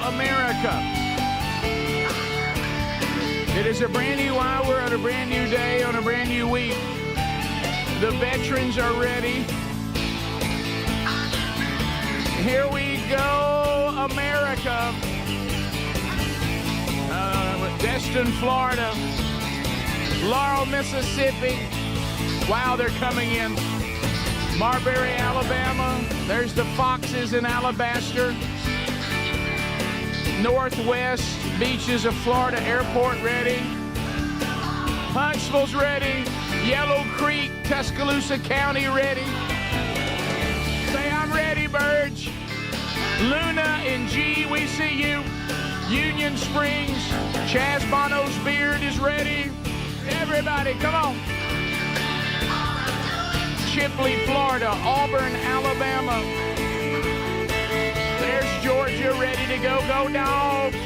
America. It is a brand new hour on a brand new day on a brand new week. The veterans are ready. Here we go, America. Destin, Florida. Laurel, Mississippi. Wow, they're coming in. Marbury, Alabama. There's the Foxes in Alabaster. Northwest beaches of Florida, airport ready. Huntsville's ready. Yellow Creek, Tuscaloosa County ready. Say, I'm ready, Burge. Luna and G, we see you. Union Springs, Chaz Bono's beard is ready. Everybody, come on. Chipley, Florida, Auburn, Alabama. There's Georgia ready to go. Go Dogs.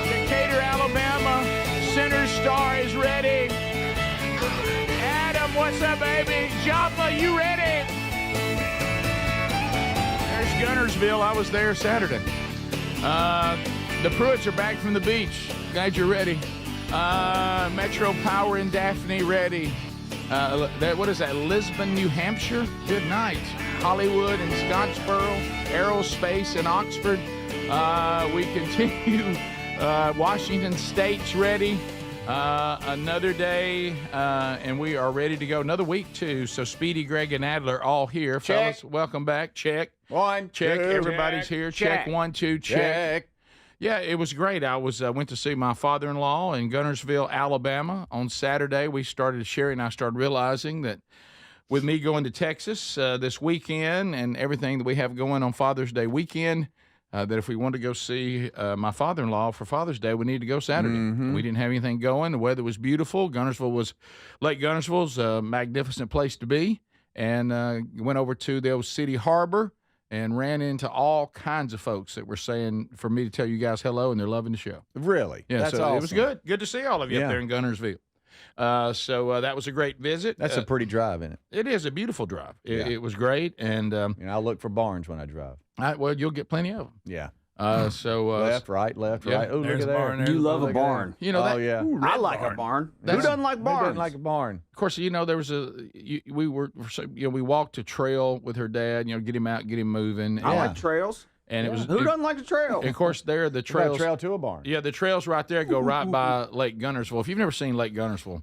Decatur, Alabama. Center Star is ready. Adam, what's up, baby? Joppa, you ready? There's Guntersville. I was there Saturday. The Pruitts are back from the beach. Glad you're ready. Metro Power in Daphne ready. What is that? Lisbon, New Hampshire? Good night. Hollywood and Scottsboro. Aerospace in Oxford. We continue. Washington State's ready. Another day, and we are ready to go. Another week, too. So Speedy, Greg, and Adler all here. Check. Fellas, welcome back. Check. One, check. two, Everybody's here. Check. 1, 2, check. Check. Yeah, it was great. I went to see my father-in-law in Guntersville, Alabama. On Saturday, Sherry and I started realizing that with me going to Texas this weekend and everything that we have going on Father's Day weekend, that if we wanted to go see my father-in-law for Father's Day, we needed to go Saturday. Mm-hmm. We didn't have anything going. The weather was beautiful. Lake Guntersville's a magnificent place to be. And went over to the old City Harbor and ran into all kinds of folks that were saying for me to tell you guys hello, and they're loving the show. Really? Yeah, That's so awesome. It was good. Good to see all of you up there in Guntersville. So that was a great visit. That's a pretty drive, isn't it? It is a beautiful drive. It was great, and I look for barns when I drive. well, you'll get plenty of them. Yeah. Left, right. Oh, look at There's a there. barn. You love a barn. You know that. Oh, yeah. Ooh, I like a barn. Who doesn't like Who barns? doesn't like a barn? Of course, there was we walked a trail with her dad. Get him out, get him moving. I like trails. And it was Who doesn't like a trail? And of course, there the trails. Trail to a barn. Yeah, the trails right there go right by Lake Guntersville. If you've never seen Lake Guntersville,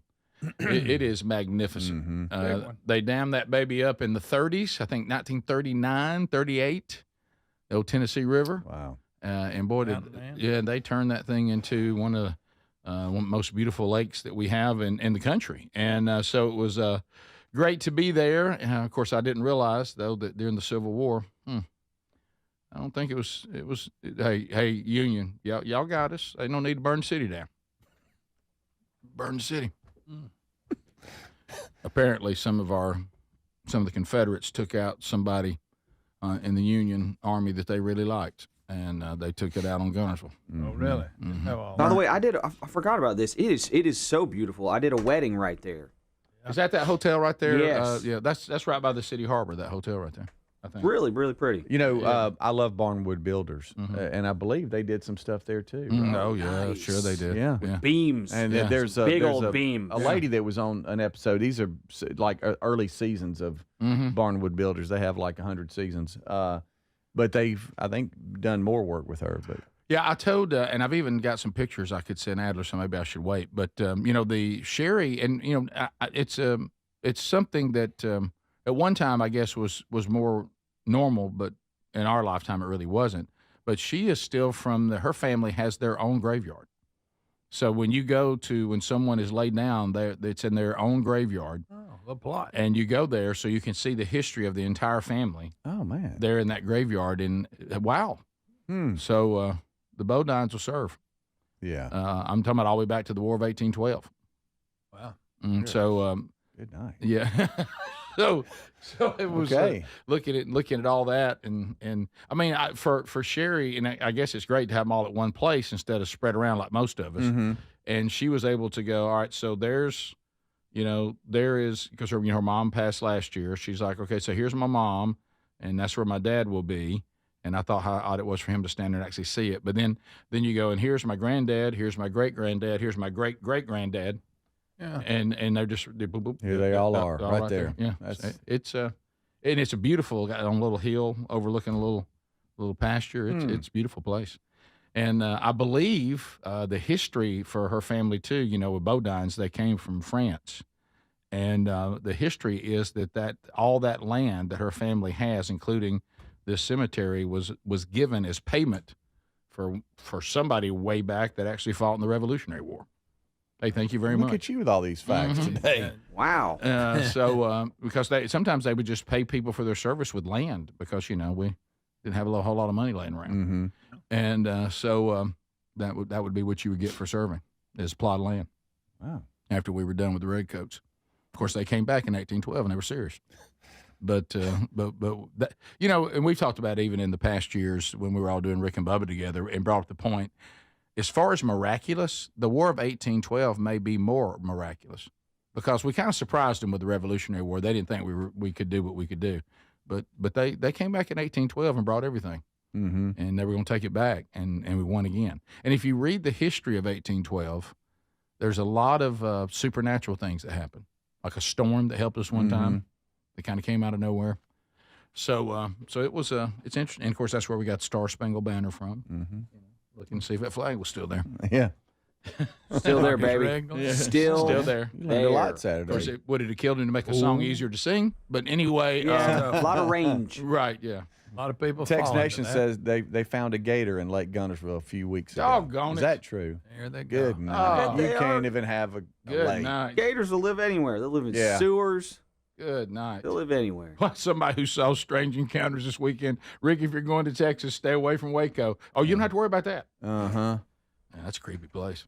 it is magnificent. Mm-hmm. They dammed that baby up in the 30s, I think 1939, 38, the old Tennessee River. Wow. And boy, they turned that thing into one of the most beautiful lakes that we have in the country. And so it was great to be there. Of course, I didn't realize, though, that during the Civil War, I don't think it was. Hey, Union, y'all got us. They don't need to burn the city down. Burn the city. Apparently, some of the Confederates took out somebody in the Union Army that they really liked, and they took it out on Guntersville. Oh, really? Mm-hmm. By the way, I forgot about this. It is so beautiful. I did a wedding right there. Is that hotel right there? Yes. Yeah, that's right by the City Harbor. That hotel right there. I think. Really, really pretty. I love Barnwood Builders, and I believe they did some stuff there too. Right? Oh yeah, Nice. sure they did. Yeah. Beams. And Yeah. there's Big there's old beam. A lady that was on an episode. These are like early seasons of Barnwood Builders. They have like 100 seasons, but they've I think done more work with her. But Yeah, I told, and I've even got some pictures I could send Adler, so maybe I should wait. But the Sherry, and it's something that at one time I guess was more normal, but in our lifetime it really wasn't. But she is still her family has their own graveyard. So when you go when someone is laid down, it's in their own graveyard. Oh, the plot. And you go there so you can see the history of the entire family. oh man, There in that graveyard, and wow. So the Bodines will serve. yeah, I'm talking about all the way back to the War of 1812. Wow. So good night. yeah. So it was Okay. looking at all that, and I mean for Sherry, and I guess it's great to have them all at one place instead of spread around like most of us. Mm-hmm. And she was able to go, all right, so there is, because her mom passed last year. She's like, okay, so here's my mom, and that's where my dad will be. And I thought how odd it was for him to stand there and actually see it. But then you go, and here's my granddad, here's my great-granddad, here's my great-great-granddad. Yeah. And they're just boop, boop, here they all are, right there. Yeah. It's a beautiful, on a little hill overlooking a little pasture. It's a beautiful place. And I believe the history for her family too, with Bodines, they came from France. And the history is that all that land that her family has, including this cemetery, was given as payment for somebody way back that actually fought in the Revolutionary War. Hey, thank you very much. Look at you with all these facts today. Wow. Because sometimes they would just pay people for their service with land because, we didn't have a whole lot of money laying around. Mm-hmm. And that would be what you would get for serving, is plot of land. Wow. After we were done with the Redcoats. Of course, they came back in 1812 and they were serious. But that, and we've talked about even in the past years when we were all doing Rick and Bubba together and brought up the point, as far as miraculous, the War of 1812 may be more miraculous because we kind of surprised them with the Revolutionary War. They didn't think we could do what we could do. But they came back in 1812 and brought everything. Mm-hmm. And they were going to take it back, and we won again. And if you read the history of 1812, there's a lot of supernatural things that happened, like a storm that helped us one time. That kind of came out of nowhere. So it was it's interesting. And of course, that's where we got Star Spangled Banner from. Mm-hmm. Looking to see if that flag was still there. Yeah. Still there, baby. Yeah. Still there. You learned a lot Saturday. Of course, it would have killed him to make a song easier to sing. But anyway. A lot of range. Right, yeah. A lot of people. Text Nation says they found a gator in Lake Guntersville a few weeks ago. Doggone it. Is that true? There they go. Good night. You can't even have a Good lake. night. Gators will live anywhere. They'll live in sewers. Good night. They'll live anywhere. Well, somebody who saw strange encounters this weekend. Rick, if you're going to Texas, stay away from Waco. Oh, you don't have to worry about that. Uh-huh. Yeah, that's a creepy place.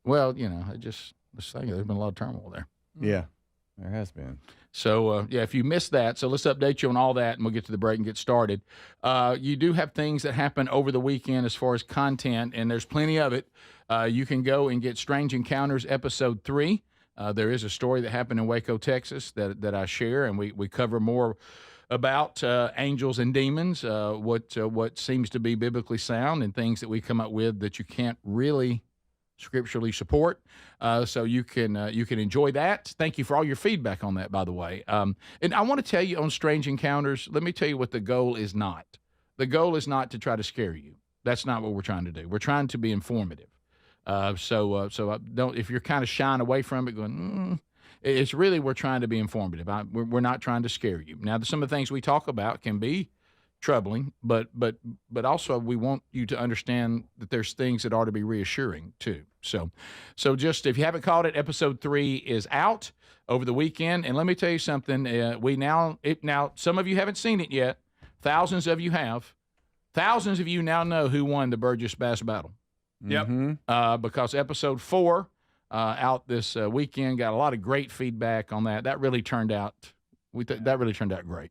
Well, I just think there's been a lot of turmoil there. Yeah, there has been. So, if you missed that, so let's update you on all that, and we'll get to the break and get started. You do have things that happen over the weekend as far as content, and there's plenty of it. You can go and get Strange Encounters Episode 3. There is a story that happened in Waco, Texas that I share, and we cover more about angels and demons, what seems to be biblically sound, and things that we come up with that you can't really scripturally support. So you can enjoy that. Thank you for all your feedback on that, by the way. And I want to tell you on Strange Encounters, let me tell you what the goal is not. The goal is not to try to scare you. That's not what we're trying to do. We're trying to be informative. So don't, if you're kind of shying away from it, going, it's really, we're trying to be informative. We're not trying to scare you. Now, some of the things we talk about can be troubling, but also we want you to understand that there's things that ought to be reassuring too. So just, if you haven't caught it, Episode 3 is out over the weekend, and let me tell you something. Now some of you haven't seen it yet. Thousands of you have. Thousands of you now know who won the Burgess Bass Battle. Yep. Mm-hmm. Because Episode 4 out this weekend got a lot of great feedback on that. That really turned out. That really turned out great.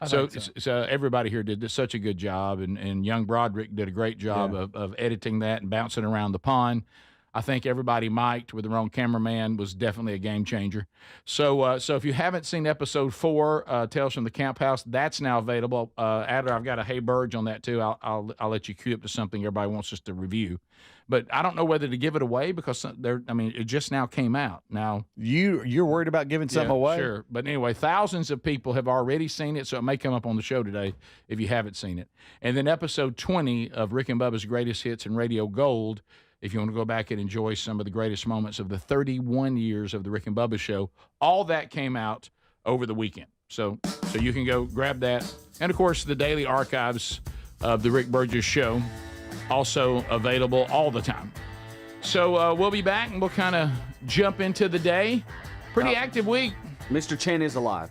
So everybody here did such a good job, and young Broderick did a great job of editing that and bouncing around the pond. I think everybody mic'd with their own cameraman was definitely a game changer. So if you haven't seen Episode 4, Tales from the Camp House, that's now available. Adler, I've got a Hey Burge on that too. I'll let you cue up to something everybody wants us to review. But I don't know whether to give it away because it just now came out. Now you're worried about giving something away? Sure. But anyway, thousands of people have already seen it, so it may come up on the show today if you haven't seen it. And then Episode 20 of Rick and Bubba's Greatest Hits and Radio Gold, if you want to go back and enjoy some of the greatest moments of the 31 years of the Rick and Bubba show, all that came out over the weekend. So you can go grab that. And, of course, the daily archives of the Rick Burgess show, also available all the time. So we'll be back, and we'll kind of jump into the day. Pretty active week. Mr. Chen is alive.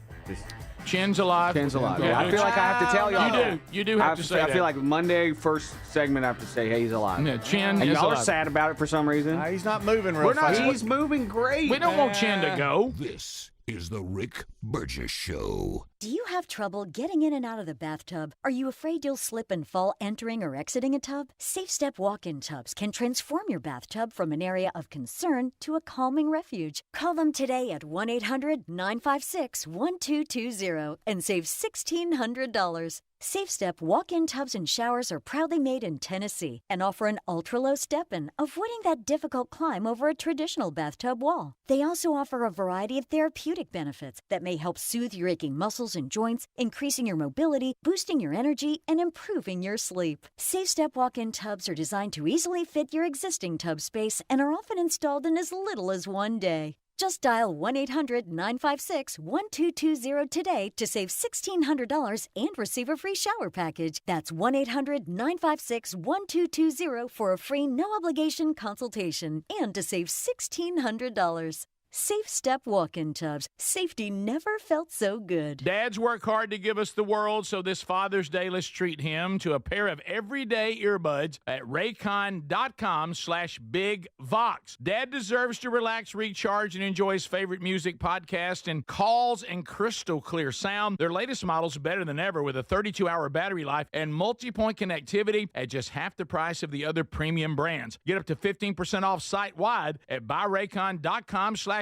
Chen's alive. Chen's alive. Yeah. I feel like I have to tell y'all. You do have to say that. I feel like Monday, first segment, I have to say, hey, he's alive. Yeah, Chen and is y'all alive. are sad about it for some reason. He's not moving real fast. He's moving great. We don't want Chen to go. This is The Rick Burgess Show. Do you have trouble getting in and out of the bathtub? Are you afraid you'll slip and fall entering or exiting a tub? Safe Step walk-in tubs can transform your bathtub from an area of concern to a calming refuge. Call them today at 1-800-956-1220 and save $1,600. Safe Step walk-in tubs and showers are proudly made in Tennessee and offer an ultra-low step-in, avoiding that difficult climb over a traditional bathtub wall. They also offer a variety of therapeutic benefits that may help soothe your aching muscles and joints, increasing your mobility, boosting your energy, and improving your sleep. Safe Step walk-in tubs are designed to easily fit your existing tub space and are often installed in as little as one day. Just dial 1-800-956-1220 today to save $1,600 and receive a free shower package. That's 1-800-956-1220 for a free no-obligation consultation and to save $1,600. Safe Step walk-in tubs. Safety never felt so good. Dads work hard to give us the world, so this Father's Day, let's treat him to a pair of everyday earbuds at raycon.com/bigvox. Dad deserves to relax, recharge, and enjoy his favorite music, podcast, and calls and crystal clear sound. Their latest models are better than ever with a 32-hour battery life and multi-point connectivity at just half the price of the other premium brands. Get up to 15% off site-wide at buyraycon.com/bigvox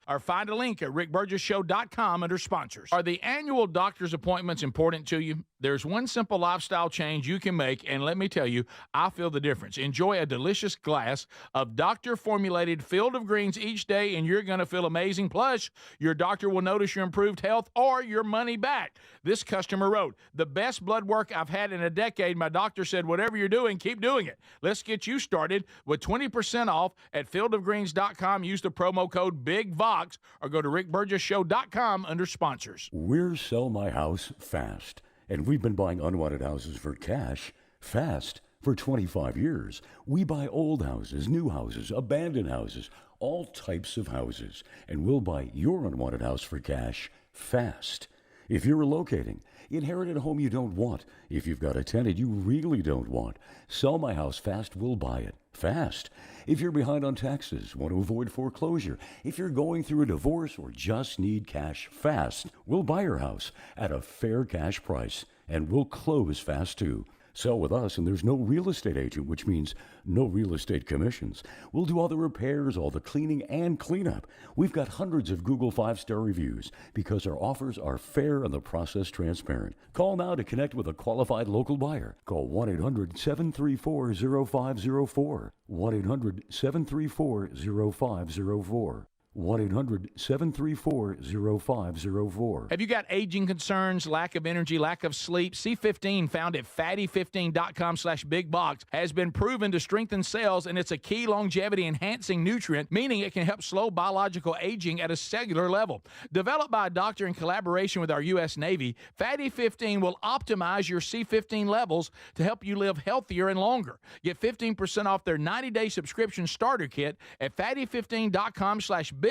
or find a link at rickburgesshow.com under sponsors. Are the annual doctor's appointments important to you? There's one simple lifestyle change you can make, and let me tell you, I feel the difference. Enjoy a delicious glass of doctor-formulated Field of Greens each day, and you're going to feel amazing. Plus, your doctor will notice your improved health or your money back. This customer wrote, "The best blood work I've had in a decade. My doctor said, whatever you're doing, keep doing it." Let's get you started with 20% off at fieldofgreens.com. Use the promo code BIGVOX or go to rickburgesshow.com under sponsors. We're Sell My House Fast, and we've been buying unwanted houses for cash fast for 25 years. We buy old houses, new houses, abandoned houses, all types of houses, and we'll buy your unwanted house for cash fast. If you're relocating, inherited a home you don't want, if you've got a tenant you really don't want, Sell My House Fast will buy it fast. If you're behind on taxes, want to avoid foreclosure, if you're going through a divorce or just need cash fast, we'll buy your house at a fair cash price, and we'll close fast too. Sell with us, and there's no real estate agent, which means no real estate commissions. We'll do all the repairs, all the cleaning, and cleanup. We've got hundreds of Google 5-star reviews because our offers are fair and the process transparent. Call now to connect with a qualified local buyer. Call 1-800-734-0504. 1-800-734-0504. 1-800-734-0504. Have you got aging concerns, lack of energy, lack of sleep? C15, found at fatty15.com/bigbox, has been proven to strengthen cells, and it's a key longevity enhancing nutrient, meaning it can help slow biological aging at a cellular level. Developed by a doctor in collaboration with our U.S. Navy, Fatty 15 will optimize your C15 levels to help you live healthier and longer. Get 15% off their 90-day subscription starter kit at fatty15.com/bigbox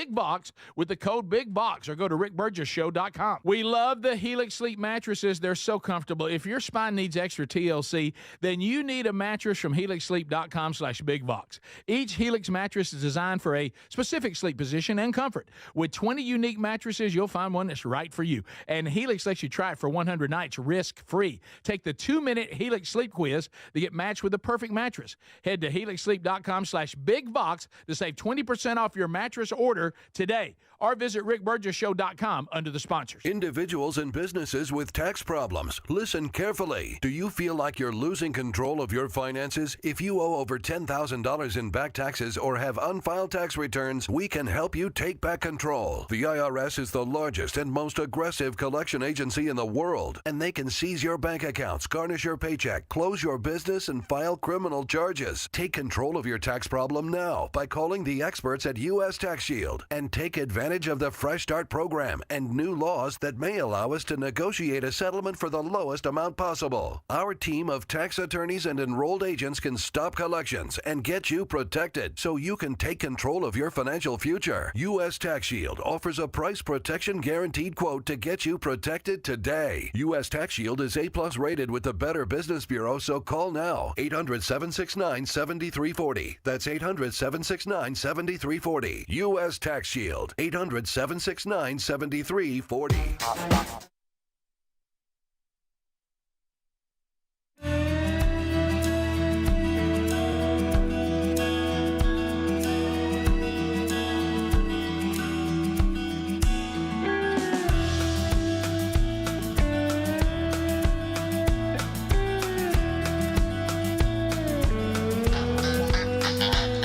with the code BIGBOX, or go to rickburgesshow.com. We love the Helix Sleep mattresses. They're so comfortable. If your spine needs extra TLC, then you need a mattress from helixsleep.com/bigbox. Each Helix mattress is designed for a specific sleep position and comfort. With 20 unique mattresses, you'll find one that's right for you. And Helix lets you try it for 100 nights risk-free. Take the 2-minute Helix Sleep quiz to get matched with the perfect mattress. Head to helixsleep.com/bigbox to save 20% off your mattress order today, or visit rickburgesshow.com under the sponsors. Individuals and businesses with tax problems, listen carefully. Do you feel like you're losing control of your finances? If you owe over $10,000 in back taxes or have unfiled tax returns, we can help you take back control. The IRS is the largest and most aggressive collection agency in the world, and they can seize your bank accounts, garnish your paycheck, close your business, and file criminal charges. Take control of your tax problem now by calling the experts at U.S. Tax Shield and take advantage of the Fresh Start program and new laws that may allow us to negotiate a settlement for the lowest amount possible. Our team of tax attorneys and enrolled agents can stop collections and get you protected so you can take control of your financial future. U.S. Tax Shield offers a price protection guaranteed quote to get you protected today. U.S. Tax Shield is A+ rated with the Better Business Bureau, so call now. 800-769-7340. That's 800-769-7340. U.S. America's Tax Shield. 800-769-7340.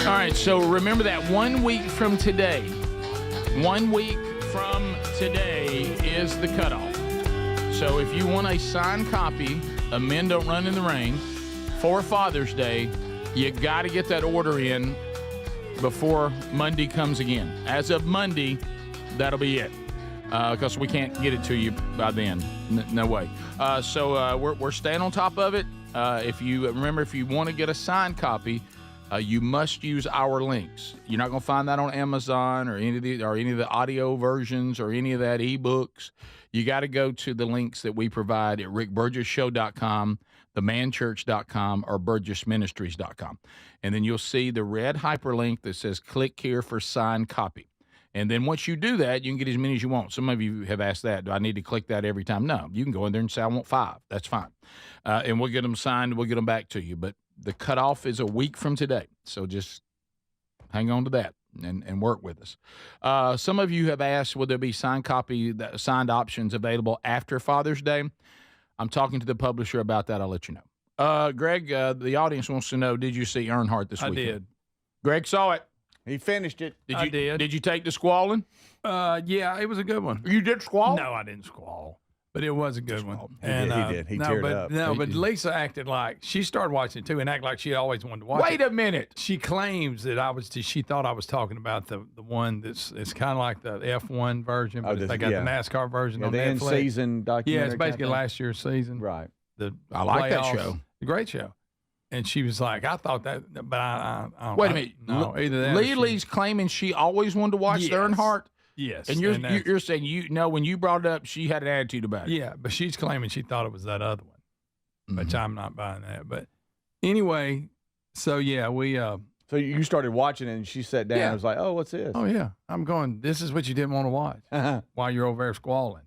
All right, so remember that 1 week from today. 1 week from today is the cutoff. So if you want a signed copy of Men Don't Run in the Rain for Father's Day, you got to get that order in before Monday comes again. As of Monday, that'll be it, because we can't get it to you by then. No way. So we're staying on top of it. If you want to get a signed copy, you must use our links. You're not going to find that on Amazon or any of the audio versions or any of that ebooks. You got to go to the links that we provide at rickburgessshow.com, themanchurch.com, or burgessministries.com. And then you'll see the red hyperlink that says click here for signed copy. And then once you do that, you can get as many as you want. Some of you have asked that. Do I need to click that every time? No. You can go in there and say, I want 5. That's fine. And we'll get them signed. We'll get them back to you. But the cutoff is a week from today. So just hang on to that and work with us. Some of you have asked, will there be signed options available after Father's Day? I'm talking to the publisher about that. I'll let you know. Greg, the audience wants to know, did you see Earnhardt this weekend? I did. Greg saw it. He finished it. I did. Did you take the squalling? Yeah, it was a good one. You did squall? No, I didn't squall, but it was a good one. He did. He teared up. No, but Lisa acted like she started watching it too, and acted like she always wanted to watch it. Wait a minute. She claims that she thought I was talking about the one it's kind of like the F1 version, but they got the NASCAR version on the Netflix. The in-season documentary. Yeah, it's basically last year's season. Right. I like that show. A great show. And she was like, I thought that, but I don't. Wait a minute. No, either that. Lily's claiming she always wanted to watch the Earnhardt. Yes. And you're saying when you brought it up, she had an attitude about it. Yeah, but she's claiming she thought it was that other one, which I'm not buying that. But anyway, so yeah, we. So you started watching it, and she sat down. and was like, "Oh, what's this?" Oh yeah, I'm going. This is what you didn't want to watch while you're over there squalling.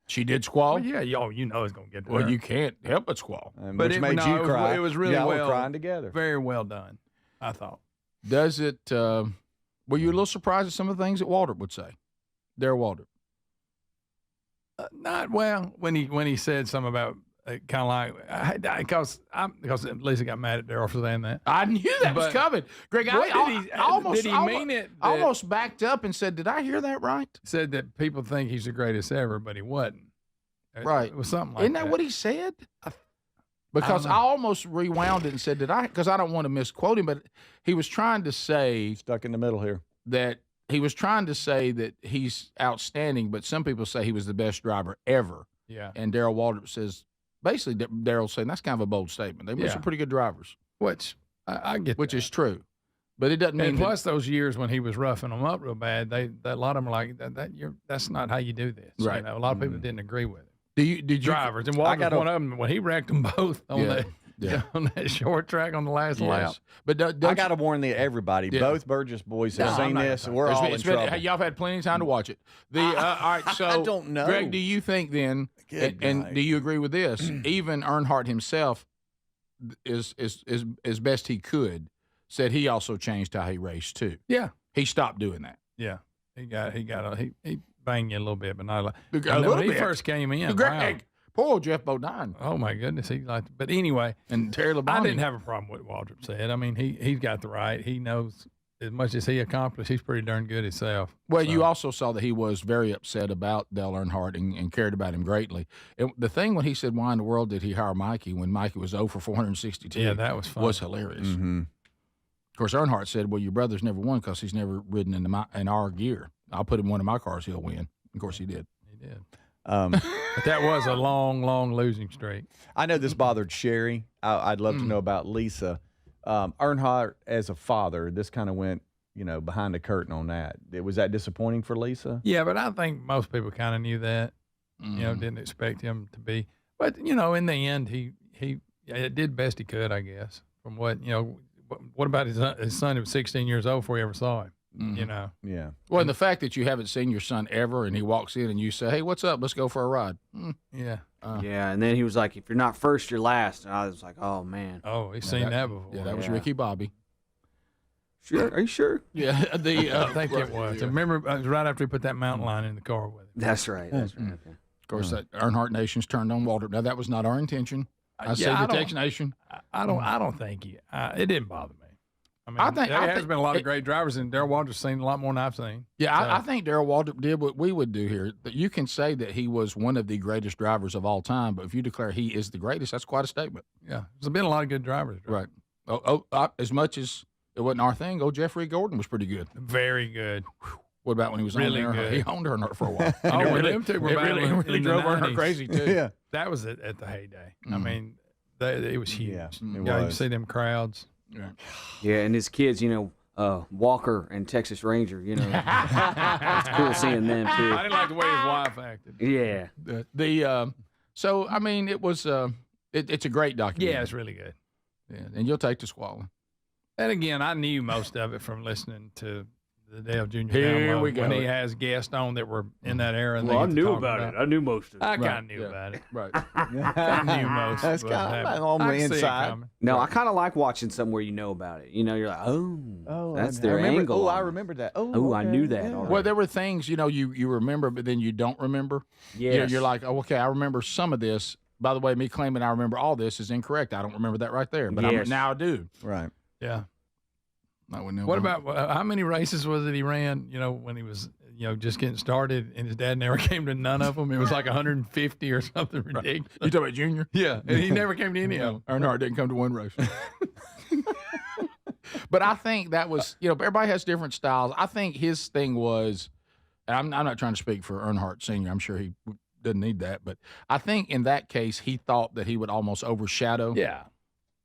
She did squall? Well, yeah, you know it's going to get to her. Well, you can't help but squall. But it made you cry. It was really well crying together. Very well done, I thought. Does it, were you a little surprised at some of the things that Waldrop would say? Darryl Waldrop. Not well when he said something about kind of like because Lisa got mad at Darryl for saying that. I knew that was coming, Greg. I almost backed up and said, "Did I hear that right?" Said that people think he's the greatest ever, but he wasn't. Right, it was something like that. Isn't that what he said? Because I almost rewound it and said, "Did I?" Because I don't want to misquote him, but he was trying to say stuck in the middle here that. He was trying to say that he's outstanding, but some people say he was the best driver ever. Yeah. And Darryl Waldrop says, basically, Darryl's saying that's kind of a bold statement. They were some pretty good drivers. Which I get. Which is true. But it doesn't mean. And plus, those years when he was roughing them up real bad, a lot of them are like, that's not how you do this. Right. You know, a lot of people didn't agree with it. Did drivers. And Walker was one of them when he wrecked them both on on that short track on the last lap. But I got to warn everybody. Yeah. Both Burgess boys have seen this. We're all in trouble. Y'all have had plenty of time to watch it. All right, so I don't know. Greg, do you think then, and do you agree with this? Even Earnhardt himself is as best he could said he also changed how he raced too. Yeah, he stopped doing that. Yeah, he banged you a little bit, but not like when he first came in. Greg, poor Jeff Bodine. Oh my goodness, but anyway, and Terry LeBron. I didn't have a problem with what Waldrop said. I mean, he's got the right. He knows as much as he accomplished. He's pretty darn good himself. Well, you also saw that he was very upset about Dale Earnhardt and cared about him greatly. The thing when he said, "Why in the world did he hire Mikey?" when Mikey was 0 for 462, yeah, that was fun. Was hilarious. Mm-hmm. Of course, Earnhardt said, "Well, your brother's never won because he's never ridden in our gear. I'll put him in one of my cars, he'll win." Of course, he did. He did. But that was a long, long losing streak. I know this bothered Sherry. I'd love to know about Lisa. Earnhardt as a father, this kind of went, behind the curtain on that. Was that disappointing for Lisa? Yeah, but I think most people kind of knew that. Didn't expect him to be. But in the end, he did best he could, I guess. From what what about his son who was 16 years old before he ever saw him? You know. Yeah. Well, and the fact that you haven't seen your son ever, and he walks in and you say, "Hey, what's up? Let's go for a ride." Yeah. Yeah, and then he was like, "If you're not first, you're last." And I was like, "Oh man." Oh, he's seen that before. Yeah, that was Yeah. Ricky Bobby. Sure? Are you sure? Yeah, I think it was. I remember it was right after he put that mountain lion in the car with him. That's right. That's right. Okay. Of course, that Earnhardt Nation's turned on Walter. Now that was not our intention. I say the Tex Nation. I don't think it didn't bother me. I mean, I think- there I has think been a lot of it- great drivers, and Darrell Walter's seen a lot more than I've seen. Yeah, So- I think Darrell Walter did what we would do here. That you can say that he was one of the greatest drivers of all time, but if you declare he is the greatest, that's quite a statement. Yeah, there's been a lot of good drivers. Right. As much as it wasn't our thing, Jeffrey Gordon was pretty good. Very good. What about when he was Really on there? good. He owned Earnhart for a while. Oh, And it them two were it battling really, in really the drove 90s. Earnhardt crazy too. Yeah. That was at the heyday. I Mhm. mean, it was huge. Yeah, it You was. see them crowds. Yeah. Yeah, and his kids, Walker and Texas Ranger, it's cool seeing them I too. didn't like the way his wife acted. Yeah. So I mean, it was it's a great documentary. Yeah, it's really good. Yeah, and you'll take to swallowing. And again, I knew most of it from listening to the Dale Jr. Here download we go. when he has guests on that were in that era. And Well, I they get to knew talk about it. I knew most of it. I kind Right, of knew yeah. about it. Right. I knew most That's of it. kind of on the I could see it inside. coming. No, I kind of like watching something where you know about it. You're like, that's their angle. Oh, I on it. remember that. Oh, I okay, knew that yeah. already. Well, there were things you remember, but then you don't remember. Yes. You're like, oh, okay, I remember some of this. By the way, me claiming I remember all this is incorrect. I don't remember that right there, but Yes. now I do. Right. Yeah. I wouldn't know What about how many races was it he ran? When he was just getting started, and his dad never came to none of them. It was like 150 or something ridiculous. you talking about Junior? Yeah, and he never came to any of them. Earnhardt didn't come to one race. But I think that was, everybody has different styles. I think his thing was, and I'm not trying to speak for Earnhardt Sr. I'm sure he doesn't need that, but I think in that case he thought that he would almost overshadow. Yeah.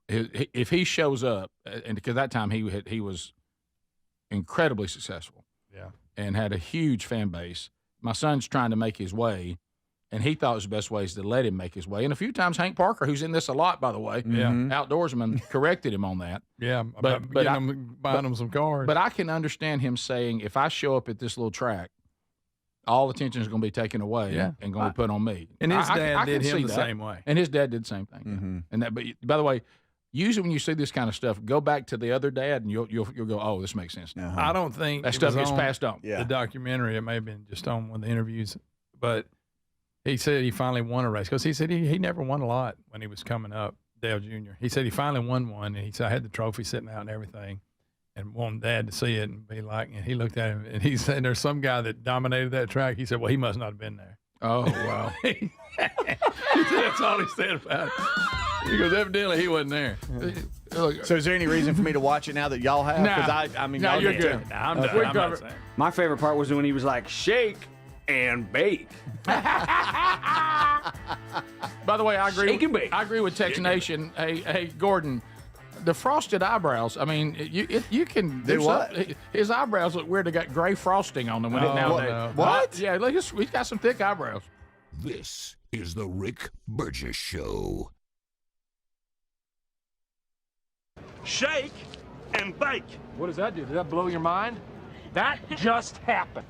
If he shows up, and because that time he was incredibly successful. Yeah. And had a huge fan base. My son's trying to make his way, and he thought it was the best way is to let him make his way. And a few times Hank Parker, who's in this a lot, by the way, outdoorsman, corrected him on that. Yeah, But buying them some cars. But I can understand him saying, if I show up at this little track, all attention is going to be taken away and going to be put on me. And his I dad can did him see the that. same way. And his dad did the same thing. Mm-hmm. And that, but by the way, usually when you see this kind of stuff, go back to the other dad, and you'll go, oh, this makes sense. Uh-huh. I don't think That it stuff was gets on passed on. Yeah. the documentary. It may have been just on one of the interviews, but he said he finally won a race because he said he never won a lot when he was coming up, Dale Jr. He said he finally won one, and he said I had the trophy sitting out and everything, and wanted Dad to see it and be like. And he looked at him and he said, "There's some guy that dominated that track." He said, "Well, he must not have been there." Oh, wow. He said that's all he said about it. He goes, evidently he wasn't there. So is there any reason for me to watch it now that y'all have? Nah. 'Cause I mean, No, y'all you're did good. too. Nah, I'm Okay. done. We I'm covered- not saying. My favorite part was when he was like, shake and bake. By the way, I agree. Shake and bake. I agree with Tex Nation. Hey, Gordon, the frosted eyebrows. I mean, you can Do what? something. His eyebrows look weird. They got gray frosting on them. Oh, nowadays. no. What? Yeah, look, he's got some thick eyebrows. This is the Rick Burgess Show. Shake and bake. What does that do? Did that blow your mind? That just happened.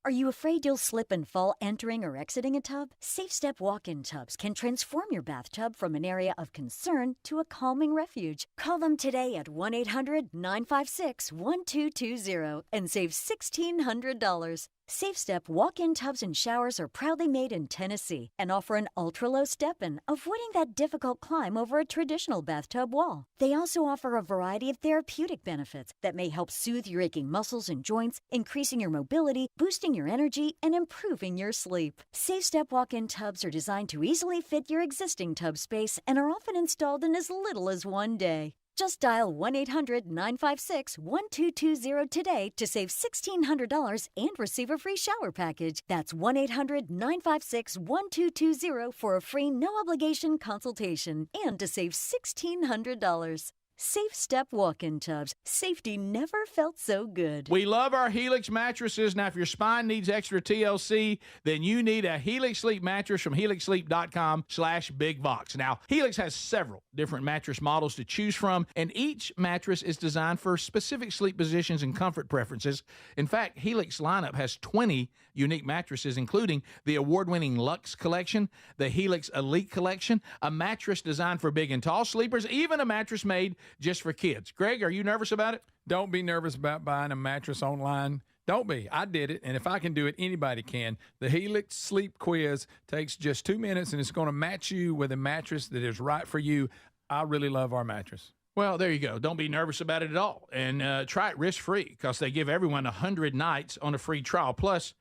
Are you afraid you'll slip and fall entering or exiting a tub? SafeStep walk-in tubs can transform your bathtub from an area of concern to a calming refuge. Call them today at 1-800-956-1220 and save $1,600. SafeStep walk-in tubs and showers are proudly made in Tennessee and offer an ultra-low step-in, avoiding that difficult climb over a traditional bathtub wall. They also offer a variety of therapeutic benefits that may help soothe your aching muscles and joints, increasing your mobility, boosting your energy, and improving your sleep. SafeStep walk-in tubs are designed to easily fit your existing tub space and are often installed in as little as one day. Just dial 1-800-956-1220 today to save $1,600 and receive a free shower package. That's 1-800-956-1220 for a free no-obligation consultation and to save $1,600. Safe Step walk-in tubs. Safety never felt so good. We love our Helix mattresses. Now, if your spine needs extra TLC, then you need a Helix Sleep mattress from helixsleep.com/bigbox. Now, Helix has several different mattress models to choose from, and each mattress is designed for specific sleep positions and comfort preferences. In fact, Helix lineup has 20 unique mattresses, including the award-winning Luxe Collection, the Helix Elite Collection, a mattress designed for big and tall sleepers, even a mattress made just for kids. Greg, are you nervous about it? Don't be nervous about buying a mattress online. Don't be. I did it, and if I can do it, anybody can. The Helix Sleep Quiz takes just 2 minutes, and it's going to match you with a mattress that is right for you. I really love our mattress. Well, there you go. Don't be nervous about it at all. And try it risk-free because they give everyone 100 nights on a free trial. Plus,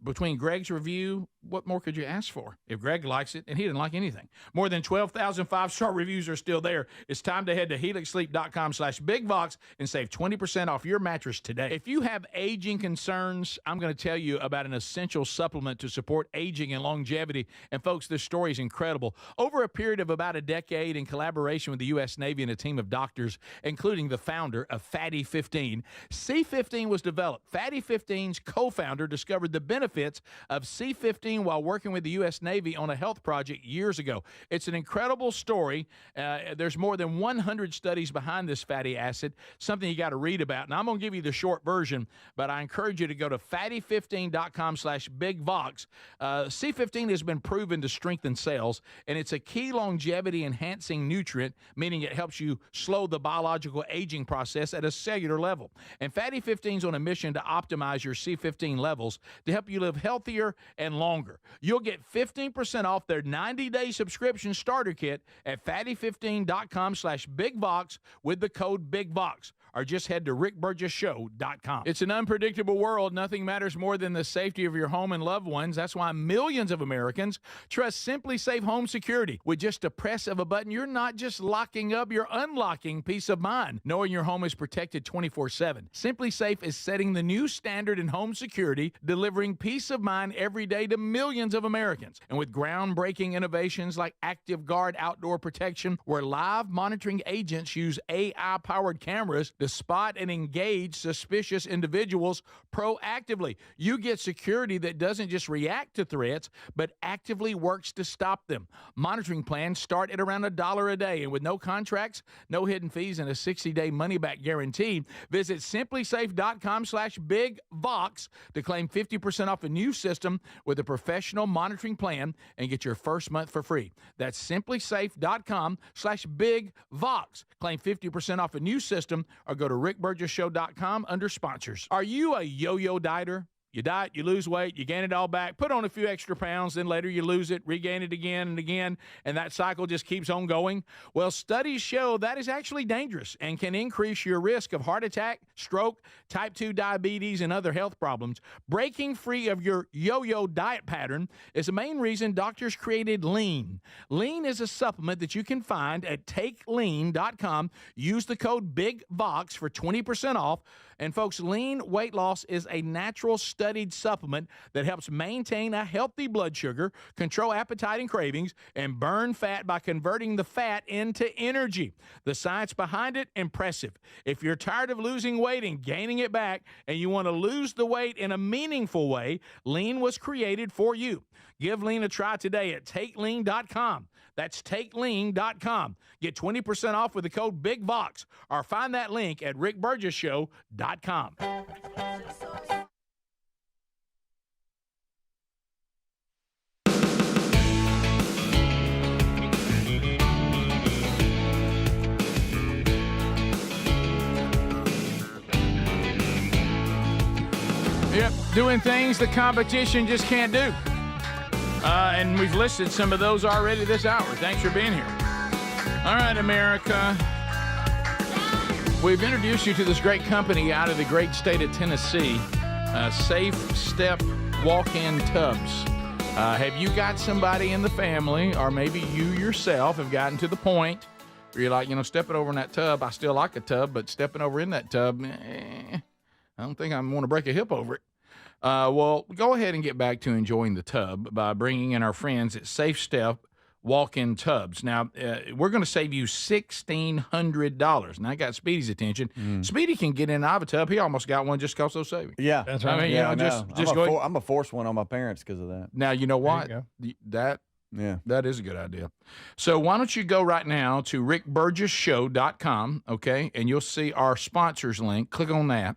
between Greg's review, what more could you ask for? If Greg likes it, and he didn't like anything. More than 12,000 five-star reviews are still there. It's time to head to helixsleep.com/bigbox and save 20% off your mattress today. If you have aging concerns, I'm going to tell you about an essential supplement to support aging and longevity. And folks, this story is incredible. Over a period of about a decade, in collaboration with the U.S. Navy and a team of doctors, including the founder of Fatty 15, C15 was developed. Fatty 15's co-founder discovered the benefits of C15 while working with the U.S. Navy on a health project years ago. It's an incredible story. There's more than 100 studies behind this fatty acid, something you got to read about. Now, I'm going to give you the short version, but I encourage you to go to fatty15.com/bigvox. C15 has been proven to strengthen cells, and it's a key longevity-enhancing nutrient, meaning it helps you slow the biological aging process at a cellular level. And Fatty 15 is on a mission to optimize your C15 levels to help you live healthier and longer. You'll get 15% off their 90-day subscription starter kit at fatty15.com/bigvox with the code BIGVOX, or just head to rickburgessshow.com. It's an unpredictable world. Nothing matters more than the safety of your home and loved ones. That's why millions of Americans trust Simply Safe Home Security. With just a press of a button, you're not just locking up, you're unlocking peace of mind, knowing your home is protected 24/7. Simply Safe is setting the new standard in home security, delivering peace of mind every day to millions of Americans. And with groundbreaking innovations like Active Guard Outdoor Protection, where live monitoring agents use AI-powered cameras to spot and engage suspicious individuals proactively, you get security that doesn't just react to threats, but actively works to stop them. Monitoring plans start at around $1 a day, and with no contracts, no hidden fees, and a 60-day money-back guarantee, visit simplysafe.com/bigvox to claim 50% off a new system with a professional monitoring plan and get your first month for free. That's simplysafe.com/bigvox. Claim 50% off a new system or go to rickburgessshow.com under sponsors. Are you a yo-yo dieter? You diet, you lose weight, you gain it all back, put on a few extra pounds, then later you lose it, regain it again and again, and that cycle just keeps on going? Well, studies show that is actually dangerous and can increase your risk of heart attack, stroke, type 2 diabetes, and other health problems. Breaking free of your yo-yo diet pattern is the main reason doctors created Lean. Lean is a supplement that you can find at takelean.com. Use the code BIGVOX for 20% off. And folks, Lean weight loss is a natural studied supplement that helps maintain a healthy blood sugar, control appetite and cravings, and burn fat by converting the fat into energy. The science behind it, impressive. If you're tired of losing weight and gaining it back, and you want to lose the weight in a meaningful way, Lean was created for you. Give Lean a try today at takelean.com. That's takelean.com. Get 20% off with the code BIGVOX, or find that link at rickburgessshow.com. Yep, doing things the competition just can't do. And we've listed some of those already this hour. Thanks for being here. All right, America. We've introduced you to this great company out of the great state of Tennessee, Safe Step Walk-In Tubs. Have you got somebody in the family, or maybe you yourself have gotten to the point where you're like, stepping over in that tub, I still like a tub, but stepping over in that tub, I don't think I want to break a hip over it. Well, go ahead and get back to enjoying the tub by bringing in our friends at Safe Step walk-in tubs. Now, we're going to save you $1,600. Now, I got Speedy's attention. Speedy can get in and out of a tub. He almost got one just because those savings. Yeah. That's right. I mean, Yeah, you know, I just know. go. I'm a forced one on my parents because of that. Now, you know what? There you That is a good idea. So why don't you go right now to rickburgessshow.com, okay, and you'll see our sponsors link. Click on that,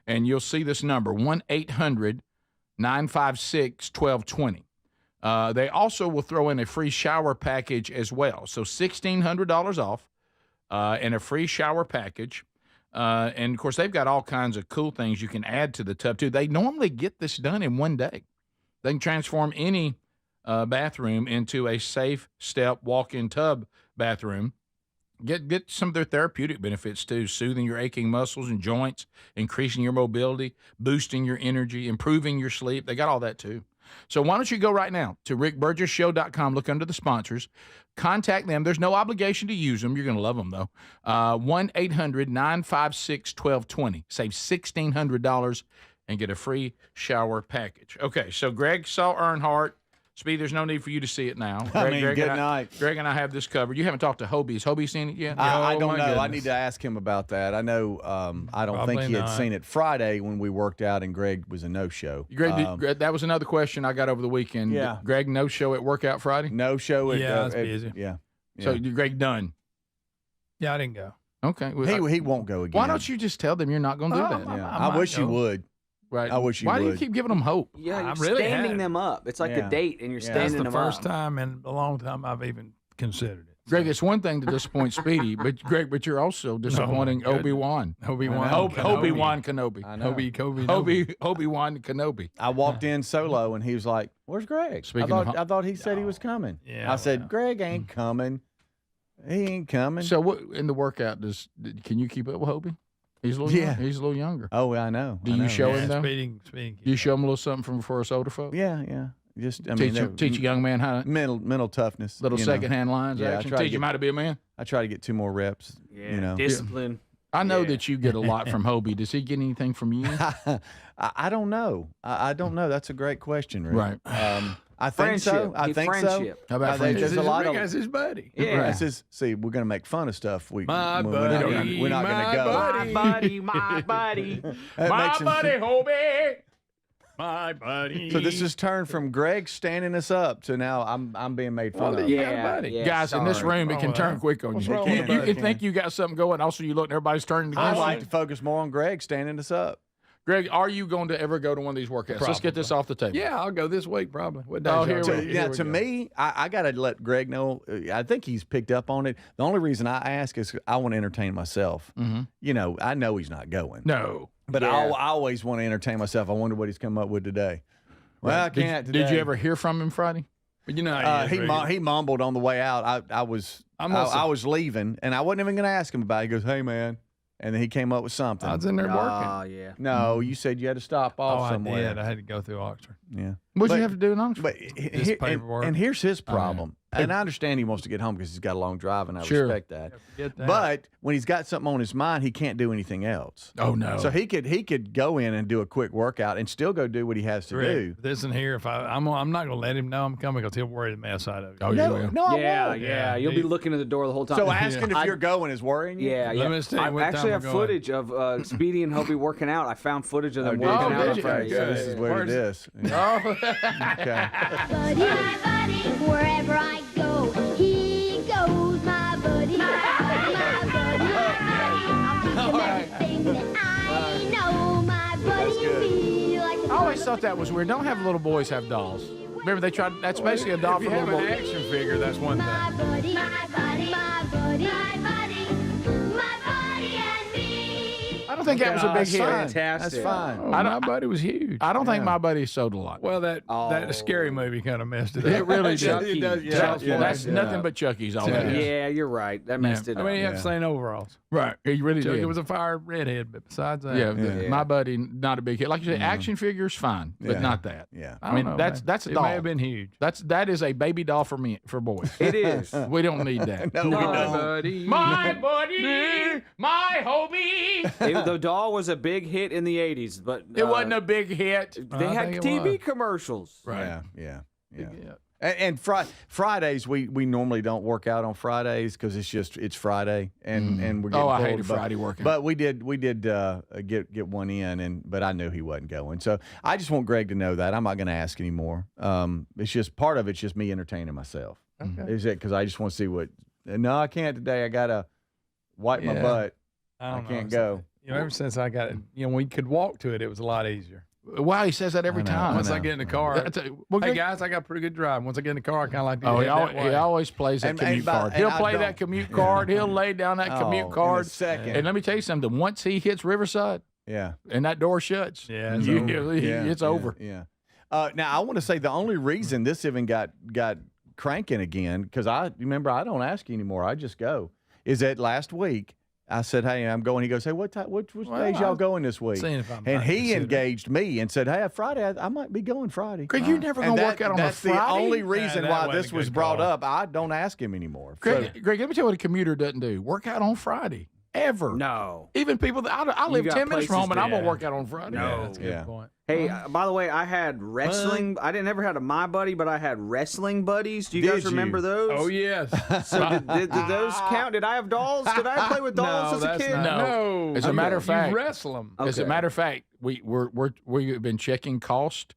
and you'll see this number, 1-800-956-1220. They also will throw in a free shower package as well. So $1,600 off and a free shower package. And, of course, they've got all kinds of cool things you can add to the tub, too. They normally get this done in one day. They can transform any bathroom into a safe step walk-in tub bathroom. Get some of their therapeutic benefits, too, soothing your aching muscles and joints, increasing your mobility, boosting your energy, improving your sleep. They got all that, too. So why don't you go right now to rickburgessshow.com, look under the sponsors, contact them. There's no obligation to use them. You're going to love them, though. 1-800-956-1220. Save $1,600 and get a free shower package. Okay, so Greg saw Earnhardt. Speed, there's no need for you to see it now. Greg, good night. Greg and I have this covered. You haven't talked to Hobie. Has Hobie seen it yet? I don't know. I goodness. need to ask him about that. I know. I don't think Probably he had not. seen it Friday when we worked out, and Greg was a no-show. Greg, that was another question I got over the weekend. Yeah. Greg, no show at Workout Friday? No show. Yeah, I was busy. Yeah. So Greg done. Yeah, I didn't go. Okay. Well, He won't go again. why don't you just tell them you're not going to do that? Yeah. I I wish you might go. would. Right. I wish you Why do you would. keep giving them hope? Yeah, you're I really standing had. them up. It's like Yeah. a date, and you're Yeah. That's standing the them first up. time in a long time I've even considered it. Greg, it's one thing to disappoint Speedy, but Greg, you're also disappointing goodness. Obi-Wan. Obi-Wan. Obi-Wan Kenobi. I know. Obi-Wan Kenobi. I walked in solo, and he was like, "Where's Greg?" Speaking of I thought he said he was coming. Yeah, I said, well. "Greg ain't coming. He ain't coming." So what in the workout can you keep up with Hobie? He's a little Yeah. he's a little younger. Oh, I know. Do I you know. show Yeah, him though? speeding. Do you show him a little something from for us older folks? Yeah. Just Teach a young man how to mental toughness. little you know. secondhand lines. Yeah, I action. try to Teach him get- how to be a man. I try to get 2 more reps. Yeah, You know. discipline. I know Yeah. that you get a lot from Hobie. Does he get anything from you? I don't know. I don't know. That's a great question, Rick. Right. I think so. Friendship. I think so. Friendship. How about I think friendship? there's a lot of. Rick has his buddy. Yeah. This is, see, we're going to make fun of stuff. We're My not buddy, gonna, we're not going my to go. buddy. My buddy, my buddy. That My makes him- buddy Hobie. My buddy. So this has turned from Greg standing us up to now I'm being made fun Well, of. yeah. Yeah, buddy. yeah, Guys, in this sorry. room, it can Oh, turn well. quick on What's you. wrong You, with you buddy? can think you got something going. Also, you look and everybody's turning I against like you. to focus more on Greg standing us up. Greg, are you going to ever go to one of these workouts? Let's get this off the table. Yeah, I'll go this week probably. What day Oh, is here y'all we go? go. Yeah, we to go. me, I got to let Greg know. I think he's picked up on it. The only reason I ask is I want to entertain myself. Mhm. You know, I know he's not going. No. But Yeah. I always want to entertain myself. I wonder what he's come up with today. Well, I can't Did today. you ever hear from him Friday? But you know how he is, Rick. He mumbled on the way out. I was leaving, and I wasn't even going to ask him about it. He goes, "Hey, man," and then he came up with something. I was in there Oh, working. yeah. No, you said you had to stop Oh, off I somewhere. did. I had to go through Oxford. Yeah. What'd But- you have to do in Oxford? But paperwork. and here's his yeah. problem. And I understand he wants to get home because he's got a long drive, and I Sure. respect that. Forget that. But when he's got something on his mind, he can't do anything else. Oh, no. So he could go in and do a quick workout and still go do what he has to Rick, do. if this isn't here. If I'm not going to let him know I'm coming because he'll worry the mess out of it. Oh, you No, will. no, I Yeah, won't. yeah. You'll be looking at the door the whole time. So asking if I- you're going is worrying you? Yeah, Let yeah. me see I what time actually we're have going. footage of Speedy and Hobie working out. I found footage of them did you? working out did on you? Friday. So Yeah, this is yeah, where yeah. it is. Oh, Okay. Buddy, wherever I go, he goes, my buddy, my buddy, I'll teach him everything that I know, my buddy, be like the I always thought that was weird. Don't have little boys have dolls. Remember, they tried. That's basically a doll If for you have little an boys. action figure, that's one my thing. buddy, my buddy, my buddy, my buddy, my buddy and me. I don't think that was a big That's hit. fine. Fantastic. That's fine. Oh, my buddy was huge. I don't think my buddy sold a lot. Well, that Oh. scary movie kind of messed it up. It really did. Chucky. That's nothing but Chucky's all that is. Yeah, you're right. That messed it I up. mean, he had the same overalls. Right. He really Chucky did. was a fire redhead, but besides that, Yeah, my buddy, not a big hit. Like you said, action figures, fine, but Yeah. not that. Yeah. I I mean, don't know, that's man. that's a It doll. may have been huge. That is a baby doll for me for boys. It is. We don't need that. No, we My don't. buddy. My buddy, my Hobie. The doll was a big hit in the 80s, but It wasn't a big hit. They I had think it TV was. commercials. Yeah, yeah, yeah. And Fridays we normally don't work out on Fridays because it's Friday and we're getting I pulled, hated Friday working. But we did get one in, but I knew he wasn't going. So I just want Greg to know that I'm not going to ask anymore. It's just part of it's just me entertaining myself. Okay. Is it because I just want to see what? No, I can't today. I gotta wipe my butt. I can't go. Ever since I got it, when we could walk to it, it was a lot easier. Wow, he says that every time. Once I get in the car, hey guys, I got pretty good drive. Once I get in the car, I kind of like to he always plays that commute card. He'll play that commute card. He'll lay down that commute card. In a second. And let me tell you something. Once he hits Riverside, and that door shuts, it's over. Yeah. Now I want to say the only reason this even got cranking again, because I don't ask anymore. I just go. Is that last week? I said, "Hey, I'm going." He goes, "Hey, which days y'all going this week?" And he engaged me and said, "Hey, Friday, I might be going Friday." Greg, you're never going to work out on a Friday. That's the only reason why this was brought up. I don't ask him anymore. Greg, let me tell you what a commuter doesn't do. Work out on Friday. Ever. No. Even people that I live 10 minutes from home and I'm going to work out on Friday. No. That's a good point. Hey, by the way, I had wrestling. I didn't ever had a my buddy, but I had wrestling buddies. Do you guys remember those? Oh, yes. So did those count? Did I have dolls? Did I play with dolls as a kid? No. As a matter of fact, you wrestle them. Okay. As a matter of fact, we've been checking cost.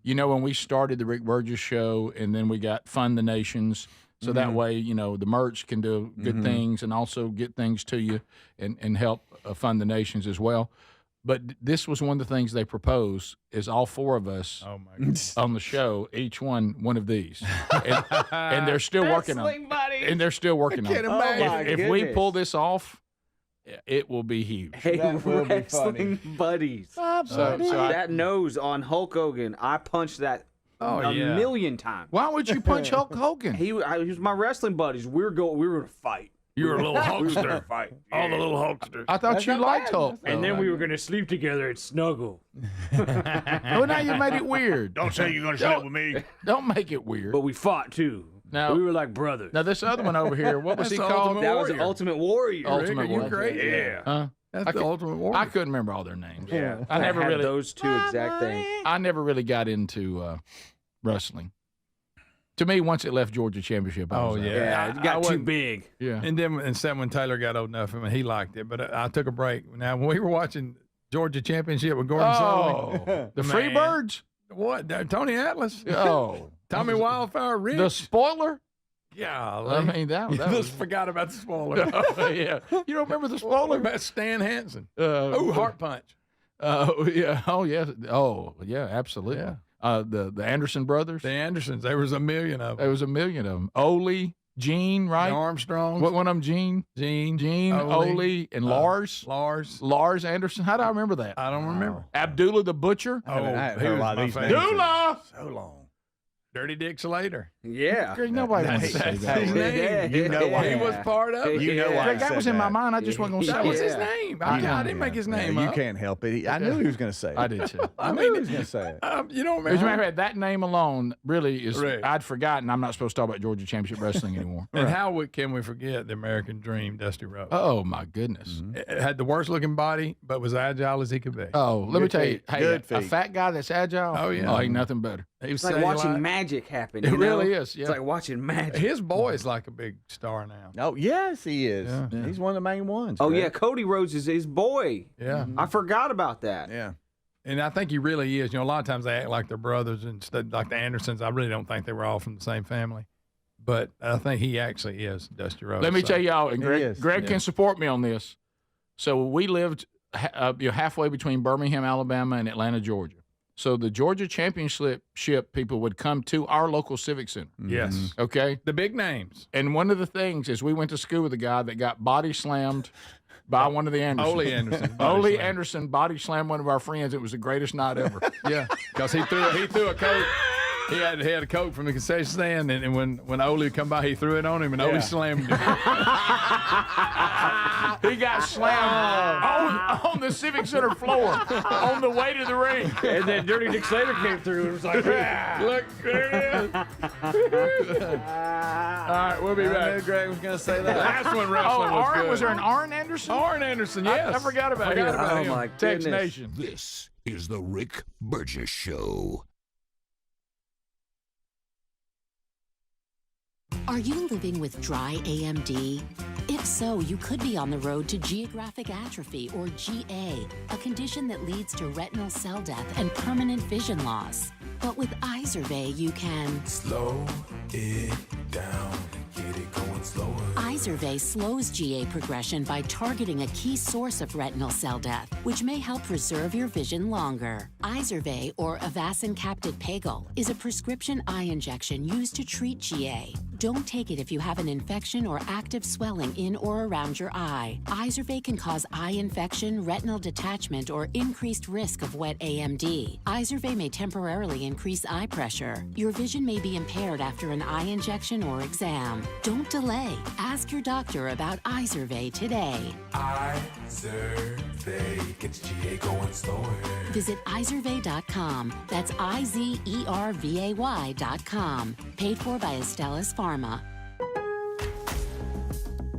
When we started the Rick Burgess show, and then we got Fund the Nations. So that way, the merch can do good things and also get things to you and help fund the nations as well. But this was one of the things they proposed is all four of us on the show, each one of these. And they're still working on it. And they're still working on it. If we pull this off, it will be huge. Hey, wrestling buddies. So that nose on Hulk Hogan, I punched that a million times. Why would you punch Hulk Hogan? He was my wrestling buddies. We were going to fight. You were a little Hulkster. We were gonna fight. All the little Hulksters. I thought you liked Hulk. And then we were going to sleep together and snuggle. Well, now you made it weird. Don't say you're going to sleep with me. Don't make it weird. But we fought too. Now, we were like brothers. Now this other one over here, what was he called? That was Ultimate Warrior. Ultimate Warrior. You crazy? Yeah. Huh? That's the Ultimate Warrior. I couldn't remember all their names. Yeah. I never had really those two exact things. I never really got into wrestling. To me, once it left Georgia Championship, I was out. Yeah, it got too big. Yeah. And then when Taylor got old enough, he liked it. But I took a break. Now, when we were watching Georgia Championship with Gordon Sullivan. The Freebirds? What? Tony Atlas? Oh. Tommy Wildfire Rich? The spoiler? Yeah. I mean, that you was... just forgot about the spoiler. Yeah. You don't remember the spoiler? About Stan Hansen. Heart Punch. Yeah. Oh, yeah. Oh, yeah, absolutely. Yeah. The Anderson brothers. The Andersons. There was a million of them. There was a million of them. Ole, Gene, right? The Armstrongs. What one of them? Gene, Ole, and Lars. Lars Anderson. How do I remember that? I don't remember. Abdullah the Butcher. Oh, he was my favorite. Abdullah. So long. Dirty Dick Slater. Yeah. Greg, nobody wants to say That's that. his name. You know why He was part of it. You know why Greg, that was in my mind. I just wasn't going to say That was it. his name. I didn't make his name You up. can't help it. I knew he was going to say it. I did too. I knew he was going to say it. You don't As a matter of remember. fact, that name alone really is. Right. I'd forgotten. I'm not supposed to talk about Georgia Championship Wrestling anymore. And how can we forget the American Dream, Dusty Rhodes? Oh my goodness. It had the worst looking body, but was agile as he could be. Oh, let me tell you, feet. hey, Good a feet. fat guy that's agile. Oh, yeah. Oh, ain't nothing better. He was It's like watching magic happen. It you know? really is. Yeah. It's like watching magic. His boy's like a big star now. Oh, yes, he is. Yeah. He's one of the main ones. Oh, Greg. yeah. Cody Rhodes is his boy. Yeah. I forgot about that. Yeah. And I think he really is. A lot of times they act like they're brothers instead, like the Andersons. I really don't think they were all from the same family. But I think he actually is Dusty Rhodes. Let me tell y'all, and He is, Greg yeah. can support me on this. So we lived halfway between Birmingham, Alabama, and Atlanta, Georgia. So the Georgia Championship people would come to our local civic center. Yes. Okay. The big names. And one of the things is we went to school with a guy that got body slammed by one of the Andersons. Ole Anderson. Ole Anderson body slammed one of our friends. It was the greatest night ever. Yeah, because he threw a coat. He had a coat from the concession stand, and when Ole come by, he threw it on him, and Ole slammed him. He got slammed on the civic center floor on the way to the ring. And then Dirty Dick Slater came through and was like, Look, there it is. All right, we'll be I back. knew Greg was going to say The that. last one Oh, wrestling was good. was there an Arn Anderson? Arn Anderson, yes. I forgot about him. Oh, my Tex goodness. Nation. This is the Rick Burgess Show. Are you living with dry AMD? If so, you could be on the road to geographic atrophy, or GA, a condition that leads to retinal cell death and permanent vision loss. But with Izervay, you can slow it down, get it going slower. Izervay slows GA progression by targeting a key source of retinal cell death, which may help preserve your vision longer. Izervay, or Avastin Captid Pagel, is a prescription eye injection used to treat GA. Don't take it if you have an infection or active swelling in or around your eye. Izervay can cause eye infection, retinal detachment, or increased risk of wet AMD. Izervay may temporarily increase eye pressure. Your vision may be impaired after an eye injection or exam. Don't delay. Ask your doctor about Izervay today. Izervay gets GA going slower. Visit Izervay.com. That's IZERVAY.com. Paid for by Astellas Pharma.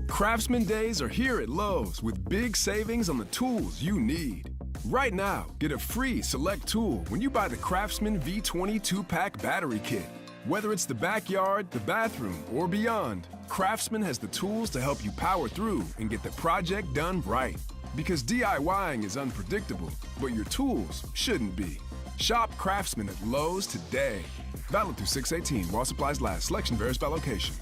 Craftsman Days are here at Lowe's with big savings on the tools you need. Right now, get a free select tool when you buy the Craftsman V20 2-pack battery kit. Whether it's the backyard, the bathroom, or beyond, Craftsman has the tools to help you power through and get the project done right. Because DIYing is unpredictable, but your tools shouldn't be. Shop Craftsman at Lowe's today. Valid through 6/18 while supplies last. Selection varies by location.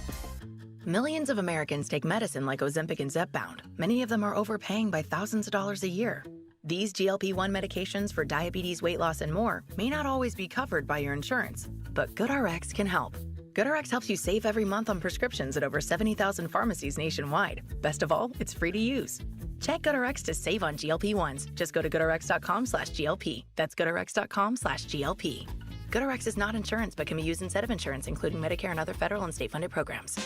Millions of Americans take medicine like Ozempic and Zepbound. Many of them are overpaying by thousands of dollars a year. These GLP-1 medications for diabetes, weight loss, and more may not always be covered by your insurance, but GoodRx can help. GoodRx helps you save every month on prescriptions at over 70,000 pharmacies nationwide. Best of all, it's free to use. Check GoodRx to save on GLP-1s. Just go to GoodRx.com/GLP. That's GoodRx.com/GLP. GoodRx is not insurance but can be used instead of insurance, including Medicare and other federal and state-funded programs.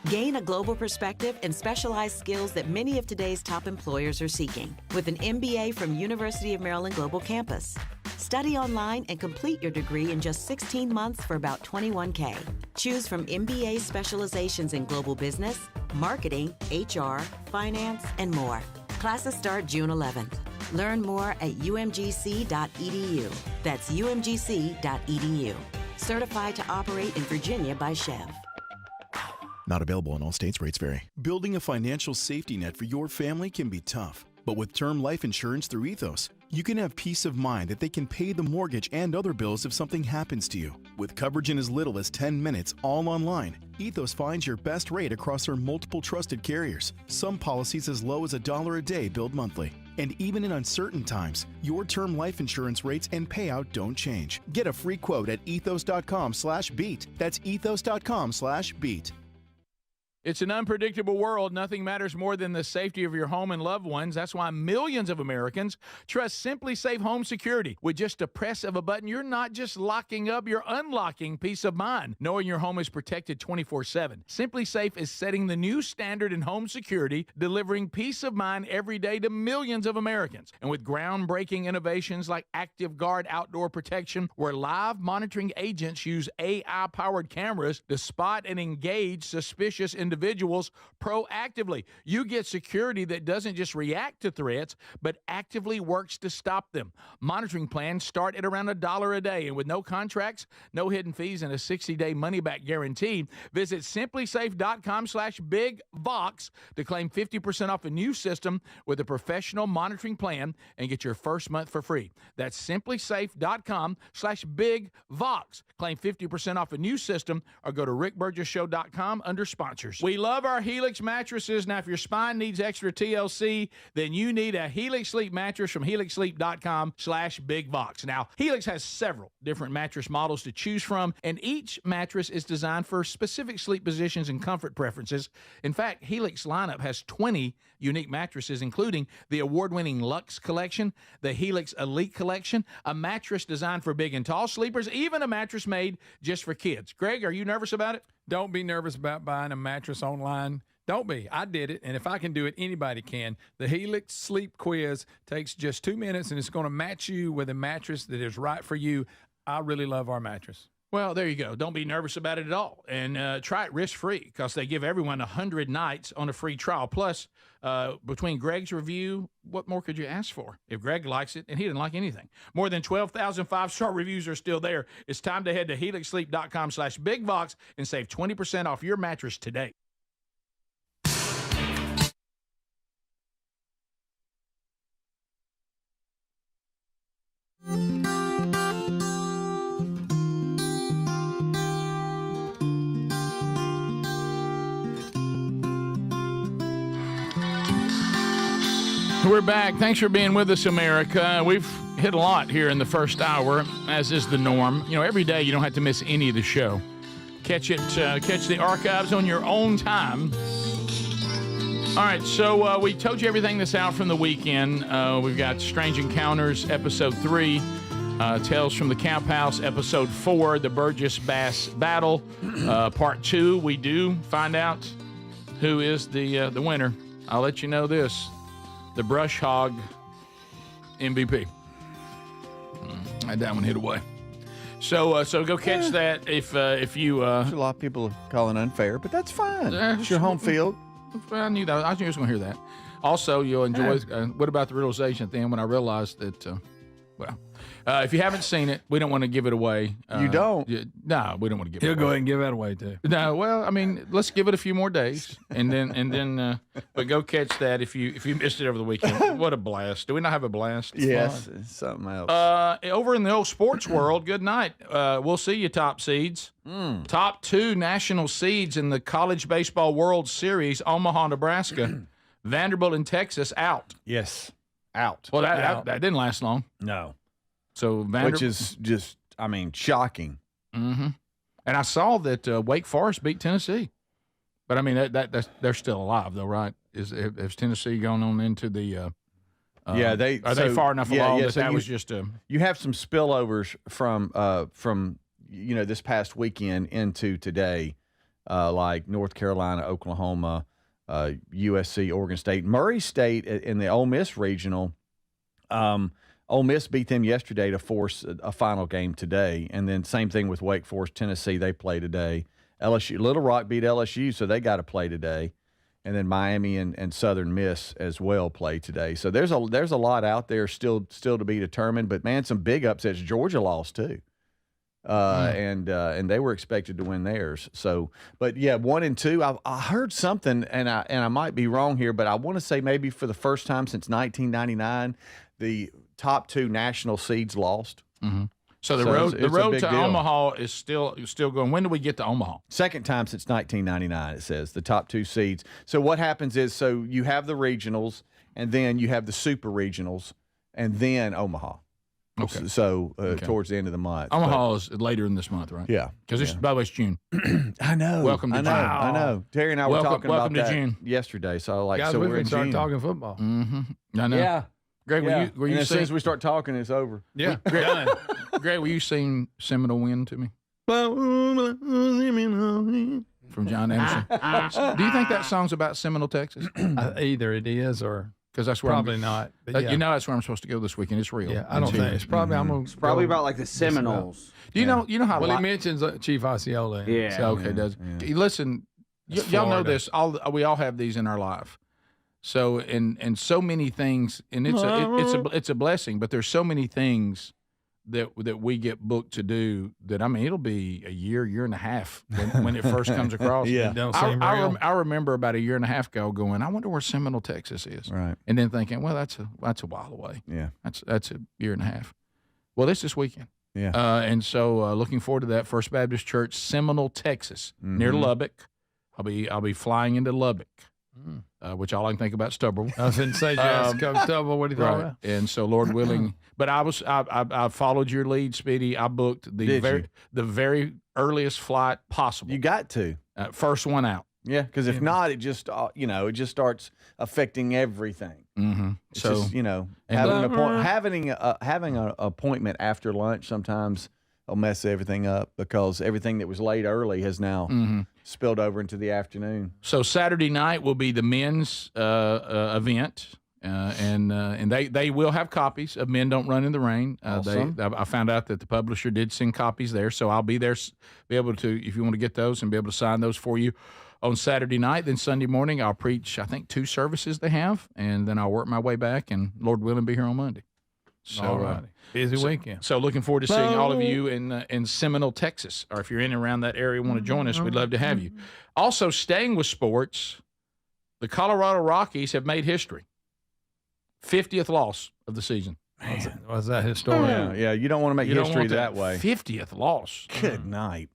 Gain a global perspective and specialized skills that many of today's top employers are seeking with an MBA from University of Maryland Global Campus. Study online and complete your degree in just 16 months for about $21K. Choose from MBA specializations in global business, marketing, HR, finance, and more. Classes start June 11th. Learn more at umgc.edu. That's umgc.edu. Certified to operate in Virginia by Chev. Not available in all states. Rates vary. Building a financial safety net for your family can be tough. But with term life insurance through Ethos, you can have peace of mind that they can pay the mortgage and other bills if something happens to you. With coverage in as little as 10 minutes, all online, Ethos finds your best rate across their multiple trusted carriers. Some policies as low as $1 a day billed monthly. And even in uncertain times, your term life insurance rates and payout don't change. Get a free quote at ethos.com/beat. That's ethos.com/beat. It's an unpredictable world. Nothing matters more than the safety of your home and loved ones. That's why millions of Americans trust Simply Safe Home Security. With just a press of a button, you're not just locking up, you're unlocking peace of mind, knowing your home is protected 24/7. Simply Safe is setting the new standard in home security, delivering peace of mind every day to millions of Americans. And with groundbreaking innovations like Active Guard Outdoor Protection, where live monitoring agents use AI-powered cameras to spot and engage suspicious individuals proactively. You get security that doesn't just react to threats, but actively works to stop them. Monitoring plans start at around $1 a day, and with no contracts, no hidden fees, and a 60-day money-back guarantee, visit simplysafe.com/bigvox to claim 50% off a new system with a professional monitoring plan and get your first month for free. That's simplysafe.com/bigvox. Claim 50% off a new system or go to rickburgesshow.com under sponsors. We love our Helix mattresses. Now, if your spine needs extra TLC, then you need a Helix Sleep mattress from helixsleep.com/bigvox. Now, Helix has several different mattress models to choose from, and each mattress is designed for specific sleep positions and comfort preferences. In fact, Helix lineup has 20 unique mattresses, including the award-winning Luxe Collection, the Helix Elite Collection, a mattress designed for big and tall sleepers, even a mattress made just for kids. Greg, are you nervous about it? Don't be nervous about buying a mattress online. Don't be. I did it, and if I can do it, anybody can. The Helix Sleep Quiz takes just 2 minutes, and it's going to match you with a mattress that is right for you. I really love our mattress. Well, there you go. Don't be nervous about it at all. And try it risk-free because they give everyone 100 nights on a free trial. Plus, between Greg's review, what more could you ask for? If Greg likes it, and he didn't like anything. More than 12,000 five-star reviews are still there. It's time to head to helixsleep.com/BigVox and save 20% off your mattress today. We're back. Thanks for being with us, America. We've hit a lot here in the first hour, as is the norm. You know, every day you don't have to miss any of the show. Catch the archives on your own time. All right, so we told you everything that's out from the weekend. We've got Strange Encounters, Episode 3, Tales from the Camp House, Episode 4, the Burgess Bass Battle, Part 2. We do find out who is the winner. I'll let you know this. The Brush Hog MVP. Had that one hit away. So go catch that if you. There's a lot of people calling unfair, but that's fine. It's your home field. I knew that. I knew I was going to hear that. Also, you'll enjoy. What about the realization at the end when I realized that? If you haven't seen it, we don't want to give it away. You don't? No, we don't want to give it away. He'll go ahead and give that away, too. No, well, I mean, let's give it a few more days, and then, but go catch that if you missed it over the weekend. What a blast! Do we not have a blast? Yes, it's something else. Over in the old sports world, good night. We'll see you, top seeds. Top 2 national seeds in the College Baseball World Series, Omaha, Nebraska. Vanderbilt and Texas out. Yes, out. Well, that didn't last long. No. So which is just, I mean, shocking. Mm-hmm. And I saw that Wake Forest beat Tennessee, but I mean that's they're still alive though, right? Has Tennessee gone on into the? Are they far enough along that that was just a? You have some spillovers from this past weekend into today, like North Carolina, Oklahoma, USC, Oregon State, Murray State in the Ole Miss regional. Ole Miss beat them yesterday to force a final game today, and then same thing with Wake Forest, Tennessee. They play today. LSU, Little Rock beat LSU, so they got to play today, and then Miami and Southern Miss as well play today. So there's a lot out there still to be determined. But man, some big upsets. Georgia lost too, and they were expected to win theirs. So, but yeah, 1 and 2. I heard something, and I might be wrong here, but I want to say maybe for the first time since 1999, the top 2 national seeds lost. Mm-hmm. So the road to Omaha is still going. When do we get to Omaha? Second time since 1999, it says, the top 2 seeds. So what happens is, so you have the regionals, and then you have the super regionals, and then Omaha. Okay. So towards the end of the month. Omaha is later in this month, right? Yeah. Because by the way, it's June. I know. Welcome to June. I know. Terry and I were talking about that June. yesterday. So Guys, so we we're can in start June. talking football. Mm-hmm. I know. Yeah. Greg, were you as soon as we start talking, it's over. Yeah. Greg, will you sing Seminole Wind to me? From John Emerson. Do you think that song's about Seminole, Texas? Either it is or because that's where probably not. But yeah. That's where I'm supposed to go this weekend. It's real. Yeah, I don't think it's probably. It's probably about like the Seminoles. Do you know how? Well, he mentions Chief Osceola. Yeah. So, okay, does listen? Y'all know this. We all have these in our life. So and so many things, and it's a blessing. But there's so many things that we get booked to do that, I mean, it'll be a year and a half when it first comes across. Yeah, don't seem real. I remember about a year and a half ago going, I wonder where Seminole, Texas is, right? And then thinking, well, that's a while away. Yeah, that's a year and a half. Well, this weekend. Yeah, and so looking forward to that. First Baptist Church, Seminole, Texas, near Lubbock. I'll be flying into Lubbock. Which all I can think about Stubble. I was going to say, come Stubble. What do you think? And so, Lord willing, but I followed your lead, Speedy. I booked the very earliest flight possible. You got to first one out. Yeah, because if not, it just starts affecting everything. Mm-hmm. It's so just, having an appointment after lunch sometimes will mess everything up because everything that was late early has now spilled over into the afternoon. So Saturday night will be the men's event, And they will have copies of Men Don't Run in the Rain. Awesome. I found out that the publisher did send copies there, so I'll be there, be able to, if you want to get those, and be able to sign those for you on Saturday night. Then Sunday morning I'll preach, I think, 2 services they have, and then I'll work my way back, and Lord willing, be here on Monday. So, all righty. Busy weekend. So looking forward to seeing all of you in Seminole, Texas, or if you're in and around that area and want to join us, we'd love to have you. Also, staying with sports, the Colorado Rockies have made history. 50th loss of the season. Was that historic? Yeah, you don't want to make history that way. 50th loss. Good night.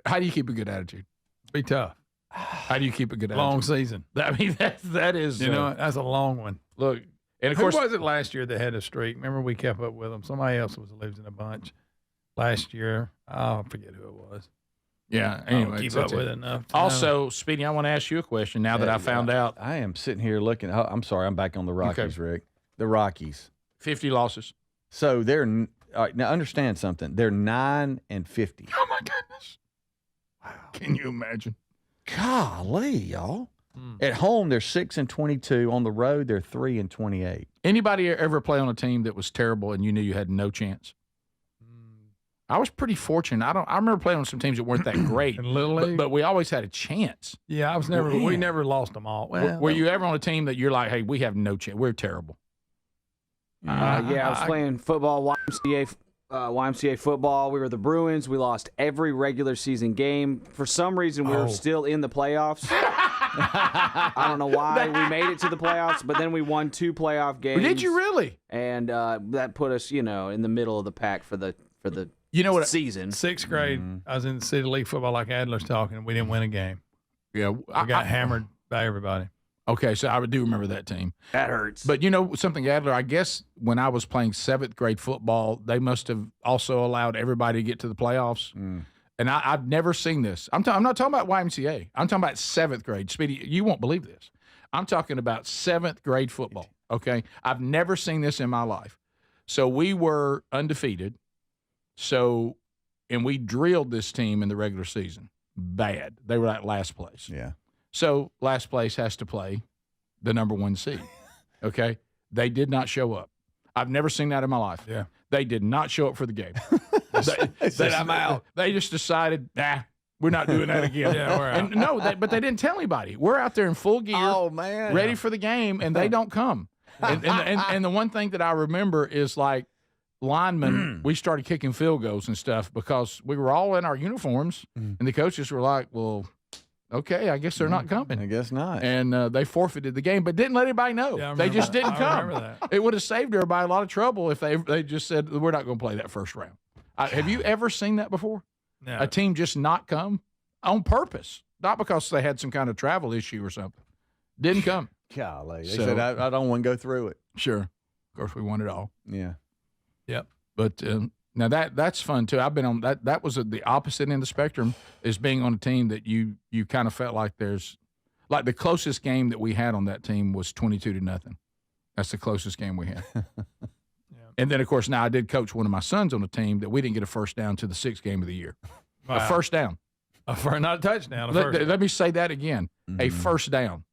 How do you keep a good attitude? Be tough. How do you keep a good attitude? Long season. I mean, that is. That's a long one. Look, and of Who course, was it last year that had a streak? Remember we kept up with them. Somebody else was losing a bunch last year. I forget who it was. Yeah. I don't Anyway, keep up with it enough. Also, Speedy, I want to ask you a question. Now that I found out, I am sitting here looking. I'm sorry, I'm back on the Rockies, Rick. The Rockies, 50 losses. So they're now understand something. They're 9-50. Oh my goodness! Wow. Can you imagine? Golly, y'all. At home, they're 6-22. On the road, they're 3-28. Anybody ever play on a team that was terrible and you knew you had no chance? I was pretty fortunate. I remember playing on some teams that weren't that great, In Little League? but we always had a chance. Yeah, we never lost them all. Well, Were you ever on a team that you're like, hey, we have no chance. We're terrible. I was playing football, YMCA football. We were the Bruins. We lost every regular season game. For some reason, we were still in the playoffs. I don't know why we made it to the playoffs, but then we won 2 playoff games. Did you really? And that put us, in the middle of the pack for the season. 6th grade, I was in the City League football like Adler's talking, and we didn't win a game. Yeah. We got hammered by everybody. Okay, so I do remember that team. That hurts. But something, Adler, I guess when I was playing 7th grade football, they must have also allowed everybody to get to the playoffs. And I've never seen this. I'm not talking about YMCA. I'm talking about 7th grade. Speedy, you won't believe this. I'm talking about 7th grade football, okay? I've never seen this in my life. So we were undefeated. And we drilled this team in the regular season. Bad. They were at last place. Yeah. So last place has to play the number 1 seed. Okay? They did not show up. I've never seen that in my life. Yeah. They did not show up for the game. They said, I'm out. They just decided, we're not doing that again. Yeah, we're out. But they didn't tell anybody. We're out there in full gear, ready for the game, and they don't come. And the one thing that I remember is like, linemen, we started kicking field goals and stuff because we were all in our uniforms, and the coaches were like, well, okay, I guess they're not coming. I guess not. And they forfeited the game, but didn't let anybody know. Yeah, they just didn't come. I remember that. It would have saved everybody a lot of trouble if they just said, we're not going to play that first round. Have you ever seen that before? No. A team just not come on purpose, not because they had some kind of travel issue or something. Didn't come. Golly. They said, I don't want to go through it. Sure. Of course, we won it all. Yeah. Yep. But now that's fun too. I've been on that. That was the opposite end of the spectrum, is being on a team that you kind of felt like there's, like the closest game that we had on that team was 22-0. That's the closest game we had. And then of course now I did coach one of my sons on a team that we didn't get a first down to the 6th game of the year. Wow. A first down. Not a touchdown. Let me say that again. A first down.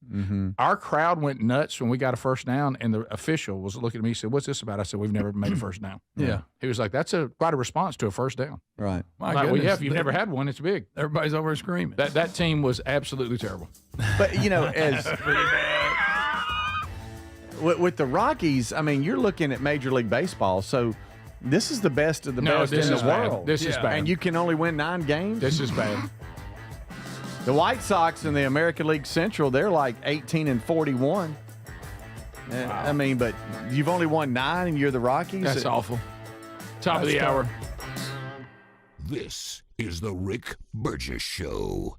Our crowd went nuts when we got a first down, and the official was looking at me and said, what's this about? I said, we've never made a first down. Yeah. He was like, that's quite a response to a first down. Right. My Well, goodness. yeah, if you've never had one, it's big. Everybody's over screaming. That team was absolutely terrible. But, as with the Rockies, I mean, you're looking at Major League Baseball, so this is the best of the best in the world. This is bad. And you can only win 9 games? This is bad. The White Sox in the American League Central, they're like 18-41. I mean, but you've only won 9 and you're the Rockies? That's awful. Top of the hour. This is the Rick Burgess Show.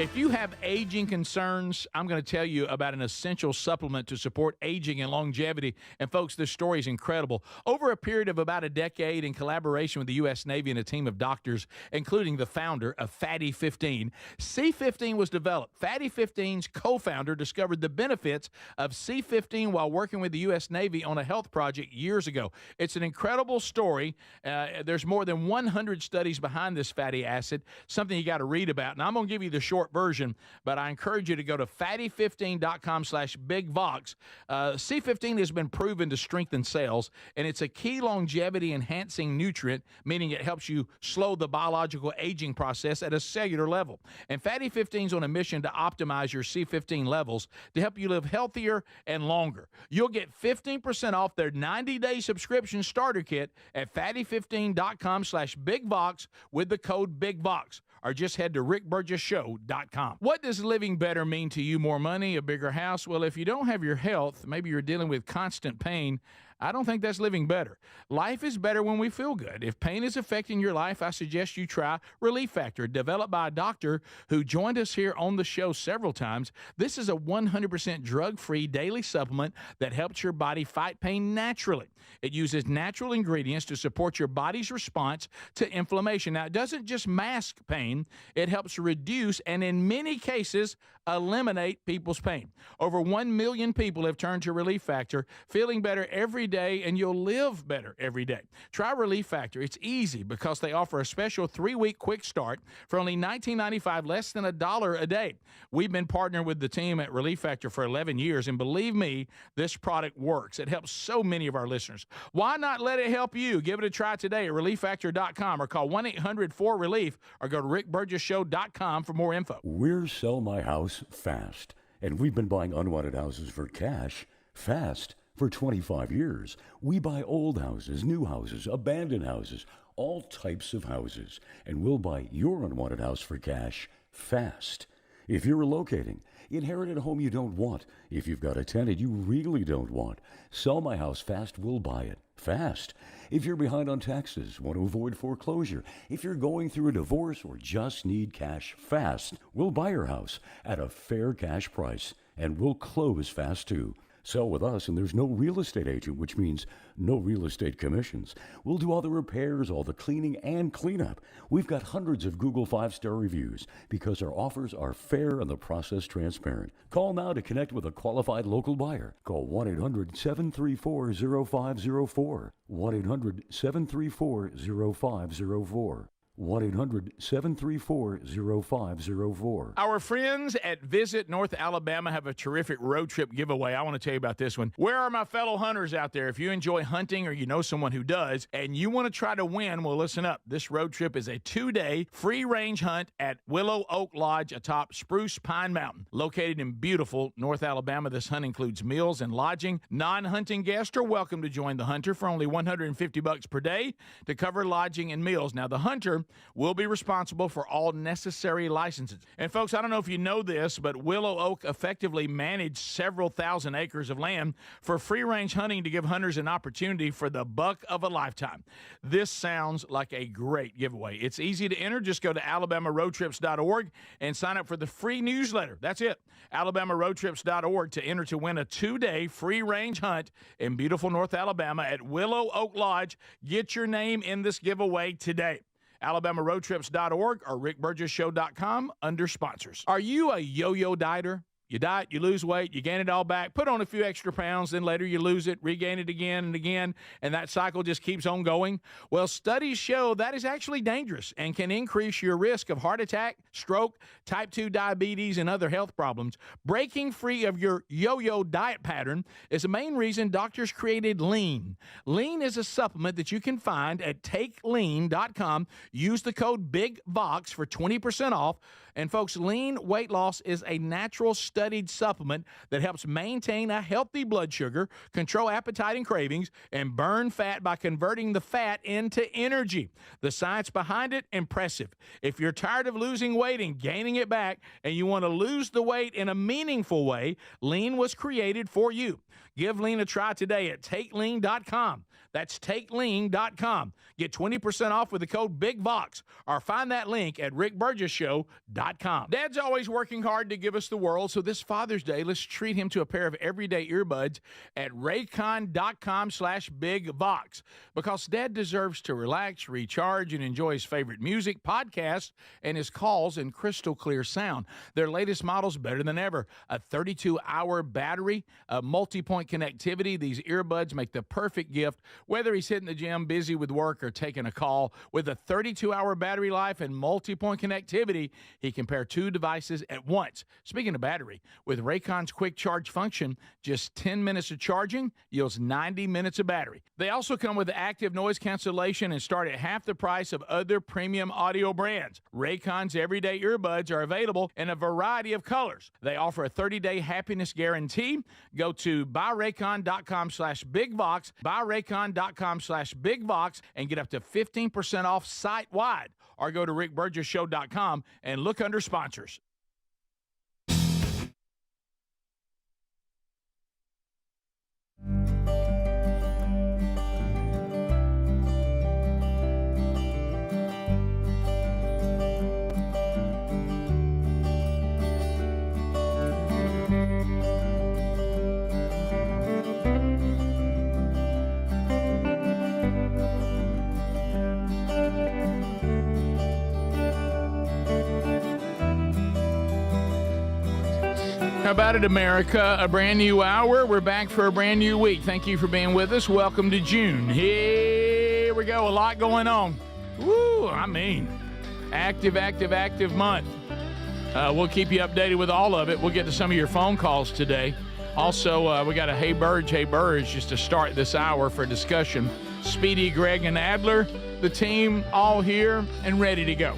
If you have aging concerns, I'm going to tell you about an essential supplement to support aging and longevity. And folks, this story is incredible. Over a period of about a decade, in collaboration with the U.S. Navy and a team of doctors, including the founder of Fatty 15, C15 was developed. Fatty 15's co-founder discovered the benefits of C15 while working with the U.S. Navy on a health project years ago. It's an incredible story. There's more than 100 studies behind this fatty acid, something you got to read about. And I'm going to give you the short version, but I encourage you to go to fatty15.com/bigvox. C15 has been proven to strengthen cells, and it's a key longevity-enhancing nutrient, meaning it helps you slow the biological aging process at a cellular level. And Fatty 15 is on a mission to optimize your C15 levels to help you live healthier and longer. You'll get 15% off their 90-day subscription starter kit at fatty15.com/bigvox with the code BIGVOX. Or just head to rickburgesshow.com. What does living better mean to you? More money, a bigger house? Well, if you don't have your health, maybe you're dealing with constant pain, I don't think that's living better. Life is better when we feel good. If pain is affecting your life, I suggest you try Relief Factor, developed by a doctor who joined us here on the show several times. This is a 100% drug-free daily supplement that helps your body fight pain naturally. It uses natural ingredients to support your body's response to inflammation. Now, it doesn't just mask pain, it helps reduce and in many cases eliminate people's pain. Over 1 million people have turned to Relief Factor, feeling better every day, and you'll live better every day. Try Relief Factor. It's easy because they offer a special 3-week quick start for only $19.95, less than $1 a day. We've been partnering with the team at Relief Factor for 11 years, and believe me, this product works. It helps so many of our listeners. Why not let it help you? Give it a try today at relieffactor.com or call 1-800-4RELIEF or go to rickburgesshow.com for more info. We're Sell My House Fast, and we've been buying unwanted houses for cash fast for 25 years. We buy old houses, new houses, abandoned houses, all types of houses, and we'll buy your unwanted house for cash fast. If you're relocating, inherit a home you don't want, if you've got a tenant you really don't want, Sell My House Fast will buy it fast. If you're behind on taxes, want to avoid foreclosure, if you're going through a divorce or just need cash fast, we'll buy your house at a fair cash price, and we'll close fast too. Sell with us, and there's no real estate agent, which means no real estate commissions. We'll do all the repairs, all the cleaning, and cleanup. We've got hundreds of Google 5-star reviews because our offers are fair and the process transparent. Call now to connect with a qualified local buyer. Call 1-800-734-0504. 1-800-734-0504. 1-800-734-0504. Our friends at Visit North Alabama have a terrific road trip giveaway. I want to tell you about this one. Where are my fellow hunters out there? If you enjoy hunting or you know someone who does and you want to try to win, well, listen up. This road trip is a 2-day free-range hunt at Willow Oak Lodge atop Spruce Pine Mountain. Located in beautiful North Alabama, this hunt includes meals and lodging. Non-hunting guests are welcome to join the hunter for only $150 per day to cover lodging and meals. Now, the hunter will be responsible for all necessary licenses. And folks, I don't know if you know this, but Willow Oak effectively managed several thousand acres of land for free-range hunting to give hunters an opportunity for the buck of a lifetime. This sounds like a great giveaway. It's easy to enter. Just go to alabamaroadtrips.org and sign up for the free newsletter. That's it. alabamaroadtrips.org to enter to win a 2-day free-range hunt in beautiful North Alabama at Willow Oak Lodge. Get your name in this giveaway today. alabamaroadtrips.org or rickburgesshow.com under sponsors. Are you a yo-yo dieter? You diet, you lose weight, you gain it all back, put on a few extra pounds, then later you lose it, regain it again and again, and that cycle just keeps on going? Well, studies show that is actually dangerous and can increase your risk of heart attack, stroke, type 2 diabetes, and other health problems. Breaking free of your yo-yo diet pattern is the main reason doctors created Lean. Lean is a supplement that you can find at takelean.com. Use the code BIGVOX for 20% off. And folks, Lean weight loss is a natural study studied supplement that helps maintain a healthy blood sugar, control appetite and cravings, and burn fat by converting the fat into energy. The science behind it, impressive. If you're tired of losing weight and gaining it back, and you want to lose the weight in a meaningful way, Lean was created for you. Give Lean a try today at TakeLean.com. That's TakeLean.com. Get 20% off with the code BIGVOX, or find that link at RickBurgessShow.com. Dad's always working hard to give us the world, so this Father's Day, let's treat him to a pair of everyday earbuds at Raycon.com/BigVox, because Dad deserves to relax, recharge, and enjoy his favorite music, podcasts, and his calls in crystal clear sound. Their latest model's better than ever. A 32-hour battery, a multi-point connectivity. These earbuds make the perfect gift, whether he's hitting the gym, busy with work, or taking a call. With a 32-hour battery life and multi-point connectivity, he can pair two devices at once. Speaking of battery, with Raycon's quick charge function, just 10 minutes of charging yields 90 minutes of battery. They also come with active noise cancellation and start at half the price of other premium audio brands. Raycon's everyday earbuds are available in a variety of colors. They offer a 30-day happiness guarantee. Go to buyraycon.com/BigVox, buyraycon.com/BigVox, and get up to 15% off site-wide. Or go to rickburgesshow.com and look under sponsors. How about it, America? A brand new hour. We're back for a brand new week. Thank you for being with us. Welcome to June. Here we go. A lot going on. Woo, I mean, active month. We'll keep you updated with all of it. We'll get to some of your phone calls today. Also, we got a Hey Burge just to start this hour for discussion. Speedy, Greg, and Adler, the team all here and ready to go.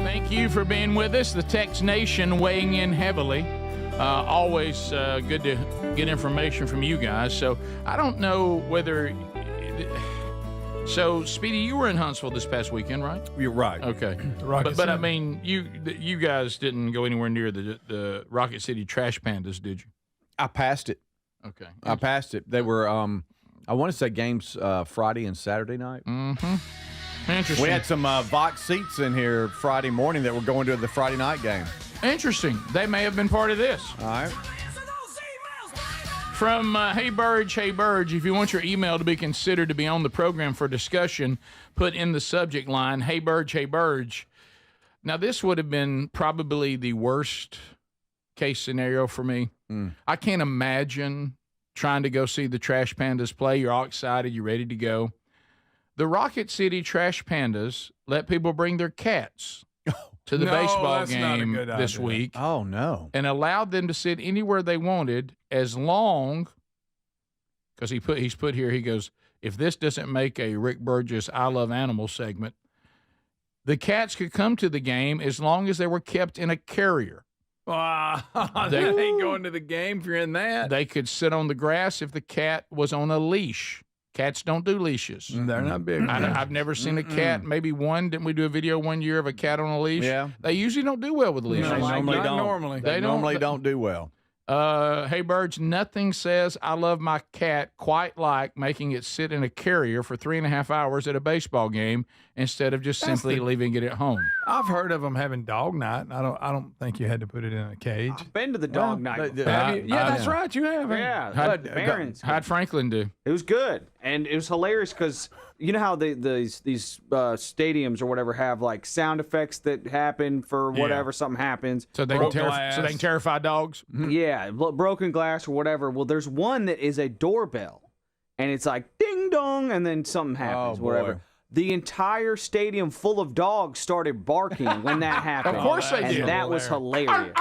Thank you for being with us. The Tex Nation weighing in heavily. Always good to get information from you guys. So I don't know whether... So, Speedy, you were in Huntsville this past weekend, right? You're right. Okay. But I mean, you guys didn't go anywhere near the Rocket City Trash Pandas, did you? I passed it. Okay. I passed it. They were, I want to say games Friday and Saturday night. Mm-hmm. Interesting. We had some Vox seats in here Friday morning that were going to the Friday night game. Interesting. They may have been part of this. All right. From Hey Burge, if you want your email to be considered to be on the program for discussion, put in the subject line, Hey Burge. Now, this would have been probably the worst case scenario for me. I can't imagine trying to go see the Trash Pandas play. You're all excited. You're ready to go. The Rocket City Trash Pandas let people bring their cats to the baseball game this week. Oh, no. And allowed them to sit anywhere they wanted as long, because he's put here, he goes, if this doesn't make a Rick Burgess I Love Animals segment, the cats could come to the game as long as they were kept in a carrier. They ain't going to the game if you're in that. They could sit on the grass if the cat was on a leash. Cats don't do leashes. They're not big. I've never seen a cat. Maybe one. Didn't we do a video one year of a cat on a leash? Yeah. They usually don't do well with leashes. They normally don't. They normally don't do well. Hey, Burge, nothing says I love my cat quite like making it sit in a carrier for 3.5 hours at a baseball game instead of just simply leaving it at home. I've heard of them having dog night. I don't think you had to put it in a cage. I've been to the dog night. That's right. You have. Yeah. How'd Franklin do? It was good. And it was hilarious because you know how these stadiums or whatever have like sound effects that happen for whatever something happens. So they can terrify dogs? Yeah, broken glass or whatever. Well, there's one that is a doorbell. And it's like ding dong and then something happens, whatever. The entire stadium full of dogs started barking when that happened. Of course they did. And that was hilarious.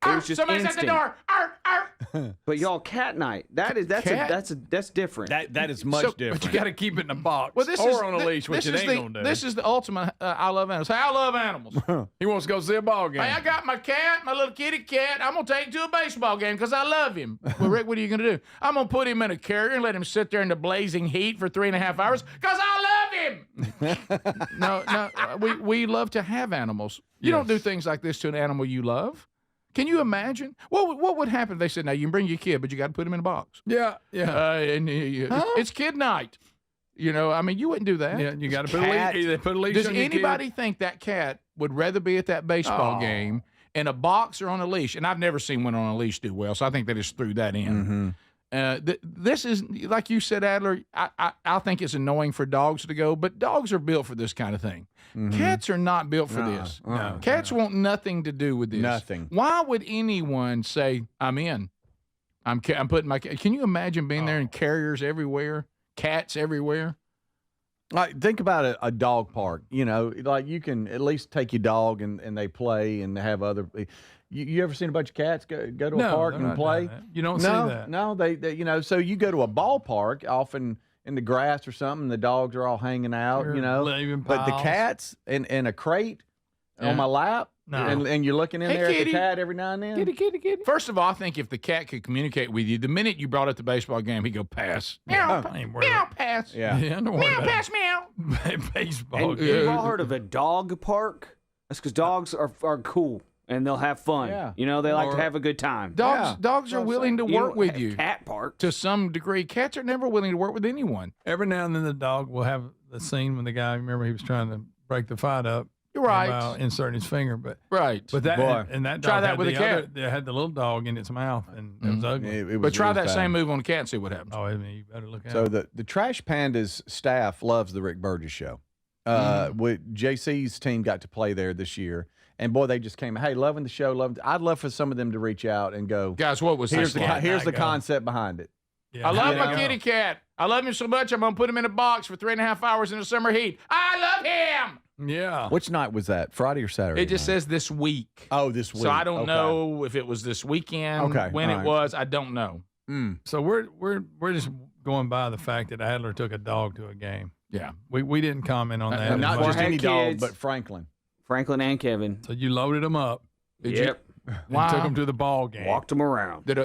It was just somebody's instant. at the door. But y'all, cat night. That's different. That is much different. But you got to keep it in a box Well, this or is on a leash, which it ain't going to do. This is the ultimate I love animals. Hey, I love animals. He wants to go see a ball game. Hey, I got my cat, my little kitty cat. I'm going to take him to a baseball game because I love him. Well, Rick, what are you going to do? I'm going to put him in a carrier and let him sit there in the blazing heat for 3.5 hours because I love him. No, we love to have animals. You don't do things like this to an animal you love. Can you imagine? What would happen if they said, now you can bring your kid, but you got to put him in a box? Yeah. It's kid night. You know, I mean, you wouldn't do that. Yeah, you got to put a leash. They put a leash Does on your anybody kid. think that cat would rather be at that baseball game in a box or on a leash? And I've never seen one on a leash do well, so I think they just threw that in. This is, like you said, Adler, I think it's annoying for dogs to go, but dogs are built for this kind of thing. Cats are not built for this. No. Cats want nothing to do with this. Nothing. Why would anyone say, I'm in? I'm putting my cat. Can you imagine being there in carriers everywhere, cats everywhere? Like, think about a dog park. You know, like you can at least take your dog and they play and have other. You ever seen a bunch of cats go to a park and play? You don't see that. No, they you know. So you go to a ballpark, often in the grass or something. The dogs are all hanging out. Sure, you know, leaving but the piles. cats in a crate on my lap. No. And you're looking in Hey, there at kitty. the cat every now and then. Kitty. First of all, I think if the cat could communicate with you, the minute you brought up the baseball game, he'd go, pass. Meow, meow, pass. Yeah. Don't worry Meow, about pass, meow. it. Baseball. And you've all heard of a dog park? That's because dogs are cool and they'll have fun. Yeah. You know, they like to have a good time. Dogs are willing to work with you. Cat park. To some degree. Cats are never willing to work with anyone. Every now and then the dog will have the scene when the guy, remember he was trying to break the fight up. You're right. About inserting his finger, but But that Boy. and that Try dog that had with the a cat. other, they had the little dog in its mouth, and it was ugly. But try that bad. same move on a cat and see what happens. Oh, I mean, you better look at So it. the Trash Pandas staff loves the Rick Burgess show. With JC's team got to play there this year, and boy, they just came. Hey, loving the show. I'd love for some of them to reach out and go, guys, what was here's this? here's the concept behind it. Yeah. I love my kitty cat. I love him so much, I'm going to put him in a box for 3.5 hours in the summer heat. I love him. Yeah. Which night was that? Friday or Saturday? It just night? says this week. Oh, this week. So I don't Okay. know if it was this weekend, when all it right. was. I don't know. So we're just going by the fact that Adler took a dog to a game. Yeah. We didn't comment on that. Not Or just had any dog, kids. but Franklin. Franklin and Kevin. So you loaded them up. Did you? And took them to the ball game. Walked them around. Did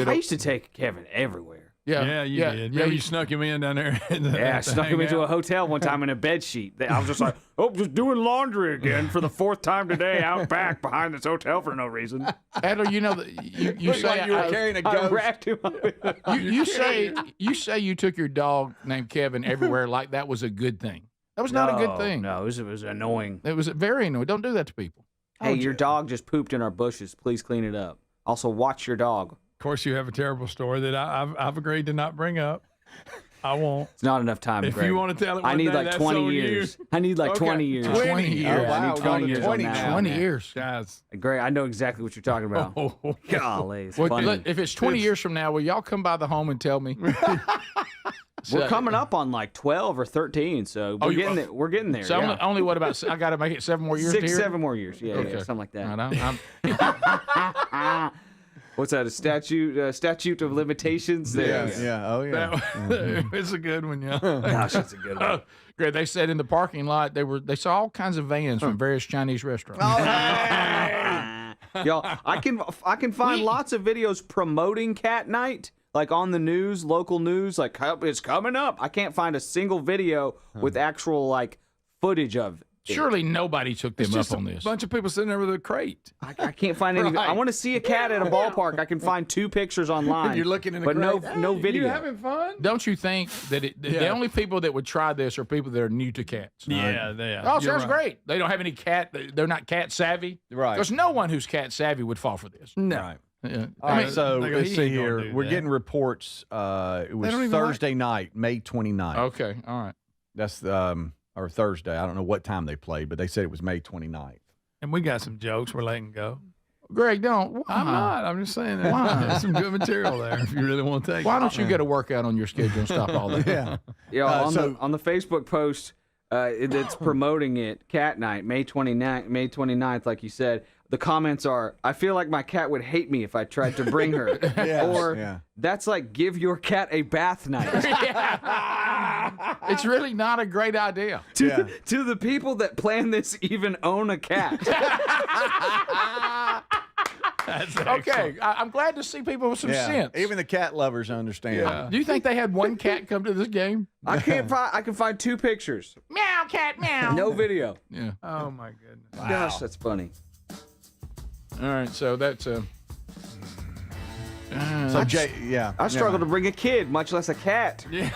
I used to take Kevin everywhere. Yeah, you did. Yeah, you snuck him in down there. Yeah, I snuck him into a hotel one time in a bed sheet. I was just like, just doing laundry again for the 4th time today out back behind this hotel for no reason. Adler, you know that you Looked say like you were carrying a I ghost. wrapped him up. you say you took your dog named Kevin everywhere like that was a good thing. That was not a good thing. No, it was annoying. It was very annoying. Don't do that to people. Hey, your dog just pooped in our bushes. Please clean it up. Also, watch your dog. Of course, you have a terrible story that I've agreed to not bring up. I won't. It's not enough time, If Greg. you want to tell it, I one need day, like that's 20 on you. years. I need like 20 years. 20 years. Yeah, I need 20 years on 20 that. now. 20 years. Guys. Greg, I know exactly what you're talking about. Golly, it's Well, funny. look, if it's 20 years from now, will y'all come by the home and tell me? We're coming up on like 12 or 13, so we're getting there. We're getting there. So yeah. only what about? I got to make it 7 more years. 6, to hear? 7 more years. Yeah, Okay. yeah, something like that. Right, I'm What's that? A statute of limitations? There. Yeah. Oh, yeah. It's a good one, yeah. Gosh, that's a good one. Great. They said in the parking lot they saw all kinds of vans from various Chinese restaurants. Y'all, I can find lots of videos promoting Cat Night, like on the news, local news, like it's coming up. I can't find a single video with actual like footage of it. Surely nobody took them It's just up on a this. bunch of people sitting there with a crate. I can't find any. I want to see a cat at a ballpark. I can find 2 pictures online. You're looking in a but no crate. no video. You having fun? Don't you think that the only people that would try this are people that are new to cats? Yeah, they are. Oh, You're sounds right. great. They don't have any cat. They're not cat savvy. Right. There's no one who's cat savvy would fall for this. No. Right. Yeah. All right, so they go, let's he see ain't gonna here. do We're that. getting reports. It was don't even Thursday night, May 29th. Okay. All right. That's or Thursday. I don't know what time they played, but they said it was May 29th. And we got some jokes we're letting go. Greg, don't. I'm not. I'm just saying there's some good material there if you really want to take Why it. don't you get a workout on your schedule and stop all that? Yeah. Yeah, so- on the Facebook post that's promoting it, Cat Night, May 29th, like you said. the comments are, I feel like my cat would hate me if I tried to bring her. That's like, give your cat a bath night. It's really not a great idea. To the people that plan this even own a cat. That's okay. I'm glad to see people with some sense. Even the cat lovers understand. Yeah. Do you think they had one cat come to this game? I can find 2 pictures. Meow, cat, meow. No video. Yeah. Oh my goodness. Wow. Gosh, that's funny. All right, so that's I struggle to bring a kid, much less a cat. Yeah.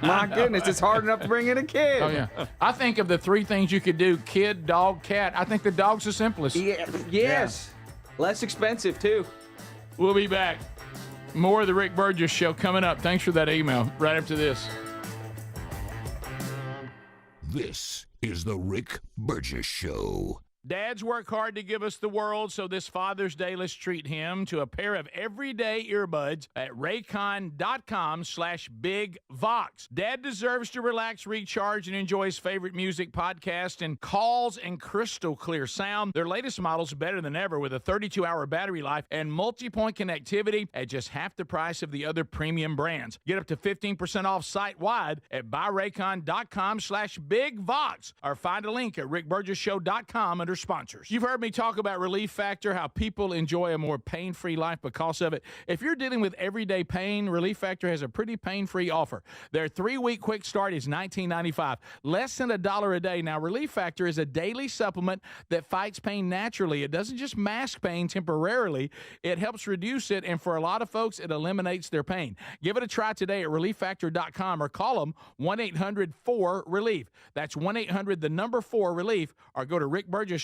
My goodness, it's hard enough to bring in a kid. Oh yeah. I think of the 3 things you could do: kid, dog, cat. I think the dog's the simplest. Yes. Less expensive too. We'll be back. More of the Rick Burgess Show coming up. Thanks for that email. Right after this. This is the Rick Burgess Show. Dads work hard to give us the world, so this Father's Day, let's treat him to a pair of everyday earbuds at raycon.com/bigvox. Dad deserves to relax, recharge, and enjoy his favorite music, podcast, and calls and crystal clear sound. Their latest model's better than ever with a 32-hour battery life and multi-point connectivity at just half the price of the other premium brands. Get up to 15% off site-wide at buyraycon.com/bigvox or find a link at rickburgesshow.com under sponsors. You've heard me talk about Relief Factor, how people enjoy a more pain-free life because of it. If you're dealing with everyday pain, Relief Factor has a pretty pain-free offer. Their 3-week quick start is $19.95, less than $1 a day. Now, Relief Factor is a daily supplement that fights pain naturally. It doesn't just mask pain temporarily. It helps reduce it, and for a lot of folks, it eliminates their pain. Give it a try today at relieffactor.com or call them 1-800-4-RELIEF. That's 1-800-4-RELIEF, or go to rickburgesshow.com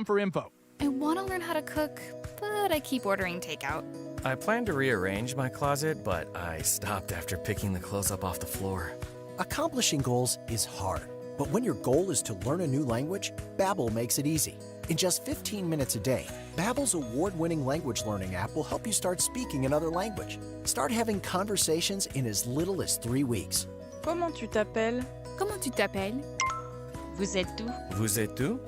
for info. I want to learn how to cook, but I keep ordering takeout. I plan to rearrange my closet, but I stopped after picking the clothes up off the floor. Accomplishing goals is hard, but when your goal is to learn a new language, Babbel makes it easy. In just 15 minutes a day, Babbel's award-winning language learning app will help you start speaking another language. Start having conversations in as little as 3 weeks. Comment tu t'appelles? Comment tu t'appelles? Vous êtes où? Vous êtes où?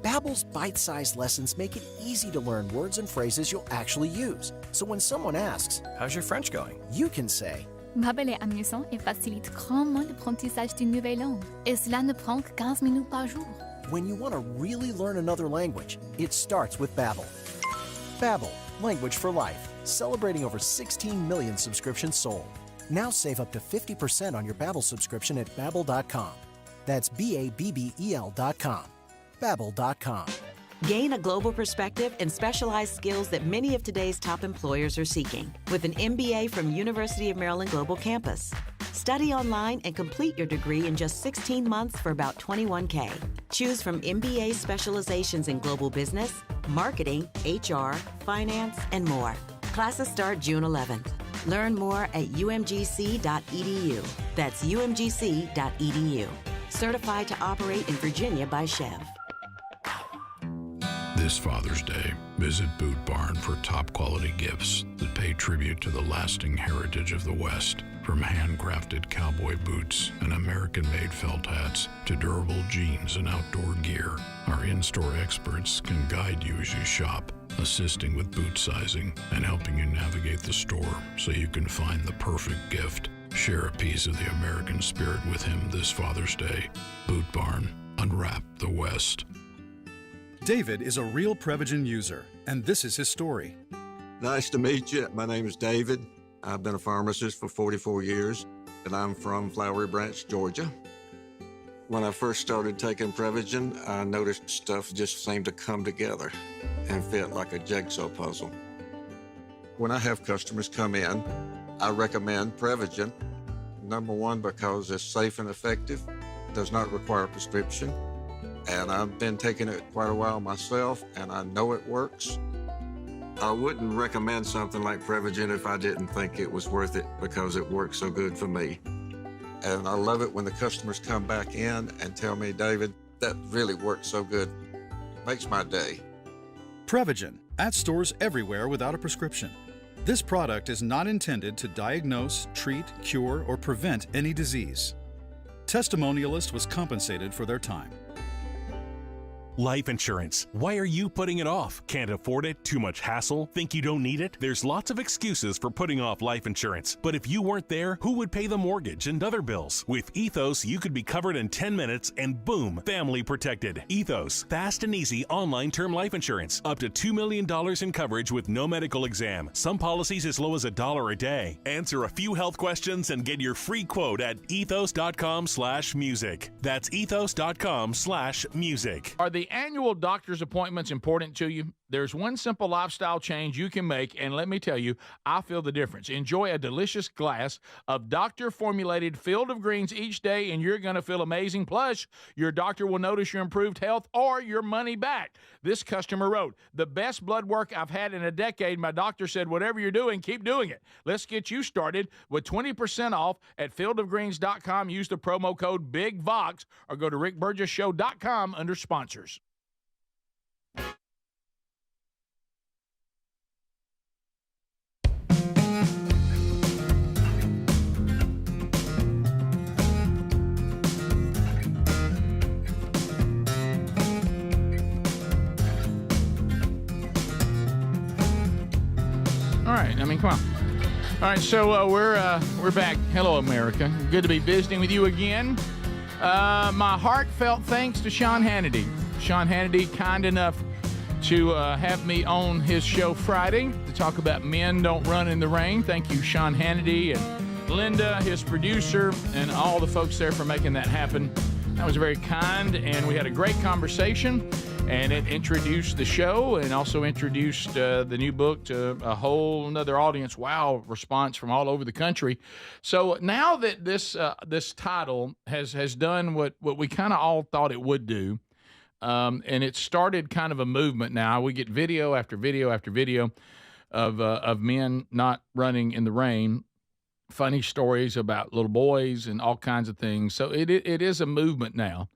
Babbel's bite-sized lessons make it easy to learn words and phrases you'll actually use. So when someone asks, "How's your French going?" you can say, Babbel est amusant et facilite grandement l'apprentissage d'une nouvelle langue. Et cela ne prend que 15 minutes par jour. when you want to really learn another language, it starts with Babbel. Babbel, language for life, celebrating over 16 million subscriptions sold. Now save up to 50% on your Babbel subscription at Babbel.com. That's Babbel.com. Babbel.com. Gain a global perspective and specialized skills that many of today's top employers are seeking with an MBA from University of Maryland Global Campus. Study online and complete your degree in just 16 months for about $21K. Choose from MBA specializations in global business, marketing, HR, finance, and more. Classes start June 11th. Learn more at umgc.edu. That's umgc.edu. Certified to operate in Virginia by Chev. This Father's Day, visit Boot Barn for top quality gifts that pay tribute to the lasting heritage of the West. From handcrafted cowboy boots and American-made felt hats to durable jeans and outdoor gear, our in-store experts can guide you as you shop, assisting with boot sizing and helping you navigate the store so you can find the perfect gift. Share a piece of the American spirit with him this Father's Day. Boot Barn, unwrap the West. David is a real Prevagen user, and this is his story. Nice to meet you. My name is David. I've been a pharmacist for 44 years, and I'm from Flowery Branch, Georgia. When I first started taking Prevagen, I noticed stuff just seemed to come together and fit like a jigsaw puzzle. When I have customers come in, I recommend Prevagen. Number one, because it's safe and effective, does not require a prescription, and I've been taking it quite a while myself, and I know it works. I wouldn't recommend something like Prevagen if I didn't think it was worth it because it works so good for me. And I love it when the customers come back in and tell me, David, that really works so good. Makes my day. Prevagen, at stores everywhere without a prescription. This product is not intended to diagnose, treat, cure, or prevent any disease. Testimonialist was compensated for their time. Life insurance. Why are you putting it off? Can't afford it? Too much hassle? Think you don't need it? There's lots of excuses for putting off life insurance. But if you weren't there, who would pay the mortgage and other bills? With Ethos, you could be covered in 10 minutes and boom, family protected. Ethos, fast and easy online term life insurance. Up to $2 million in coverage with no medical exam. Some policies as low as $1 a day. Answer a few health questions and get your free quote at ethos.com/music. That's ethos.com/music. Are the annual doctor's appointments important to you? There's one simple lifestyle change you can make, and let me tell you, I feel the difference. Enjoy a delicious glass of doctor-formulated Field of Greens each day, and you're going to feel amazing. Plus, your doctor will notice your improved health or your money back. This customer wrote, "The best blood work I've had in a decade. My doctor said, whatever you're doing, keep doing it." Let's get you started with 20% off at fieldofgreens.com. Use the promo code BIGVOX or go to rickburgessshow.com under sponsors. All right, I mean, come on. All right, so we're back. Hello, America. Good to be visiting with you again. My heartfelt thanks to Sean Hannity. Sean Hannity, kind enough to have me on his show Friday to talk about Men Don't Run in the Rain. Thank you, Sean Hannity and Linda, his producer, and all the folks there for making that happen. That was very kind, and we had a great conversation. And it introduced the show and also introduced the new book to a whole another audience. Wow, response from all over the country. So now that this title has done what we kind of all thought it would do, and it started kind of a movement now. We get video after video after video of men not running in the rain, funny stories about little boys and all kinds of things. So it is a movement now.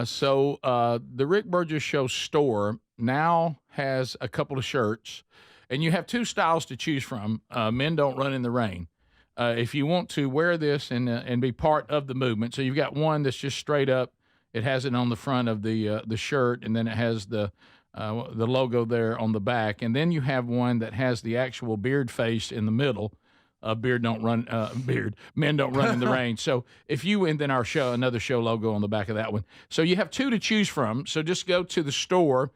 So the Rick Burgess Show store now has a couple of shirts, and you have two styles to choose from. Men Don't Run in the Rain. If you want to wear this and be part of the movement, so you've got one that's just straight up. It has it on the front of the shirt, and then it has the logo there on the back, and then you have one that has the actual beard face in the middle. Men Don't Run in the Rain. So if you, and then our show, another show logo on the back of that one. So you have two to choose from. So just go to the store.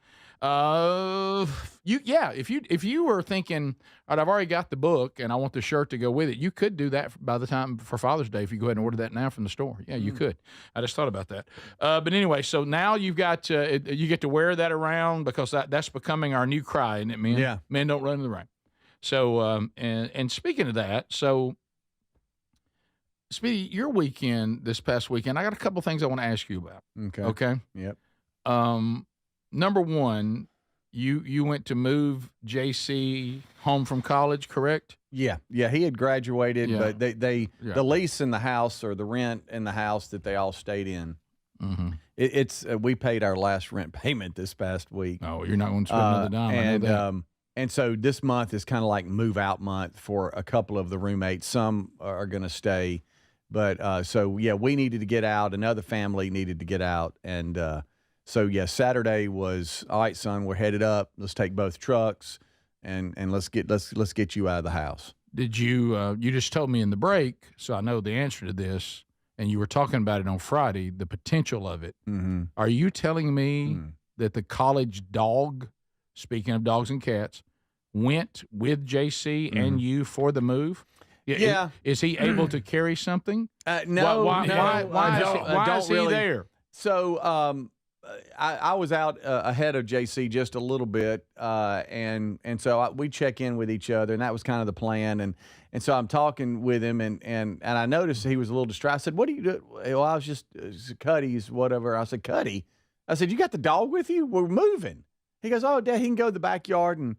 If you were thinking, all right, I've already got the book and I want the shirt to go with it, you could do that by the time for Father's Day if you go ahead and order that now from the store. Yeah, you could. I just thought about that. But anyway, so now you've got you get to wear that around because that's becoming our new cry, isn't it, men? Yeah. Men don't run in the rain. So, and speaking of that, so Speedy, your weekend, this past weekend, I got a couple things I want to ask you about. Okay. Yep. Number one, you went to move JC home from college, correct? Yeah. He had graduated, Yeah. but the lease in the house or the rent in the house that they all stayed in. Mm-hmm. It's we paid our last rent payment this past week. Oh, you're not going to spend another dime. I know that. And so this month is kind of like move out month for a couple of the roommates. Some are going to stay, but we needed to get out. Another family needed to get out, and Saturday was all right, son. We're headed up. Let's take both trucks, and let's get you out of the house. Did you? You just told me in the break, so I know the answer to this. And you were talking about it on Friday, the potential of it. Mm-hmm. Are you telling me that the college dog? Speaking of dogs and cats, went with JC and you for the move? Yeah. Is he able to carry something? No. Why is he there? So I was out ahead of JC just a little bit, and so we check in with each other, and that was kind of the plan. And so I'm talking with him, and I noticed he was a little distracted. I said, "What do you do?" Well, I was just Cuddy's whatever. I said, "Cuddy," I said, "You got the dog with you? We're moving." He goes, "Oh, Dad, he can go to the backyard and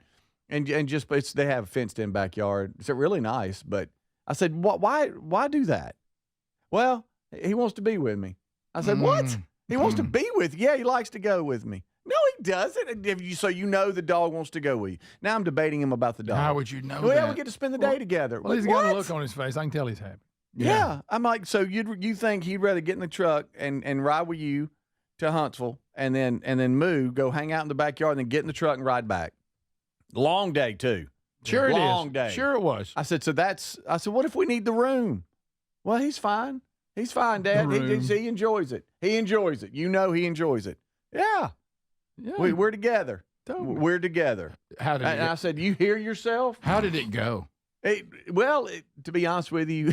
just they have a fenced-in backyard. It's really nice." But I said, "Why do that?" Well, he wants to be with me. I said, "What? He wants to be with you? Yeah, he likes to go with me." No, he doesn't. So you know the dog wants to go with you. Now I'm debating him about the dog. How would you know that? Well, we get to spend the day together. Well, he's got a look on his face. I can tell he's happy. Yeah. I'm like, so you think he'd rather get in the truck and ride with you to Huntsville and then move, go hang out in the backyard, and then get in the truck and ride back. Long day too. Sure it is. Long day. Sure it was. I said, what if we need the room? Well, he's fine. He's fine, Dad. He enjoys it. He enjoys it. You know he enjoys it. Yeah. We're together. Totally. We're together. How did I said, you hear yourself? How did it go? To be honest with you,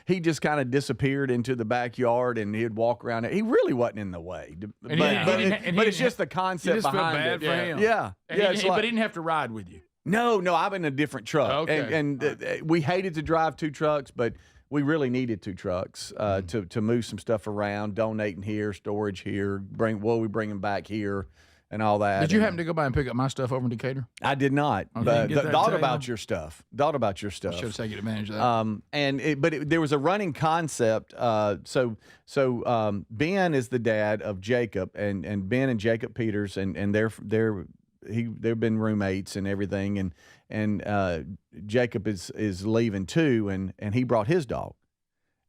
he just kind of disappeared into the backyard and he'd walk around. He really wasn't in the way. But it's just the concept behind it. For him. Yeah. But he didn't have to ride with you. No, I'm in a different truck. Okay. And we hated to drive 2 trucks, but we really needed 2 trucks to move some stuff around, donating here, storage here, bring them back here. And all that. Did you happen to go by and pick up my stuff over in Decatur? I did not. Okay, But thought about your stuff. I should have taken advantage of that. There was a running concept. So Ben is the dad of Jacob, and Ben and Jacob Peters, and they've been roommates and everything, and Jacob is leaving too, and he brought his dog.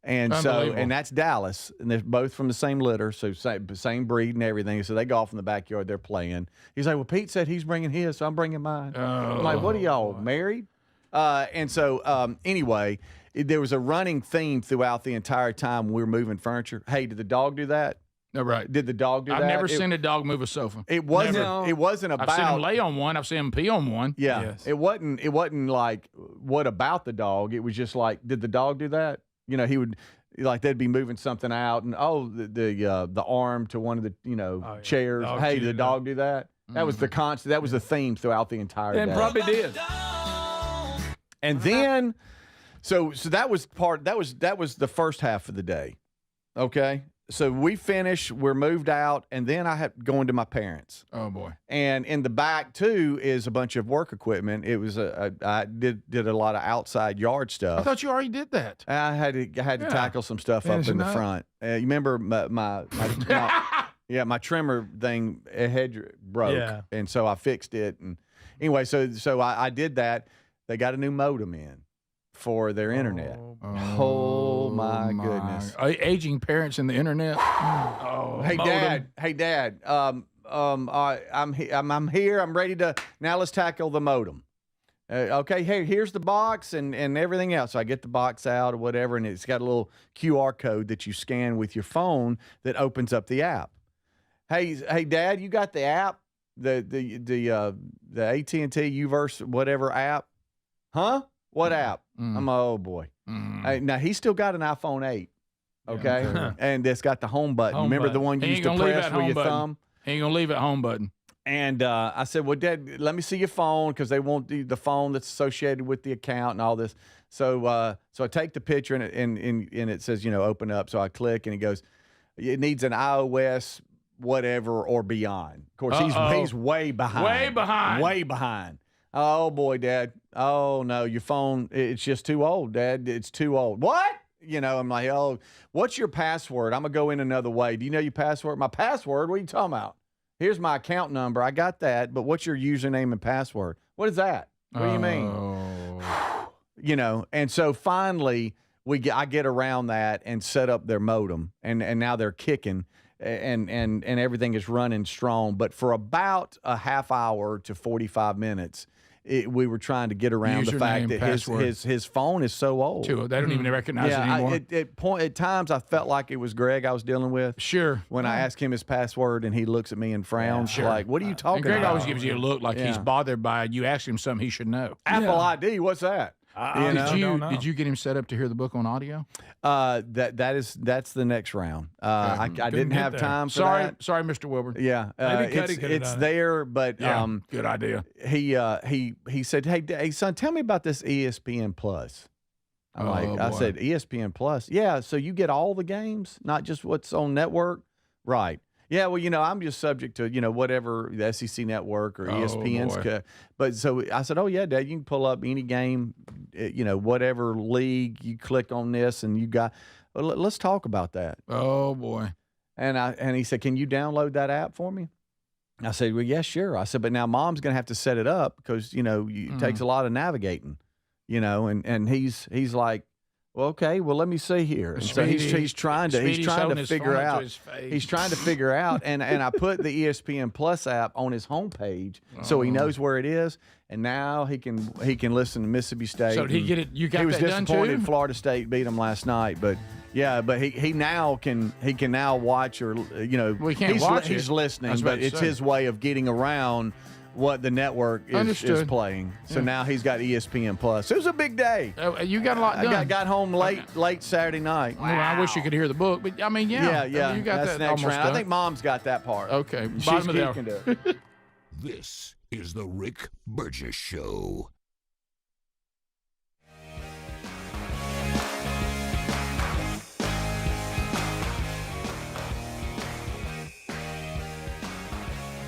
And that's Dallas, and they're both from the same litter, so same breed and everything. So they go off in the backyard, they're playing. He's like, well, Pete said he's bringing his, so I'm bringing mine. I'm like, what are y'all, married? Anyway, there was a running theme throughout the entire time we were moving furniture. Hey, did the dog do that? No, right. Did the dog do that? I've never seen a dog move a sofa. It wasn't about. I've seen him lay on one. I've seen him pee on one. Yeah. Yes. It wasn't like, what about the dog? It was just like, did the dog do that? You know, he would, like, they'd be moving something out, and the arm to one of the chairs. Dog hey, did the dog do that? That was the constant. That was the theme throughout the entire day. And probably did. And then, so that was the first half of the day. Okay, so we finished. We're moved out, and then I had to go into my parents'. Oh boy! And in the back too is a bunch of work equipment. It was I did a lot of outside yard stuff. I thought you already did that. I had to tackle some stuff up in the front. You remember my trimmer thing head broke, and so I fixed it. And anyway, so I did that. They got a new modem in for their internet. Oh my goodness! Aging parents in the internet. Hey Dad. I'm here. I'm ready to now. Let's tackle the modem. Okay. Hey, here's the box and everything else. So I get the box out or whatever, and it's got a little QR code that you scan with your phone that opens up the app. Hey, Dad, you got the app, the AT&T Uverse whatever app? Huh? What app? I'm oh boy. Now he's still got an iPhone 8. Okay, and it's got the home button. Remember the one you used to press with your thumb? He ain't gonna leave it home button. And I said, well, Dad, let me see your phone because they want the phone that's associated with the account and all this. So I take the picture and it says, open up. So I click and it goes, it needs an iOS whatever or beyond. Of course, he's way behind. Way behind. Oh boy, Dad. Oh no, your phone, it's just too old, Dad. It's too old. What? I'm like, oh, what's your password? I'm gonna go in another way. Do you know your password? My password? What are you talking about? Here's my account number. I got that, but what's your username and password? What is that? What do you mean? And so finally I get around that and set up their modem, and now they're kicking. And everything is running strong, but for about a half hour to 45 minutes, we were trying to get around the fact that his phone is so old. They don't even recognize it anymore. At times, I felt like it was Greg I was dealing with. Sure. When I asked him his password, and he looks at me and frowns, like, "What are you talking Greg about?" always gives you a look like he's bothered by it. You ask him something he should know. Apple ID, what's that? Did you get him set up to hear the book on audio? That's the next round. I didn't have time for that. Sorry, Mr. Wilbur. Yeah, it's there, but good idea. He said, "Hey, son, tell me about this ESPN Plus." I said, ESPN Plus. Yeah, so you get all the games, not just what's on network, right? Yeah, well, I'm just subject to, whatever the SEC network or ESPN's. But so I said, oh, yeah, Dad, you can pull up any game, whatever league, you click on this and you got, well, let's talk about that. Oh, boy. And he said, can you download that app for me? I said, well, yeah, sure. I said, but now Mom's going to have to set it up because, it takes a lot of navigating, and he's like, Well, okay. Well, let me see here. And so he's trying to figure out. He's trying to figure out, and I put the ESPN Plus app on his homepage so he knows where it is, and now he can listen to Mississippi State. So did he get it? You got he was that done disappointed too? Florida State beat him last night, but yeah, but he can now watch, or we can't watch he's listening, but it's his way of getting around what the network is playing. So now he's got ESPN Plus. It was a big day. You got a lot done. I got home late Saturday night. Wow. Well, I wish you could hear the book, but I mean, yeah. You got That's that next almost round. done. I think Mom's got that part. Okay, She's bottom of the hour. can do it. This is the Rick Burgess Show.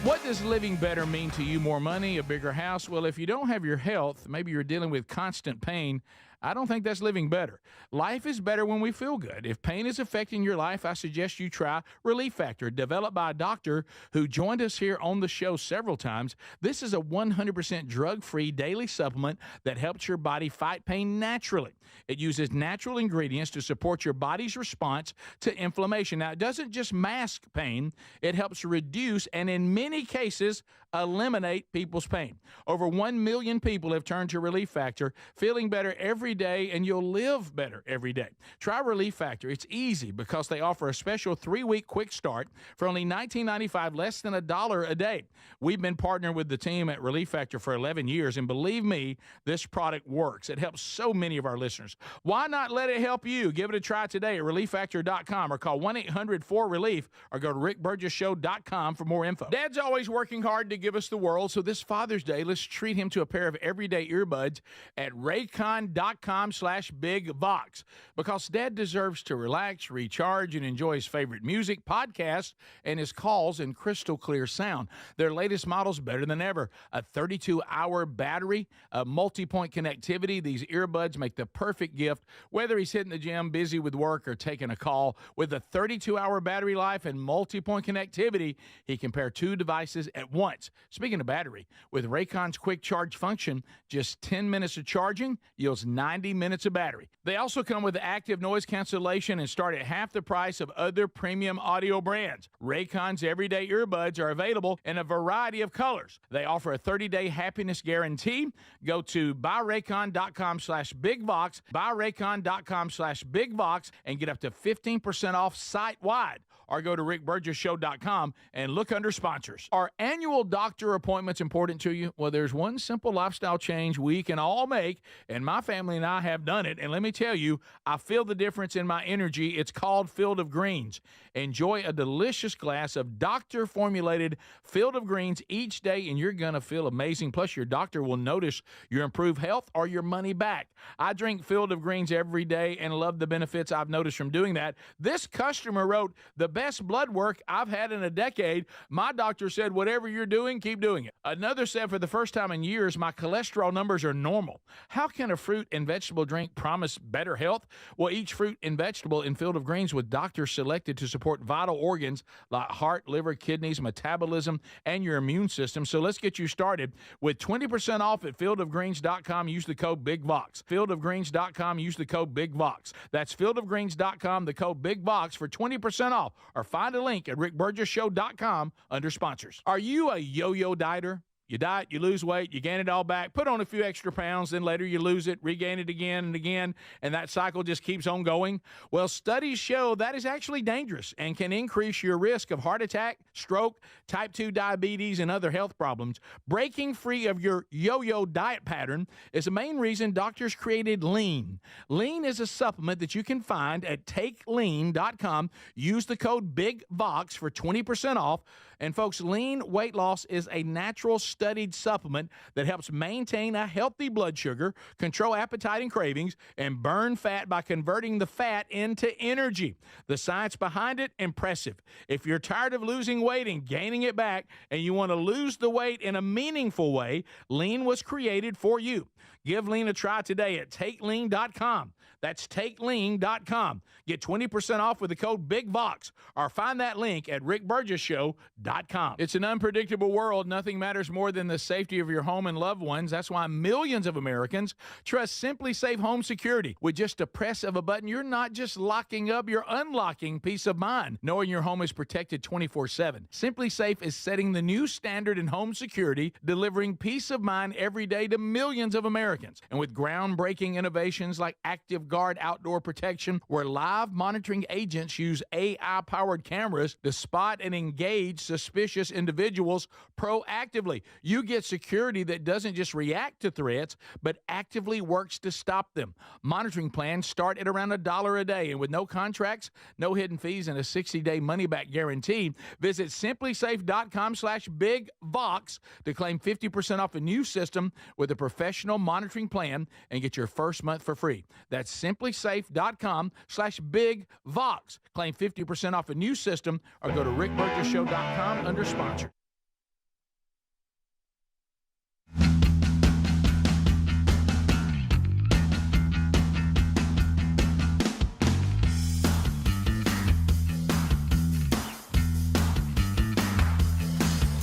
What does living better mean to you? More money, a bigger house? Well, if you don't have your health, maybe you're dealing with constant pain, I don't think that's living better. Life is better when we feel good. If pain is affecting your life, I suggest you try Relief Factor, developed by a doctor who joined us here on the show several times. This is a 100% drug-free daily supplement that helps your body fight pain naturally. It uses natural ingredients to support your body's response to inflammation. Now, it doesn't just mask pain, it helps reduce and in many cases eliminate people's pain. Over 1 million people have turned to Relief Factor, feeling better every day, and you'll live better every day. Try Relief Factor. It's easy because they offer a special 3-week quick start for only $19.95, less than $1 a day. We've been partnering with the team at Relief Factor for 11 years, and believe me, this product works. It helps so many of our listeners. Why not let it help you? Give it a try today at ReliefFactor.com or call 1-800-4RELIEF or go to RickBurgessShow.com for more info. Dad's always working hard to give us the world, so this Father's Day, let's treat him to a pair of everyday earbuds at Raycon.com/BigVox, because Dad deserves to relax, recharge, and enjoy his favorite music, podcasts, and his calls in crystal clear sound. Their latest model's better than ever. A 32-hour battery, a multi-point connectivity. These earbuds make the perfect gift, whether he's hitting the gym, busy with work, or taking a call. With a 32-hour battery life and multi-point connectivity, he can pair 2 devices at once. Speaking of battery, with Raycon's quick charge function, just 10 minutes of charging yields 90 minutes of battery. They also come with active noise cancellation and start at half the price of other premium audio brands. Raycon's everyday earbuds are available in a variety of colors. They offer a 30-day happiness guarantee. Go to buyraycon.com/BigVox, buyraycon.com/BigVox, and get up to 15% off site-wide. Or go to rickburgesshow.com and look under sponsors. Are annual doctor appointments important to you? Well, there's one simple lifestyle change we can all make, and my family and I have done it. And let me tell you, I feel the difference in my energy. It's called Field of Greens. Enjoy a delicious glass of doctor-formulated Field of Greens each day, and you're going to feel amazing. Plus, your doctor will notice your improved health or your money back. I drink Field of Greens every day and love the benefits I've noticed from doing that. This customer wrote, the best blood work I've had in a decade. My doctor said, whatever you're doing, keep doing it. Another said, for the first time in years, my cholesterol numbers are normal. How can a fruit and vegetable drink promise better health? Well, each fruit and vegetable in Field of Greens with doctors selected to support vital organs like heart, liver, kidneys, metabolism, and your immune system. So let's get you started with 20% off at fieldofgreens.com. Use the code BIGVOX. Fieldofgreens.com. Use the code BIGVOX. That's fieldofgreens.com, the code BIGVOX for 20% off. Or find a link at rickburgesshow.com under sponsors. Are you a yo-yo dieter? You diet, you lose weight, you gain it all back, put on a few extra pounds, then later you lose it, regain it again and again, and that cycle just keeps on going? Well, studies show that is actually dangerous and can increase your risk of heart attack, stroke, type 2 diabetes, and other health problems. Breaking free of your yo-yo diet pattern is the main reason doctors created Lean. Lean is a supplement that you can find at takelean.com. Use the code BIGVOX for 20% off. And folks, Lean weight loss is a natural studied supplement that helps maintain a healthy blood sugar, control appetite and cravings, and burn fat by converting the fat into energy. The science behind it, impressive. If you're tired of losing weight and gaining it back, and you want to lose the weight in a meaningful way, Lean was created for you. Give Lean a try today at takelean.com. That's takelean.com. Get 20% off with the code BIGVOX, or find that link at rickburgesshow.com. It's an unpredictable world. Nothing matters more more than the safety of your home and loved ones. That's why millions of Americans trust Simply Safe Home Security. With just a press of a button, you're not just locking up, you're unlocking peace of mind, knowing your home is protected 24/7. Simply Safe is setting the new standard in home security, delivering peace of mind every day to millions of Americans. And with groundbreaking innovations like Active Guard Outdoor Protection, where live monitoring agents use AI-powered cameras to spot and engage suspicious individuals proactively. You get security that doesn't just react to threats, but actively works to stop them. Monitoring plans start at around $1 a day, and with no contracts, no hidden fees, and a 60-day money-back guarantee, visit simplysafe.com/bigvox to claim 50% off a new system with a professional monitoring plan and get your first month for free. That's simplysafe.com/bigvox. Claim 50% off a new system or go to rickburgesshow.com under sponsor.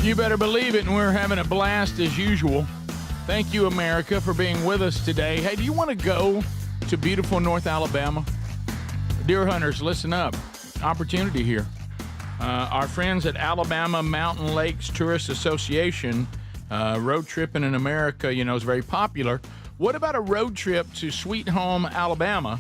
You better believe it, and we're having a blast as usual. Thank you, America, for being with us today. Hey, do you want to go to beautiful North Alabama? Deer hunters, listen up. Opportunity here. Our friends at Alabama Mountain Lakes Tourist Association, road tripping in America, is very popular. What about a road trip to Sweet Home, Alabama,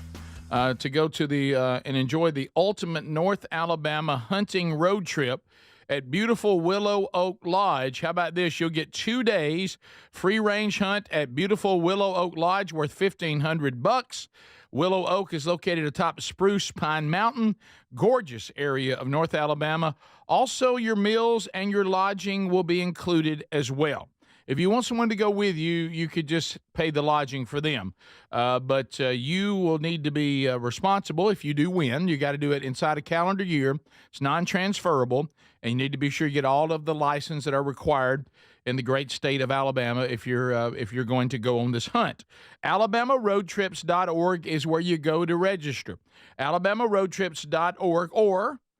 to go to and enjoy the ultimate North Alabama hunting road trip at beautiful Willow Oak Lodge? How about this? You'll get 2 days free range hunt at beautiful Willow Oak Lodge, worth $1,500. Willow Oak is located atop Spruce Pine Mountain, gorgeous area of North Alabama. Also, your meals and your lodging will be included as well. If you want someone to go with you, you could just pay the lodging for them. But you will need to be responsible if you do win. You got to do it inside a calendar year. It's non-transferable, and you need to be sure you get all of the licenses that are required in the great state of Alabama if you're going to go on this hunt. AlabamaRoadTrips.org is where you go to register. AlabamaRoadTrips.org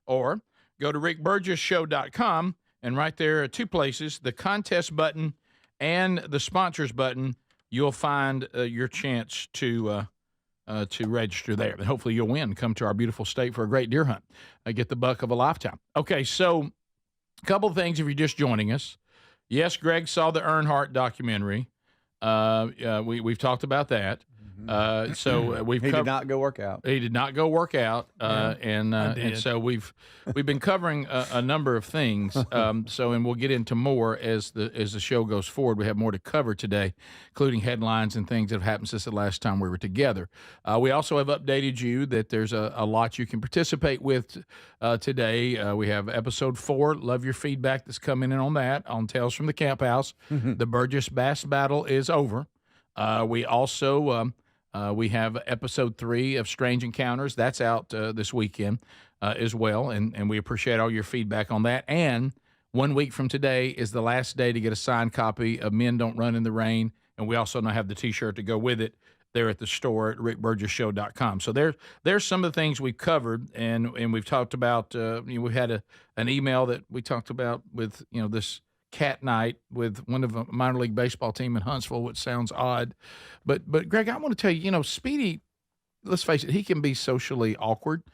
or go to rickburgesshow.com, and right there are 2 places, the contest button and the sponsors button. You'll find your chance to register there. And hopefully you'll win. Come to our beautiful state for a great deer hunt. Get the buck of a lifetime. Okay, so a couple of things if you're just joining us. Yes, Greg saw the Earnhardt documentary. We've talked about that. So he did not go work out. He did not go work out, and so we've been covering a number of things. And we'll get into more as the show goes forward. We have more to cover today, including headlines and things that have happened since the last time we were together. We also have updated you that there's a lot you can participate with today. We have episode 4. Love your feedback that's coming in on that on Tales from the Camp House. The Burgess Bass Battle is over. We also we have episode 3 of Strange Encounters. That's out this weekend as well, and we appreciate all your feedback on that. And 1 week from today is the last day to get a signed copy of Men Don't Run in the Rain, and we also now have the T-shirt to go with it there at the store at rickburgesshow.com. So there's some of the things we've covered, and we've talked about. We had an email that we talked about with this cat night with one of a minor league baseball team in Huntsville, which sounds odd. But Greg, I want to tell you, Speedy, let's face it, he can be socially awkward.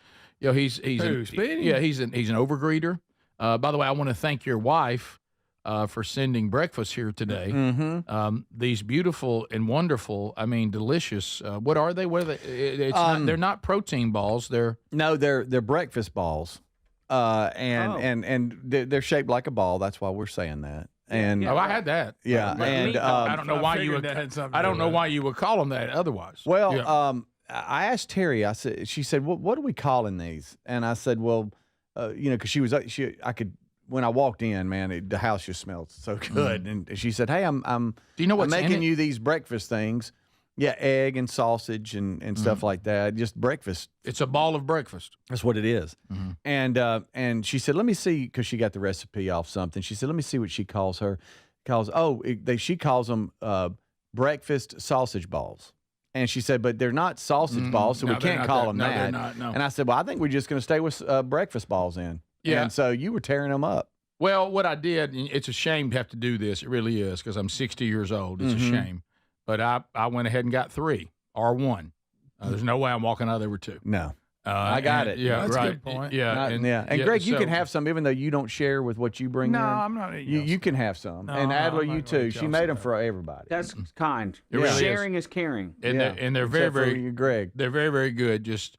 He's Speedy? Yeah, he's an overgreeter. By the way, I want to thank your wife for sending breakfast here today. Mm-hmm. These beautiful and wonderful, delicious. What are they? What are they? They're not protein balls. They're breakfast balls. And they're shaped like a ball. That's why we're saying that. And I had that. Yeah, and I don't know why you would. I don't know why you would call them that otherwise. Well, I asked Terry. I said, she said, "What are we calling these?" And I said, "Well, because I could." When I walked in, man, the house just smelled so good. And she said, "Hey, I'm Do you know what's making in it? You these breakfast things." Yeah, egg and sausage and stuff like that. Just breakfast. It's a ball of breakfast. That's what it is. Mm-hmm. And she said, let me see, because she got the recipe off something. She said, let me see what she calls her. She calls them breakfast sausage balls. And she said, but they're not sausage balls, so we can't call them that. They're not, no. And I said, well, I think we're just going to stay with breakfast balls in. Yeah. And so you were tearing them up. Well, what I did, and it's a shame to have to do this. It really is, because I'm 60 years old. It's a shame. But I went ahead and got 3 or 1. There's no way I'm walking out there with 2. No. I got it. Yeah, That's right. a good point. Yeah, And Greg, you can have some, even though you don't share with what you bring in. No, I'm not eating You can have some. No, and Adler, I'm not you gonna too. eat She made them for everybody. That's kind. It really Sharing is caring. And they're very, Except for very Greg. They're very, very good. Just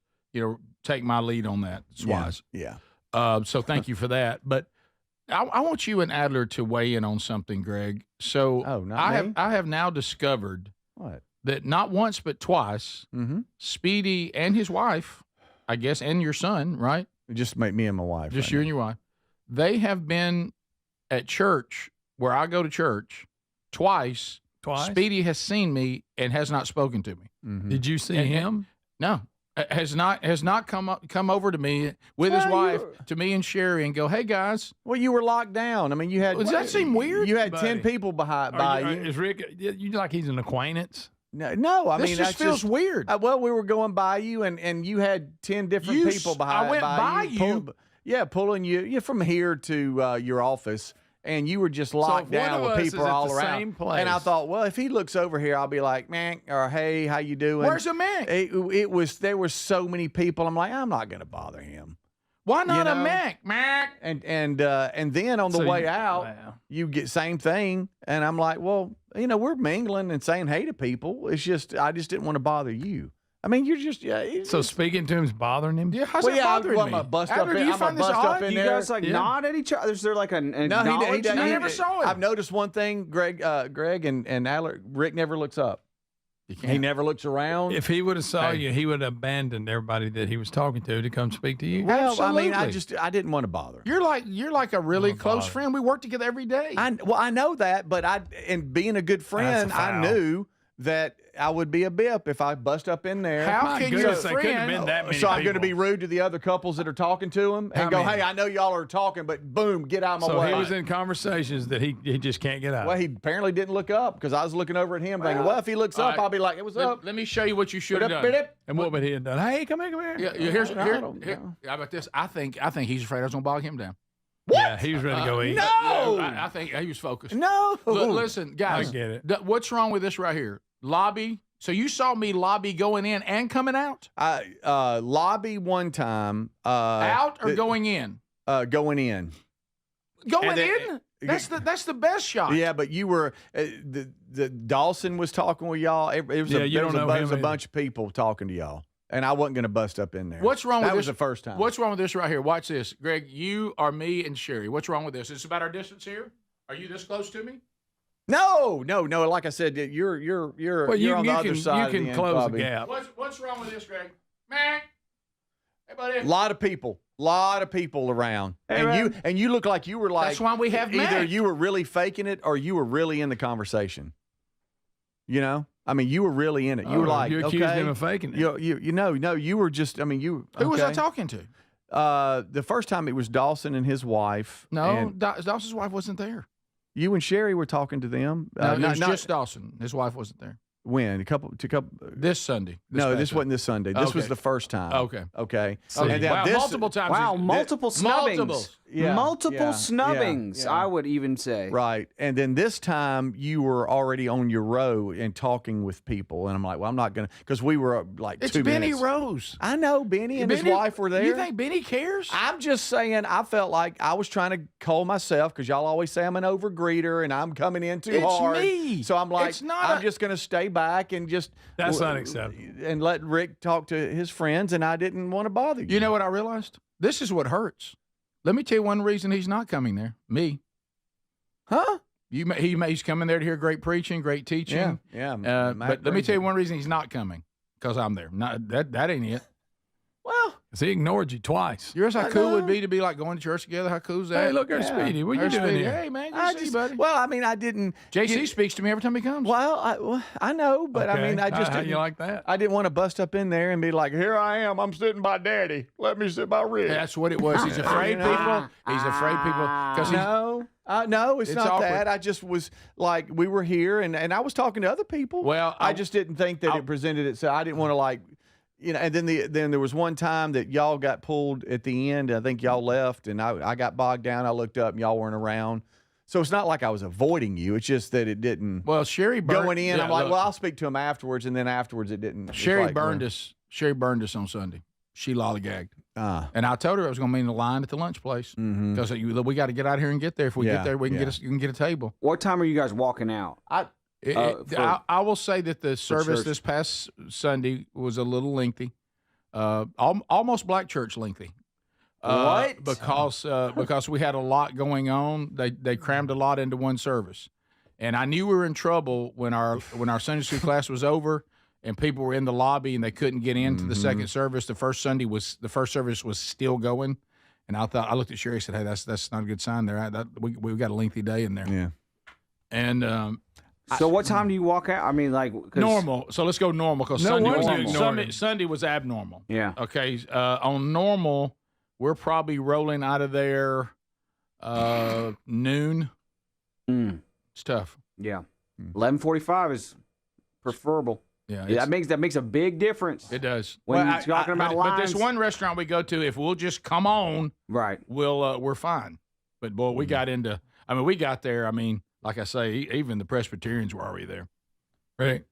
take my lead on that. It's wise. Yeah. So thank you for that. But I want you and Adler to weigh in on something, Greg. So I have now discovered that not once but twice, Speedy and his wife, I guess, and your son, right? Just make me and my wife. Just you and your wife. They have been at church where I go to church twice. Twice? Speedy has seen me and has not spoken to me. Did you see him? No. Has not come over to me with his wife, to me and Sherry, and go, hey, guys. Well, you were locked down. I mean, you had. Does that seem weird? You had buddy? 10 people by you. Is Rick, you like he's an acquaintance? No, I This mean, just feels weird. Well, we were going by you, and you had 10 different people behind. I went by you. Pulling you from here to your office, and you were just locked down with people all around. Same place. And I thought, well, if he looks over here, I'll be like, man, or hey, how you doing? Where's the man? There were so many people. I'm like, I'm not going to bother him. Why not a Mac? And then on the way out, you get same thing, and I'm like, well, we're mingling and saying hey to people. It's just I just didn't want to bother you. I mean, you're just so speaking to him is bothering him. Yeah, how's that bothering me? I'm a bust Adler, up. do you find this odd? In You there. guys nod at each other. Is there like an No, he acknowledgement? I never saw him. I've noticed one thing, Greg and Adler. Rick never looks up. He never looks around. If he would have saw you, he would have abandoned everybody that he was talking to come speak to you. Well, Absolutely. I mean, I didn't want to bother. You're like a really close friend. We work together every day. I know that, but and being a good friend, I knew that I would be a bip if I bust up in there. How can your friend? So I'm going to be rude to the other couples that are talking to him and go, hey, I know y'all are talking, but boom, get out of my way. So he was in conversations that he just can't get out. Well, he apparently didn't look up because I was looking over at him thinking, well, if he looks up, I'll be like, it was up. Let me show you what you should have done. And what would he have done? Hey, come here. Yeah, how about this? I think he's afraid I was going to bog him down. What? Yeah, he was ready to go eat. No! I think he was focused. No! Listen, guys. I get it. What's wrong with this right here? Lobby. So you saw me lobby going in and coming out? Lobby one time. Out or going in? Going in. Going in? That's the best shot. Yeah, but you were the Dawson was talking with y'all. It was a bunch of people talking to y'all, and I wasn't going to bust up in there. What's wrong with this? That was the first time. What's wrong with this right here? Watch this, Greg. You are me and Sherry. What's wrong with this? It's about our distance here. Are you this close to me? No. Like I said, you're on the other side. You can close the gap. What's wrong with this, Greg? Man, hey buddy. A lot of people around, and you look like you were like. That's why we have either Mac. you were really faking it or you were really in the conversation. I mean, you were really in it. You were like, you accused him of faking it. You were just. I mean, you. Who was I talking to? The first time it was Dawson and his wife. No, Dawson's wife wasn't there. You and Sherry were talking to them. No, it was just Dawson. His wife wasn't there. When? A couple. This Sunday. This wasn't this Sunday. This was the first time. Okay. And now multiple times. Wow, multiple snubbings. Multiple Yeah. snubbings, Yeah. I would even say. Right. And then this time you were already on your row and talking with people. And I'm like, well, I'm not going to, because we were like It's 2 minutes. Benny Rose. I know. Benny and his wife were there. You think Benny cares? I'm just saying, I felt like I was trying to call myself because y'all always say I'm an overgreeter and I'm coming in too hard. It's me. So I'm like, I'm just going to stay back and just. That's unacceptable. And let Rick talk to his friends, and I didn't want to bother you. You know what I realized? This is what hurts. Let me tell you one reason he's not coming there. Me. Huh? He's coming there to hear great preaching, great teaching. Yeah. But let me tell you one reason he's not coming. Because I'm there. That ain't it. Well, he ignored you twice. You realize how cool it would be to be like going to church together? How cool is that? Hey, look, there's Speedy. What are you doing here? Hey, man, good to see you, buddy. Well, I mean, I didn't. JC speaks to me every time he comes. Well, I know, but I mean, I just How didn't. you like that? I didn't want to bust up in there and be like, here I am. I'm sitting by Daddy. Let me sit by Rick. That's what it was. He's afraid people. He's afraid people. No, it's not awkward. that. I just was like, we were here, and I was talking to other people. Well, I just didn't think that it presented itself. I didn't want to and then there was one time that y'all got pulled at the end. I think y'all left, and I got bogged down. I looked up, and y'all weren't around. So it's not like I was avoiding you. It's just that it didn't. Well, Sherry going in. Yeah, I'm like, look, well, I'll speak to him afterwards, and then afterwards it didn't. Sherry like, burned us. Sherry burned us on Sunday. She lollygagged. And I told her I was going to meet in the line at the lunch place because we got to get out here and get there. If we get there, we can you can get a table. What time are you guys walking out? I will say that the service this past Sunday was a little lengthy, almost black church lengthy. What? Because we had a lot going on. They crammed a lot into one service, and I knew we were in trouble when our Sunday school class was over. And people were in the lobby and they couldn't get into the second service. The first service was still going, and I looked at Sherry and said, "Hey, that's not a good sign there. We got a lengthy day in there." Yeah. And so what time do you walk out? I mean, like normal. So let's go normal because Sunday was abnormal. Yeah. Okay. On normal, we're probably rolling out of there noon. It's tough. Yeah. 11:45 is preferable. Yeah, that makes a big difference. It does. When you're talking about lines. But this one restaurant we go to, if we'll just come on, right, we're fine. But boy, we got into. I mean, we got there. I mean, like I say, even the Presbyterians were already there. Right.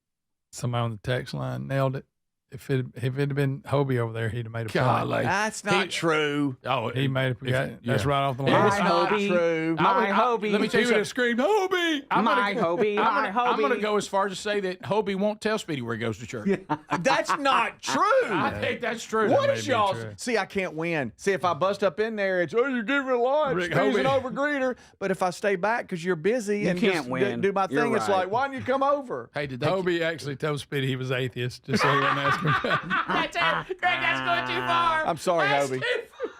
Somebody on the text line nailed it. If it had been Hobie over there, he'd have made a Golly. point. That's not true. Oh, he made it. That's right off the line. My Hobie. True. My Hobie. Let me tell you something. Screamed Hobie. My Hobie. I'm going to go as far as to say that Hobie won't tell Speedy where he goes to church. That's not true. I think that's true. What That is may be y'all? true. See, I can't win. See, if I bust up in there, it's you're giving lunch, Rick Speedy's an Hobie. overgreeter. But if I stay back because you're busy and can't just win. do my You're thing, it's right. like, why didn't you come over? Hey, did they? Hobie actually told Speedy he was atheist, just so he wouldn't ask him. Greg, that's going too far. I'm sorry, Hobie.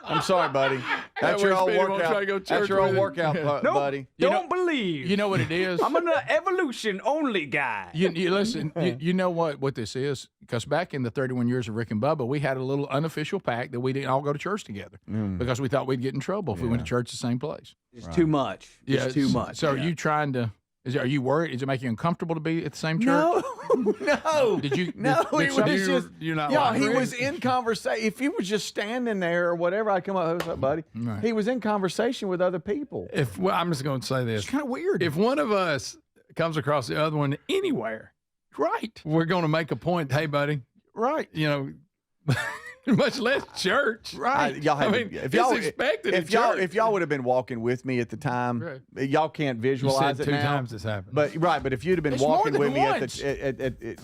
I'm sorry, buddy. That's way your old Speedy won't try to workout. go That's church your old with him. workout, buddy. Don't believe. You know what it is? I'm an evolution only guy. You listen. You know what this is? Because back in the 31 years of Rick and Bubba, we had a little unofficial pact that we didn't all go to church together because we thought we'd get in trouble if we went to church the same place. It's too much. It's too much. So are you trying to? Are you worried? Is it making you uncomfortable to be at the same church? No. Did you? No, did it was just. You're not. Yeah, lying. he was in conversation. If he was just standing there or whatever, I'd come up. What's up, buddy? Right. He was in conversation with other people. I'm just going to say this. It's kind of weird. If one of us comes across the other one anywhere, right, we're going to make a point. Hey, buddy. Right. You know. Much less church, right? Y'all have, if y'all would have been walking with me at the time, y'all can't visualize you said it two now. times this happened. But if you'd have been It's walking more with than me once.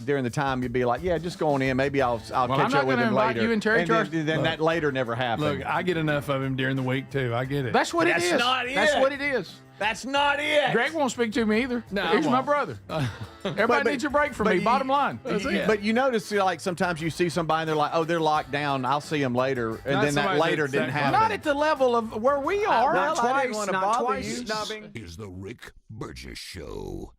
during the time, you'd be like, yeah, just go on in. Maybe I'll I'm catch not up with gonna him invite later. you and Terry Church. then that later never happened. Look, I get enough of him during the week too. I get it. That's what it is. That's what it is. That's not it. Greg won't speak to me either. No, He's I my won't. brother. Everybody needs a break from me. Bottom line. But you notice, like, sometimes you see somebody and they're like, oh, they're locked down. I'll see them later. And Not then that somebody later that's didn't that happen. Not at the level of where we are. Not I didn't twice. want to Not bother twice. you. Snubbing. Is the Rick Burgess Show.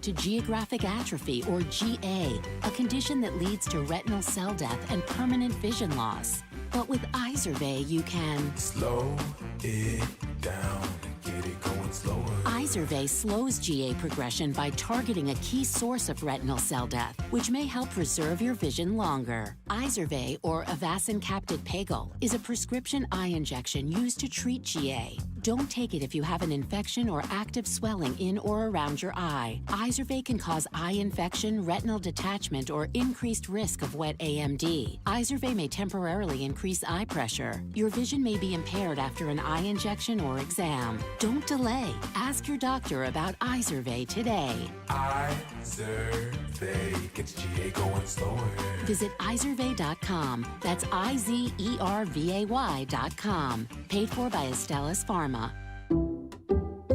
To geographic atrophy, or GA, a condition that leads to retinal cell death and permanent vision loss. But with Izervay, you can slow it down and get it going slower. Izervay slows GA progression by targeting a key source of retinal cell death, which may help preserve your vision longer. Izervay, or avacincaptad pegol, is a prescription eye injection used to treat GA. Don't take it if you have an infection or active swelling in or around your eye. Izervay can cause eye infection, retinal detachment, or increased risk of wet AMD. Izervay may temporarily increase eye pressure. Your vision may be impaired after an eye injection or exam. Don't delay. Ask your doctor about Izervay today. Izervay gets GA going slower. Visit Izervay.com. That's IZERVAY.com. Paid for by Astellas Pharma.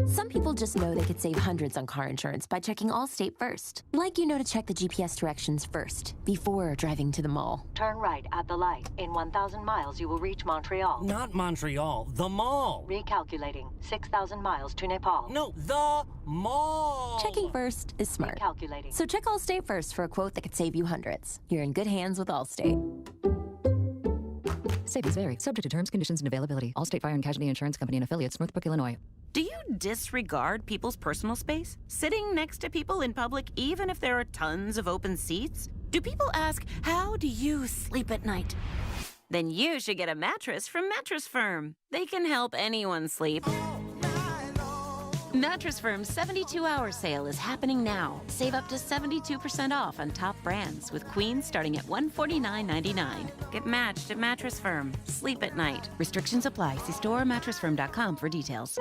Some people just know they could save hundreds on car insurance by checking Allstate first. Like you know to check the GPS directions first, before driving to the mall. Turn right at the light. In 1,000 miles, you will reach Montreal. Not Montreal, the mall. Recalculating. 6,000 miles to Nepal. No, the mall. Checking first is smart. Recalculating. So check Allstate first for a quote that could save you hundreds. You're in good hands with Allstate. Savings vary. Subject to terms, conditions, and availability. Allstate Fire and Casualty Insurance Company and affiliates, Northbrook, Illinois. Do you disregard people's personal space? Sitting next to people in public, even if there are tons of open seats? Do people ask, how do you sleep at night? Then you should get a mattress from Mattress Firm. They can help anyone sleep. Mattress Firm's 72-hour sale is happening now. Save up to 72% off on top brands, with queens starting at $149.99. Get matched at Mattress Firm. Sleep at night. Restrictions apply. See store or mattressfirm.com for details.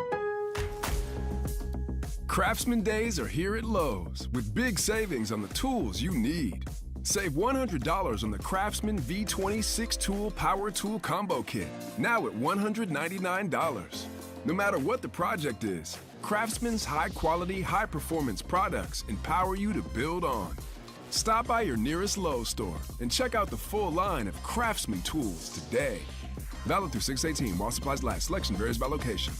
Craftsman Days are here at Lowe's with big savings on the tools you need. Save $100 on the Craftsman V20 6-tool Power Tool Combo Kit, now at $199. No matter what the project is, Craftsman's high-quality, high-performance products empower you to build on. Stop by your nearest Lowe's store and check out the full line of Craftsman tools today. Valid through 6/18 while supplies last. Selection varies by location.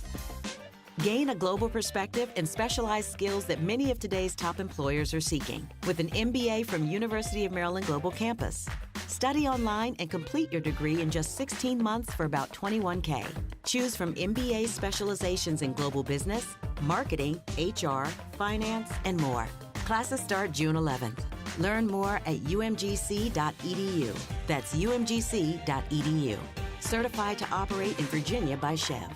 Gain a global perspective and specialized skills that many of today's top employers are seeking with an MBA from University of Maryland Global Campus. Study online and complete your degree in just 16 months for about $21K. Choose from MBA specializations in global business, marketing, HR, finance, and more. Classes start June 11th. Learn more at umgc.edu. That's umgc.edu. Certified to operate in Virginia by Chev.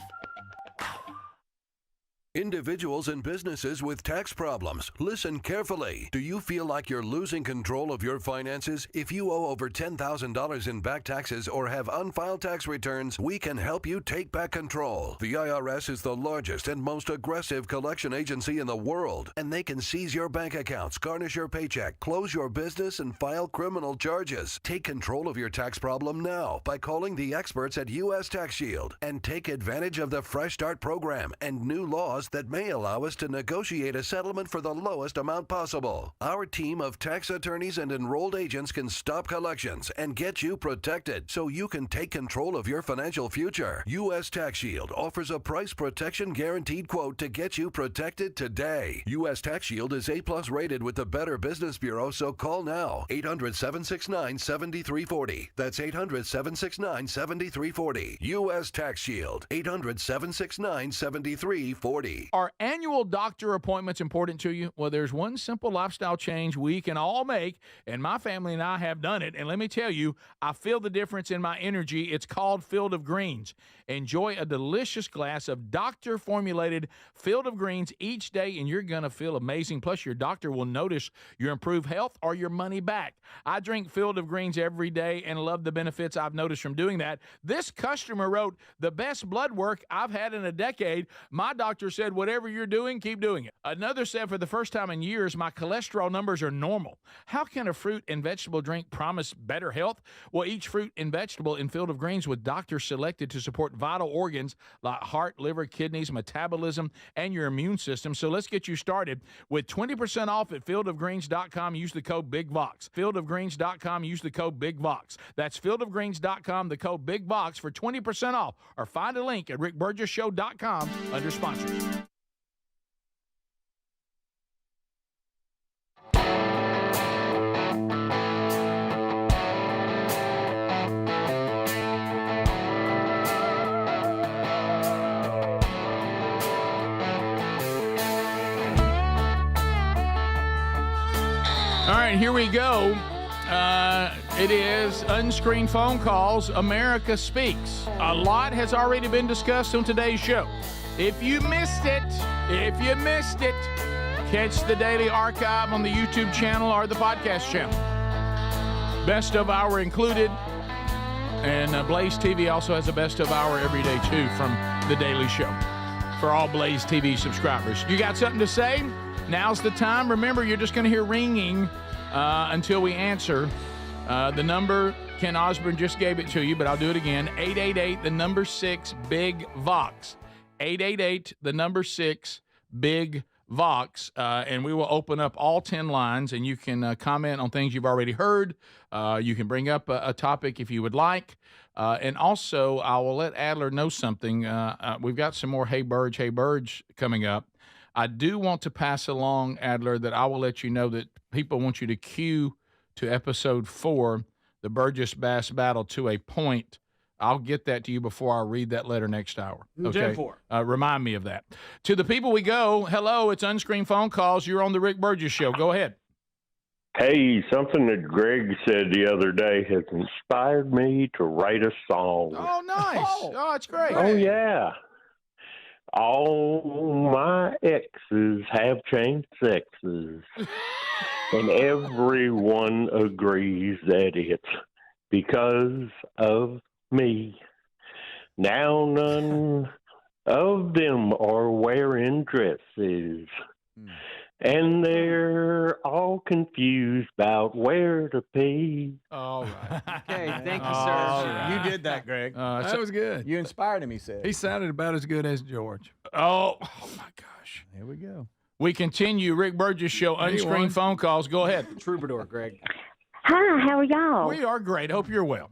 Individuals and businesses with tax problems, listen carefully. Do you feel like you're losing control of your finances? If you owe over $10,000 in back taxes or have unfiled tax returns, we can help you take back control. The IRS is the largest and most aggressive collection agency in the world, and they can seize your bank accounts, garnish your paycheck, close your business, and file criminal charges. Take control of your tax problem now by calling the experts at U.S. Tax Shield and take advantage of the Fresh Start program and new laws that may allow us to negotiate a settlement for the lowest amount possible. Our team of tax attorneys and enrolled agents can stop collections and get you protected so you can take control of your financial future. U.S. Tax Shield offers a price protection guaranteed quote to get you protected today. U.S. Tax Shield is A+ rated with the Better Business Bureau, so call now. 800-769-7340. That's 800-769-7340. U.S. Tax Shield. 800-769-7340. Are annual doctor appointments important to you? Well, there's one simple lifestyle change we can all make, and my family and I have done it. And let me tell you, I feel the difference in my energy. It's called Field of Greens. Enjoy a delicious glass of doctor-formulated Field of Greens each day, and you're going to feel amazing. Plus, your doctor will notice your improved health or your money back. I drink Field of Greens every day and love the benefits I've noticed from doing that. This customer wrote, the best blood work I've had in a decade. My doctor said, whatever you're doing, keep doing it. Another said, for the first time in years, my cholesterol numbers are normal. How can a fruit and vegetable drink promise better health? Well, each fruit and vegetable in Field of Greens with doctors selected to support vital organs like heart, liver, kidneys, metabolism, and your immune system. So let's get you started with 20% off at fieldofgreens.com. Use the code BIGVOX. Fieldofgreens.com. Use the code BIGVOX. That's fieldofgreens.com, the code BIGVOX for 20% off. Or find a link at rickburgesshow.com under sponsors. All right, here we go. It is Unscreened Phone Calls. America Speaks. A lot has already been discussed on today's show. If you missed it, catch the daily archive on the YouTube channel or the podcast channel. Best of Hour included. And Blaze TV also has a Best of Hour every day, too, from the Daily Show for all Blaze TV subscribers. You got something to say? Now's the time. Remember, you're just going to hear ringing until we answer. The number, Ken Osborne just gave it to you, but I'll do it again. 888, the number 6, Big Vox. 888, the number 6, Big Vox. And we will open up all 10 lines, and you can comment on things you've already heard. You can bring up a topic if you would like. And also, I will let Adler know something. We've got some more Hey Burge coming up. I do want to pass along, Adler, that I will let you know that people want you to cue to episode 4, the Burgess Bass battle, to a point I'll get that to you before I read that letter next hour. Okay. 10-4. Remind me of that. To the people we go, hello, it's Unscreened Phone Calls. You're on the Rick Burgess Show. Go ahead. Hey, something that Greg said the other day has inspired me to write a song. Oh, nice. Oh, that's great. Oh, yeah. All my exes have changed sexes, and everyone agrees that it's because of me. Now none of them are wearing dresses. And they're all confused about where to pee. All right. Okay, thank you, sir. Right. You did that, Greg. That was good. You inspired him, he said. He sounded about as good as George. Oh my gosh. There we go. We continue. Rick Burgess Show, Unscreened Phone Calls. Go ahead. Troubadour, Greg. Hi, how are y'all? We are great. Hope you're well.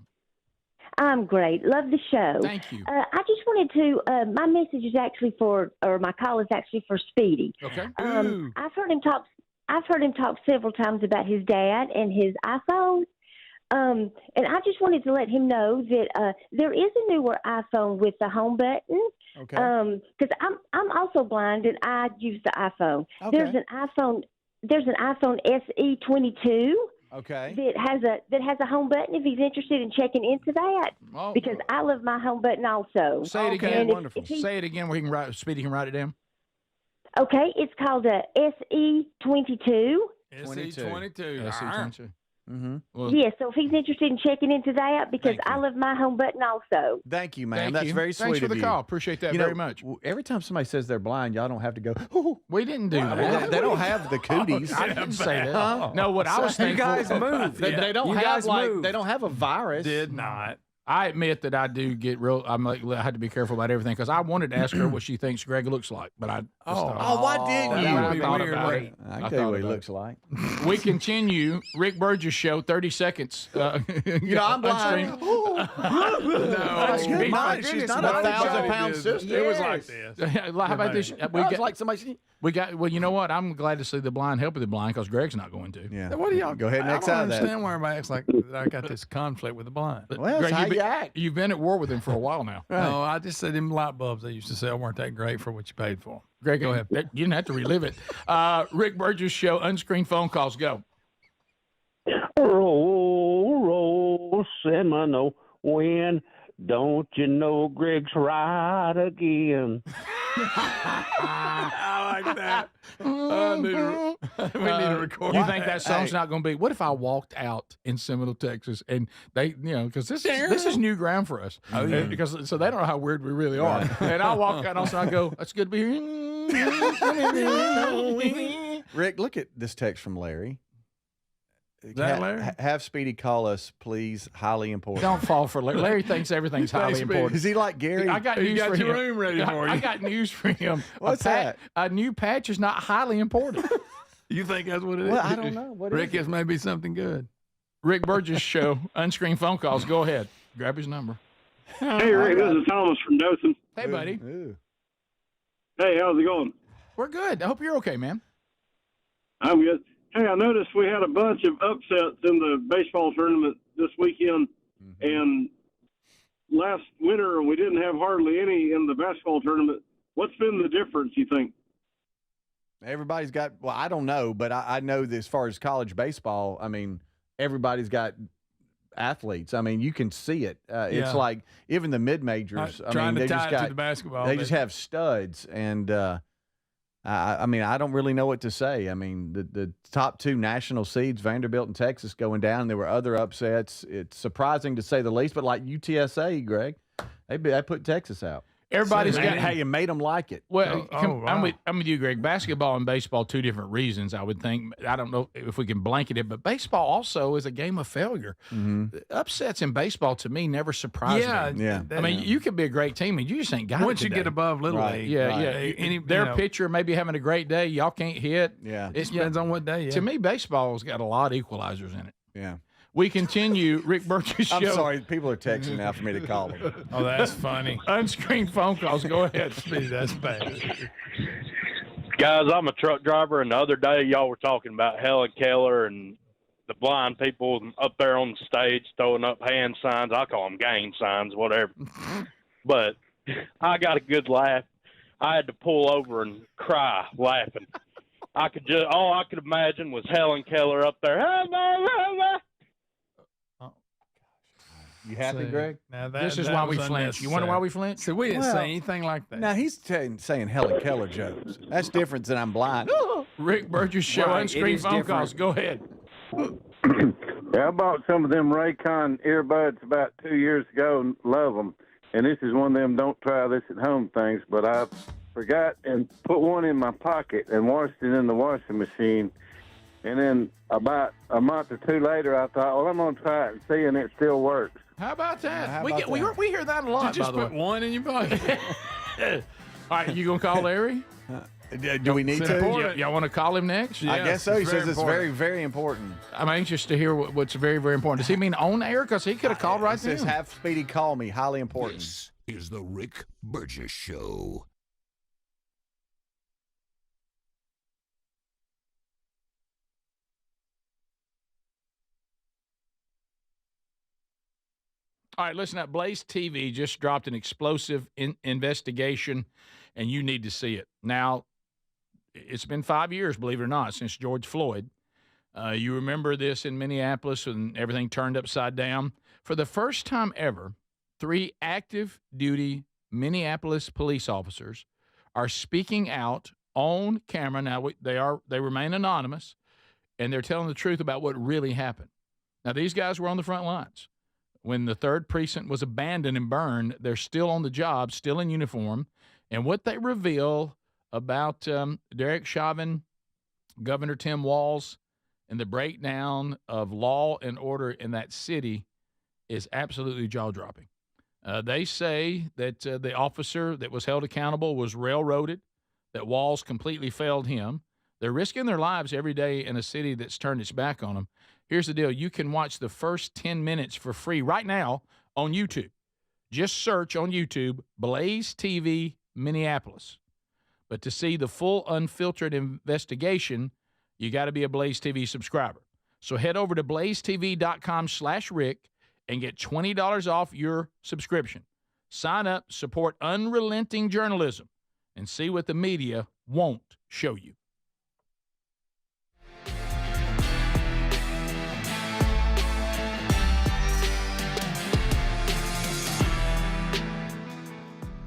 I'm great. Love the show. Thank you. I just wanted to, my message is actually my call is actually for Speedy. Okay. I've heard him talk several times about his dad and his iPhone. And I just wanted to let him know that there is a newer iPhone with the home button. Okay. Because I'm also blind and I use the iPhone. Okay. There's an iPhone SE 22. Okay. That has a home button if he's interested in checking into that. Because I love my home button also. Say it again. Wonderful. Say it again where he can Speedy can write it down. Okay, it's called a SE 22. SE22. SE22. Mm-hmm. Well, Yes, so if he's interested in checking into that, because I love my home button also. Thank you, man. Thank That's you. very sweet Thanks for of the you. call. Appreciate that very much. Every time somebody says they're blind, y'all don't have to go, "Ooh." We didn't do I that. mean, they don't have the cooties. I didn't say that. No, what I was You thinking. guys move. They don't have they don't have a virus. Did not. I admit that I do get real. I had to be careful about everything because I wanted to ask her what she thinks Greg looks like, but I. Why didn't you? I thought about it. I can tell you what he looks like. We continue. Rick Burgess Show. 30 seconds. I'm blind. No, Mine, she's not a 1,000-pound sister. It was like this. How about this? Like somebody. We got. Well, you know what? I'm glad to see the blind helping the blind because Greg's not going to. Yeah. What do y'all go ahead and I next don't out of that? understand why everybody acts like that I got this conflict with the blind. But Well, Greg, that's how you act. You've been at war with him for a while now. No, I just said them light bulbs they used to sell weren't that great for what you paid for. Greg, go ahead. You didn't have to relive it. Rick Burgess Show, Unscreened Phone Calls. Go. Roll, Seminole, when don't you know Greg's right again? I like that. We need to record. You think that song's not going to be? What if I walked out in Seminole, Texas, and they, because this is new ground for us. Oh, yeah. Because so they don't know how weird we really are. And I walk out, and I go, "That's good to be here." Rick, look at this text from Larry. Is that Larry? Have Speedy call us, please. Highly important. Don't fall for Larry. Larry thinks everything's highly important. Is he like Gary? I got You news got for your him. room ready for you. I got news for him. What's that? A new patch is not highly important. You think that's what it is? Well, I don't know. What is Rick, it? is maybe something good. Rick Burgess Show, Unscreened Phone Calls. Go ahead. Grab his number. Hey, Rick, this is Thomas from Dothan. Hey, buddy. Ooh. Hey, how's it going? We're good. I hope you're okay, man. I'm good. Hey, I noticed we had a bunch of upsets in the baseball tournament this weekend, and last winter we didn't have hardly any in the basketball tournament. What's been the difference, you think? Everybody's got, well, I don't know, but I know that as far as college baseball, I mean, everybody's got athletes. I mean, you can see it. It's like even the mid-majors. Trying to they tie just it got, to the basketball. They just have studs. And, I mean, I don't really know what to say. I mean, the top two national seeds, Vanderbilt and Texas, going down. There were other upsets. It's surprising to say the least, but like UTSA, Greg, they put Texas out. Everybody's got, hey, and made them like it. Well, wow. I'm with you, Greg. Basketball and baseball, two different reasons, I would think. I don't know if we can blanket it, but baseball also is a game of failure. Upsets in baseball, to me, never surprise me. Yeah. I mean, you could be a great team, and you just ain't got it Once you today. get above Little League. Yeah. Their pitcher may be having a great day. Y'all can't hit. Yeah. It depends on what day. To me, baseball's got a lot of equalizers in it. Yeah. We continue. Rick Burgess Show. I'm sorry. People are texting now for me to call them. Oh, that's funny. Unscreened phone calls. Go ahead. Speedy, that's bad. Guys, I'm a truck driver, and the other day y'all were talking about Helen Keller and the blind people up there on the stage throwing up hand signs. I call them gang signs, whatever. But I got a good laugh. I had to pull over and cry laughing. All I could imagine was Helen Keller up there. You happy, Greg? Now This is why we flinch. You wonder why we flinch? So we didn't say anything like that. Now he's saying Helen Keller jokes. That's different than I'm blind. Rick Burgess Show, Right, Unscreened it is phone different. calls. Go ahead. Yeah, I bought some of them Raycon earbuds about 2 years ago and love them. And this is one of them don't try this at home things, but I forgot and put one in my pocket and washed it in the washing machine. And then about a month or two later, I thought, well, I'm going to try it and see, and it still works. How about that? How we about get that? we hear that a lot. You just by the put way. one in your pocket. All right, you gonna call Larry? Do we need It's to? important. Y'all want to call him next? I guess so. He says it's very, important. very important. I'm anxious to hear what's very, very important. Does he mean on air? Because he could have called right It says then. have Speedy call me. Highly important. This is the Rick Burgess Show. All right, listen up. Blaze TV just dropped an explosive investigation, and you need to see it. Now, it's been 5 years, believe it or not, since George Floyd. You remember this in Minneapolis when everything turned upside down. For the first time ever, 3 active duty Minneapolis police officers are speaking out on camera. Now, they remain anonymous, and they're telling the truth about what really happened. Now, these guys were on the front lines. When the 3rd precinct was abandoned and burned, they're still on the job, still in uniform. And what they reveal about Derek Chauvin, Governor Tim Walz, and the breakdown of law and order in that city is absolutely jaw-dropping. They say that the officer that was held accountable was railroaded, that Walz completely failed him. They're risking their lives every day in a city that's turned its back on them. Here's the deal. You can watch the first 10 minutes for free right now on YouTube. Just search on YouTube, Blaze TV Minneapolis. But to see the full unfiltered investigation, you got to be a Blaze TV subscriber. So head over to blazetv.com/Rick and get $20 off your subscription. Sign up, support unrelenting journalism, and see what the media won't show you.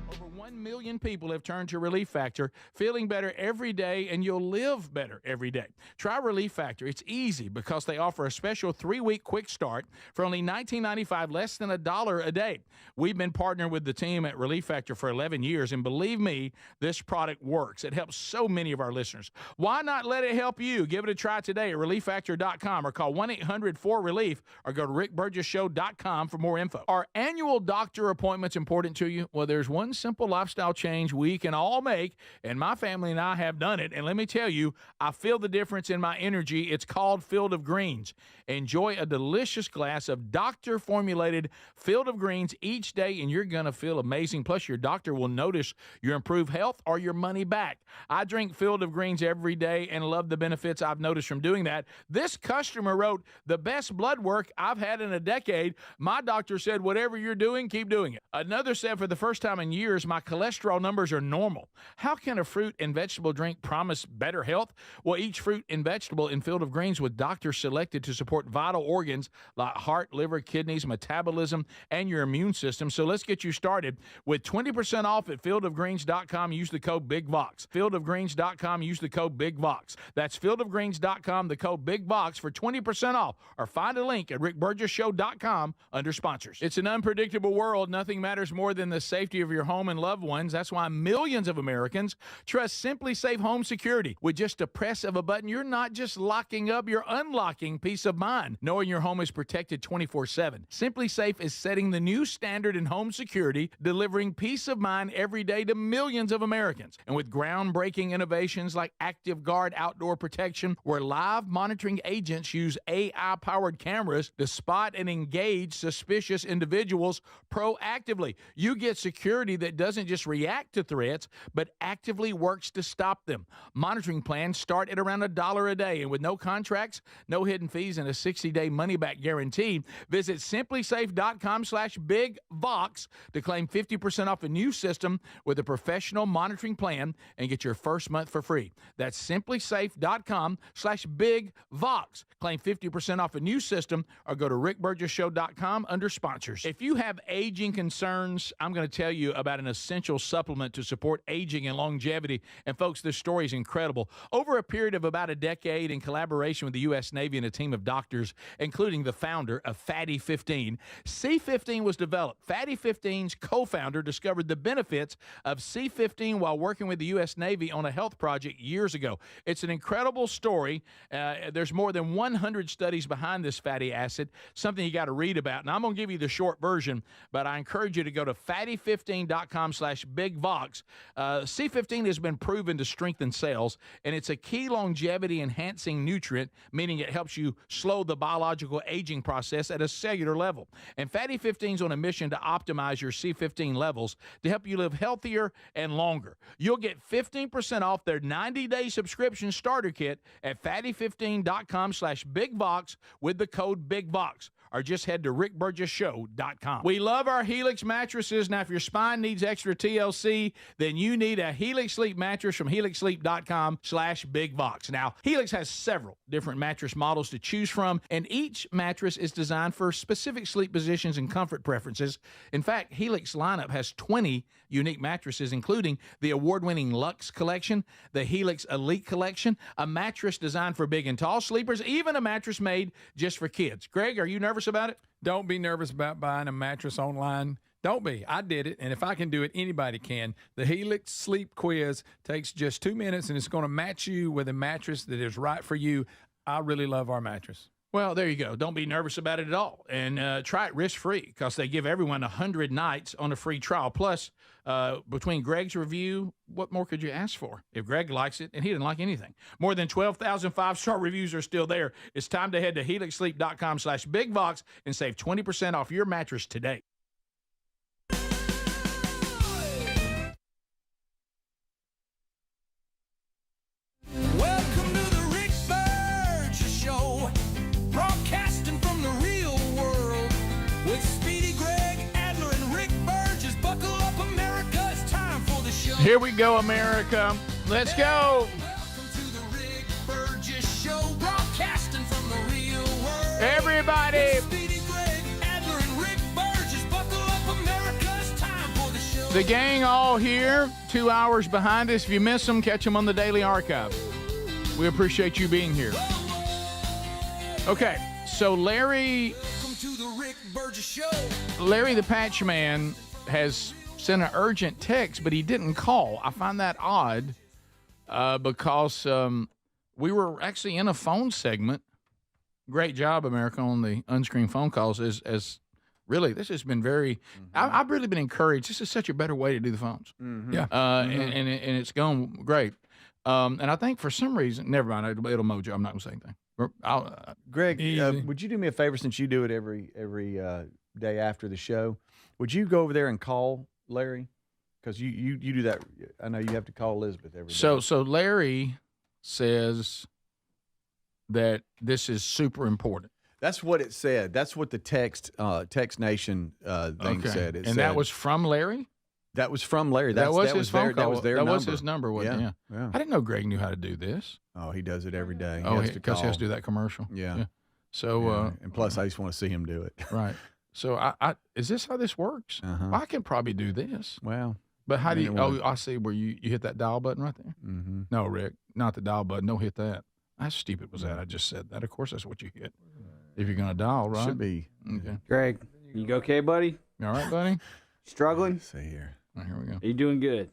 Over 1 million people have turned to Relief Factor, feeling better every day, and you'll live better every day. Try Relief Factor. It's easy because they offer a special 3-week quick start for only $19.95, less than $1 a day. We've been partnering with the team at Relief Factor for 11 years, and believe me, this product works. It helps so many of our listeners. Why not let it help you? Give it a try today at relieffactor.com or call 1-800-4RELIEF or go to rickburgessshow.com for more info. Are annual doctor appointments important to you? Well, there's one simple lifestyle change we can all make, and my family and I have done it. And let me tell you, I feel the difference in my energy. It's called Field of Greens. Enjoy a delicious glass of doctor-formulated Field of Greens each day, and you're going to feel amazing. Plus, your doctor will notice your improved health or your money back. I drink Field of Greens every day and love the benefits I've noticed from doing that. This customer wrote, the best blood work I've had in a decade. My doctor said, whatever you're doing, keep doing it. Another said, for the first time in years, my cholesterol numbers are normal. How can a fruit and vegetable drink promise better health? Well, each fruit and vegetable in Field of Greens with doctors selected to support vital organs like heart, liver, kidneys, metabolism, and your immune system. So let's get you started with 20% off at fieldofgreens.com. Use the code BIGVOX. Fieldofgreens.com. Use the code BIGVOX. That's fieldofgreens.com, the code BIGVOX for 20% off. Or find a link at rickburgessshow.com under sponsors. It's an unpredictable world. Nothing matters more than the safety of your home and loved ones. That's why millions of Americans trust Simply Safe Home Security. With just a press of a button, you're not just locking up, you're unlocking peace of mind, knowing your home is protected 24/7. Simply Safe is setting the new standard in home security, delivering peace of mind every day to millions of Americans. And with groundbreaking innovations like Active Guard Outdoor Protection, where live monitoring agents use AI-powered cameras to spot and engage suspicious individuals proactively, you get security that doesn't just react react to threats, but actively works to stop them. Monitoring plans start at around $1 a day, and with no contracts, no hidden fees, and a 60-day money-back guarantee, visit simplysafe.com/BigVox to claim 50% off a new system with a professional monitoring plan and get your first month for free. That's simplysafe.com/BigVox. Claim 50% off a new system or go to rickburgesshow.com under sponsors. If you have aging concerns, I'm going to tell you about an essential supplement to support aging and longevity. And folks, this story is incredible. Over a period of about a decade, in collaboration with the U.S. Navy and a team of doctors, including the founder of Fatty 15, C15 was developed. Fatty 15's co-founder discovered the benefits of C15 while working with the U.S. Navy on a health project years ago. It's an incredible story. There's more than 100 studies behind this fatty acid, something you got to read about. And I'm going to give you the short version, but I encourage you to go to fatty15.com/BigVox. C15 has been proven to strengthen cells, and it's a key longevity-enhancing nutrient, meaning it helps you slow the biological aging process at a cellular level. And Fatty 15 is on a mission to optimize your C15 levels to help you live healthier and longer. You'll get 15% off their 90-day subscription starter kit at fatty15.com/BigVox with the code BigVox. Or just head to rickburgesshow.com. We love our Helix mattresses. Now, if your spine needs extra TLC, then you need a Helix Sleep mattress from helixsleep.com/BigVox. Now, Helix has several different mattress models to choose from, and each mattress is designed for specific sleep positions and comfort preferences. In fact, Helix lineup has 20 unique mattresses, including the award-winning Luxe Collection, the Helix Elite Collection, a mattress designed for big and tall sleepers, even a mattress made just for kids. Greg, are you nervous about it? Don't be nervous about buying a mattress online. Don't be. I did it, and if I can do it, anybody can. The Helix Sleep Quiz takes just 2 minutes, and it's going to match you with a mattress that is right for you. I really love our mattress. Well, there you go. Don't be nervous about it at all. And try it risk-free because they give everyone 100 nights on a free trial. Plus, between Greg's review, what more could you ask for? If Greg likes it, and he didn't like anything. More than 12,000 five-star reviews are still there. It's time to head to helixsleep.com/BigVox and save 20% off your mattress today. Welcome to the Rick Burge Show, broadcasting from the real world with Speedy Greg Adler and Rick Burgess. Buckle up, America, it's time for the show. Here we go, America. Let's go. Welcome to the Rick Burgess Show, broadcasting from the real world. Everybody. With Speedy Greg Adler and Rick Burgess. Buckle up, America, it's time for the show. The gang all here, 2 hours behind us. If you miss them, catch them on the Daily Archive. We appreciate you being here. Okay, so Larry the patchman has sent an urgent text, but he didn't call. I find that odd because we were actually in a phone segment. Great job, America, on the unscreened phone calls. As really, this has been very. I've really been encouraged. This is such a better way to do the phones. Yeah, and it's gone great. And I think for some reason, never mind. It'll mojo. I'm not gonna say anything. Greg, would you do me a favor since you do it every day after the show? Would you go over there and call Larry? Because you do that. I know you have to call Elizabeth every day. So Larry says that this is super important. That's what it said. That's what the text Nation thing said. And that was from Larry? That was from Larry. That was his phone call. That was their number. That was his number, wasn't it? Yeah. I didn't know Greg knew how to do this. Oh, he does it every day. Because he has to do that commercial. Yeah. So, and plus, I just want to see him do it. Right. So, I is this how this works? Well, I can probably do this. Well, but how do you? Oh, I see where you hit that dial button right there. Mm-hmm. No, Rick, not the dial button. Don't hit that. How stupid was that? I just said that. Of course, that's what you hit if you're gonna dial, right? Should be. Okay. Greg, you okay, buddy? You all right, buddy? Struggling? Let's see here. All right, here we go. Are you doing good?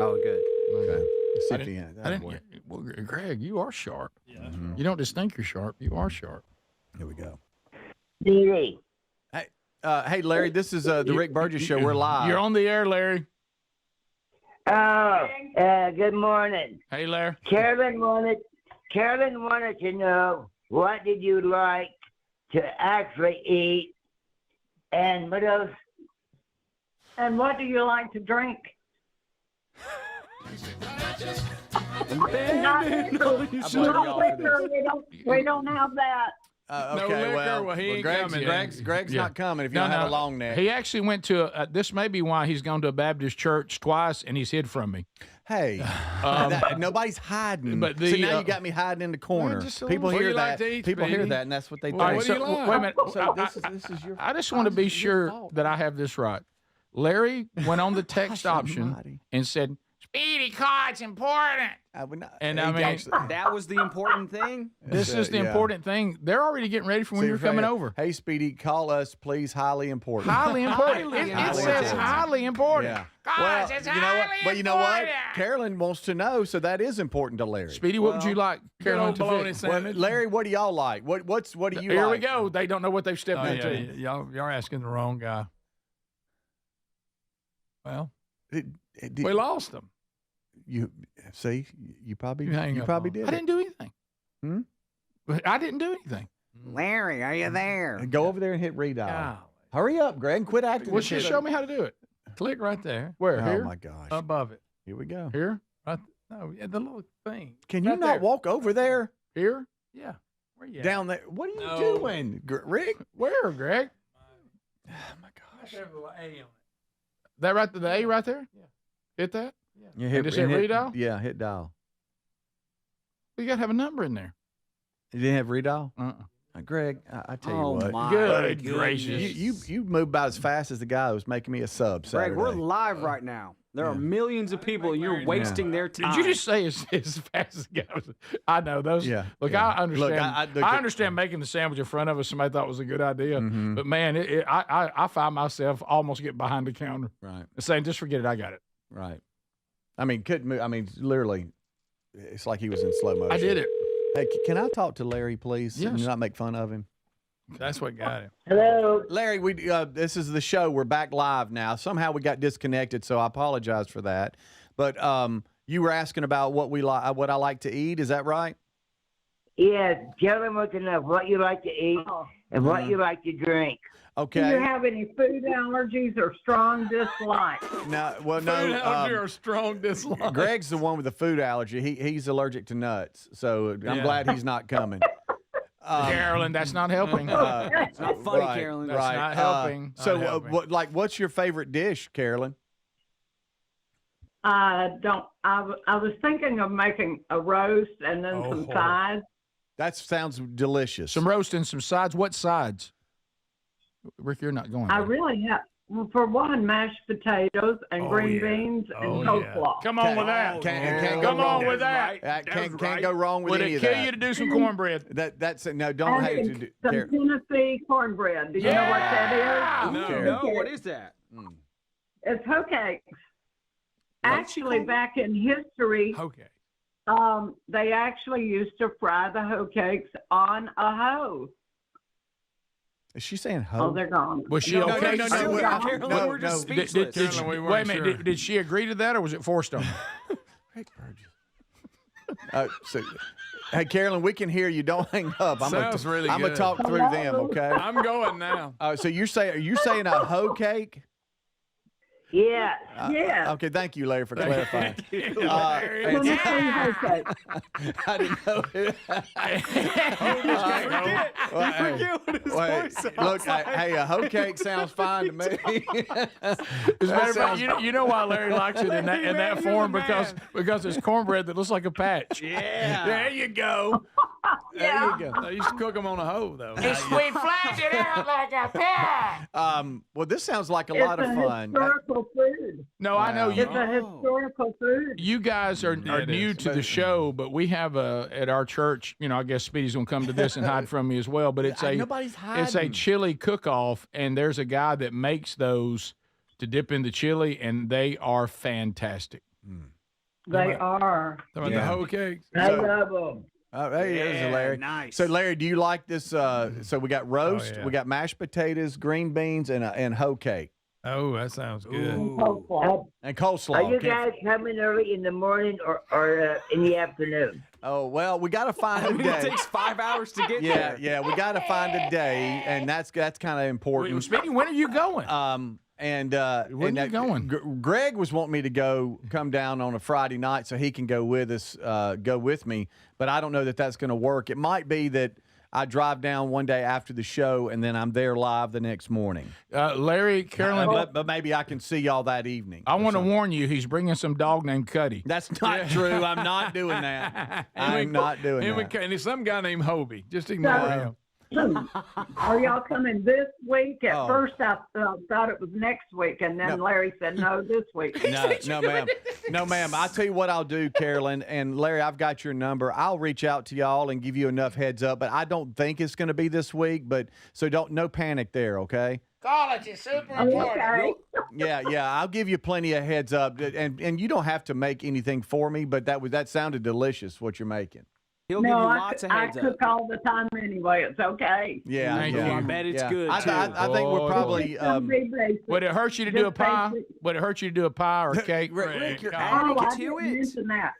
Oh, good. Okay. Let's see I if he didn't, well, Greg, you are sharp. Yeah. You don't just think you're sharp. You are sharp. Here we go. Hey, hey, Larry, this is the Rick Burgess Show. We're live. You're on the air, Larry. Good morning. Hey, Larry. Carolyn wanted to know what did you like to actually eat, and what else? And what do you like to drink? We don't have that. Okay, liquor, well, well, he ain't Greg's, coming. Greg's Yeah. not coming if you don't have a long neck. He actually went to this may be why he's gone to a Baptist church twice and he's hid from me. Hey, nobody's hiding. But See, now you got me hiding in the corner. People hear that. People hear that, and that's what they think. All right, so, wait a minute. So this is your. I just want to be sure that I have this right. Larry went on the text option and said, "Speedy, call, it's important." And I mean, that was the important thing. This is the important thing. They're already getting ready for when you're coming over. Hey, Speedy, call us, please. Highly important. Highly important. It says highly important. Yeah. Guys, Well, it's you know what? highly But you know what? important. Carolyn wants to know, so that is important to Larry. Speedy, what would you like, Carolyn, to bologna fix? sandwich. Larry, what do y'all like? What do you Here like? we go. They don't know what they've stepped into. Y'all are asking the wrong guy. Well, we lost him. You see, you probably You hang up probably on did. I didn't do anything. I didn't do anything. Larry, are you there? Go over there and hit redial. Hurry up, Greg, and quit acting. Well, just show me how to do it. Click right there. Where? Oh Here? my gosh! Above it. Here we go. Here? Right. No, yeah, the little thing. Can you Right not there. walk over there? Here? Yeah. Where you at? Down there? What are you No. doing, Rick? Where, Greg? Oh my gosh! Have a little A on it. That right, the A right there? Yeah. Hit that? You And just hit redial? Yeah, hit dial. You got to have a number in there. You didn't have redial? Greg, I tell you what. Good gracious. You moved about as fast as the guy who was making me a sub Greg, Saturday. we're live right now. There are millions of people, and you're wasting their time. Did you just say as fast as the guy was? I know those. Yeah. Look, yeah. I understand. Look, I understand making the sandwich in front of us. Somebody thought was a good idea, Mm-hmm. but man, I find myself almost get behind the counter, Right. saying, "Just forget it. I got it." Right. I mean, couldn't move. I mean, literally, it's like he was in slow motion. I did it. Hey, can I talk to Larry, please? Yes. And not make fun of him. That's what got him. Hello. Larry, this is the show. We're back live now. Somehow we got disconnected, so I apologize for that. But you were asking about what I like to eat. Is that right? Yes, tell them what you like to eat and what you like to drink. Okay. Do you have any food allergies or strong dislikes? No, well, Food no. allergy or strong dislike. Greg's the one with the food allergy. He's allergic to nuts, so I'm glad he's not coming. Carolyn, that's not helping. It's not funny, right, Carolyn. That's right. not helping. So, Not helping. what's your favorite dish, Carolyn? I was thinking of making a roast and then some sides. That sounds delicious. Some roast and some sides. What sides? Rick, you're not going. I there. really have, well, for one, mashed potatoes and green beans and coleslaw. Come on with that. Can't Come go on wrong with that. Can't go wrong with Would any it of kill that. you to do some cornbread? That's no. Don't And hate to do. some Car- Tennessee cornbread. Do you know what that is? No, what is that? It's hoe cakes. Actually, back in history, Okay. they actually used to fry the hoe cakes on a hoe. Is she saying hoe? Oh, they're gone. Was she No, okay? no, no, Carolyn, we're just speechless. Did she, wait a minute. Did she agree to that, or was it forced on her? Rick Burgess. Hey, Carolyn, we can hear you. Don't hang up. Sounds really I'm gonna good. talk through them, okay? I'm going now. So you're saying a hoe cake? Yes. Yes. Okay, thank you, Larry, for clarifying. Larry. Tennessee hoe cake. I didn't know. Forget what his voice sounds Look, like. hey, a hoe cake sounds fine to me. As a matter of fact, you know why Larry likes it in that form because it's cornbread that looks like a patch. Yeah. There you go. Yeah. There you go. They used to cook them on a hoe, though. We flash it out like a patch. Well, this sounds like a lot of fun. It's a historical food. No, I know you. It's a historical food. You guys are it new is. to the show, but we have at our church. I guess Speedy's gonna come to this and hide from me as well. But Nobody's hiding. it's a chili cook-off, and there's a guy that makes those to dip in the chili, and they are fantastic. They are. Talking about the hoe cakes. I love them. Oh, there's Larry. Nice. So, Larry, do you like this? So we got roast, yeah. we got mashed potatoes, green beans, and hoe cake. Oh, that sounds good. And coleslaw. Are you Can't- guys coming early in the morning or in the afternoon? Oh, well, we got to find a It day. takes 5 hours to get Yeah, there. yeah, we got to find a day, and that's kind of important. Speedy, when are you going? And where are you going? Greg was wanting me to come down on a Friday night so he can go with us, go with me. But I don't know that that's going to work. It might be that I drive down one day after the show and then I'm there live the next morning. Larry, Carolyn, but maybe I can see y'all that evening. I want to warn you, he's bringing some dog named Cuddy. That's not true. I'm not doing that. I'm not doing that. And it's some guy named Hobie. Just ignore him. Are y'all coming this week? At first, I thought it was next week, and then Larry said no, this week. No, ma'am. No, ma'am. I'll tell you what I'll do, Carolyn. And Larry, I've got your number. I'll reach out to y'all and give you enough heads up. But I don't think it's going to be this week. But so no panic there, okay? College is super important. Yeah. I'll give you plenty of heads up. And you don't have to make anything for me. But that sounded delicious. What you're making. He'll give you lots of heads up. I cook all the time anyway. It's okay. Yeah, I bet it's good, too. I think we're probably... would it hurt you to do a pie? Would it hurt you to do a pie or a cake? I didn't mention that.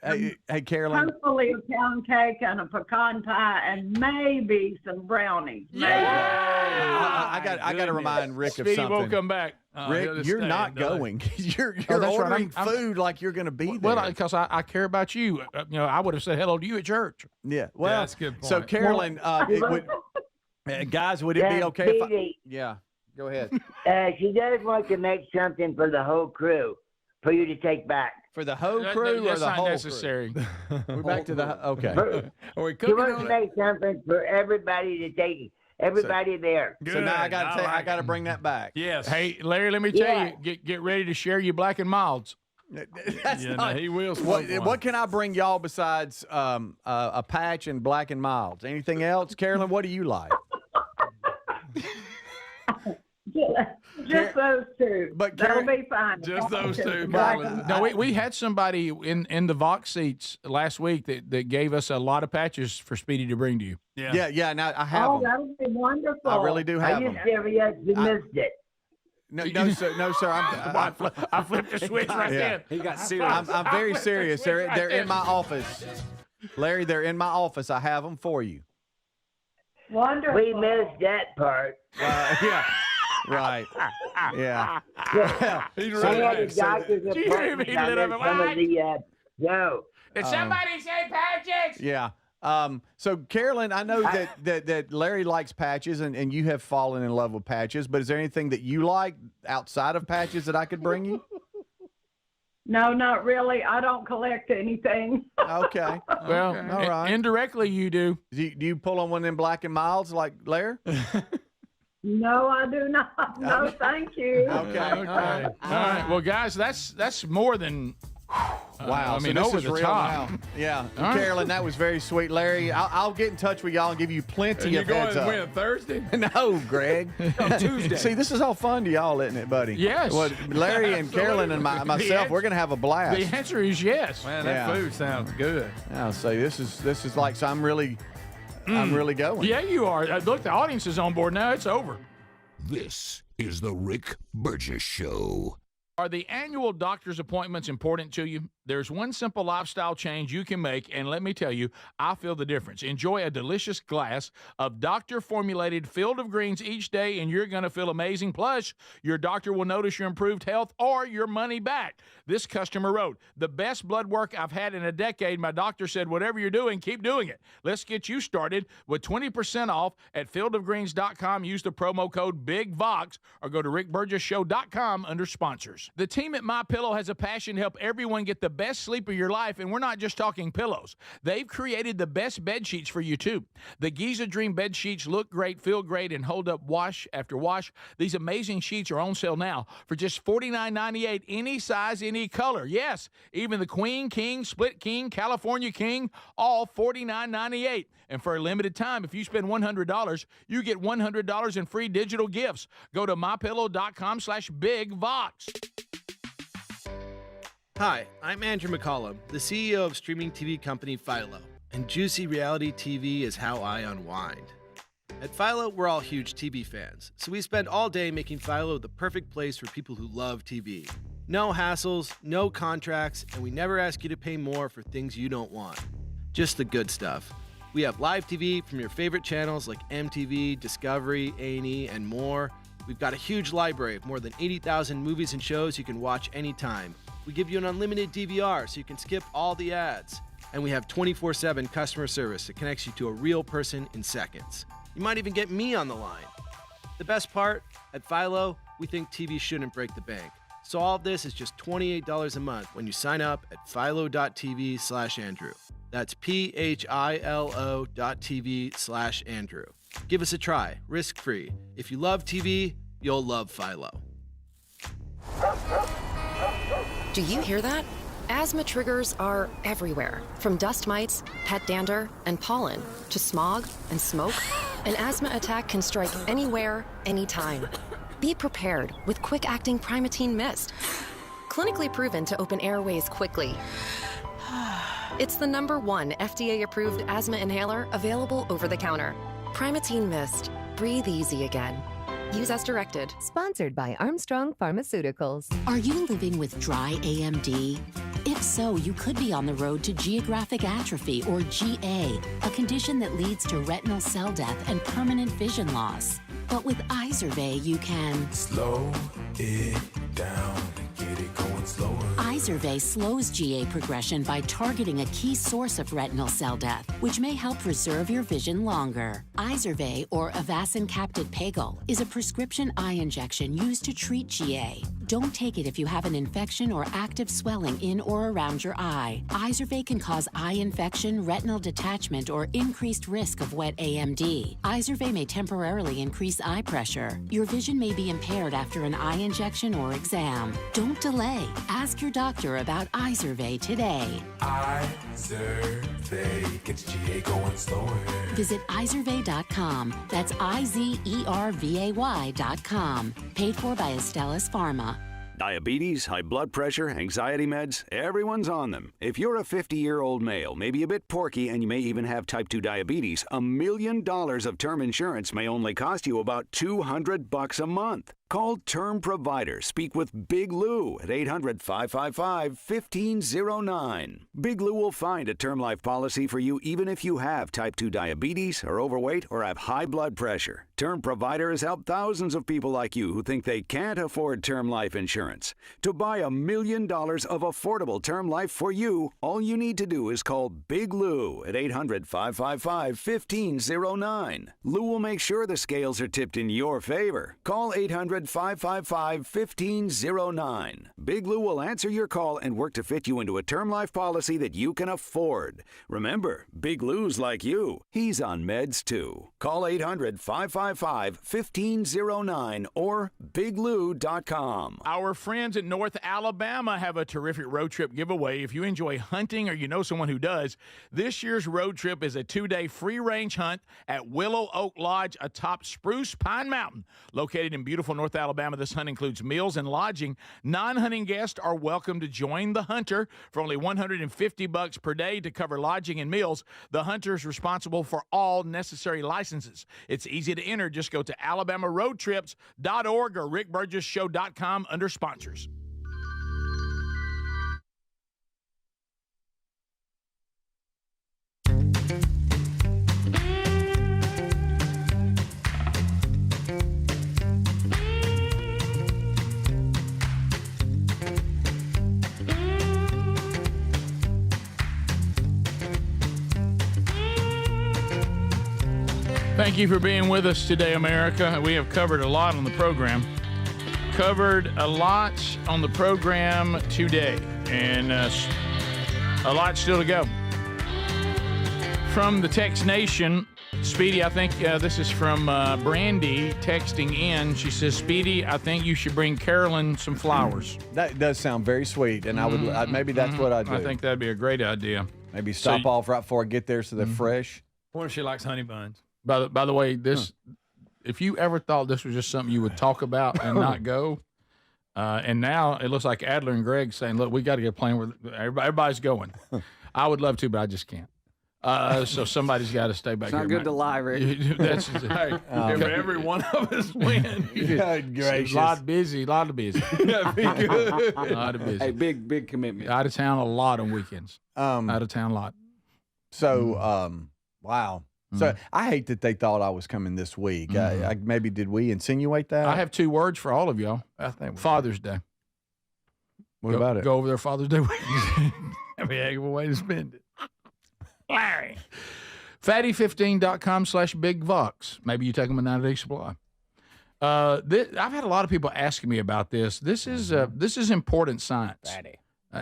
Hey, Carolyn. Hopefully a pound cake and a pecan pie and maybe some brownies. I got to remind Rick of Speedy something. won't come back. Rick, you're not going. You're ordering food like you're going to be there. Well, because I care about you. I would have said hello to you at church. Yeah. Well, that's a good point. So, Carolyn, guys, would it be okay if Yeah. Go ahead. She does want to make something for the whole crew for you to take back. For the whole crew or the whole necessary. Crew? We're back to the okay. She wants to make something for everybody to take. Everybody there. Good. So now I got to bring that back. Yes. Hey, Larry, let me tell you, get ready to share your black and milds. That's not, he will. What can I bring y'all besides a patch and black and milds? Anything else, Carolyn? What do you like? Just those two. But that'll be fine. Just those two. No, we had somebody in the Vox seats last week that gave us a lot of patches for Speedy to bring to you. Yeah. Now I have them. That'll be wonderful. I really do have them. You missed it. No, sir. I flipped the switch right there. He got serious. I'm very serious. They're in my office, Larry. They're in my office. I have them for you. Wonderful. We missed that part. Yeah. Right. Yeah. He's right. Did somebody say patches? Yeah. So, Carolyn, I know that Larry likes patches, and you have fallen in love with patches, but is there anything that you like outside of patches that I could bring you? No, not really. I don't collect anything. Okay. Well, all right. Indirectly, you do. Do you pull on one of them black and milds like Larry? No, I do not. No, thank you. Okay. All right. Well, guys, that's more than. Wow. I mean, so this over is the real top. now. Yeah. All Carolyn, that was very sweet. Larry, I'll get in touch with y'all and give you plenty of heads up. When, Thursday? No, Greg. Tuesday. See, this is all fun to y'all, isn't it, buddy? Yes. Well, Larry and Carolyn and myself, we're going to have a blast. The answer is yes. Man, that food sounds good. I'll say this is like, so I'm really going. Yeah, you are. Look, the audience is on board now. It's over. This is the Rick Burgess Show. Are the annual doctor's appointments important to you? There's one simple lifestyle change you can make, and let me tell you, I feel the difference. Enjoy a delicious glass of doctor-formulated Field of Greens each day, and you're going to feel amazing. Plus, your doctor will notice your improved health or your money back. This customer wrote, "The best blood work I've had in a decade. My doctor said, whatever you're doing, keep doing it. Let's get you started with 20% off at fieldofgreens.com. Use the promo code BIGVOX or go to rickburgessshow.com under sponsors. The team at MyPillow has a passion to help everyone get the best sleep of your life, and we're not just talking pillows. They've created the best bed sheets for you, too. The Giza Dream bed sheets look great, feel great, and hold up wash after wash. These amazing sheets are on sale now for just $49.98, any size, any color. Yes, even the Queen, King, Split King, California King, all $49.98. And for a limited time, if you spend $100, you get $100 in free digital gifts. Go to mypillow.com/bigvox. Hi, I'm Andrew McCollum, the CEO of streaming TV company Philo, and juicy reality TV is how I unwind. At Philo, we're all huge TV fans, so we spend all day making Philo the perfect place for people who love TV. No hassles, no contracts, and we never ask you to pay more for things you don't want. Just the good stuff. We have live TV from your favorite channels like MTV, Discovery, A&E, and more, We've got a huge library of more than 80,000 movies and shows you can watch anytime. We give you an unlimited DVR so you can skip all the ads. And we have 24/7 customer service that connects you to a real person in seconds. You might even get me on the line. The best part, at Philo, we think TV shouldn't break the bank. So all of this is just $28 a month when you sign up at philo.tv/Andrew. That's philo.tv/Andrew. Give us a try, risk-free. If you love TV, you'll love Philo. Do you hear that? Asthma triggers are everywhere, from dust mites, pet dander, and pollen, to smog and smoke. An asthma attack can strike anywhere, anytime. Be prepared with quick-acting Primatene Mist. Clinically proven to open airways quickly. It's the #1 FDA-approved asthma inhaler available over the counter. Primatene Mist. Breathe easy again. Use as directed. Sponsored by Armstrong Pharmaceuticals. Are you living with dry AMD? If so, you could be on the road to geographic atrophy, or GA, a condition that leads to retinal cell death and permanent vision loss. But with Izervay, you can slow it down and get it going slower. Izervay slows GA progression by targeting a key source of retinal cell death, which may help preserve your vision longer. Izervay, or Avastin Capted Pagel, is a prescription eye injection used to treat GA. Don't take it if you have an infection or active swelling in or around your eye. Izervay can cause eye infection, retinal detachment, or increased risk of wet AMD. Izervay may temporarily increase eye pressure. Your vision may be impaired after an eye injection or exam. Don't delay. Ask your doctor about Izervay today. Izervay gets GA going slower. Visit Izervay.com. That's IZERVAY.com. Paid for by Astellas Pharma. Diabetes, high blood pressure, anxiety meds, everyone's on them. If you're a 50-year-old male, maybe a bit porky, and you may even have type 2 diabetes, $1 million of term insurance may only cost you about $200 a month. Call Term Provider. Speak with Big Lou at 800-555-1509. Big Lou will find a term life policy for you even if you have type 2 diabetes, are overweight, or have high blood pressure. Term Provider has helped thousands of people like you who think they can't afford term life insurance. To buy $1 million of affordable term life for you, all you need to do is call Big Lou at 800-555-1509. Lou will make sure the scales are tipped in your favor. Call 800-555-1509. Big Lou will answer your call and work to fit you into a term life policy that you can afford. Remember, Big Lou's like you. He's on meds too. Call 800-555-1509 or biglou.com. Our friends at North Alabama have a terrific road trip giveaway. If you enjoy hunting or you know someone who does, this year's road trip is a 2-day free-range hunt at Willow Oak Lodge atop Spruce Pine Mountain. Located in beautiful North Alabama, this hunt includes meals and lodging. Non-hunting guests are welcome to join the hunter for only $150 per day to cover lodging and meals. The hunter is responsible for all necessary licenses. It's easy to enter. Just go to alabamaroadtrips.org or rickburgesshow.com under sponsors. Thank you for being with us today, America. We have covered a lot on the program. Today, and a lot still to go. From the Text Nation, Speedy, I think this is from Brandy texting in. She says, Speedy, I think you should bring Carolyn some flowers. That does sound very sweet, and I would maybe that's what I'd do. I think that'd be a great idea. Maybe stop off right before I get there so they're fresh. I wonder if she likes honey buns. By the way, this if you ever thought this was just something you would talk about and not go, and now it looks like Adler and Greg saying, look, we got to get a plan where everybody's going. I would love to, but I just can't. So somebody's got to stay back here. It's not good to lie, Rick. That's hey, if every one of us win. Good gracious. A lot of busy. Lot of busy. Hey, big commitment. Out of town a lot on weekends. Out of town a lot. So, wow. So I hate that they thought I was coming this week. Maybe did we insinuate that? I have 2 words for all of y'all. I think Father's Day. What about it? Go over there Father's Day weekend. That'd be a heck of a way to spend it. Larry. Fatty15.com/BigVox. Maybe you take them a 90-day supply. I've had a lot of people asking me about this. This is important science.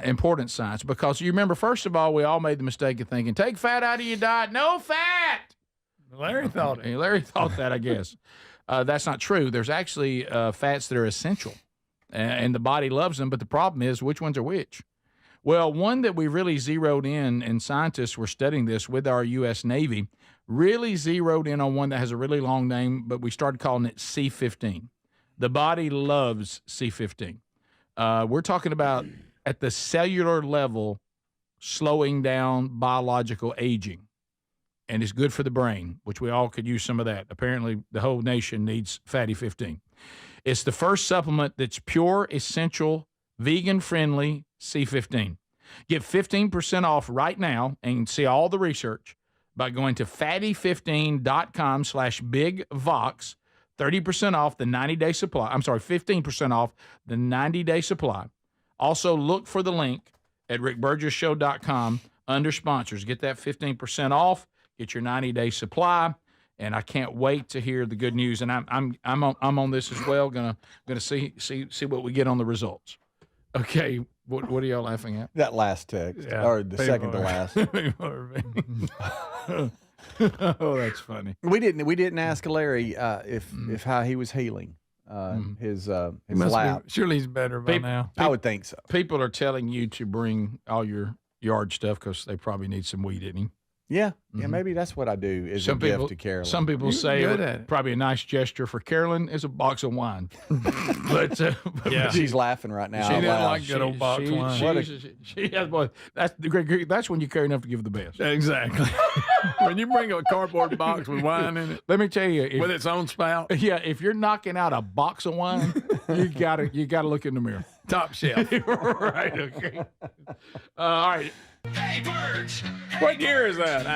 Important science, because you remember, first of all, we all made the mistake of thinking, take fat out of your diet. No fat. Larry thought it. Larry thought that, I guess. That's not true. There's actually fats that are essential, and the body loves them, but the problem is which ones are which. Well, one that we really zeroed in, and scientists were studying this with our U.S. Navy, really zeroed in on one that has a really long name, but we started calling it C15. The body loves C15. We're talking about, at the cellular level, slowing down biological aging. And it's good for the brain, which we all could use some of that. Apparently, the whole nation needs Fatty 15. It's the first supplement that's pure, essential, vegan-friendly C15. Get 15% off right now and see all the research by going to fatty15.com/BigVox. 30% off the 90-day supply. 15% off the 90-day supply. Also, look for the link at rickburgesshow.com under sponsors. Get that 15% off. Get your 90-day supply, and I can't wait to hear the good news. And I'm on this as well. Gonna see what we get on the results. Okay, what are y'all laughing at? That last text, or the second to last. Oh, that's funny. We didn't ask Larry if how he was healing. His lap. Surely he's better by now. I would think so. People are telling you to bring all your yard stuff because they probably need some weed in him. Yeah, maybe that's what I do is a gift to Carolyn. Some people say probably a nice gesture for Carolyn is a box of wine. but she's laughing right now. She didn't like good old box of wine. She has, boy, that's when you care enough to give the best. Exactly. When you bring a cardboard box with wine in it, let me tell you, with its own spout. Yeah, if you're knocking out a box of wine, you gotta look in the mirror. Top shelf. Right. Okay. All right. Hey, Burge! What year is that?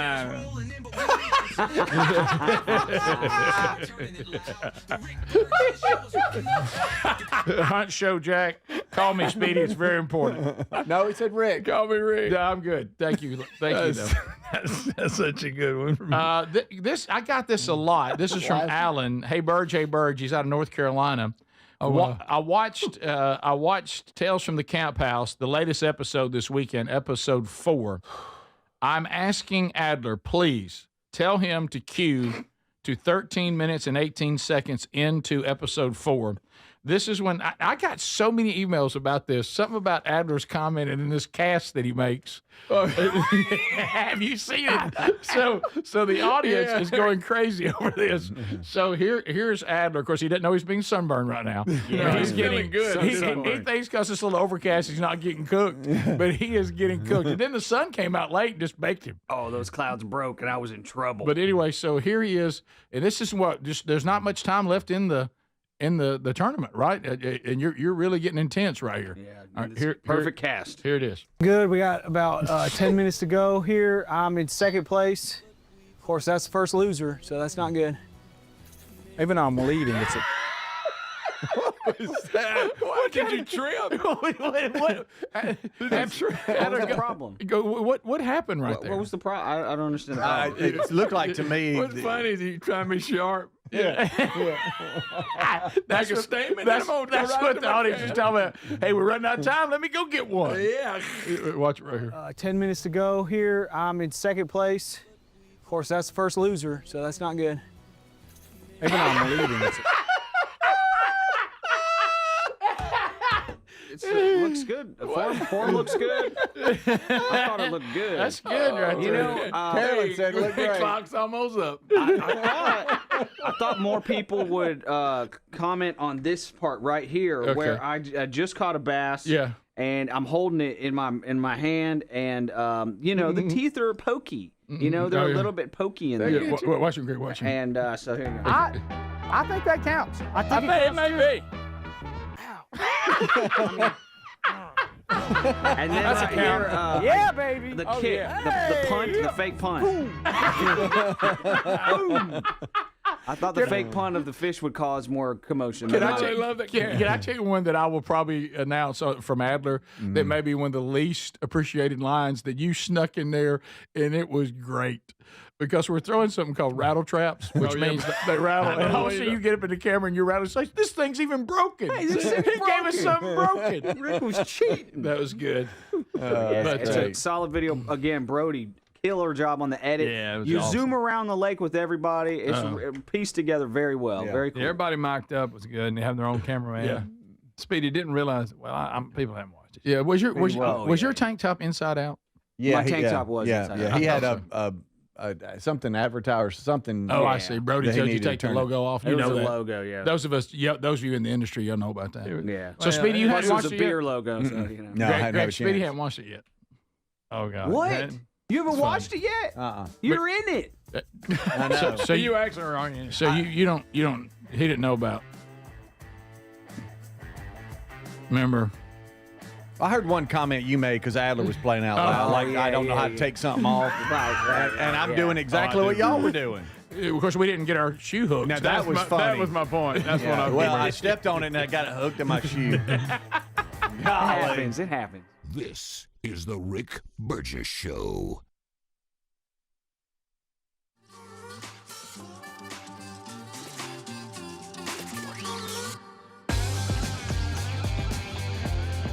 Hunt show, Jack. Call me Speedy. It's very important. No, he said Rick. Call me Rick. No, I'm good. Thank you. Thank you. That's such a good one for me. I got this a lot. This is from Alan. Hey, Burge. He's out of North Carolina. Oh, wow. I watched Tales from the Camp House, the latest episode this weekend, episode 4. I'm asking Adler, please tell him to cue to 13 minutes and 18 seconds into episode 4. This is when I got so many emails about this. Something about Adler's comment in this cast that he makes. Have you seen it? So the audience is going crazy over this. So here's Adler. Of course, he doesn't know he's being sunburned right now. Yeah, he's getting good. He thinks because it's a little overcast, he's not getting cooked, but he is getting cooked. And then the sun came out late and just baked him. Oh, those clouds broke, and I was in trouble. But anyway, so here he is, and this is there's not much time left in the tournament, right? And you're really getting intense right here. Yeah, right, perfect cast. Here it is. Good. We got about 10 minutes to go here. I'm in second place. Of course, that's the first loser, so that's not good. Even though I'm leading, it's a... What was that? What did you trip? What was the problem? What happened right there? What was the problem? I don't understand the problem. It looked like to me. What's funny is you trying to be sharp. Yeah. That's a statement. That's what the audience is telling me. Hey, we're running out of time. Let me go get one. Yeah. Watch it right here. 10 minutes to go here. I'm in second place. Of course, that's the first loser, so that's not good. Even though I'm leading, it's... It looks good. Form looks good. I thought it looked good. That's good right You there. know, Carolyn said it looked The great. clock's almost up. I thought more people would comment on this part right here, where I just caught a bass. Yeah. And I'm holding it in my hand, and the teeth are pokey. You know, they're a little bit pokey in there. Yeah, watch him, Greg. Watch him. And so here you go. I think that counts. I think it may be. And then That's a right here, count. Yeah, baby. the Oh, kick, yeah. the punt, the fake punt. I thought the fake punt of the fish would cause more commotion. Can than I mine. tell you, can I tell you one that I will probably announce from Adler that may be one of the least appreciated lines that you snuck in there, and it was great. Because we're throwing something called rattle traps, which means they rattle. And all of a sudden you get up in the camera and you're rattling. It's like, this thing's even broken. Hey, this he thing's gave us broken. something broken. Rick was cheating. That was good. It's a solid video. Again, Brody, killer job on the edit. Yeah, it was you awesome. zoom around the lake with everybody. It's pieced together very well. Very cool. Yeah, everybody mic'd up was good, and they have their own cameraman. Yeah. Speedy didn't realize. Well, people haven't watched it. Yeah, was your tank top inside out? Yeah, My tank top was yeah, inside yeah. out. He had I something advertised, something. Oh, I see. Brody that he told you to needed take the turn logo off. It You was know a that. logo, yeah. Those of you in the industry, you'll know about that. Yeah. So, Speedy, you Plus hadn't it was watched a it beer yet? logo. So, you know. No, I hadn't had a Speedy chance. hadn't watched it yet. Oh God. What? You haven't watched it yet? You're in it. I know. So you actually are on it. So you don't he didn't know about. Remember? I heard one comment you made because Adler was playing out loud. I don't know how to take something off. Right. And I'm doing exactly what y'all were doing. Of course, we didn't get our shoe hooked. Now, that was funny. That was my point. That's what I was Well, I stepped on it and I got it hooked in my shoe. It happens. It happens. This is the Rick Burgess Show.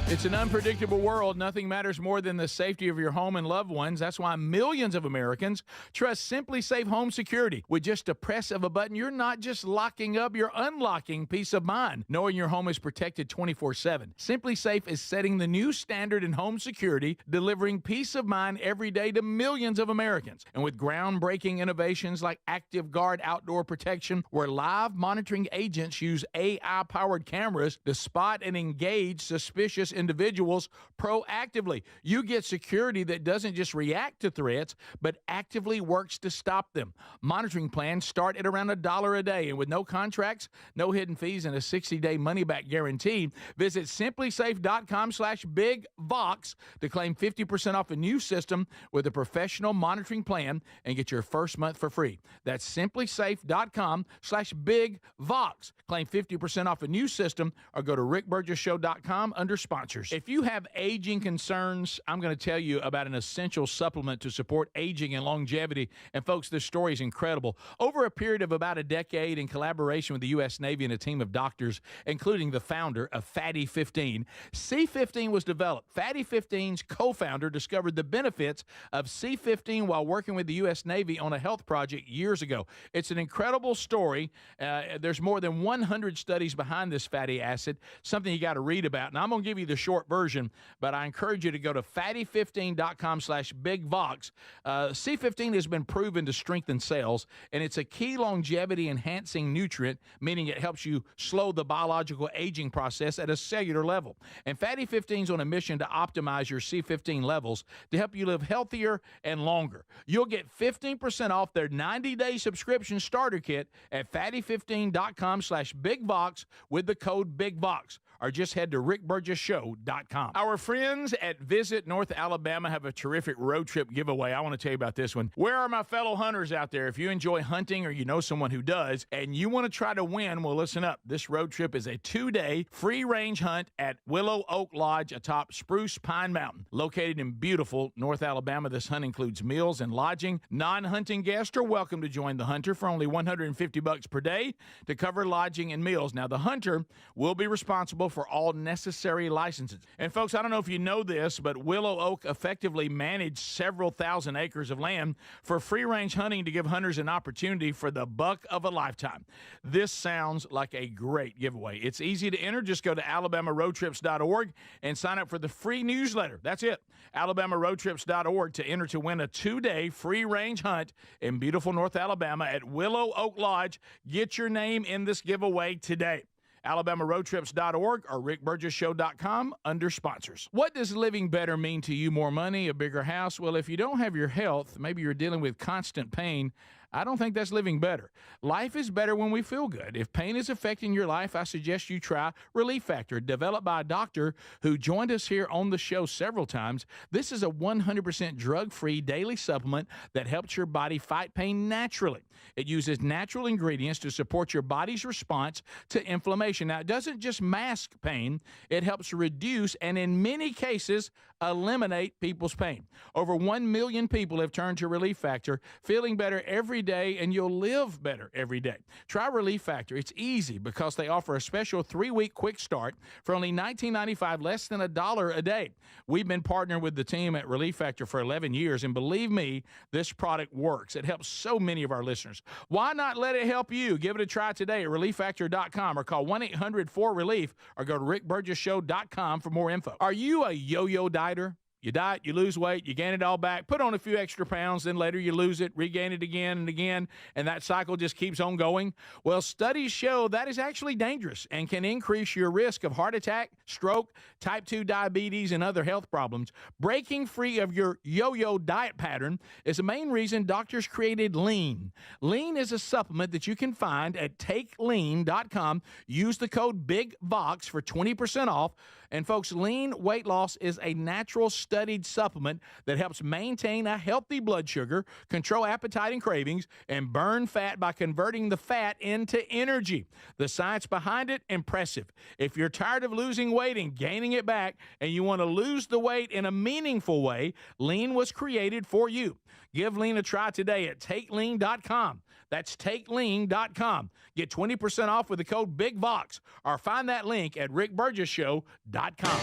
It's an unpredictable world. Nothing matters more than the safety of your home and loved ones. That's why millions of Americans trust Simply Safe Home Security. With just a press of a button, you're not just locking up, you're unlocking peace of mind, knowing your home is protected 24/7. Simply Safe is setting the new standard in home security, delivering peace of mind every day to millions of Americans. And with groundbreaking innovations like Active Guard Outdoor Protection, where live monitoring agents use AI-powered cameras to spot and engage suspicious individuals proactively. You get security that doesn't just react to threats, but actively works to stop them. Monitoring plans start at around $1 a day, and with no contracts, no hidden fees, and a 60-day money-back guarantee, visit simplysafe.com/bigvox to claim 50% off a new system with a professional monitoring plan and get your first month for free. That's simplysafe.com/bigvox. Claim 50% off a new system or go to rickburgesshow.com under sponsors. If you have aging concerns, I'm going to tell you about an essential supplement to support aging and longevity. And folks, this story is incredible. Over a period of about a decade, in collaboration with the U.S. Navy and a team of doctors, including the founder of Fatty 15, C15 was developed. Fatty 15's co-founder discovered the benefits of C15 while working with the U.S. Navy on a health project years ago. It's an incredible story. There's more than 100 studies behind this fatty acid, something you got to read about. And I'm going to give you the short version, but I encourage you to go to fatty15.com/bigvox. C15 has been proven to strengthen cells, and it's a key longevity enhancing nutrient, meaning it helps you slow the biological aging process at a cellular level. And Fatty 15 is on a mission to optimize your C15 levels to help you live healthier and longer. You'll get 15% off their 90-day subscription starter kit at fatty15.com/bigvox with the code BIGVOX, or just head to rickburgesshow.com. Our friends at Visit North Alabama have a terrific road trip giveaway. I want to tell you about this one. Where are my fellow hunters out there? If you enjoy hunting or you know someone who does and you want to try to win, well, listen up. This road trip is a 2-day free-range hunt at Willow Oak Lodge atop Spruce Pine Mountain. Located in beautiful North Alabama, this hunt includes meals and lodging. Non-hunting guests are welcome to join the hunter for only $150 per day to cover lodging and meals. Now, the hunter will be responsible for all necessary licenses. And folks, I don't know if you know this, but Willow Oak effectively managed several thousand acres of land for free-range hunting to give hunters an opportunity for the buck of a lifetime. This sounds like a great giveaway. It's easy to enter. Just go to alabamaroadtrips.org and sign up for the free newsletter. That's it. alabamaroadtrips.org to enter to win a 2-day free-range hunt in beautiful North Alabama at Willow Oak Lodge. Get your name in this giveaway today. alabamaroadtrips.org or rickburgesshow.com under sponsors. What does living better mean to you? More money, a bigger house? Well, if you don't have your health, maybe you're dealing with constant pain, I don't think that's living better. Life is better when we feel good. If pain is affecting your life, I suggest you try Relief Factor, developed by a doctor who joined us here on the show several times. This is a 100% drug-free daily supplement that helps your body fight pain naturally. It uses natural ingredients to support your body's response to inflammation. Now, it doesn't just mask pain, it helps reduce and in many cases eliminate people's pain. Over 1 million people have turned to Relief Factor, feeling better every day, and you'll live better every day. Try Relief Factor. It's easy because they offer a special 3-week quick start for only $19.95, less than $1 a day. We've been partnering with the team at Relief Factor for 11 years, and believe me, this product works. It helps so many of our listeners. Why not let it help you? Give it a try today at relieffactor.com or call 1-800-4RELIEF or go to rickburgessshow.com for more info. Are you a yo-yo dieter? You diet, you lose weight, you gain it all back, put on a few extra pounds, then later you lose it, regain it again and again, and that cycle just keeps on going? Well, studies show that is actually dangerous and can increase your risk of heart attack, stroke, type 2 diabetes, and other health problems. Breaking free of your yo-yo diet pattern is the main reason doctors created Lean. Lean is a supplement that you can find at takelean.com. Use the code BIGVOX for 20% off. And folks, Lean weight loss is a natural studied supplement that helps maintain a healthy blood sugar, control appetite and cravings, and burn fat by converting the fat into energy. The science behind it, impressive. If you're tired of losing weight and gaining it back, and you want to lose the weight in a meaningful way, Lean was created for you. Give Lean a try today at takelean.com. That's takelean.com. Get 20% off with the code BIGVOX or find that link at rickburgessshow.com.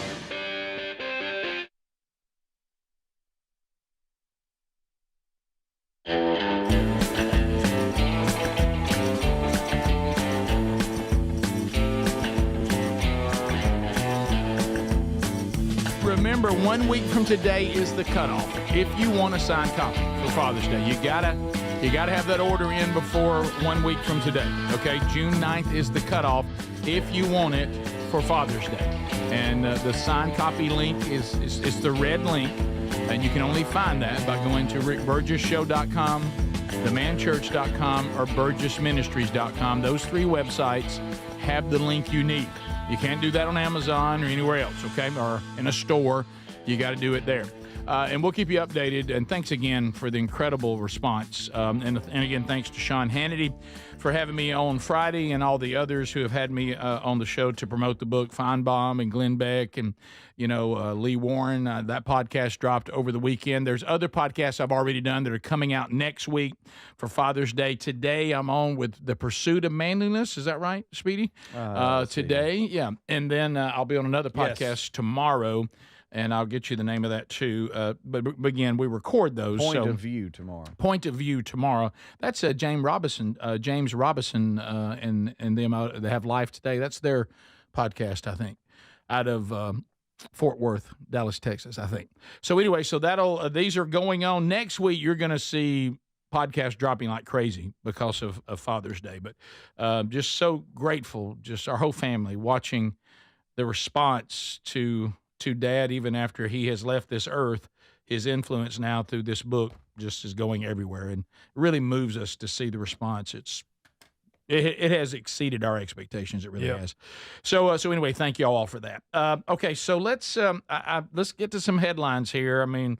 Remember, 1 week from today is the cutoff. If you want a signed copy for Father's Day, you gotta have that order in before 1 week from today. Okay, June 9th is the cutoff if you want it for Father's Day. And the signed copy link is the red link, and you can only find that by going to rickburgessshow.com, themanchurch.com, or burgessministries.com. Those 3 websites have the link you need. You can't do that on Amazon or anywhere else, okay, or in a store. You got to do it there. And we'll keep you updated. And thanks again for the incredible response. And again, thanks to Sean Hannity for having me on Friday, and all the others who have had me on the show to promote the book, Feinbaum and Glenn Beck and, Lee Warren. That podcast dropped over the weekend. There's other podcasts I've already done that are coming out next week for Father's Day. Today, I'm on with The Pursuit of Manliness. Is that right, Speedy? Today, yeah. And then I'll be on another podcast tomorrow. And I'll get you the name of that too. But again, we record those. Point of View tomorrow. That's James Robinson, and them. They have Life Today. That's their podcast, I think, out of Fort Worth, Dallas, Texas, I think. So anyway, these are going on next week. You're going to see podcasts dropping like crazy because of Father's Day. But just so grateful, just our whole family watching the response to Dad, even after he has left this earth. His influence now through this book just is going everywhere, and it really moves us to see the response. It has exceeded our expectations. It really has. So anyway, thank you all for that. Okay, so let's get to some headlines here. I mean,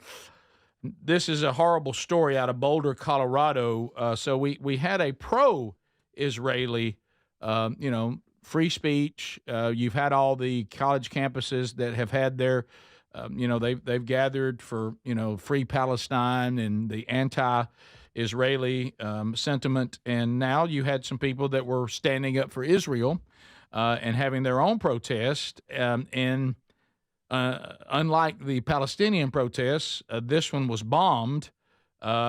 this is a horrible story out of Boulder, Colorado. So we had a pro-Israeli, free speech. You've had all the college campuses that have had their, they've gathered for, free Palestine and the anti-Israeli sentiment. And now you had some people that were standing up for Israel and having their own protest. And unlike the Palestinian protests, this one was bombed.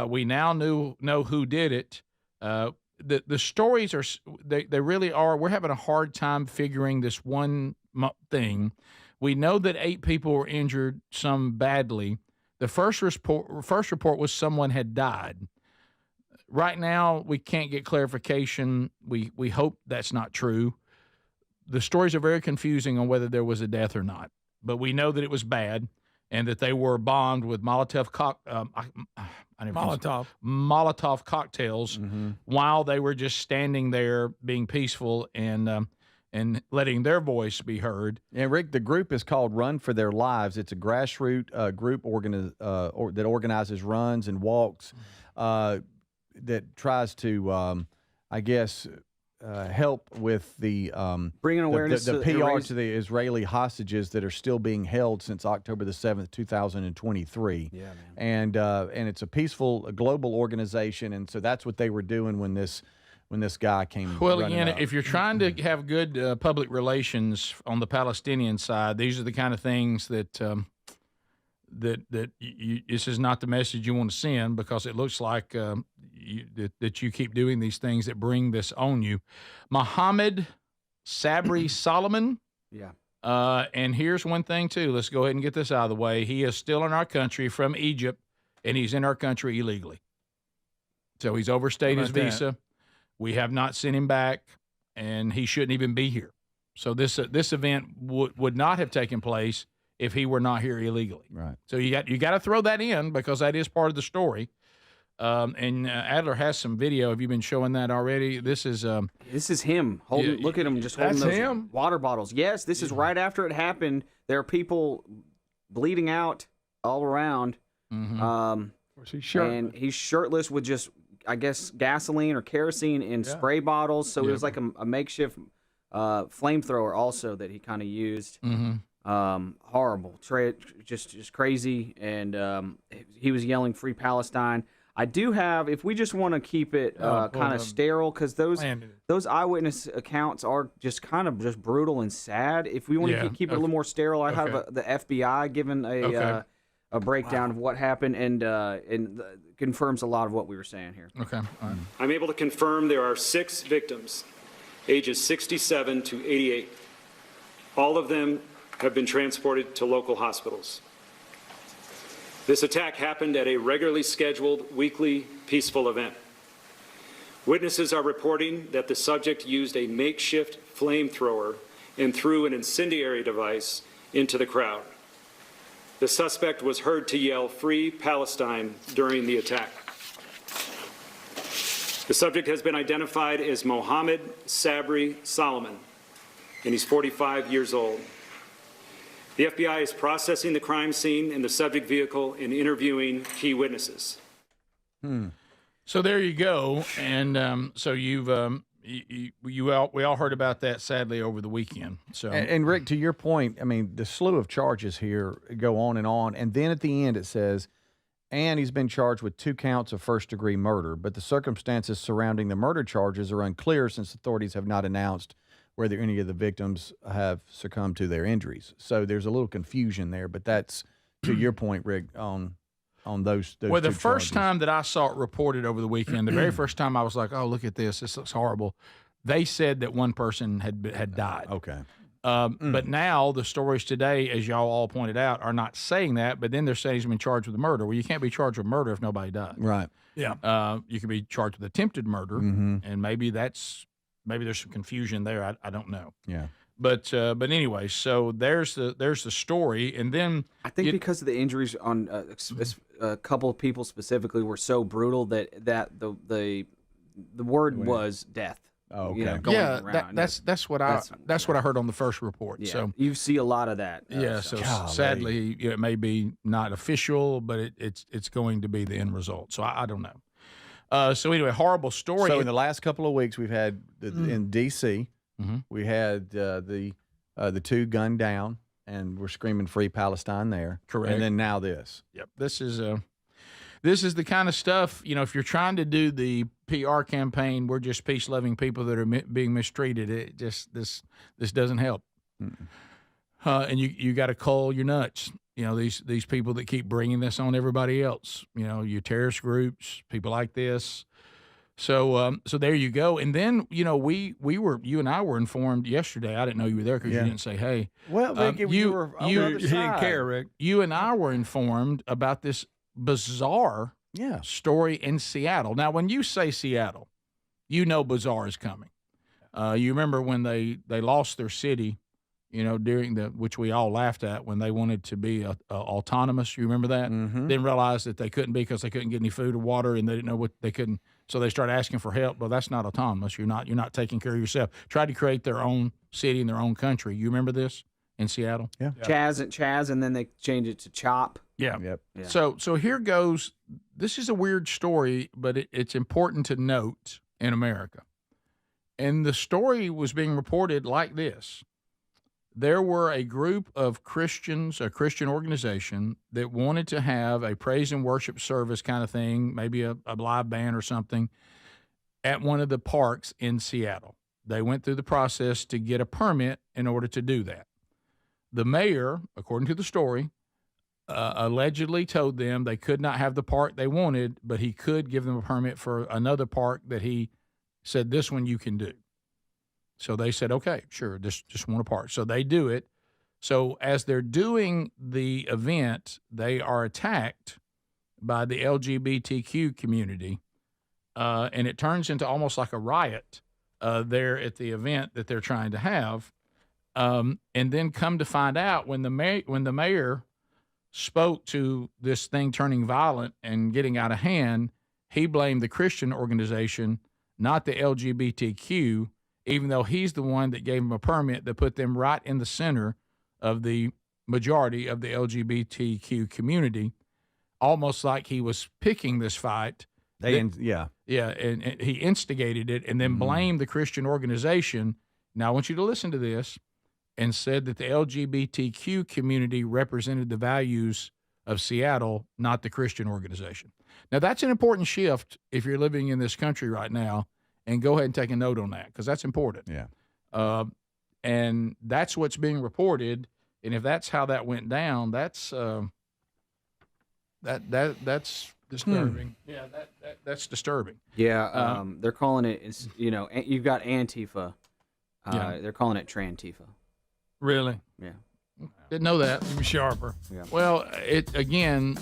We now know who did it. The stories they really are. We're having a hard time figuring this one thing. We know that 8 people were injured, some badly. The first report was someone had died. Right now, we can't get clarification. We hope that's not true. The stories are very confusing on whether there was a death or not. But we know that it was bad, and that they were bombed with Molotov cocktails while they were just standing there being peaceful and letting their voice be heard. And Rick, the group is called Run for Their Lives. It's a grassroots group that organizes runs and walks that tries to, help with the bringing awareness the PR to the Israeli hostages that are still being held since October the 7th, 2023. Yeah, man. And it's a peaceful global organization, and so that's what they were doing when this guy came. Well, running again, up. if you're trying to have good public relations on the Palestinian side, these are the kind of things that this is not the message you want to send, because it looks like that you keep doing these things that bring this on you. Mohammed Sabri Solomon. Yeah. And here's one thing, too. Let's go ahead and get this out of the way. He is still in our country from Egypt, and he's in our country illegally. So he's overstayed his visa. We have not sent him back, and he shouldn't even be here. So this event would not have taken place if he were not here illegally. Right. So you got to throw that in, because that is part of the story. And Adler has some video. Have you been showing that already? This is him holding. Look at him just holding that's those him? water bottles. Yes, this is right after it happened. There are people bleeding out all around. And he's shirtless with just, I guess, gasoline or kerosene in spray bottles. So it was like a makeshift flamethrower also that he kind of used. Horrible, just crazy. And he was yelling "Free Palestine." I do have, if we just want to keep it kind of sterile, because those eyewitness accounts are just kind of just brutal and sad. If we want to keep it a little more sterile, I have the FBI giving a breakdown of what happened and confirms a lot of what we were saying here. Okay. All right. I'm able to confirm there are 6 victims, ages 67 to 88. All of them have been transported to local hospitals. This attack happened at a regularly scheduled weekly peaceful event. Witnesses are reporting that the subject used a makeshift flamethrower and threw an incendiary device into the crowd. The suspect was heard to yell "Free Palestine" during the attack. The subject has been identified as Mohammed Sabri Solomon, and he's 45 years old. The FBI is processing the crime scene and the subject vehicle and interviewing key witnesses. So there you go. And so we all heard about that, sadly, over the weekend. So and Rick, to your point, I mean, the slew of charges here go on, and then at the end it says, and he's been charged with 2 counts of first-degree murder, but the circumstances surrounding the murder charges are unclear since authorities have not announced whether any of the victims have succumbed to their injuries. So there's a little confusion there, but that's, to your point, Rick, on those well, the 2 first charges. time that I saw it reported over the weekend, the very first time I was like, oh, look at this. This looks horrible. They said that one person had died. Okay. But now the stories today, as y'all all pointed out, are not saying that, but then they're saying he's been charged with murder. Well, you can't be charged with murder if nobody died. Right. Yeah. You can be charged with attempted murder, and maybe there's some confusion there. I don't know. Yeah. But anyway, so there's the story, and then I think because of the injuries on a couple of people specifically were so brutal that the word was death. Oh, okay. You know, going around. That's what I heard on the first report. Yeah, so you see a lot of that. So sadly, it may be not official, but it's going to be the end result. So I don't know. So anyway, horrible story. So in the last couple of weeks, we've had in D.C. We had the 2 gunned down, and we're screaming "Free Palestine" there. Correct. And then now this. Yep. This is the kind of stuff, if you're trying to do the PR campaign, we're just peace-loving people that are being mistreated. It just this doesn't help. And you got to cull your nuts. These people that keep bringing this on everybody else. Your terrorist groups, people like this. So there you go. And then you and I were informed yesterday. I didn't know you were there because you didn't say hey. Well, Rick, you didn't care, Rick. You and I were informed about this bizarre story in Seattle. Now, when you say Seattle, bizarre is coming. You remember when they lost their city, during which we all laughed at when they wanted to be autonomous. You remember that? Mm-hmm. Then realized that they couldn't be because they couldn't get any food or water, and they didn't know what they couldn't. So they started asking for help. Well, that's not autonomous. You're not taking care of yourself. Tried to create their own city and their own country. You remember this in Seattle? Yeah. Chaz, and then they changed it to Chop. Yeah. Yep. Yeah. So here goes. This is a weird story, but it's important to note in America. And the story was being reported like this. There were a group of Christians, a Christian organization, that wanted to have a praise and worship service kind of thing, maybe a live band or something, at one of the parks in Seattle. They went through the process to get a permit in order to do that. The mayor, according to the story, allegedly told them they could not have the park they wanted, but he could give them a permit for another park that he said, this one you can do. So they said, okay, sure, just want a park. So they do it. So as they're doing the event, they are attacked by the LGBTQ community, and it turns into almost like a riot there at the event that they're trying to have. And then come to find out, when the mayor spoke to this thing turning violent and getting out of hand, he blamed the Christian organization, not the LGBTQ, even though he's the one that gave them a permit that put them right in the center of the majority of the LGBTQ community, almost like he was picking this fight. And he instigated it and then blamed the Christian organization. Now, I want you to listen to this, and said that the LGBTQ community represented the values of Seattle, not the Christian organization. Now, that's an important shift if you're living in this country right now, and go ahead and take a note on that, because that's important. Yeah. And that's what's being reported, and if that's how that went down, that's disturbing. Yeah, that's disturbing. Yeah, they're calling it, you've got Antifa. They're calling it Trantifa. Really? Yeah. Didn't know that. Even sharper. Yeah. Well, again,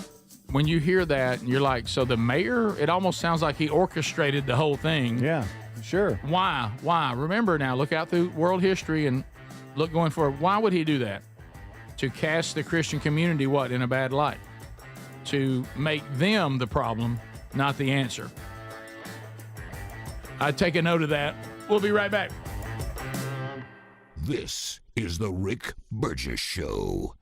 when you hear that, and you're like, so the mayor, it almost sounds like he orchestrated the whole thing. Yeah, sure. Why? Remember now, look out through world history and look going forward. Why would he do that? To cast the Christian community, in a bad light? To make them the problem, not the answer. I'd take a note of that. We'll be right back. This is the Rick Burgess Show.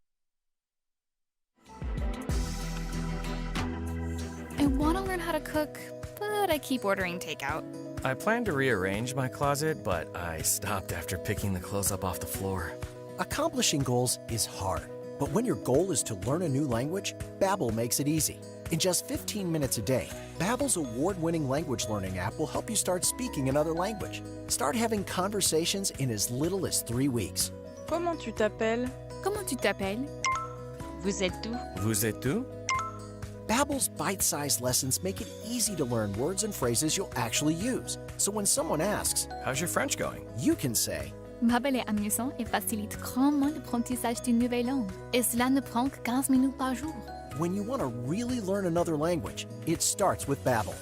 I want to learn how to cook, but I keep ordering takeout. I plan to rearrange my closet, but I stopped after picking the clothes up off the floor. Accomplishing goals is hard, but when your goal is to learn a new language, Babbel makes it easy. In just 15 minutes a day, Babbel's award-winning language learning app will help you start speaking another language. Start having conversations in as little as 3 weeks. Comment tu t'appelles? Comment tu t'appelles? Vous êtes où? Vous êtes où? Babbel's bite-sized lessons make it easy to learn words and phrases you'll actually use. So when someone asks, "How's your French going?" you can say, Babbel est amusant et facilite grandement l'apprentissage d'une nouvelle langue. Et cela ne prend que 15 minutes par jour. when you want to really learn another language, it starts with Babbel.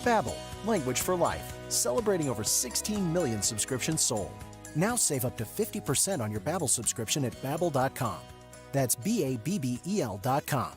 Babbel, language for life, celebrating over 16 million subscriptions sold. Now save up to 50% on your Babbel subscription at Babbel.com. That's Babbel.com.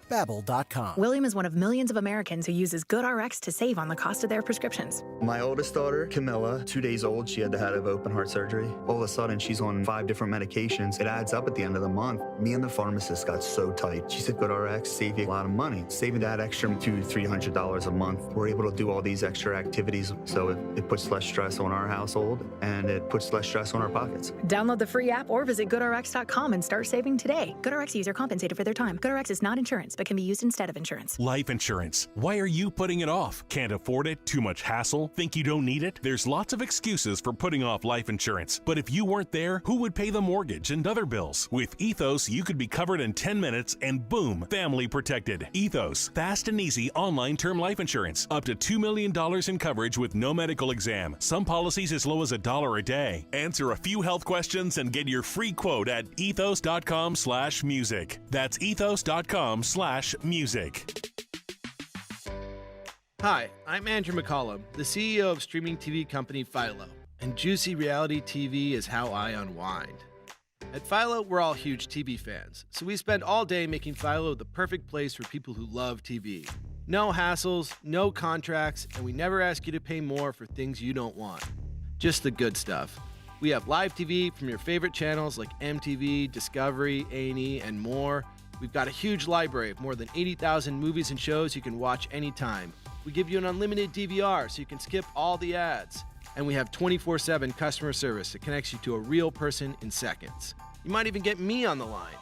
Babbel.com. William is one of millions of Americans who uses GoodRx to save on the cost of their prescriptions. My oldest daughter, Camilla, 2 days old, she had to have open heart surgery. All of a sudden, she's on 5 different medications. It adds up at the end of the month. Me and the pharmacist got so tight. She said, GoodRx save you a lot of money. Saving that extra $200-300 a month. We're able to do all these extra activities, so it puts less stress on our household, and it puts less stress on our pockets. Download the free app or visit GoodRx.com and start saving today. GoodRx user compensated for their time. GoodRx is not insurance, but can be used instead of insurance. Life insurance. Why are you putting it off? Can't afford it? Too much hassle? Think you don't need it? There's lots of excuses for putting off life insurance. But if you weren't there, who would pay the mortgage and other bills? With Ethos, you could be covered in 10 minutes and boom, family protected. Ethos, fast and easy online term life insurance. Up to $2 million in coverage with no medical exam. Some policies as low as $1 a day. Answer a few health questions and get your free quote at ethos.com/music. That's ethos.com/music. Hi, I'm Andrew McCollum, the CEO of streaming TV company Philo, and Juicy Reality TV is how I unwind. At Philo, we're all huge TV fans, so we spend all day making Philo the perfect place for people who love TV. No hassles, no contracts, and we never ask you to pay more for things you don't want. Just the good stuff. We have live TV from your favorite channels like MTV, Discovery, A&E, and more. We've got a huge library of more than 80,000 movies and shows you can watch anytime. We give you an unlimited DVR so you can skip all the ads. And we have 24/7 customer service that connects you to a real person in seconds. You might even get me on the line.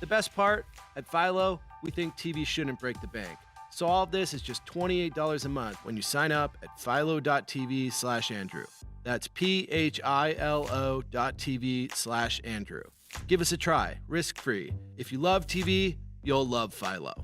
The best part, at Philo, we think TV shouldn't break the bank. So all of this is just $28 a month when you sign up at philo.tv/Andrew. That's philo.tv/Andrew. Give us a try, risk-free. If you love TV, you'll love Philo.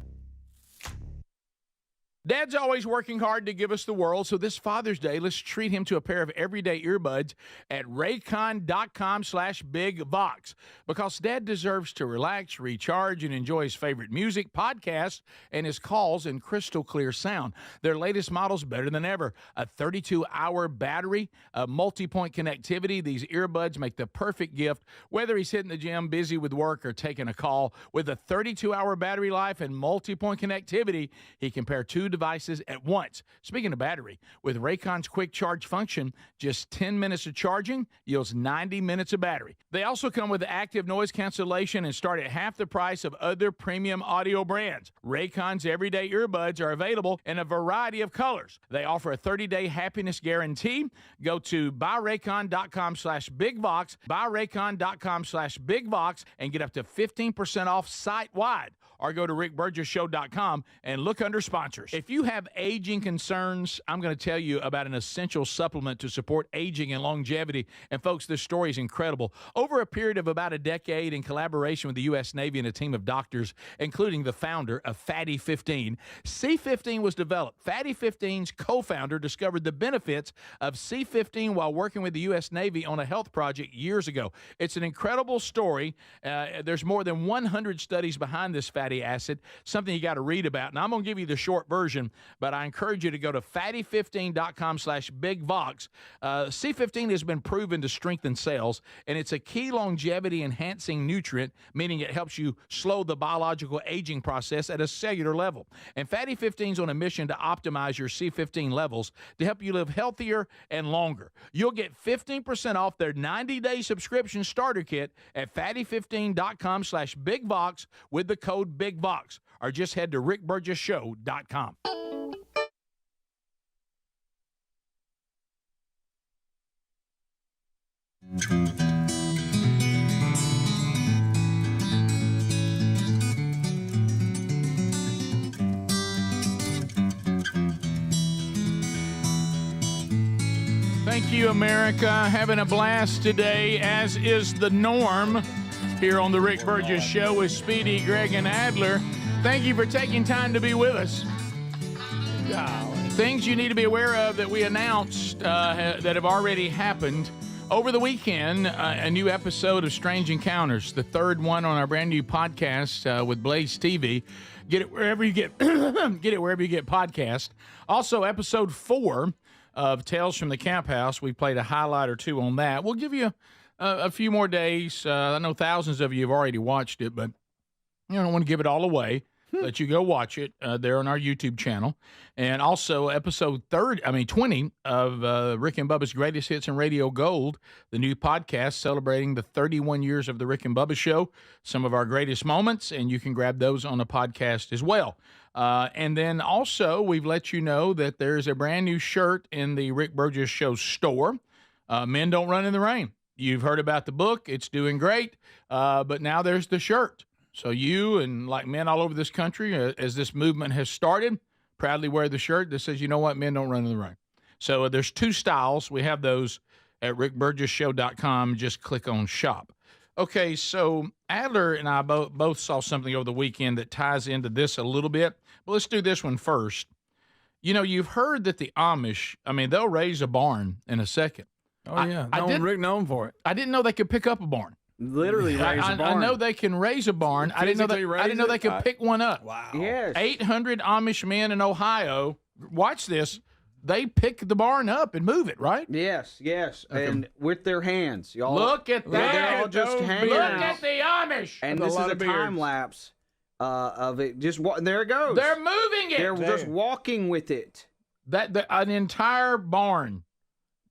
Dad's always working hard to give us the world, so this Father's Day, let's treat him to a pair of everyday earbuds at raycon.com/bigvox, because Dad deserves to relax, recharge, and enjoy his favorite music, podcasts, and his calls in crystal clear sound. Their latest model's better than ever. A 32-hour battery, a multi-point connectivity. These earbuds make the perfect gift, whether he's hitting the gym, busy with work, or taking a call. With a 32-hour battery life and multi-point connectivity, he can pair two devices at once. Speaking of battery, with Raycon's quick charge function, just 10 minutes of charging yields 90 minutes of battery. They also come with active noise cancellation and start at half the price of other premium audio brands. Raycon's everyday earbuds are available in a variety of colors. They offer a 30-day happiness guarantee. Go to buyraycon.com/bigvox, buyraycon.com/bigvox, and get up to 15% off site-wide. Or go to rickburgesshow.com and look under sponsors. If you have aging concerns, I'm going to tell you about an essential supplement to support aging and longevity. And folks, this story is incredible. Over a period of about a decade, in collaboration with the U.S. Navy and a team of doctors, including the founder of Fatty 15, C15 was developed. Fatty 15's co-founder discovered the benefits of C15 while working with the U.S. Navy on a health project years ago. It's an incredible story. There's more than 100 studies behind this fatty acid, something you got to read about. And I'm going to give you the short version, but I encourage you to go to fatty15.com/bigvox. C15 has been proven to strengthen cells, and it's a key longevity enhancing nutrient, meaning it helps you slow the biological aging process at a cellular level. And Fatty 15 is on a mission to optimize your C15 levels to help you live healthier and longer. You'll get 15% off their 90-day subscription starter kit at fatty15.com/bigvox with the code BIGVOX, or just head to rickburgesshow.com. Thank you, America. Having a blast today, as is the norm here on the Rick Burgess Show with Speedy, Greg, and Adler. Thank you for taking time to be with us. Things you need to be aware of that we announced that have already happened. Over the weekend, a new episode of Strange Encounters, the third one on our brand new podcast with Blaze TV. Get it wherever you get podcasts. Also, episode 4 of Tales from the Camp House. We played a highlight or two on that. We'll give you a few more days. I know thousands of you have already watched it, but I don't want to give it all away. Let you go watch it there on our YouTube channel. And also episode 20 of Rick and Bubba's Greatest Hits and Radio Gold, the new podcast celebrating the 31 years of the Rick and Bubba Show, some of our greatest moments, and you can grab those on the podcast as well. And then also we've let you know that there's a brand new shirt in the Rick Burgess Show store. Men Don't Run in the Rain. You've heard about the book. It's doing great. But now there's the shirt. So you and like men all over this country, as this movement has started, proudly wear the shirt that says, you know what, men don't run in the rain. So there's 2 styles. We have those at rickburgesshow.com. Just click on shop. Okay, so Adler and I both saw something over the weekend that ties into this a little bit. But let's do this one first. You know, you've heard that the Amish, they'll raise a barn in a second. Oh, yeah. Rick known for it. I didn't know they could pick up a barn. Literally raise a barn. I know they can raise a barn. I didn't know they could pick one up. Wow. Yes. 800 Amish men in Ohio, watch this, they pick the barn up and move it, right? Yes. Okay. And with their hands, y'all. Look at that! They're all just hanging Look out. at the Amish. And this is a time lapse of it. Just there it goes. They're moving it. They're just walking with it. An entire barn.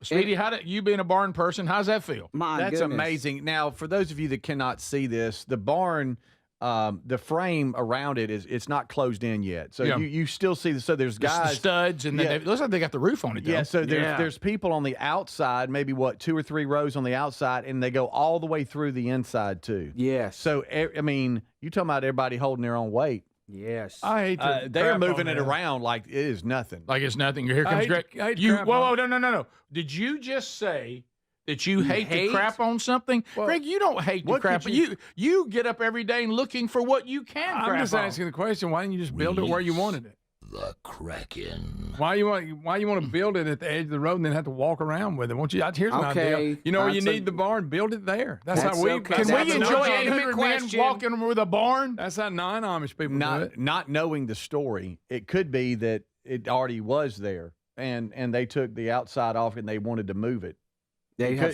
Speedy, you being a barn person, how's that feel? That's amazing. Now, for those of you that cannot see this, the barn, the frame around it's not closed in yet. So you still see so there's guys, the studs, and then it looks like they got the roof on it. Yeah, so there's people on the outside, maybe 2 or 3 rows on the outside, and they go all the way through the inside too. Yes. So I mean, you talking about everybody holding their own weight. Yes. I hate to they're moving it around like it is nothing. Like it's nothing. Here comes Greg. Whoa, no. Did you just say that you hate to crap on something? Well, Greg, you don't hate to crap. You get up every day and looking for what you can crap on. I'm just asking the question, why didn't you just build it where you wanted it? The Kraken. Why you want to build it at the edge of the road and then have to walk around with it? Won't you? Here's an idea. You know where you need the barn? Build it there. That's how we. Can we enjoy 800 men walking with a barn? That's how non-Amish people do it. Not knowing the story, it could be that it already was there, and they took the outside off and they wanted to move it.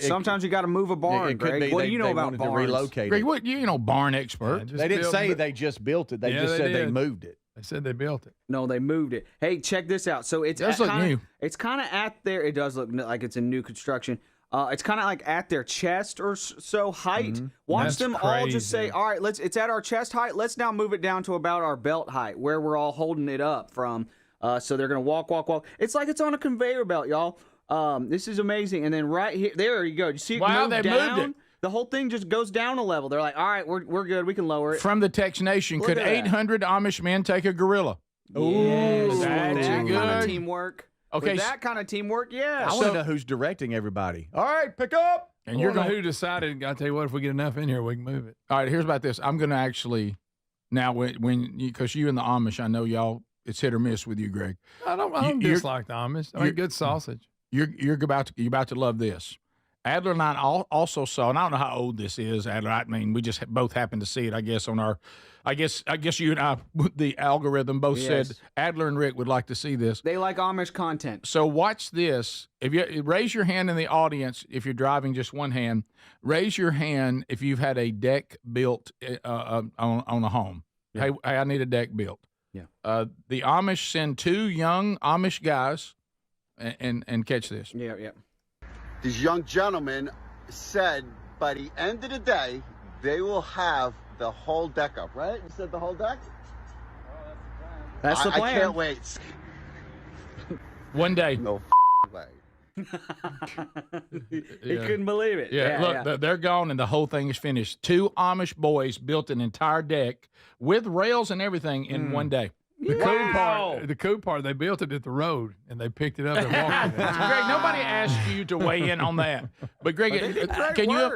Sometimes you got to move a barn, Greg. What do you know about barns? To relocate Greg, it. what barn expert? They didn't say they just built it. They just said they moved it. They said they built it. No, they moved it. Hey, check this out. So it's new. It's kind of at their. It does look like it's a new construction. It's kind of like at their chest or so height. Mm-hmm. Watch them all just say, "All right, it's at our chest height. Let's now move it down to about our belt height, where we're all holding it up from." So they're gonna walk. It's like it's on a conveyor belt, y'all. This is amazing. And then right here, there you go. You see it move they down? moved it. The whole thing just goes down a level. They're like, all right, we're good. We can lower it. From the Tex Nation, could 800 Amish men take a gorilla? Yes. That's that good. kind of teamwork. Okay. With that kind of teamwork, yeah. I want to know who's directing everybody. All right, pick up. And you're who decided, I'll tell you what, if we get enough in here, we can move it. All right, here's about this. I'm going to actually, now, because you and the Amish, I know y'all, it's hit or miss with you, Greg. I don't dislike the Amish. I mean, good sausage. You're about to love this. Adler and I also saw, and I don't know how old this is, Adler. I mean, we just both happened to see it, I guess, on our, I guess you and I, the algorithm both said Adler and Rick would like to see this. They like Amish content. So watch this. If you raise your hand in the audience, if you're driving just one hand, raise your hand if you've had a deck built on a home. Yeah. Hey, I need a deck built. Yeah. The Amish send 2 young Amish guys, and catch this. Yeah. These young gentlemen said by the end of the day, they will have the whole deck up, right? You said the whole deck? That's the plan. I can't wait. One day. No way. He couldn't believe it. Yeah, look, they're gone and the whole thing is finished. 2 Amish boys built an entire deck with rails and everything in one day. The cool part, they built it at the road and they picked it up and walked it. Greg, nobody asked you to weigh in on that. But Greg,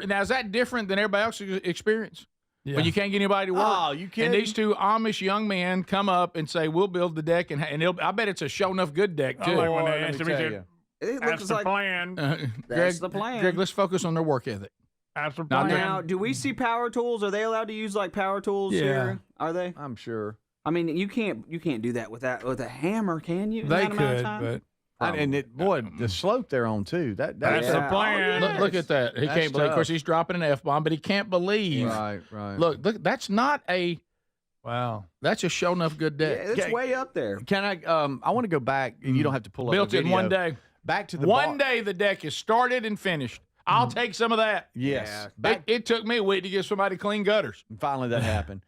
now is that different than everybody else's experience? Yeah. When you can't get anybody to work. Oh, you can't. And these 2 Amish young men come up and say, "We'll build the deck," and I bet it's a show enough good deck too. Oh, when they asked me That's the plan. That's the plan. Greg, let's focus on their work ethic. That's the plan. Now, do we see power tools? Are they allowed to use like power tools here? Are they? I'm sure. I mean, you can't do that with a hammer, can you? They could, but the slope they're on too. That's the plan. Oh, yes. Look at that. He can't believe. Of course, he's dropping an F-bomb, but he can't believe. Right. Look, that's not a. Wow. That's a show enough good deck. Yeah, it's way up there. Can I? I want to go back, and you don't have to pull up. Built the video. in one day. Back to the one day. The deck is started and finished. I'll take some of that. Yes. Yeah. It took me a week to get somebody to clean gutters. And finally, that happened.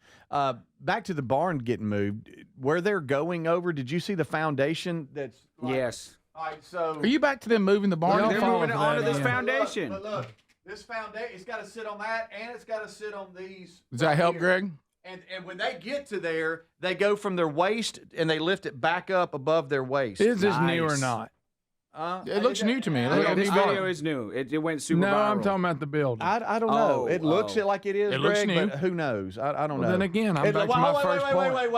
Back to the barn getting moved. Where they're going over, did you see the foundation? That's yes. All right, so are you back to them moving the barn? They're moving it onto this foundation. But look, this foundation, it's got to sit on that, and it's got to sit on these. Does that help, Greg? And when they get to there, they go from their waist and they lift it back up above their waist. Is this new or not? It looks new to me. This video is new. It went super viral. No, I'm talking about the building. I don't know. It looks like it is, it Greg, looks new. but who knows? I don't know. Then again, I'm back to my first point.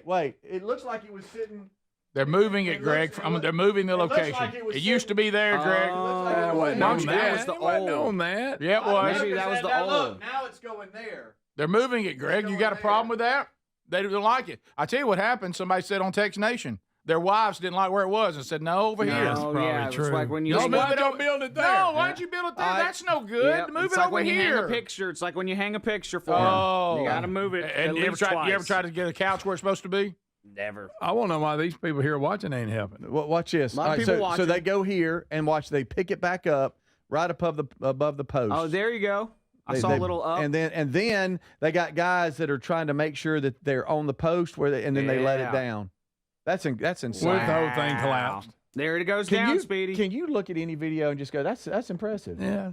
Wait. It looks like it was sitting. They're moving it, Greg. They're moving the location. Like it used to be there, Greg. That was the old. Yeah, it was. Maybe that was the old. Look, now it's going there. They're moving it, Greg. You got a problem with that? They don't like it. I tell you what happened. Somebody said on Tex Nation, their wives didn't like where it was and said, no, over here. Oh, yeah. It's like when you Just move it don't build it there. No, why'd you build it there? That's no good. Yep, Move it's it like over when you hang here. a picture. It's like when you hang a picture for Oh. them. You got to move it And at you ever least tried? twice. You ever tried to get a couch where it's supposed to be? Never. I want to know why these people here watching ain't helping. Well, watch this. A lot of All right, people so watching. they go here and watch. They pick it back up right above the post. Oh, there you go. I saw a little up. And then they got guys that are trying to make sure that they're on the post and then they let it down. That's insane. What if the whole thing collapsed? There it goes down, Speedy. Can you look at any video and just go, that's impressive? Yeah.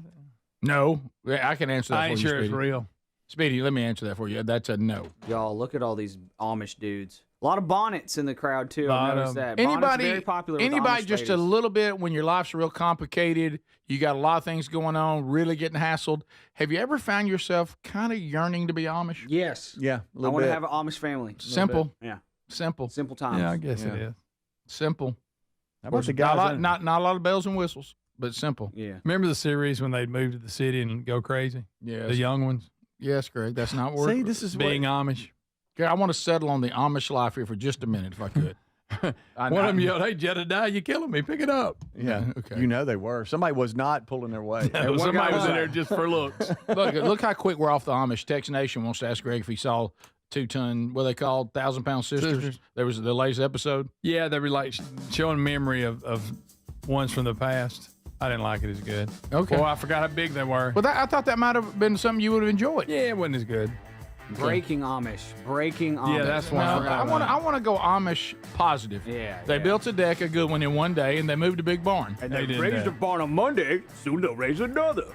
No, I can answer that. I ain't for you, sure it's Speedy. real. Speedy, let me answer that for you. That's a no. Y'all, look at all these Amish dudes. A lot of bonnets in the crowd, too. I've noticed that. Bonnets Anybody, very popular with anybody Amish just a ladies. little bit when your life's real complicated, you got a lot of things going on, really getting hassled. Have you ever found yourself kind of yearning to be Amish? Yes. Yeah, I want to have an Amish family. Simple. Yeah. Simple. Simple times. Yeah, I guess it is. Simple. How Of course, about the guys? not a lot of bells and whistles, but simple. Yeah. Remember the series when they'd move to the city and go crazy? Yes. The young ones? Yes, Greg. That's not worth See, this is Being Amish. I want to settle on the Amish life here for just a minute, if I could. One of them yelled, "Hey, Jedediah, you're killing me. Pick it up." Yeah, Okay. You know they were. Somebody was not pulling their weight. Somebody was in there just for looks. Look how quick we're off the Amish. Tex Nation wants to ask Greg if he saw 2-ton, what are they called, 1,000-pound sisters. There was the latest episode. Yeah, they were like showing memory of ones from the past. I didn't like it as good. Okay. Well, I forgot how big they were. Well, I thought that might have been something you would have enjoyed. Yeah, it wasn't as good. Breaking Amish. Breaking Amish. Yeah, that's one. I want to go Amish positive. Yeah. They built a deck, a good one, in one day, and they moved a big barn. And They they did raised that. a barn on Monday, soon they'll raise another.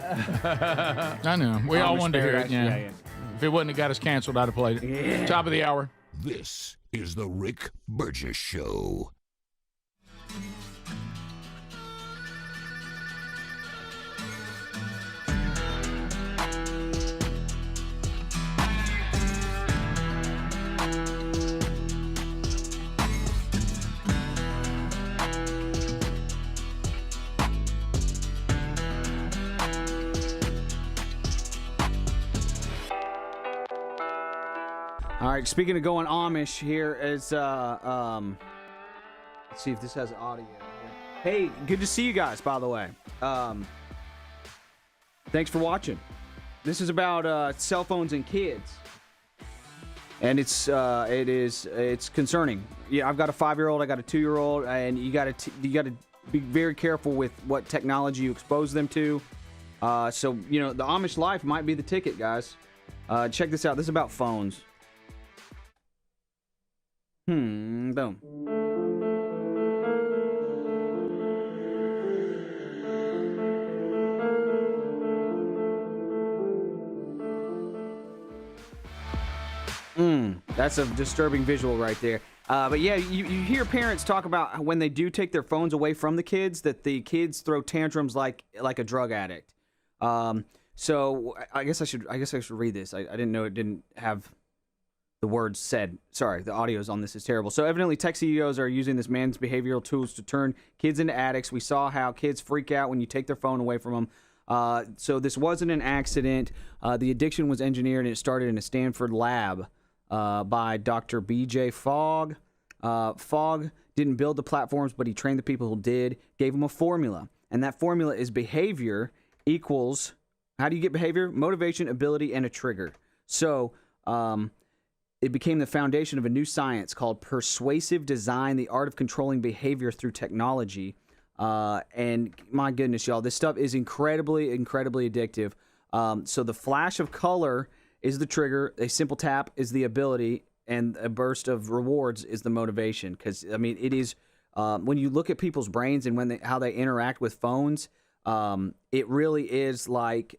I know. We all Amish wanted to hear it. paradise, Yeah. If it wouldn't have got us canceled, I'd have played it. Yeah. Top of the hour. This is the Rick Burgess Show. All right, speaking of going Amish, here is let's see if this has audio. Hey, good to see you guys, by the way. Thanks for watching. This is about cell phones and kids. And it's concerning. Yeah, I've got a 5-year-old, I got a 2-year-old, and you got to be very careful with what technology you expose them to. So, the Amish life might be the ticket, guys. Check this out. This is about phones. Boom. That's a disturbing visual right there. But yeah, you hear parents talk about when they do take their phones away from the kids, that the kids throw tantrums like a drug addict. So I guess I should read this. I didn't know it didn't have the words said. Sorry, the audio on this is terrible. So evidently tech CEOs are using this man's behavioral tools to turn kids into addicts. We saw how kids freak out when you take their phone away from them. So this wasn't an accident. The addiction was engineered, and it started in a Stanford lab by Dr. B.J. Fogg. Fogg didn't build the platforms, but he trained the people who did, gave them a formula. And that formula is behavior equals, how do you get behavior? Motivation, ability, and a trigger. So it became the foundation of a new science called persuasive design, the art of controlling behavior through technology. And my goodness, y'all, this stuff is incredibly, incredibly addictive. So the flash of color is the trigger, a simple tap is the ability, and a burst of rewards is the motivation. Because, I mean, it is, when you look at people's brains and how they interact with phones, it really is like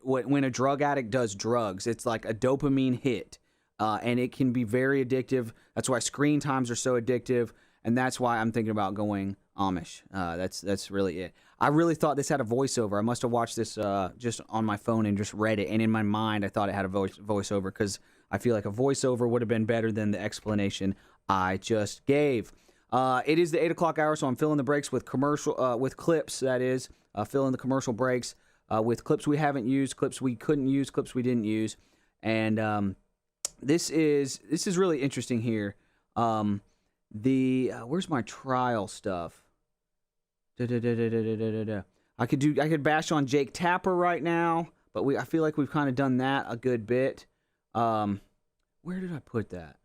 when a drug addict does drugs. It's like a dopamine hit, and it can be very addictive. That's why screen times are so addictive, and that's why I'm thinking about going Amish. That's really it. I really thought this had a voiceover. I must have watched this just on my phone and just read it, and in my mind I thought it had a voiceover, because I feel like a voiceover would have been better than the explanation I just gave. It is the 8 o'clock hour, so I'm filling the breaks with with clips. That is, filling the commercial breaks with clips we haven't used, clips we couldn't use, clips we didn't use, and this is really interesting here. Where's my trial stuff? I could bash on Jake Tapper right now, but I feel like we've kind of done that a good bit. Where did I put that?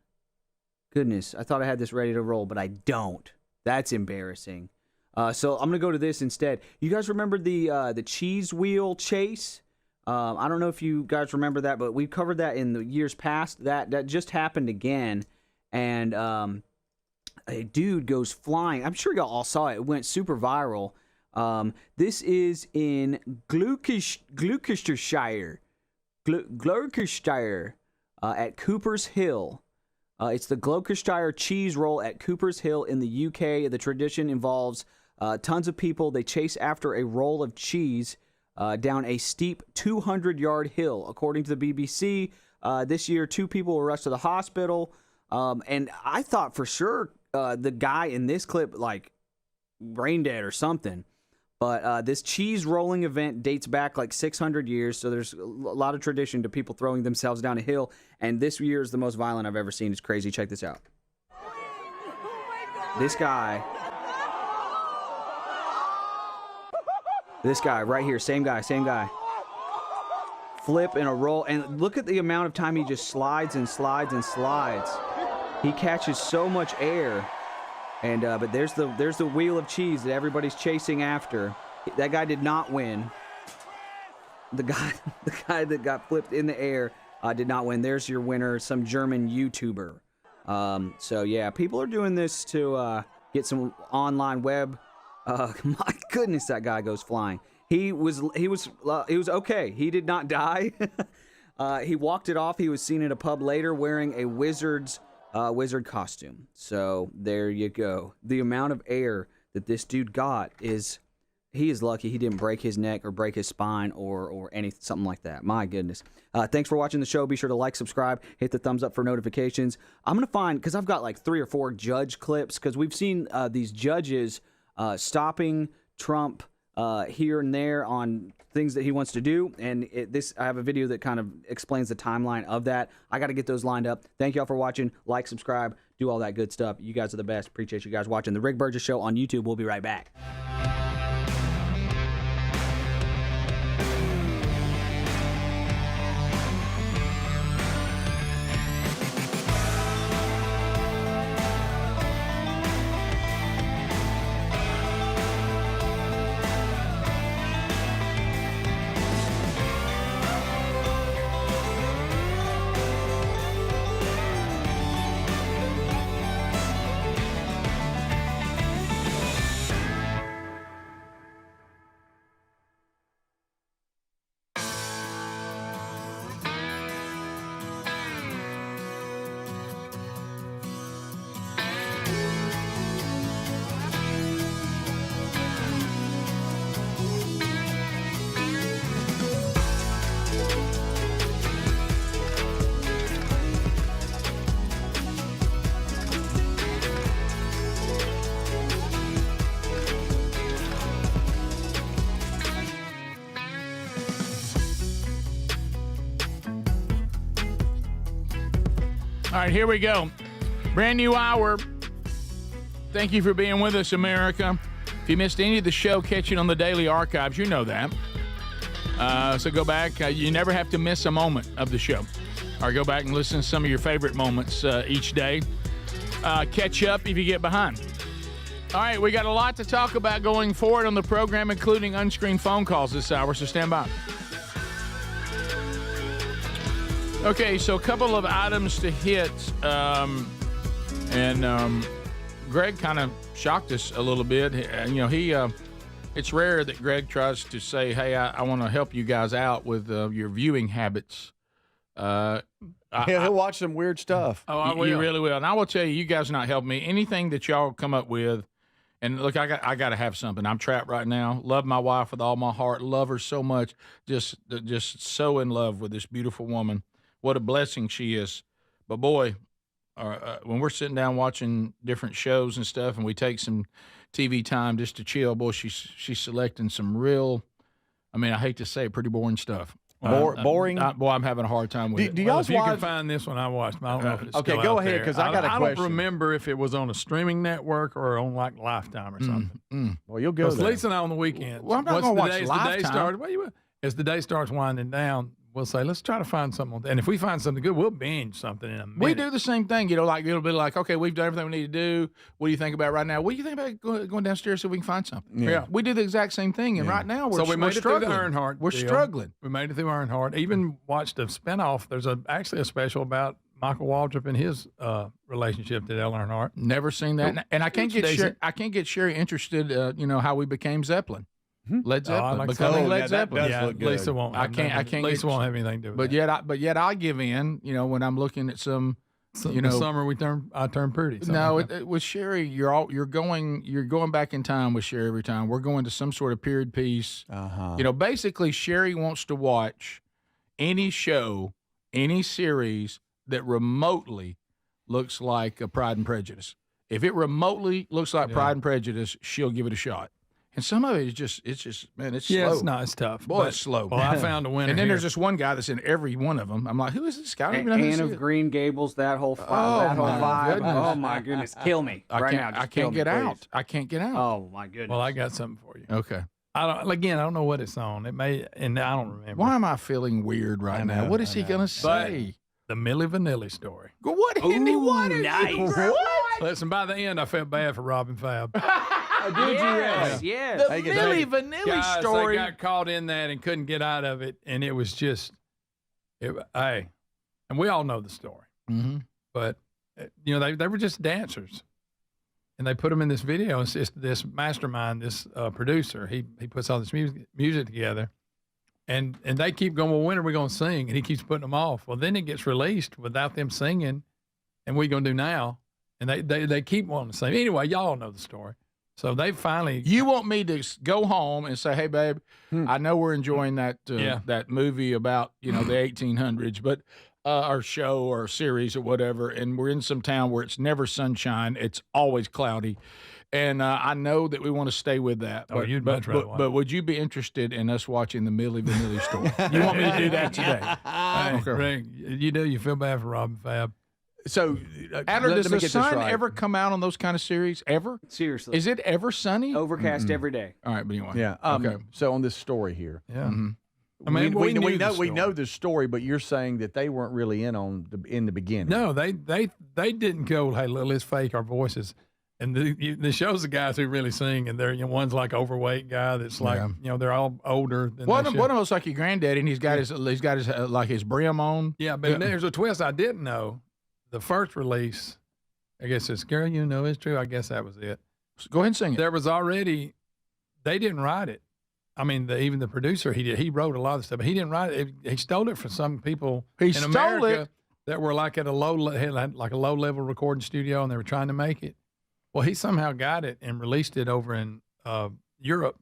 Goodness, I thought I had this ready to roll, but I don't. That's embarrassing. So I'm gonna go to this instead. You guys remember the cheese wheel chase? I don't know if you guys remember that, but we covered that in the years past. That just happened again, and a dude goes flying. I'm sure y'all all saw it. It went super viral. This is in Gloucestershire, at Cooper's Hill. It's the Gloucestershire cheese roll at Cooper's Hill in the UK. The tradition involves tons of people. They chase after a roll of cheese down a steep 200-yard hill. According to the BBC, this year 2 people were rushed to the hospital. And I thought for sure the guy in this clip, like, brain dead or something. But this cheese rolling event dates back like 600 years, so there's a lot of tradition to people throwing themselves down a hill. And this year is the most violent I've ever seen. It's crazy. Check this out. This guy right here, same guy. Flip and a roll, and look at the amount of time he just slides and slides and slides. He catches so much air. And but there's the wheel of cheese that everybody's chasing after. That guy did not win. The guy that got flipped in the air did not win. There's your winner, some German YouTuber. So yeah, people are doing this to get some online web. My goodness, that guy goes flying. He was okay. He did not die. He walked it off. He was seen at a pub later wearing a wizard costume. So there you go. The amount of air that this dude got he is lucky he didn't break his neck or break his spine or something like that. My goodness. Thanks for watching the show. Be sure to like, subscribe, hit the thumbs up for notifications. I'm going to find, because I've got like 3 or 4 judge clips, because we've seen these judges stopping Trump here and there on things that he wants to do, and I have a video that kind of explains the timeline of that. I got to get those lined up. Thank y'all for watching. Like, subscribe, do all that good stuff. You guys are the best. Appreciate you guys watching the Rick Burgess Show on YouTube. We'll be right back. All right, here we go. Brand new hour. Thank you for being with us, America. If you missed any of the show, catch it on the daily archives. You know that. So go back. You never have to miss a moment of the show. Or go back and listen to some of your favorite moments each day. Catch up if you get behind. All right, we got a lot to talk about going forward on the program, including unscreened phone calls this hour, so stand by. Okay, so a couple of items to hit, and Greg kind of shocked us a little bit. It's rare that Greg tries to say, hey, I want to help you guys out with your viewing habits. He'll watch some weird stuff. Oh, I will. You really will. And I will tell you, you guys not help me. Anything that y'all come up with, and look, I got to have something. I'm trapped right now. Love my wife with all my heart. Love her so much. Just so in love with this beautiful woman. What a blessing she is. But boy, when we're sitting down watching different shows and stuff, and we take some TV time just to chill, boy, she's selecting some real, I mean, I hate to say it, pretty boring stuff. Boring. Boy, I'm having a hard time with it. Do Well, y'all if you can watch? find this one, I watched. I don't know if it's Okay, still go out ahead, there. 'cause I got a I question. don't remember if it was on a streaming network or on like Lifetime or something. Well, you'll go Because there. Lisa and I on the weekends. Well, I'm not once gonna the watch day- as the day Lifetime. starts, as the day starts winding down, we'll say, let's try to find something. And if we find something good, we'll binge something in a minute. We do the same thing, like it'll be like, okay, we've done everything we need to do. What do you think about right now? What do you think about going downstairs so we can find something? Yeah. We do the exact same thing, and right now we're So we made it through the struggling. Earnhardt. We're deal. struggling. We made it through Earnhardt. Even watched a spinoff. There's actually a special about Michael Waldrop and his relationship to Dale Earnhardt. Never seen that, and I can't get Sherry interested. How we became Zeppelin. Led Zeppelin, becoming Led Zeppelin. Yeah, Lisa won't. I can't. Lisa won't have anything to do with that. But yet I give in. When I'm looking at some. The summer I turn pretty. No, with Sherry, you're going back in time with Sherry every time. We're going to some sort of period piece. Basically, Sherry wants to watch any show, any series that remotely looks like a Pride and Prejudice. If it remotely looks like Pride and Prejudice, she'll give it a shot. And some of it is it's slow. It's tough. Boy, it's slow. Well, I found a winner. And then here. there's this one guy that's in every one of them. I'm like, who is this guy? I don't even know who Anne this of is. Green Gables, that whole vibe. Goodness. Oh my goodness, kill me right now. I can't get out. I can't get out. Oh my goodness. Well, I got something for you. Okay. I don't know what it's on. It may, and I don't remember. Why am I feeling weird right now? What is he going to say? The Milli Vanilli story. What? Nice. Listen, by the end, I felt bad for Robin Fab. Did you? Yes. The Milli Vanilli Guys, story. They got caught in that and couldn't get out of it, and it was just, and we all know the story. Mm-hmm. But they were just dancers, and they put them in this video. It's just this mastermind, this producer. He puts all this music together, and they keep going. Well, when are we going to sing? And he keeps putting them off. Well, then it gets released without them singing, and what are you going to do now? And they keep wanting to sing. Anyway, y'all know the story. So they finally. You want me to go home and say, "Hey, babe, I know we're enjoying that that movie about the 1800s, but our show or series or whatever, and we're in some town where it's never sunshine, it's always cloudy, and I know that we want to stay with that. But, you'd much rather watch. But would you be interested in us watching the Milli Vanilli story? You want me to do that today? Hey, Rick, you feel bad for Robin Fab. So, Adler, does the sun ever come out on those kind of series? Ever? Seriously. Is it ever sunny? Overcast every day. All right, but anyway. Yeah. Okay. So on this story here, Yeah. Mm-hmm. I mean, we know the story, but you're saying that they weren't really in the beginning. No, they didn't go, hey, let's fake our voices. And the shows the guys who really sing, and they're one's like overweight guy that's like they're all older. Than One of them looks like your granddaddy, and he's got his like his brim on. Yeah, but there's a twist I didn't know. The first release, I guess it's "Girl, You Know It's True." I guess that was it. So go ahead and sing it. There was already, they didn't write it. I mean, even the producer, he wrote a lot of stuff, but he didn't write it. He stole it from some people in America that were like at a low level recording studio, and they were trying to make it. Well, he somehow got it and released it over in Europe,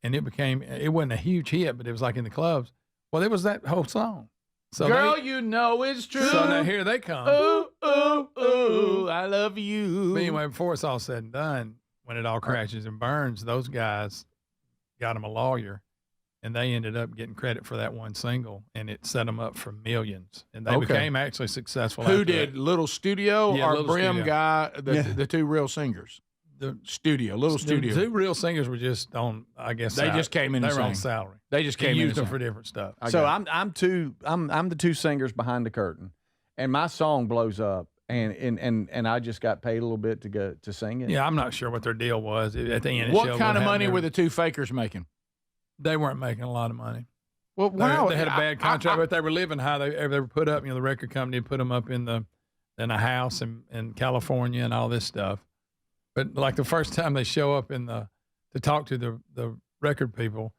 and it wasn't a huge hit, but it was like in the clubs. Well, it was that whole song. So Girl, you know it's true. So now here they come. Ooh, ooh, ooh, I love you. But anyway, before it's all said and done, when it all crashes and burns, those guys got them a lawyer, and they ended up getting credit for that one single, and it set them up for millions. And they became actually successful. Who did? Little Studio or Little Brim Studio. guy, the two real singers? The Studio, Little Studio. The two real singers were just on, I guess. They just came in They and were on sang. salary. They just came in used and them for sang. different stuff. So I'm the two singers behind the curtain, and my song blows up, and I just got paid a little bit to sing it. Yeah, I'm not sure what their deal was at the end. What kind of money were the two fakers making? They weren't making a lot of money. Well, wow, They had a bad contract, but they were living high. They were put up. The record company put them up in a house in California and all this stuff. But like the first time they show up to talk to the record people,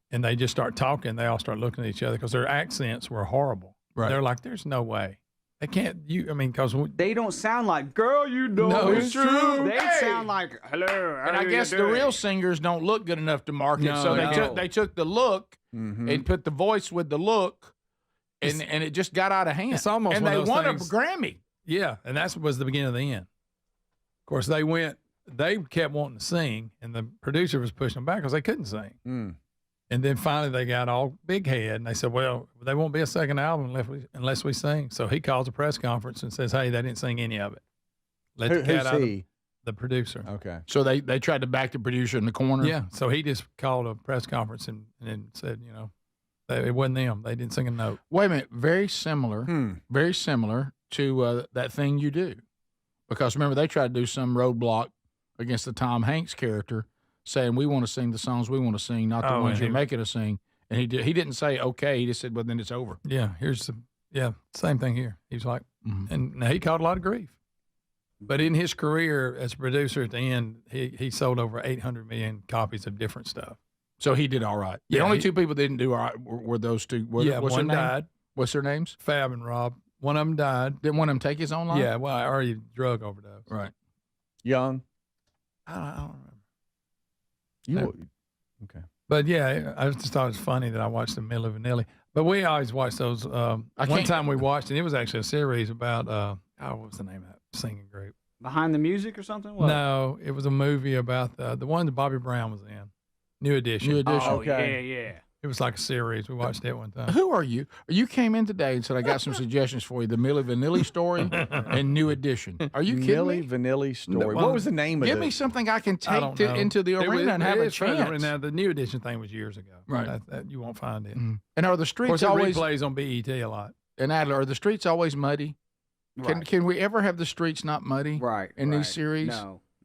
and they just start talking, they all start looking at each other because their accents were horrible. Right. They're like, "There's no way they can't." Because they don't sound like "Girl, you know No, it's it's true." true. They Hey. sound like "Hello." And I guess the real singers don't look good enough to market, No, so no. they took the look and put the voice with the look, and it just got out of hand. It's almost and one they of those won things- a Grammy. Yeah, and that was the beginning of the end. Of course, they kept wanting to sing, and the producer was pushing them back because they couldn't sing. And And then finally they got all big head, and they said, well, there won't be a second album unless we sing. So he calls a press conference and says, hey, they didn't sing any of it. Let the cat out of the producer. Okay. So they tried to back the producer in the corner? Yeah. So he just called a press conference and said, it wasn't them. They didn't sing a note. Wait a minute. Very similar to that thing you do. Because remember, they tried to do some roadblock against the Tom Hanks character, saying we want to sing the songs we want to sing, not the ones you're making us sing. And he didn't say okay. He just said, well, then it's over. Yeah. Same thing here. He's like, and he caught a lot of grief. But in his career as a producer at the end, he sold over 800 million copies of different stuff. So he did all right. The only two people that didn't do all right were those two. What's one their name? died. What's their names? Fab and Rob. One of them died. Didn't one of them take his own life? Yeah, well, or he drug overdose. Right. Young? I don't remember. Okay. But yeah, I just thought it was funny that I watched the Milli Vanilli. But we always watch those. One time we watched, and it was actually a series about, what was the name of that singing group? Behind the Music or something? What? No, it was a movie about the one that Bobby Brown was in. New Edition. Oh, okay. Yeah. It was like a series. We watched it one time. Who are you? You came in today and said, I got some suggestions for you. The Milli Vanilli story and New Edition. Are you kidding me? Milli Vanilli story. What was the name of it? Give me something I can take into the arena and have a chance. Now, the New Edition thing was years ago. Right. That you won't find it. And are the streets of course, always... it replays on BET a lot. And Adler, are the streets always muddy? Right. Can we ever have the streets not muddy? In these series?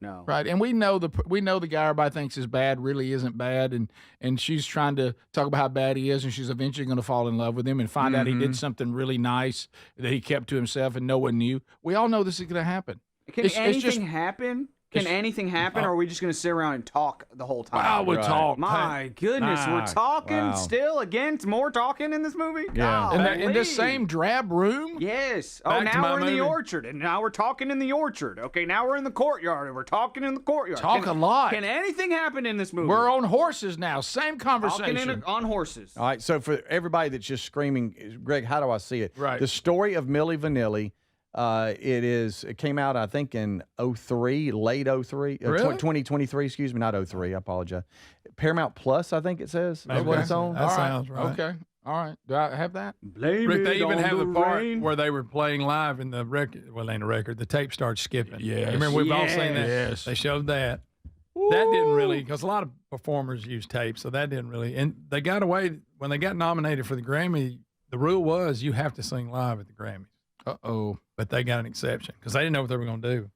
No. Right, and we know the guy everybody thinks is bad really isn't bad, and she's trying to talk about how bad he is, and she's eventually going to fall in love with him and find out he did something really nice that he kept to himself and no one knew. We all know this is going to happen. Can anything happen? Can anything happen, or are we just going to sit around and talk the whole time? I would talk. My goodness, we're talking still again. It's more talking in this movie. Yeah, in this same drab room. Yes. Oh, now we're in the orchard, and now we're talking in the orchard. Okay, now we're in the courtyard, and we're talking in the courtyard. Talk a lot. Can anything happen in this movie? We're on horses now. Same conversation. Talking on horses. All right. So for everybody that's just screaming, Greg, how do I see it? Right. The story of Milli Vanilli. It came out, I think, in 03, late 03, really? 2023, excuse me, not 03, I apologize. Paramount Plus, I think it says. Maybe. Is what it's on. That sounds right. Okay. All right. Do I have that? Rick, they even have the part where they were playing live in the record. Well, ain't a record. The tape starts skipping. Yes. Remember, we've all seen that. Yes. They showed that. Woo. That didn't really, because a lot of performers use tape, so that didn't really. And they got away, when they got nominated for the Grammy, the rule was you have to sing live at the Grammys. But they got an exception because they didn't know what they were going to do.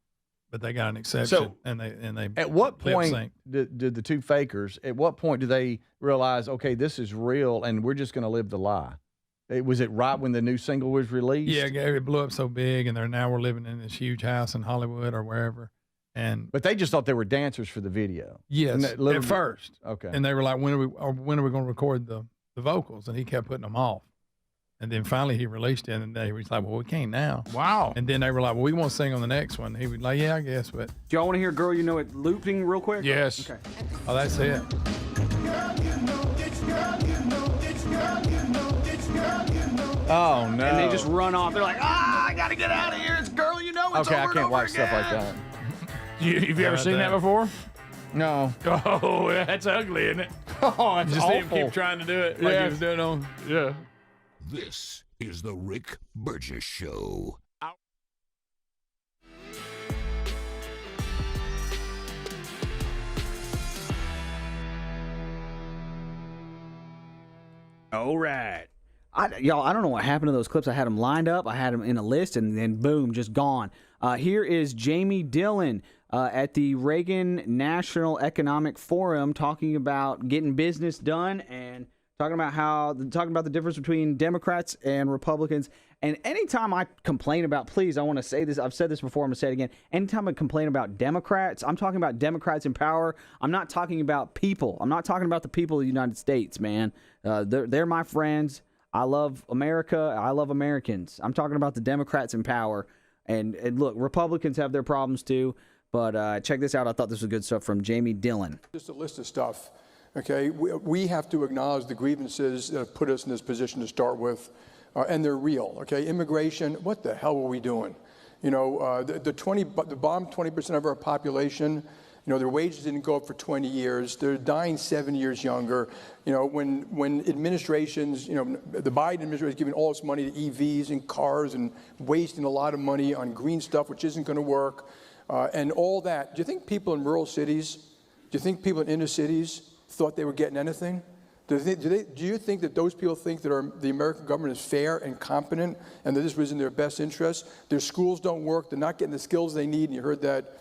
But they got an exception, So, and they. At what point lip-synced. did the two fakers? At what point do they realize, okay, this is real, and we're just going to live the lie? Was it right when the new single was released? Yeah, it blew up so big, and we're living in this huge house in Hollywood or wherever. But they just thought they were dancers for the video. Yes, at first. Okay. And they were like, when are we going to record the vocals? And he kept putting them off. And then finally he released it, and they was like, well, we can't now. Wow. And then they were like, well, we want to sing on the next one. He was like, yeah, I guess. But do y'all want to hear Girl You Know It looping real quick? Yes. Okay. Oh, that's it. Oh, no. And they just run off. They're like, I got to get out of here. It's Girl You Know It's okay, over I can't watch again. stuff like that. Have you ever seen that before? No. Oh, that's ugly, isn't it? Oh, it's Just awful. see him keep trying to do it like he was doing on. Yeah. This is the Rick Burgess Show. All right. I don't know what happened to those clips. I had them lined up. I had them in a list, and then boom, just gone. Here is Jamie Dillon at the Reagan National Economic Forum talking about getting business done and talking about the difference between Democrats and Republicans. And anytime I complain about, please, I want to say this. I've said this before. I'm going to say it again. Anytime I complain about Democrats, I'm talking about Democrats in power. I'm not talking about people. I'm not talking about the people of the United States, man. They're my friends. I love America. I love Americans. I'm talking about the Democrats in power. And look, Republicans have their problems too. But check this out. I thought this was good stuff from Jamie Dillon. Just a list of stuff. Okay, we have to acknowledge the grievances that have put us in this position to start with, and they're real. Okay, immigration. What the hell were we doing? You know, the bottom 20% of our population Their wages didn't go up for 20 years. They're dying 7 years younger. When administrations, the Biden administration is giving all this money to EVs and cars and wasting a lot of money on green stuff, which isn't going to work, and all that. Do you think people in rural cities, do you think people in inner cities thought they were getting anything? Do you think that those people think that the American government is fair and competent and that this was in their best interest? Their schools don't work. They're not getting the skills they need, and you heard that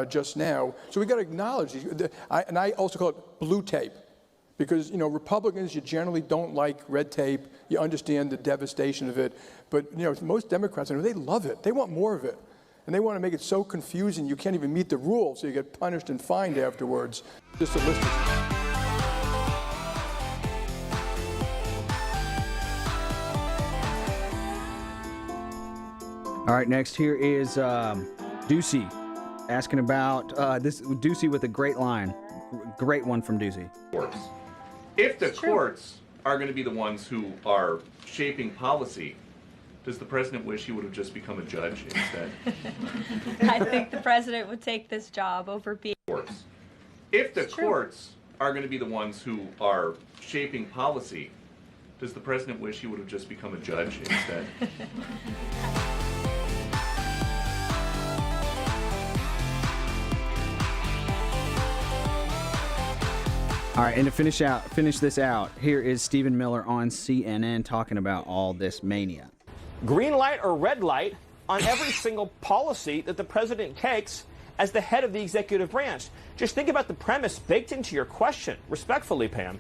just now. So we got to acknowledge these. And I also call it blue tape, because Republicans, you generally don't like red tape. You understand the devastation of it, but most Democrats, they love it. They want more of it, and they want to make it so confusing you can't even meet the rules, so you get punished and fined afterwards. Just a list. All right, next here is Ducey asking about this. Ducey with a great line. Great one from Ducey. If the courts are going to be the ones who are shaping policy, does the president wish he would have just become a judge instead? I think the president would take this job over being. If the courts are going to be the ones who are shaping policy, does the president wish he would have just become a judge instead? All right, and to finish this out, here is Stephen Miller on CNN talking about all this mania. Green light or red light on every single policy that the president takes as the head of the executive branch. Just think about the premise baked into your question, respectfully, Pam.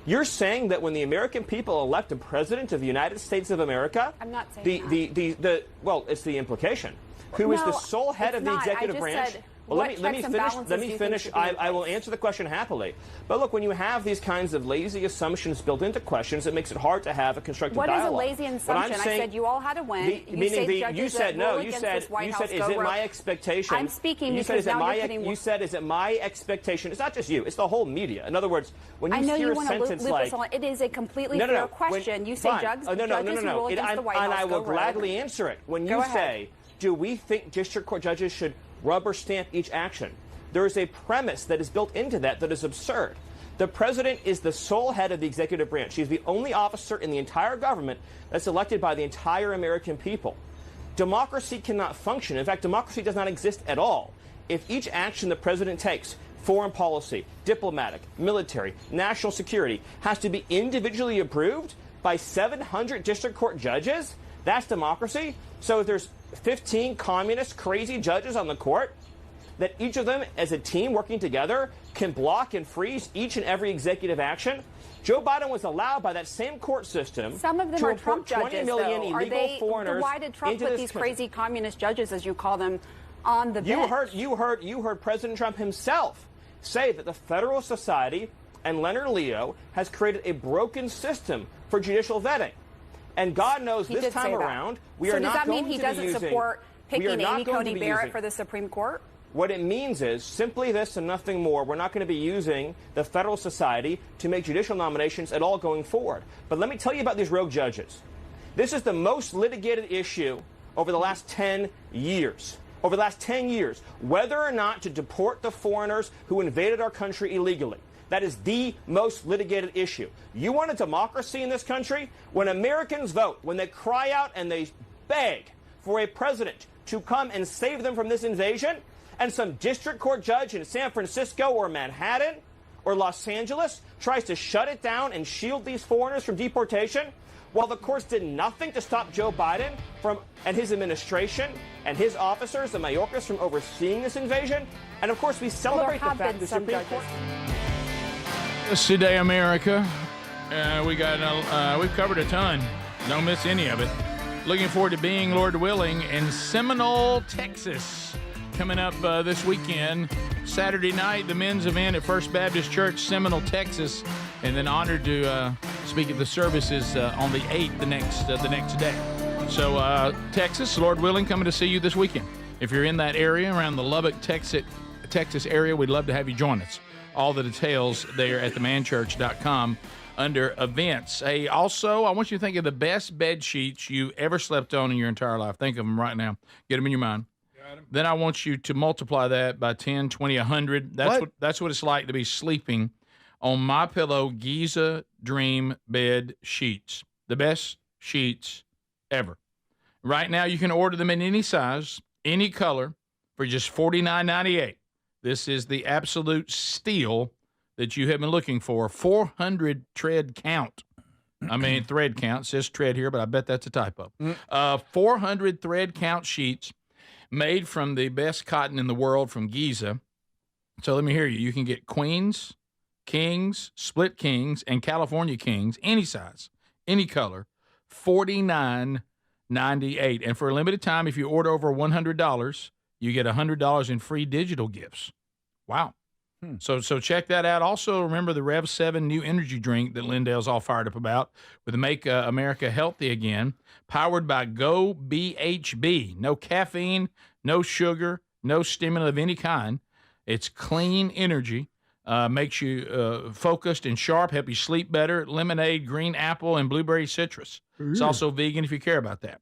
You're saying that when the American people elect a president of the United States of America, I'm not saying well, it's the implication, who is the sole head of the executive branch. Well, let me finish. I will answer the question happily. But look, when you have these kinds of lazy assumptions built into questions, it makes it hard to have a constructive dialogue. What is a lazy assumption? I said you all had to win. You said is it my expectation? I'm speaking you because said, now you're putting. You said, is it my expectation? It's not just you. It's the whole media. In other words, when you hear a sentence like, it is a completely fair question. You say judges who rule against the White House. And I will gladly answer it. When you say, do we think district court judges should rubber stamp each action? There is a premise that is built into that is absurd. The president is the sole head of the executive branch. He's the only officer in the entire government that's elected by the entire American people. Democracy cannot function. In fact, democracy does not exist at all if each action the president takes, foreign policy, diplomatic, military, national security, has to be individually approved by 700 district court judges. That's democracy. So if there's 15 communist crazy judges on the court, that each of them as a team working together can block and freeze each and every executive action. Joe Biden was allowed by that same court system. Some of them to are Trump import 20 judges, million though. illegal foreigners. Why did Trump put these crazy communist judges, as you call them, on the bench? You heard President Trump himself say that the Federalist Society and Leonard Leo has created a broken system for judicial vetting. And God knows this time around, we are not going to be using. So does that mean he doesn't support picking Amy Coney Barrett for the Supreme Court? What it means is simply this and nothing more. We're not going to be using the Federal Society to make judicial nominations at all going forward. But let me tell you about these rogue judges. This is the most litigated issue over the last 10 years. Over the last 10 years, whether or not to deport the foreigners who invaded our country illegally. That is the most litigated issue. You want a democracy in this country? When Americans vote, when they cry out and they beg for a president to come and save them from this invasion, and some district court judge in San Francisco or Manhattan or Los Angeles tries to shut it down and shield these foreigners from deportation, while the courts did nothing to stop Joe Biden and his administration and his officers, the Mayorkas, from overseeing this invasion. And of course, we celebrate the fact the Supreme Court. Today, America. We've covered a ton. Don't miss any of it. Looking forward to being, Lord willing, in Seminole, Texas. Coming up this weekend, Saturday night, the men's event at First Baptist Church, Seminole, Texas, and then honored to speak at the services on the 8th, the next day. So, Texas, Lord willing, coming to see you this weekend. If you're in that area, around the Lubbock, Texas area, we'd love to have you join us. All the details there at themanchurch.com under events. Hey, also, I want you to think of the best bed sheets you ever slept on in your entire life. Think of them right now. Get them in your mind. Then I want you to multiply that by 10, 20, 100. That's what it's like to be sleeping on MyPillow Giza Dream Bed Sheets. The best sheets ever. Right now, you can order them in any size, any color, for just $49.98. This is the absolute steal that you have been looking for. 400 tread count. I mean, thread count. It says tread here, but I bet that's a typo. 400 thread count sheets made from the best cotton in the world from Giza. So let me hear you. You can get queens, kings, split kings, and California kings, any size, any color, $49.98. And for a limited time, if you order over $100, you get $100 in free digital gifts. Wow. So check that out. Also, remember the Rev 7 new energy drink that Lindale's all fired up about with Make America Healthy Again, powered by Go BHB. No caffeine, no sugar, no stimulant of any kind. It's clean energy, makes you focused and sharp, help you sleep better. Lemonade, green apple, and blueberry citrus. It's also vegan if you care about that.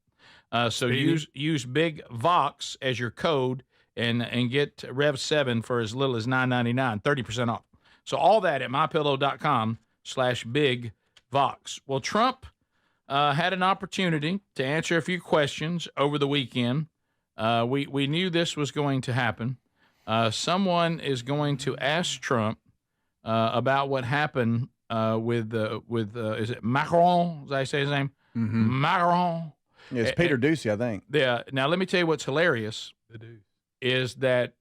So use Big Vox as your code and get Rev 7 for as little as $9.99, 30% off. So all that at mypillow.com/Big Vox. Well, Trump had an opportunity to answer a few questions over the weekend. We knew this was going to happen. Someone is going to ask Trump about what happened with is it Macron? Did I say his name? Mm-hmm. Macron. Yeah, it's Peter Ducey, I think. Yeah. Now, let me tell you what's hilarious is that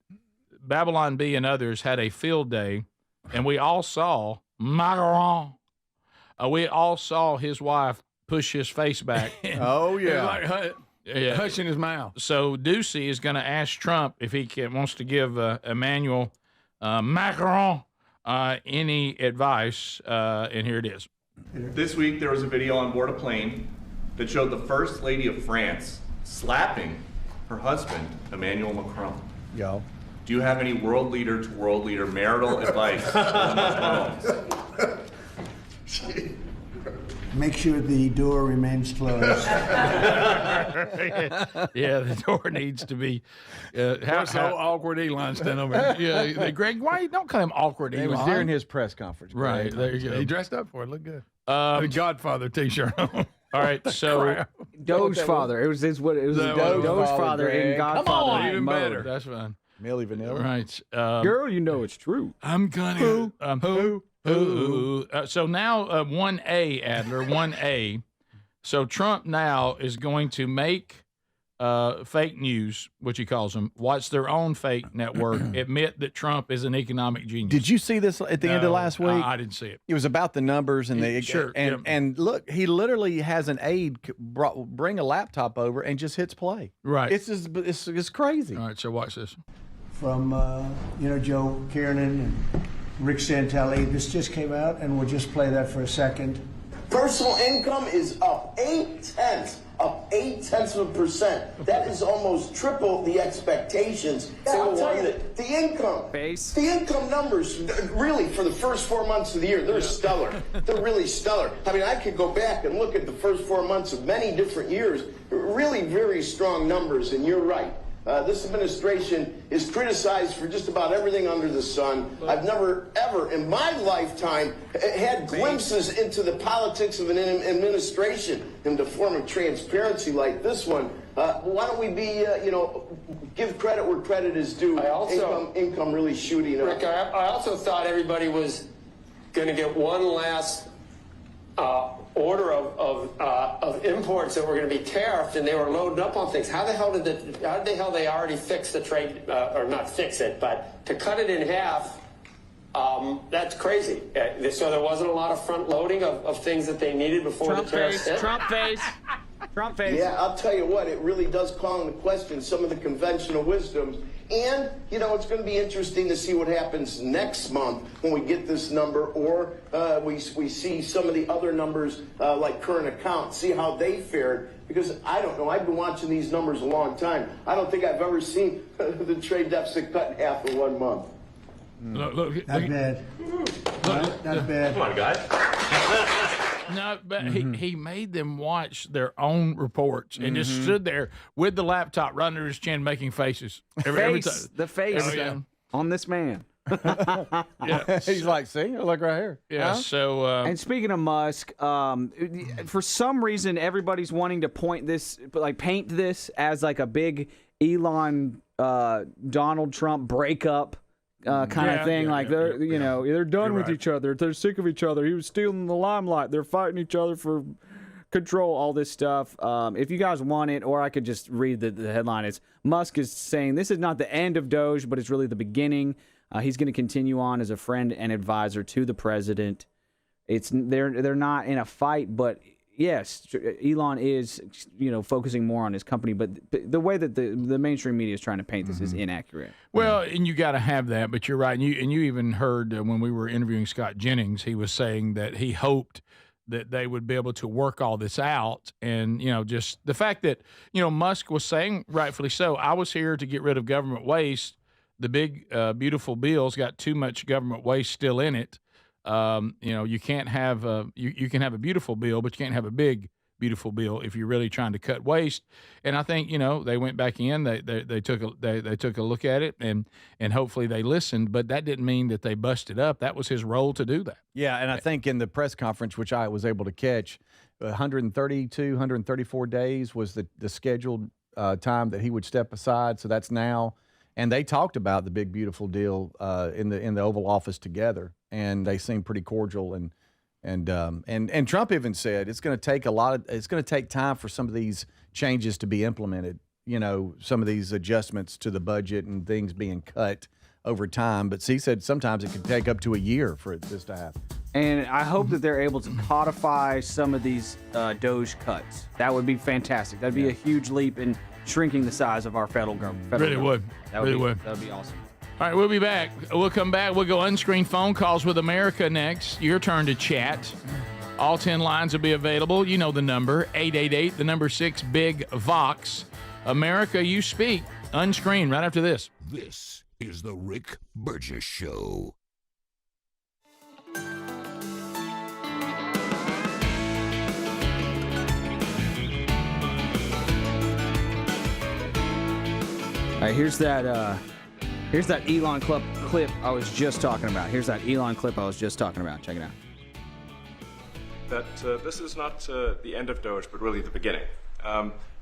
Babylon B and others had a field day, and we all saw Macron. We all saw his wife push his face back. Oh, yeah. Like hushing his mouth. So Ducey is going to ask Trump if he wants to give Emmanuel Macron any advice, and here it is. This week, there was a video on board a plane that showed the First Lady of France slapping her husband, Emmanuel Macron. Yo. Do you have any world leader to world leader marital advice for Macron? Make sure the door remains closed. Yeah, the door needs to be. How awkward Elon stand over here. Yeah, Greg, why don't call him awkward Elon? It was during his press conference. Right, there you go. He dressed up for it. Looked good. The Godfather T-shirt on. All right, so Doge Father. It was the Doge Father in Godfather. Come on, even mode. better. That's fine. Milli Vanilli. Right, girl, you know it's true. I'm gonna who. So now 1A, Adler, 1A. So Trump now is going to make fake news, which he calls them, watch their own fake network, admit that Trump is an economic genius. Did you see this at the end of last week? I didn't see it. It was about the numbers and and look, he literally has an aide bring a laptop over and just hits play. Right. It's crazy. All right, so watch this. From Joe Kiernan and Rick Santelli. This just came out, and we'll just play that for a second. Personal income is up 0.8%. That is almost triple the expectations. Yeah, I'll tell you that the income numbers, really, for the first 4 months of the year, they're stellar. They're really stellar. I mean, I could go back and look at the first 4 months of many different years. Really very strong numbers, and you're right. This administration is criticized for just about everything under the sun. I've never, ever in my lifetime had glimpses into the politics of an administration in the form of transparency like this one. Why don't we be, give credit where credit is due? Income really shooting up. Rick, I also thought everybody was going to get one last order of imports that were going to be tariffed, and they were loading up on things. How the hell did they already fix the trade, or not fix it, but to cut it in half? That's crazy. So there wasn't a lot of front loading of things that they needed before the tariffs hit? Trump face. Yeah, I'll tell you what, it really does call into question some of the conventional wisdoms. And, it's going to be interesting to see what happens next month when we get this number, or we see some of the other numbers like current account, see how they fared. Because I don't know, I've been watching these numbers a long time. I don't think I've ever seen the trade deficit cut in half in 1 month. Not bad. Not bad. Come on, guys. No, but he made them watch their own reports and just stood there with the laptop right under his chin making faces. Every time. The face on this man. Yeah. He's like, see, look right here. Yeah. Huh? So, and speaking of Musk, for some reason, everybody's wanting to paint this as like a big Elon Donald Trump breakup kind of thing. They're done with each other. They're sick of each other. He was stealing the limelight. They're fighting each other for control. All this stuff. If you guys want it, or I could just read the headline. It's Musk is saying this is not the end of Doge, but it's really the beginning. He's going to continue on as a friend and advisor to the president. They're not in a fight, but yes, Elon is focusing more on his company. But the way that the mainstream media is trying to paint this is inaccurate. Well, and you got to have that, but you're right. And you even heard when we were interviewing Scott Jennings, he was saying that he hoped that they would be able to work all this out. And, just the fact that, Musk was saying, rightfully so, I was here to get rid of government waste. The big, beautiful bill's got too much government waste still in it. You can't have you can have a beautiful bill, but you can't have a big, beautiful bill if you're really trying to cut waste. And I think they went back in, they took a look at it, and hopefully they listened. But that didn't mean that they busted up. That was his role to do that. Yeah, and I think in the press conference, which I was able to catch, 134 days was the scheduled time that he would step aside. So that's now. And they talked about the big beautiful deal in the Oval Office together, and they seemed pretty cordial. And Trump even said it's going to take time for some of these changes to be implemented. Some of these adjustments to the budget and things being cut over time. But he said sometimes it could take up to a year for this to happen. And I hope that they're able to codify some of these Doge cuts. That would be fantastic. That'd be a huge leap in shrinking the size of our federal government. Would. That would be awesome. All right, we'll be back. We'll come back. We'll go unscreened phone calls with America next. Your turn to chat. All 10 lines will be available. You know the number, 888, the number 6, Big Vox. America, you speak. Unscreened right after this. This is the Rick Burgess Show. All right, here's that Elon clip I was just talking about. Check it out. That this is not the end of Doge, but really the beginning.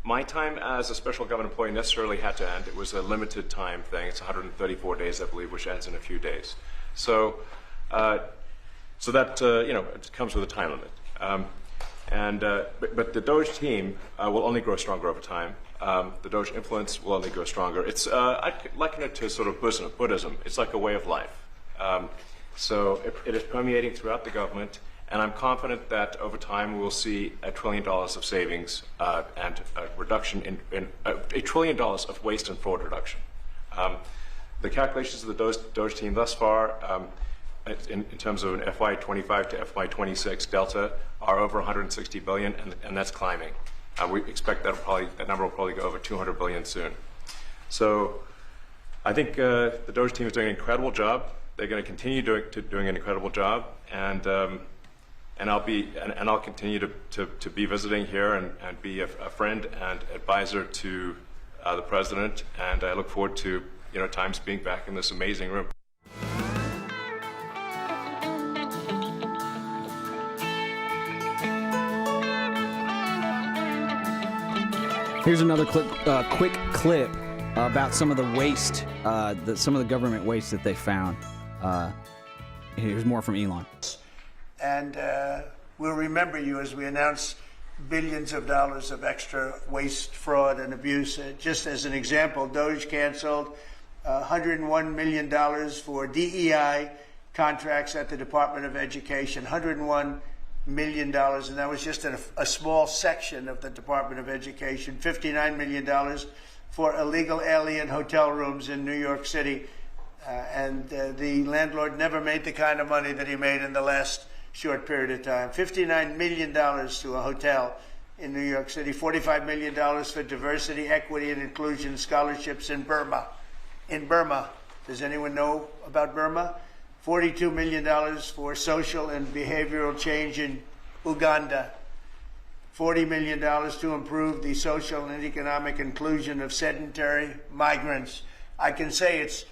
My time as a special government employee necessarily had to end. It was a limited time thing. It's 134 days, I believe, which ends in a few days. So that it comes with a time limit. But the Doge team will only grow stronger over time. The Doge influence will only grow stronger. It's I liken it to sort of Buddhism. It's like a way of life. So it is permeating throughout the government, and I'm confident that over time we will see $1 trillion of savings and a reduction in $1 trillion of waste and fraud reduction. The calculations of the Doge team thus far, in terms of an FY25 to FY26 delta, are over 160 billion, and that's climbing. We expect that number will probably go over 200 billion soon. So I think the Doge team is doing an incredible job. They're going to continue doing an incredible job, and I'll continue to be visiting here and be a friend and advisor to the president. And I look forward to times being back in this amazing room. Here's another quick clip about some of the waste, some of the government waste that they found. Here's more from Elon. And we'll remember you as we announce billions of dollars of extra waste, fraud, and abuse. Just as an example, Doge canceled $101 million for DEI contracts at the Department of Education, $101 million, and that was just a small section of the Department of Education. $59 million for illegal alien hotel rooms in New York City, and the landlord never made the kind of money that he made in the last short period of time. $59 million to a hotel in New York City. $45 million for diversity, equity, and inclusion scholarships in Burma. Does anyone know about Burma? $42 million for social and behavioral change in Uganda. $40 million to improve the social and economic inclusion of sedentary migrants. I can say it's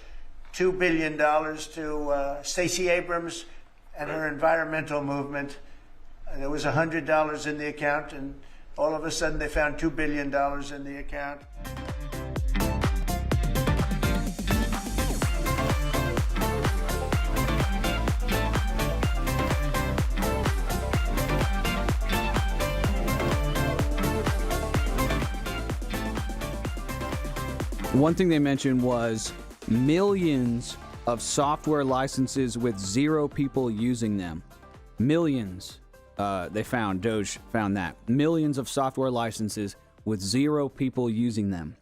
$2 billion to Stacey Abrams and her environmental movement. There was $100 in the account, and all of a sudden they found $2 billion in the account. One thing they mentioned was millions of software licenses with 0 people using them. Millions. They found, Doge found that. Millions of software licenses with 0 people using them.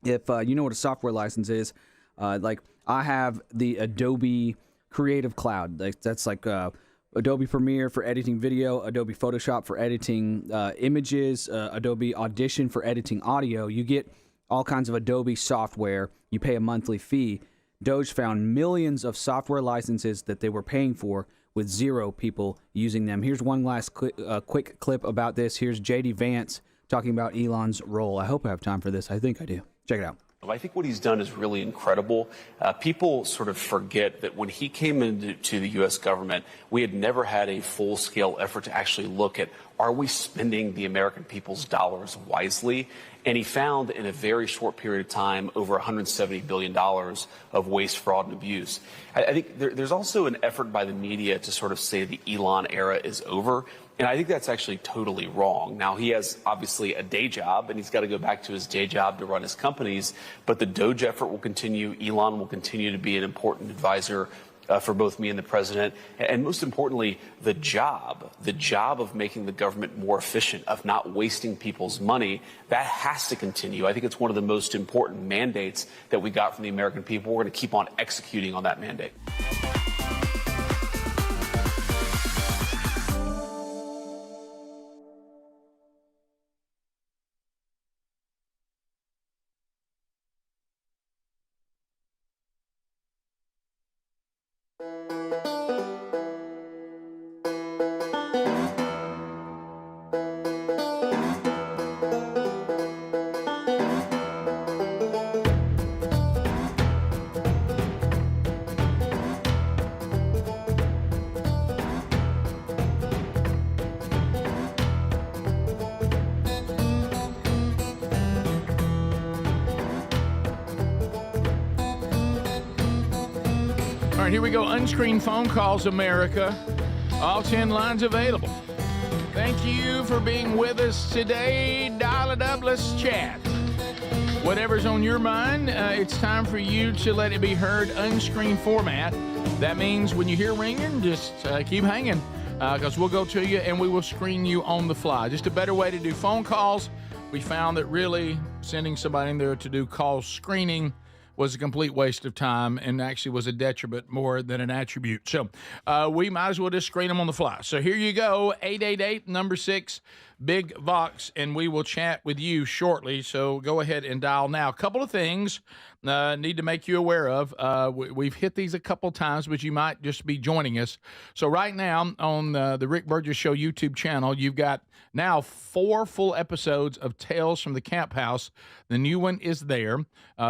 If you know what a software license is, like I have the Adobe Creative Cloud. That's like Adobe Premiere for editing video, Adobe Photoshop for editing images, Adobe Audition for editing audio. You get all kinds of Adobe software. You pay a monthly fee. Doge found millions of software licenses that they were paying for with 0 people using them. Here's one last quick clip about this. Here's J.D. Vance talking about Elon's role. I hope I have time for this. I think I do. Check it out. I think what he's done is really incredible. People sort of forget that when he came into the U.S. government, we had never had a full-scale effort to actually look at, are we spending the American people's dollars wisely? And he found in a very short period of time over $170 billion of waste, fraud, and abuse. I think there's also an effort by the media to sort of say the Elon era is over. And I think that's actually totally wrong. Now, he has obviously a day job, and he's got to go back to his day job to run his companies. But the Doge effort will continue. Elon will continue to be an important advisor for both me and the president. And most importantly, the job of making the government more efficient, of not wasting people's money, that has to continue. I think it's one of the most important mandates that we got from the American people. We're going to keep on executing on that mandate. All right, here we go. Unscreened phone calls, America. All 10 lines available. Thank you for being with us today. Dial it up. Let's chat. Whatever's on your mind, it's time for you to let it be heard. Unscreened format. That means when you hear ringing, just keep hanging because we'll go to you and we will screen you on the fly. Just a better way to do phone calls. We found that really sending somebody in there to do call screening was a complete waste of time and actually was a detriment more than an attribute. So we might as well just screen them on the fly. So here you go, 888-6 Big Vox, and we will chat with you shortly. So go ahead and dial now. A couple of things need to make you aware of. We've hit these a couple times, but you might just be joining us. So right now on the Rick Burgess Show YouTube channel, you've got now 4 full episodes of Tales from the Camp House. The new one is there.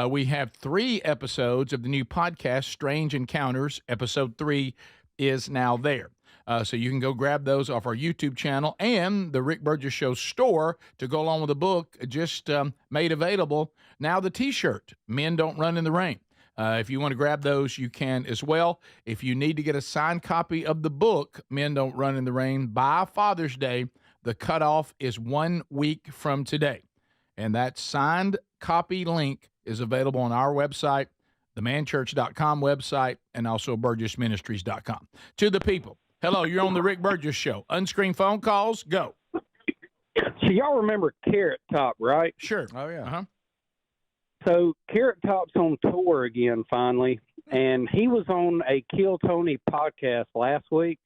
We have 3 episodes of the new podcast, Strange Encounters. Episode 3 is now there. So you can go grab those off our YouTube channel, and the Rick Burgess Show store to go along with the book just made available. Now the T-shirt, Men Don't Run in the Rain. If you want to grab those, you can as well. If you need to get a signed copy of the book, Men Don't Run in the Rain, by Father's Day, the cutoff is 1 week from today. And that signed copy link is available on our website, themanchurch.com website, and also burgessministries.com. To the people. Hello, you're on the Rick Burgess Show. Unscreened phone calls, go. So y'all remember Carrot Top, right? Sure. Oh, yeah. Uh-huh. So Carrot Top's on tour again finally, and he was on a Kill Tony podcast last week,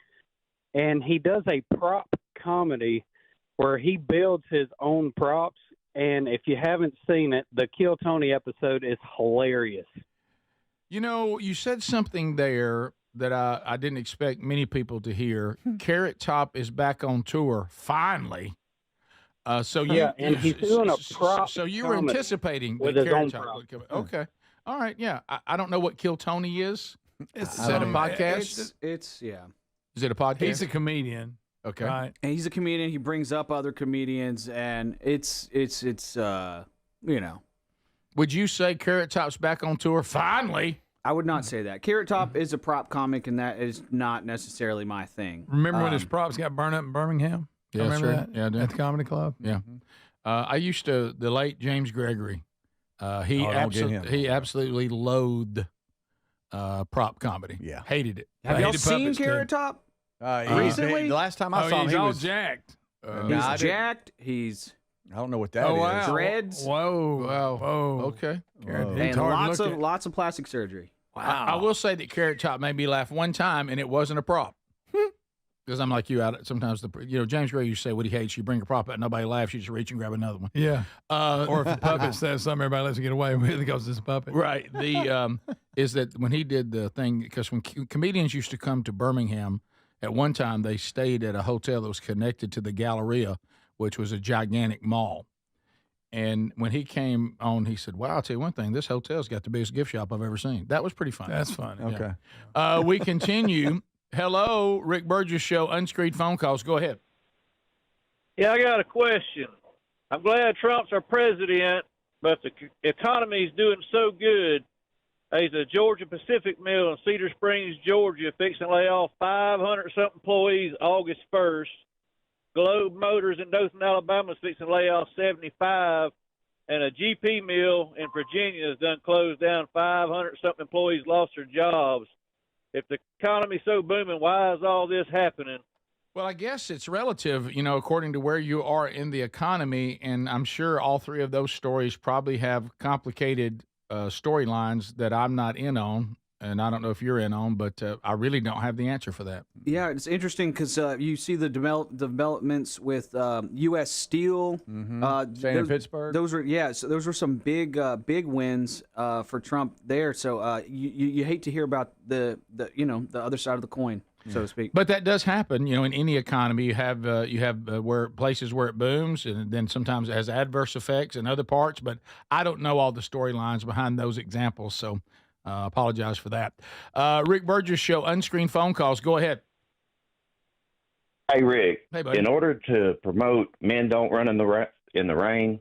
and he does a prop comedy where he builds his own props, and if you haven't seen it, the Kill Tony episode is hilarious. You know, you said something there that I didn't expect many people to hear. Carrot Top is back on tour finally. So Yeah, and he's doing a prop So you were comedy anticipating with that his own Carrot Top prop. would come. Okay, all right, yeah. I don't know what Kill Tony is. It's Is that a podcast? It's yeah. Is it a podcast? He's a comedian. Okay. Right. And he's a comedian. He brings up other comedians, and it's you know. Would you say Carrot Top's back on tour finally? I would not say that. Carrot Top is a prop comic, and that is not necessarily my thing. Remember when his props got burned up in Birmingham? Yeah, remember sure. that? Yeah, I do. At the comedy club. Yeah. I used to, the late James Gregory, he absolutely loathed prop comedy. Yeah. Hated it. Have y'all seen Carrot Top? Recently? The last time I saw him, he's he all was jacked. He's jacked. He's I don't know what that is. Wow. dreads. Whoa. Wow. Whoa. Okay. And lots of plastic surgery. Wow. I will say that Carrot Top made me laugh one time, and it wasn't a prop. Because I'm like you out. Sometimes James Gray used to say what he hates. You bring a prop out, nobody laughs. You just reach and grab another one. Yeah. Or if a puppet says something, everybody lets it get away with it because it's a puppet. Right. The is that when he did the thing, because when comedians used to come to Birmingham, at one time they stayed at a hotel that was connected to the Galleria, which was a gigantic mall. And when he came on, he said, "Wow, I'll tell you one thing. This hotel's got the biggest gift shop I've ever seen." That was pretty funny. That's funny. Okay. We continue. Hello, Rick Burgess Show, Unscreened phone calls. Go ahead. Yeah, I got a question. I'm glad Trump's our president, but the economy's doing so good. There's a Georgia Pacific mill in Cedar Springs, Georgia, fixing to lay off 500-something employees August 1st. Globe Motors in Dothan, Alabama is fixing to lay off 75. And a GP mill in Virginia has done closed down. 500-something employees lost their jobs. If the economy's so booming, why is all this happening? Well, I guess it's relative, according to where you are in the economy. And I'm sure all three of those stories probably have complicated storylines that I'm not in on. And I don't know if you're in on, but I really don't have the answer for that. Yeah, it's interesting because you see the developments with U.S. Steel. Staying in Pittsburgh. Those were some big wins for Trump there. So you hate to hear about the other side of the coin, so to speak. But that does happen, in any economy. You have where places where it booms, and then sometimes it has adverse effects in other parts. But I don't know all the storylines behind those examples, so. Apologize for that. Rick Burgess Show, Unscreened phone calls. Go ahead. Hey, Rick. Hey, buddy. In order to promote Men Don't Run in the Rain,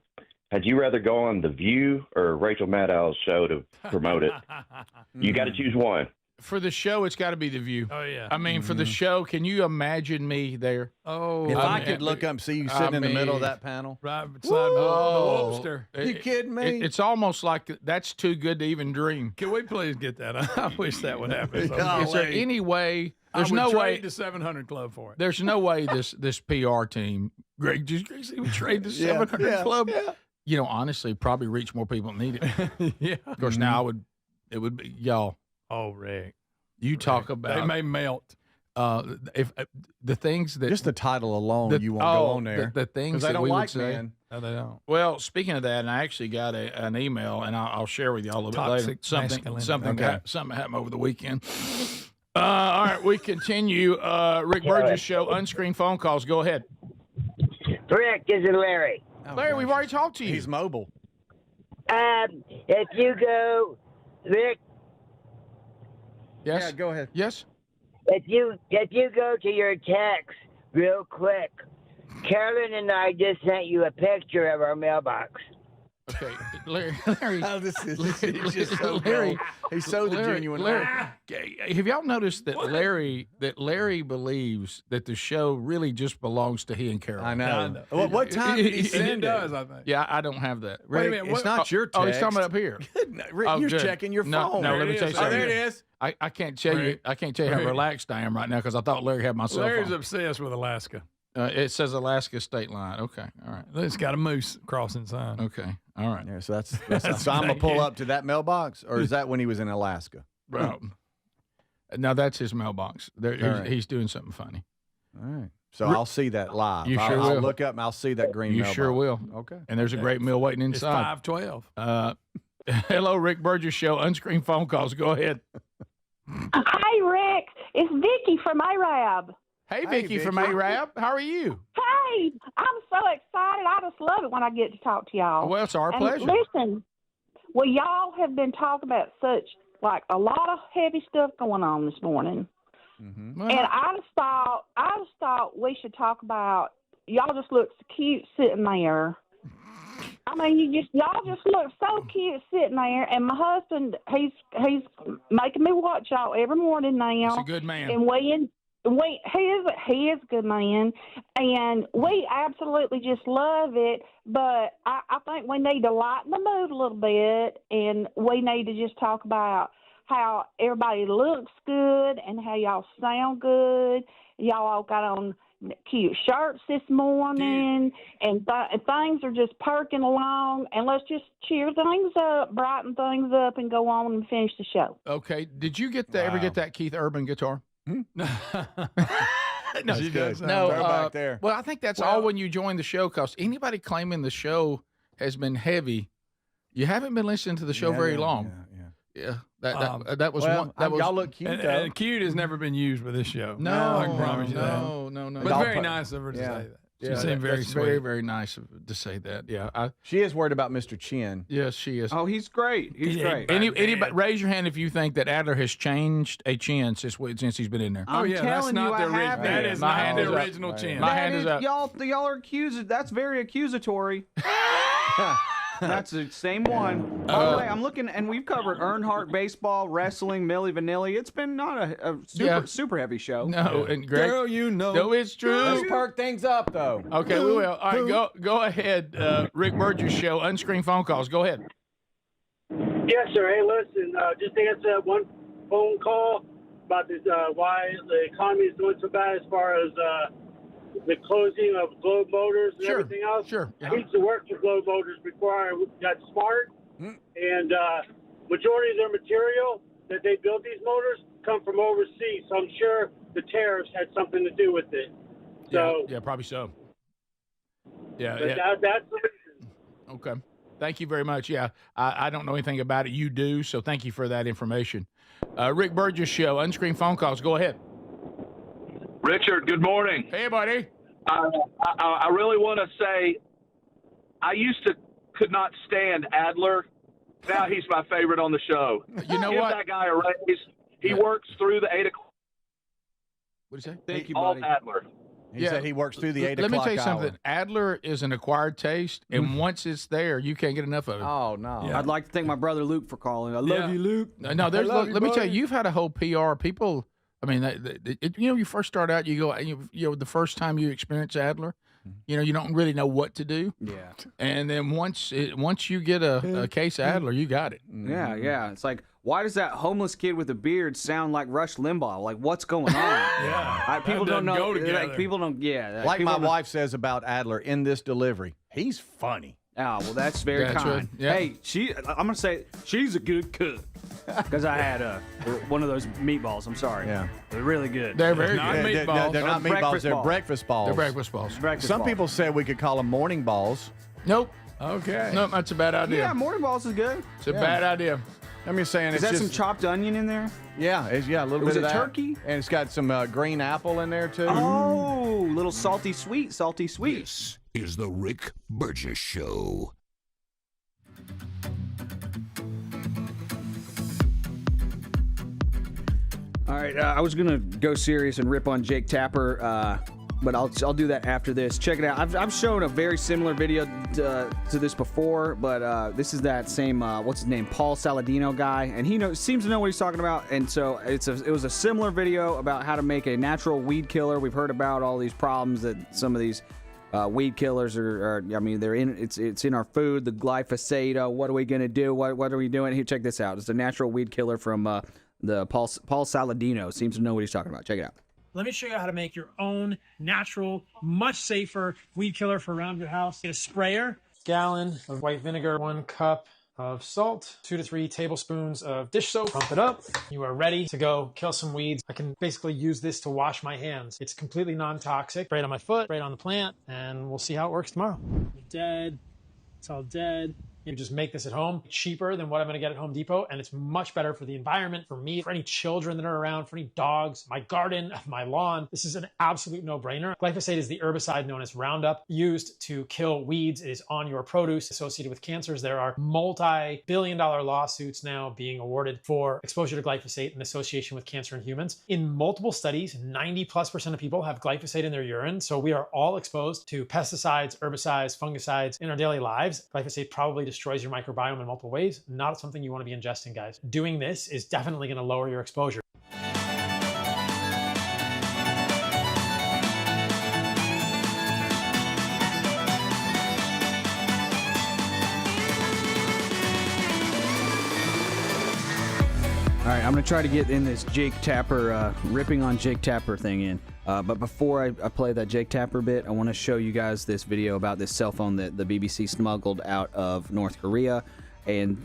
had you rather go on The View or Rachel Maddow's show to promote it? You got to choose one. For the show, it's got to be The View. Oh, yeah. I mean, for the show, can you imagine me there? Oh. If I could look up and see you sitting in the middle of that panel. Right beside the Wobster. You kidding me? It's almost like that's too good to even dream. Can we please get that? I wish that would happen. Is there any way? There's I would no trade way. the 700 Club for it. There's no way this PR team, Greg would trade the 700 Club. Yeah. Honestly, probably reach more people that need it. Yeah. Of course, now it would be y'all. Oh, Rick. You talk about they may melt. If the things that just the title alone, you won't go on there. The things they that don't we like, would say. man. No, they don't. Well, speaking of that, and I actually got an email, and I'll share with y'all a little bit later. Something happened over the weekend. All right, we continue. Rick Burgess Show, Unscreened phone calls. Go ahead. Rick, this is Larry. Larry, we've already talked to you. He's mobile. If you go, Rick. Yes. Yeah, go ahead. Yes. If you go to your text real quick, Carolyn and I just sent you a picture of our mailbox. Okay, Larry. Oh, this is just so Larry. He's so the genuine. Larry. Have y'all noticed that Larry believes that the show really just belongs to he and Carol? I know. What time did he send it? Does, I think. Yeah, I don't have that. Wait a minute, it's not your text. Oh, he's talking about up here. Rick, you're good. checking your phone. No, let me tell you something. Oh, there it is. I can't tell you. I can't tell you how relaxed I am right now because I thought Larry had my cell Larry's phone. obsessed with Alaska. It says Alaska state line. Okay, all right. It's got a moose crossing sign. Okay, all right. Yeah, so that's so I'm gonna pull up to that mailbox, or is that when he was in Alaska? Well, now that's his mailbox. He's doing something funny. All right. So I'll see that live. You sure I'll will. look up and I'll see that green You mailbox. sure will. Okay. And there's a great meal waiting inside. It's 512. Hello, Rick Burgess Show, Unscreened phone calls. Go ahead. Hey, Rick. It's Vicky from Arab. Hey, Vicky from Arab. How are you? Hey, I'm so excited. I just love it when I get to talk to y'all. Well, it's our And pleasure. Listen, well, y'all have been talking about a lot of heavy stuff going on this morning. Mm-hmm. And I just thought we should talk about, y'all just look so cute sitting there. I mean, y'all just look so cute sitting there. And my husband, he's making me watch y'all every morning now. He's a good man. And he is a good man, and we absolutely just love it. But I think we need to lighten the mood a little bit, and we need to just talk about how everybody looks good and how y'all sound good. Y'all all got on cute shirts this morning, and things are just perking along. And let's just cheer things up, brighten things up, and go on and finish the show. Okay. Did you ever get that Keith Urban guitar? No, she does. No, Throw back there. Well, I think that's all when you join the show, because anybody claiming the show has been heavy, you haven't been listening to the show very long. Yeah. That was one. That was, y'all look cute, though. And cute has never been used with this show. No, I can promise you that. No. But very nice of her to say that. She seemed very sweet. Very, very nice to say that. Yeah. She is worried about Mr. Chin. Yes, she is. Oh, he's great. He's great. Anybody, raise your hand if you think that Adler has changed a chin since he's been in there. I'm telling you, I have That is not the original up. chin. My hand is up. Y'all are accused. That's very accusatory. That's the same one. By the way, I'm looking, and we've covered Earnhardt, baseball, wrestling, Milli Vanilli. It's been not a super heavy show. No, and Greg, Girl, you know. No, it's true. Let's perk things up, though. Okay, we will. All right, go ahead. Rick Burgess show, unscreened phone calls. Go ahead. Yes, sir. Hey, listen, just to answer that one phone call about this, why the economy is doing so bad as far as the closing of Globe Motors and everything else. Sure. I used to work for Globe Motors before I got smart, and majority of their material that they build these motors come from overseas. So I'm sure the tariffs had something to do with it. So yeah, probably so. Yeah, that's the reason. Okay. Thank you very much. Yeah, I don't know anything about it. You do, so thank you for that information. Rick Burgess show, unscreened phone calls. Go ahead. Richard, good morning. Hey, buddy. I really want to say I could not stand Adler. Now he's my favorite on the show. You know Give what? that guy a raise. He works through the 8 o'clock. What did you say? Thank you, buddy. Adler. He said he works through the 8 Let o'clock me tell you hour. something. Adler is an acquired taste, and once it's there, you can't get enough of it. Oh, no. I'd like to thank my brother Luke for calling. I love you, Luke. No, there's. Let me tell you, you've had a whole PR. People, I mean, you first start out, you go, the first time you experience Adler, you don't really know what to do. Yeah. And then once you get a case of Adler, you got it. Yeah. It's like, why does that homeless kid with a beard sound like Rush Limbaugh? Like, what's going on? Yeah. People don't know. Go together. Like, people don't. Yeah. Like people my don't- wife says about Adler in this delivery, he's funny. Oh, well, that's very That's kind. right. Yeah. Hey, I'm gonna say she's a good cook because I had one of those meatballs. I'm sorry. Yeah. They're really good. They're very Not good. meatballs. They're not meatballs. They're breakfast balls. They're breakfast balls. Breakfast Some balls. people said we could call them morning balls. Nope. Okay. Nope, that's a bad idea. Yeah, morning balls is good. It's a bad idea. I'm just saying Is it's that just some chopped onion in there? yeah, it's a little Was bit of it that. turkey? And it's got some green apple in there too. Oh, little salty sweet. This is the Rick Burgess Show. All right, I was gonna go serious and rip on Jake Tapper, but I'll do that after this. Check it out. I've shown a very similar video to this before, but this is that same what's his name, Paul Saladino guy, and he seems to know what he's talking about. And so it was a similar video about how to make a natural weed killer. We've heard about all these problems that some of these weed killers are. I mean, they're in. It's in our food. The glyphosate. What are we gonna do? What are we doing? Here, check this out. It's a natural weed killer from. The Paul Saladino seems to know what he's talking about. Check it out. Let me show you how to make your own natural, much safer weed killer for around your house. Get a sprayer, gallon of white vinegar, 1 cup of salt, 2 to 3 tablespoons of dish soap. Pump it up. You are ready to go kill some weeds. I can basically use this to wash my hands. It's completely non-toxic. Spray it on my foot, spray it on the plant, and we'll see how it works tomorrow. Dead. It's all dead. You just make this at home, cheaper than what I'm going to get at Home Depot, and it's much better for the environment, for me, for any children that are around, for any dogs, my garden, my lawn. This is an absolute no-brainer. Glyphosate is the herbicide known as Roundup, used to kill weeds. It is on your produce associated with cancers. There are multi-billion-dollar lawsuits now being awarded for exposure to glyphosate in association with cancer in humans. In multiple studies, 90+% of people have glyphosate in their urine, so we are all exposed to pesticides, herbicides, fungicides in our daily lives. Glyphosate probably destroys your microbiome in multiple ways. Not something you want to be ingesting, guys. Doing this is definitely going to lower your exposure. All right, I'm going to try to get in this Jake Tapper, ripping on Jake Tapper thing in. But before I play that Jake Tapper bit, I want to show you guys this video about this cell phone that the BBC smuggled out of North Korea. And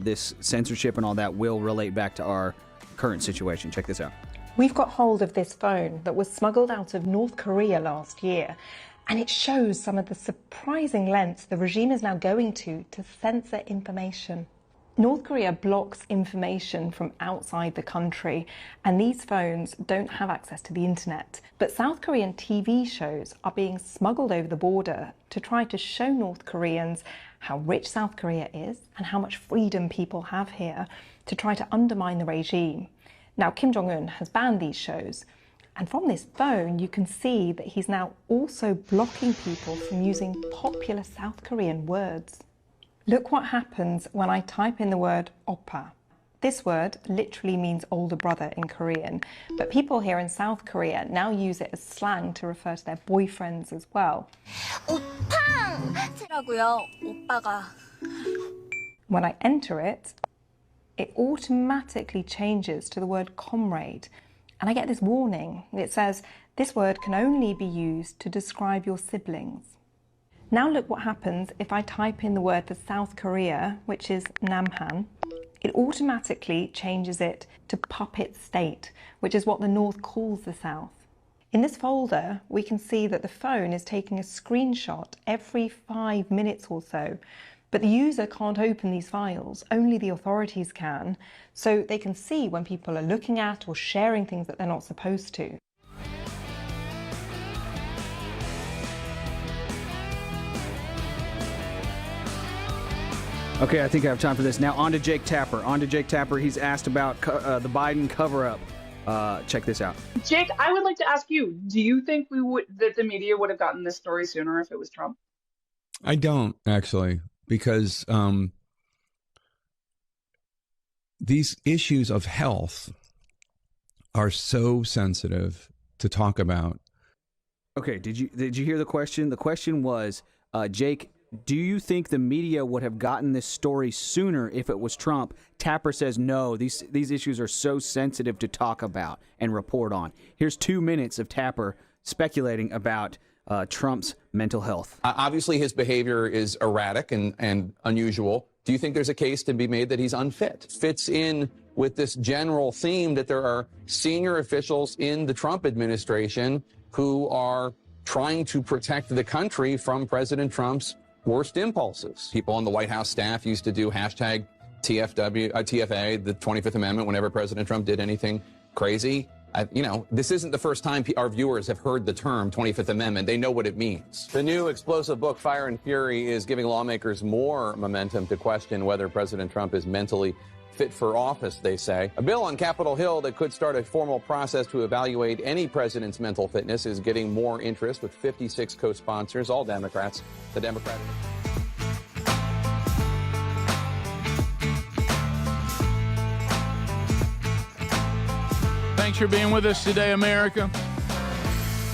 this censorship and all that will relate back to our current situation. Check this out. We've got hold of this phone that was smuggled out of North Korea last year. And it shows some of the surprising lengths the regime is now going to censor information. North Korea blocks information from outside the country, and these phones don't have access to the internet. But South Korean TV shows are being smuggled over the border to try to show North Koreans how rich South Korea is and how much freedom people have here, to try to undermine the regime. Now, Kim Jong-un has banned these shows, and from this phone you can see that he's now also blocking people from using popular South Korean words. Look what happens when I type in the word oppa. This word literally means older brother in Korean, but people here in South Korea now use it as slang to refer to their boyfriends as well. When I enter it, it automatically changes to the word comrade, and I get this warning. It says this word can only be used to describe your siblings. Now look what happens if I type in the word for South Korea, which is Namhan. It automatically changes it to puppet state, which is what the North calls the South. In this folder, we can see that the phone is taking a screenshot every 5 minutes or so, but the user can't open these files, only the authorities can, so they can see when people are looking at or sharing things that they're not supposed to. Okay, I think I have time for this. Now on to Jake Tapper. He's asked about the Biden cover-up. Check this out. Jake, I would like to ask you, do you think that the media would have gotten this story sooner if it was Trump? I don't, actually, because these issues of health are so sensitive to talk about. Okay, did you hear the question? The question was, Jake, do you think the media would have gotten this story sooner if it was Trump? Tapper says no, these issues are so sensitive to talk about and report on. Here's 2 minutes of Tapper speculating about Trump's mental health. Obviously, his behavior is erratic and unusual. Do you think there's a case to be made that he's unfit? Fits in with this general theme that there are senior officials in the Trump administration who are trying to protect the country from President Trump's worst impulses. People on the White House staff used to do hashtag TFA, the 25th Amendment, whenever President Trump did anything crazy. This isn't the first time our viewers have heard the term 25th Amendment. They know what it means. The new explosive book, Fire and Fury, is giving lawmakers more momentum to question whether President Trump is mentally fit for office, they say. A bill on Capitol Hill that could start a formal process to evaluate any president's mental fitness is getting more interest, with 56 co-sponsors, all Democrats. The Democratic... Thanks for being with us today, America.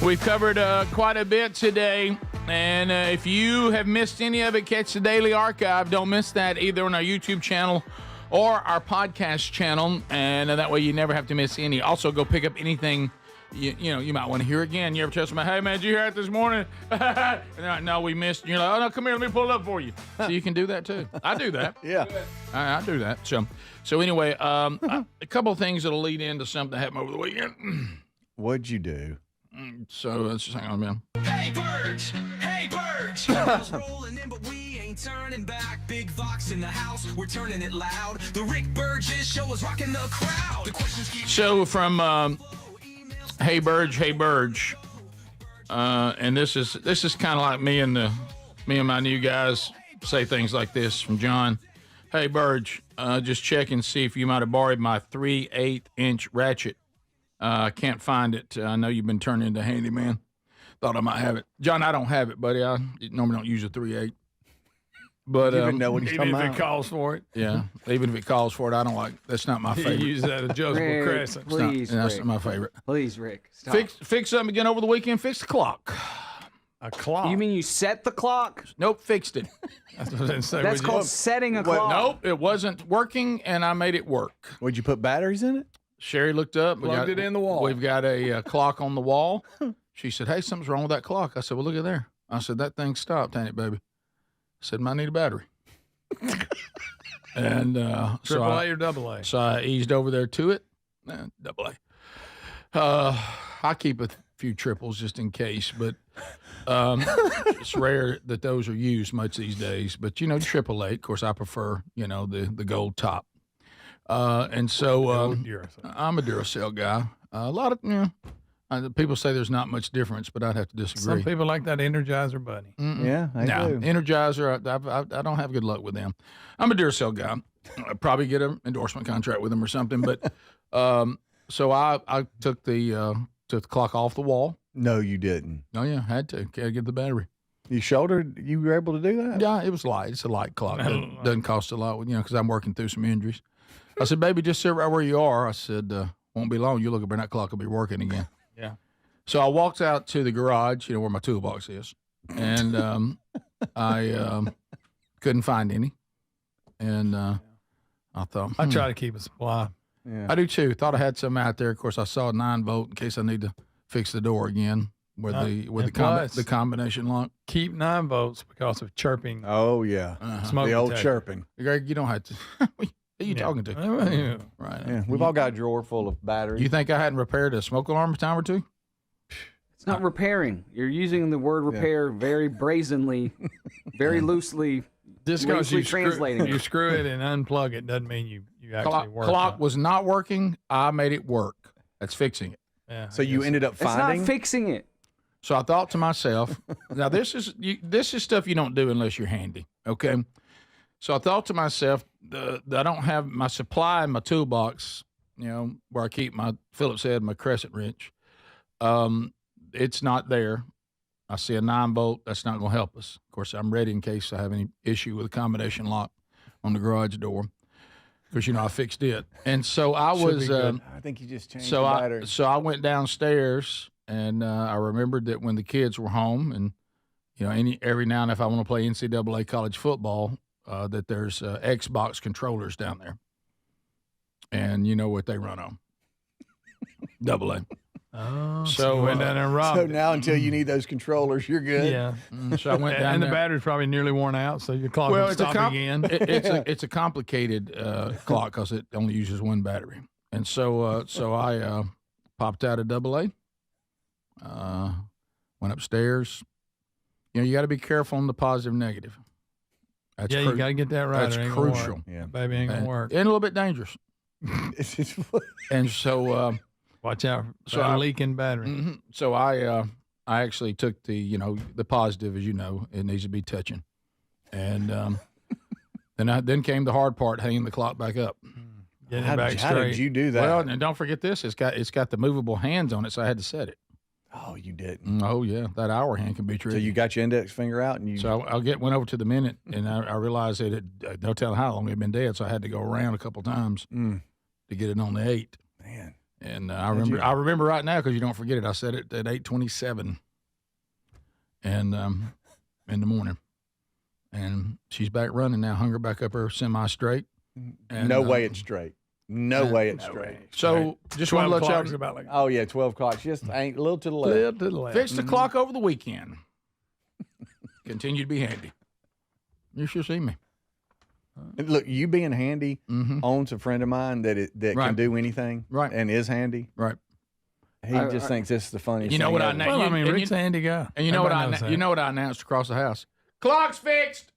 We've covered quite a bit today, and if you have missed any of it, catch the daily archive. Don't miss that either on our YouTube channel or our podcast channel, and that way you never have to miss any. Also, go pick up anything you might want to hear again. You ever tell somebody, hey, man, did you hear it this morning? And they're like, no, we missed. And you're like, oh, no, come here, let me pull it up for you. So you can do that, too. I do that. Yeah. I do that. So anyway, a couple of things that'll lead into something that happened over the weekend. What'd you do? So let's just hang on, man. Hey, Burge! Hey, Burge! Rolling in, but we ain't ain't turning back. Big Vox in the house, we're turning it loud. The Rick Burgess show is rocking the crowd. The questions keep So from Hey Burge, and this is kind of like me and my new guys say things like this from John. Hey Burge, just check and see if you might have borrowed my 3/8-inch ratchet. I can't find it. I know you've been turning into handyman. Thought I might have it. John, I don't have it, buddy. I normally don't use a 3/8. But you even know what he's talking Even about. if it calls for it. Yeah, even if it calls for it, I don't like. That's not my favorite. You use that adjustable Rick, crescent. please, That's Rick. not my favorite. Please, Rick. Stop. Fix something again over the weekend. Fix the clock. A clock. You mean you set the clock? Nope, fixed it. That's what I was gonna say. That's Would you- called setting a Well, clock. nope, it wasn't working, and I made it work. Would you put batteries in it? Sherry looked up. Plugged it in the wall. We've got a clock on the wall. She said, hey, something's wrong with that clock. I said, well, look at there. I said, that thing stopped, ain't it, baby? I said, might need a battery. And so Triple A or double A? So I eased over there to it. Double A. I keep a few triples just in case, but it's rare that those are used much these days. But, triple A, of course, I prefer, the gold top. And so I'm a Duracell guy. A lot of, people say there's not much difference, but I'd have to disagree. Some people like that Energizer bunny. Yeah, I do. Energizer, I don't have good luck with them. I'm a Duracell guy. I'd probably get an endorsement contract with them or something. But so I took the clock off the wall. No, you didn't. Oh, yeah, had to. Can't get the battery. You were able to do that? Yeah, it was light. It's a light clock. Doesn't cost a lot, because I'm working through some injuries. I said, baby, just sit right where you are. I said, won't be long. You look up and that clock will be working again. Yeah. So I walked out to the garage, where my toolbox is, and I couldn't find any. And I thought, I try to keep a supply. Yeah. I do too. Thought I had some out there. Of course, I saw a 9-volt in case I need to fix the door again with the combination lock. Keep 9 volts because of chirping. Oh yeah, Smoke the old detector. chirping. Greg, you don't have to. Who are you talking to? Yeah. Right. Yeah, we've all got a drawer full of batteries. You think I hadn't repaired a smoke alarm a time or two? It's not repairing. You're using the word repair very brazenly, very loosely. Just because loosely you translating. you screw it and unplug it doesn't mean you actually work. Clock was not working. I made it work. That's fixing it. Yeah, So you ended up It's finding. not fixing it. So I thought to myself, now this is stuff you don't do unless you're handy, okay? So I thought to myself, I don't have my supply in my toolbox, where I keep my Phillips head, my crescent wrench. It's not there. I see a 9-volt. That's not going to help us. Of course, I'm ready in case I have any issue with a combination lock on the garage door. Because, I fixed it. And so I was. I think you just changed the battery. So I went downstairs, and I remembered that when the kids were home, and every now and then if I want to play NCAA college football, that there's Xbox controllers down there, and you know what they run on? Double A. Oh, So you went down there and robbed So it. now, until you need those controllers, you're good. Yeah. So I went down And the there. battery's probably nearly worn out, so your clock will stop again. It's a complicated clock because it only uses one battery, and so I popped out a double A. Went upstairs. You got to be careful on the positive negative. That's you got to get that right. That's or it ain't gonna crucial. work. Yeah. Baby ain't gonna work. And a little bit dangerous. And so Watch out for So a I- leaking battery. mhm. So I actually took the positive, as you know, it needs to be touching, and then came the hard part, hanging the clock back up. Getting How it back did straight. you do that? Well, and don't forget this: it's got the movable hands on it, so I had to set it. Oh, you didn't. Oh yeah, that hour hand can be tricky. So you got your index finger out, and you. So went over to the minute, and I realized that no telling how long it had been dead, so I had to go around a couple times to get it on the 8. Man. And I remember right now because you don't forget it. I set it at 8:27, and in the morning, and she's back running now. Hung her back up her semi straight. And, no way it's straight. No way it's straight. So just want to let y'all. About like Oh yeah, 12 o'clock. Just ain't a little to the left. little to the left. Fixed the clock over the weekend. Continue to be handy. You should see me. And look, you being handy owns a friend of mine that can Right. do anything, Right. and is handy. Right. He just thinks this is the funniest. You know thing what I ever. know? Well, I mean, and Rick's a handy guy. And you know Everybody knows that. what I announced across the house? Clock's fixed.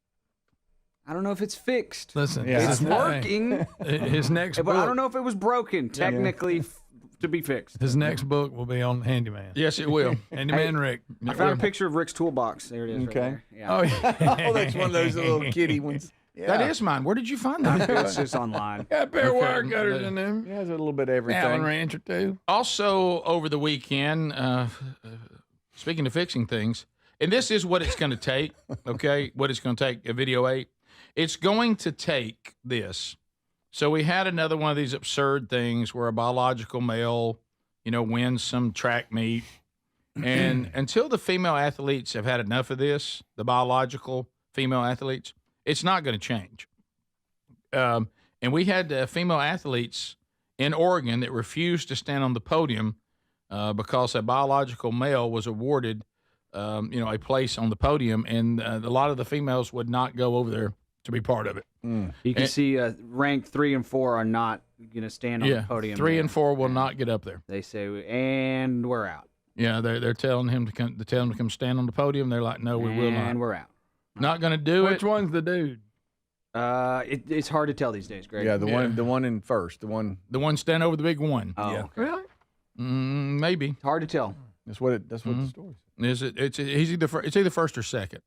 I don't know if it's fixed. Listen, it's working. His next but book. I don't know if it was broken technically to be fixed. His next book will be on handyman. Yes, it will. Handyman Rick. I found a picture of Rick's toolbox. There it is. Okay. Right there. Yeah. Oh, yeah. Oh, that's one of those little kitty ones. That is mine. Where did you find that? It's just online. Got a pair of wire cutters in them. Yeah, there's a little bit of everything. Allen wrench or two. Also, over the weekend, speaking of fixing things, and this is what it's going to take, okay? What it's going to take, a video 8. It's going to take this. So we had another one of these absurd things where a biological male, wins some track meet. And until the female athletes have had enough of this, the biological female athletes, it's not going to change. And we had female athletes in Oregon that refused to stand on the podium because a biological male was awarded, a place on the podium, and a lot of the females would not go over there to be part of it. You can see ranked 3 and 4 are not going to stand on the podium. 3 and 4 will not get up there. They say, and we're out. Yeah, they're telling him to come. They tell him to come stand on the podium. They're like, no, we will not. And we're out. Not going to do it. Which one's the dude? It's hard to tell these days, Greg. Yeah, the one in first, the one stand over the big one. Oh, yeah. okay. Really? Maybe. Hard to tell. That's what the story is. It's either first or second,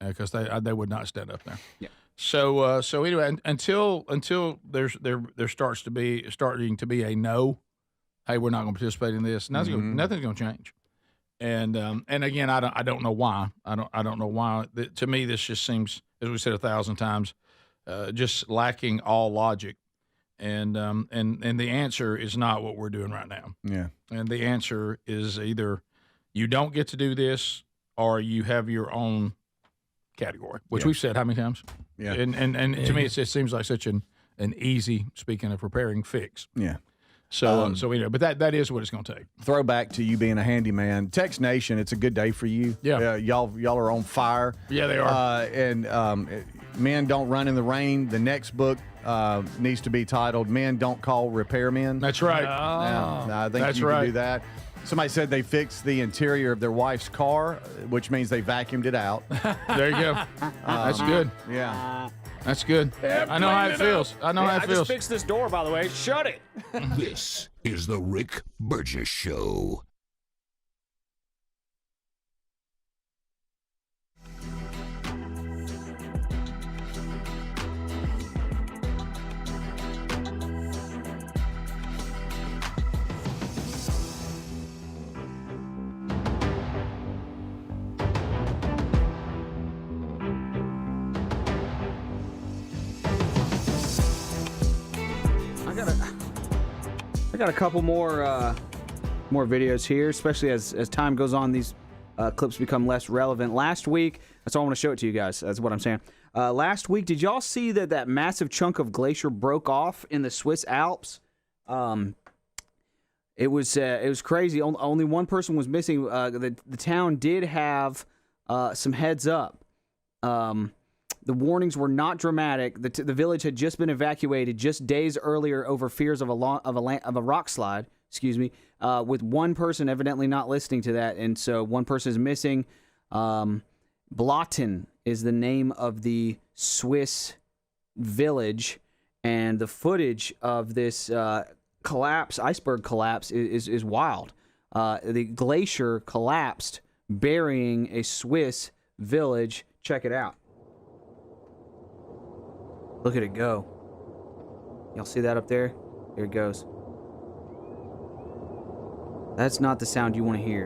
because they would not stand up there. Yeah. So anyway, until there starting to be a no, hey, we're not going to participate in this. Nothing's going to change. And again, I don't know why. I don't know why. To me, this just seems, as we said 1,000 times, just lacking all logic. And the answer is not what we're doing right now. Yeah. And the answer is either you don't get to do this or you have your own category, which we've said how many times? Yeah. And to me, it seems like such an easy, speaking of preparing, fix. Yeah. So but that is what it's going to take. Throwback to you being a handyman. Tex Nation, it's a good day for you. Yeah. Y'all are on fire. Yeah, they are. And Men Don't Run in the Rain. The next book needs to be titled Men Don't Call Repairmen. That's right. I think you can do that. Somebody said they fixed the interior of their wife's car, which means they vacuumed it out. There you go. That's good. Yeah. That's good. I know how it feels. I know how it I feels. just fixed this door, by the way. Shut it. This is the Rick Burgess Show. I got a couple more videos here, especially as time goes on, these clips become less relevant. Last week, that's all I want to show it to you guys. That's what I'm saying. Last week, did y'all see that massive chunk of glacier broke off in the Swiss Alps? It was crazy. Only one person was missing. The town did have some heads up. The warnings were not dramatic. The village had just been evacuated just days earlier over fears of a rock slide. Excuse me. With one person evidently not listening to that, and so one person is missing. Blatten is the name of the Swiss village, and the footage of this iceberg collapse, is wild. The glacier collapsed, burying a Swiss village. Check it out. Look at it go. Y'all see that up there? Here it goes. That's not the sound you want to hear.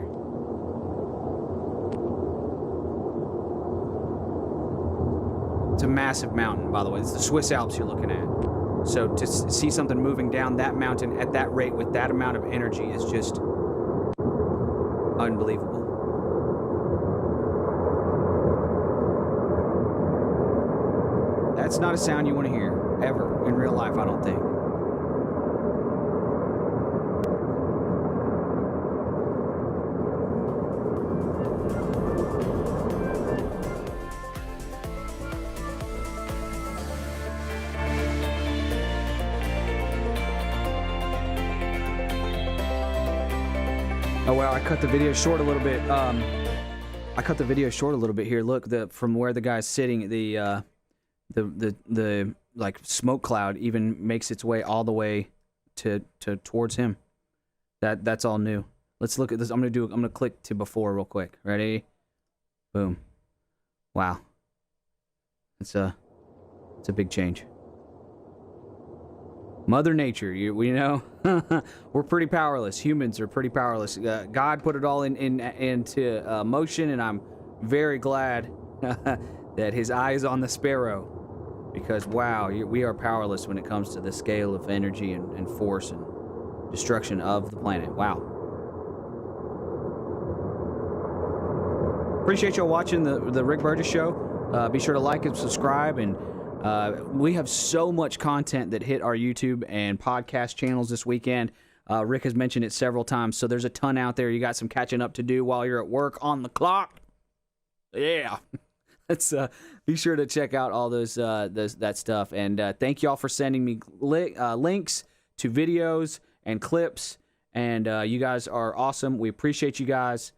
It's a massive mountain, by the way. It's the Swiss Alps you're looking at. So to see something moving down that mountain at that rate with that amount of energy is just unbelievable. That's not a sound you want to hear, ever, in real life, I don't think. Oh, well, I cut the video short a little bit. I cut the video short a little bit here. Look, from where the guy's sitting, the the like smoke cloud even makes its way all the way to towards him. That's all new. Let's look at this. I'm gonna click to before real quick. Ready? Boom. Wow. It's a big change. Mother Nature, we know we're pretty powerless. Humans are pretty powerless. God put it all into motion, and I'm very glad that His eye is on the sparrow, because wow, we are powerless when it comes to the scale of energy and force and destruction of the planet. Wow. Appreciate y'all watching the Rick Burgess Show. Be sure to like and subscribe, and we have so much content that hit our YouTube and podcast channels this weekend. Rick has mentioned it several times, so there's a ton out there. You got some catching up to do while you're at work on the clock. Yeah. Let's be sure to check out all that stuff. And thank y'all for sending me links to videos and clips. And you guys are awesome. We appreciate you guys.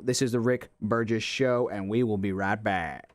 This is the Rick Burgess Show, and we will be right back.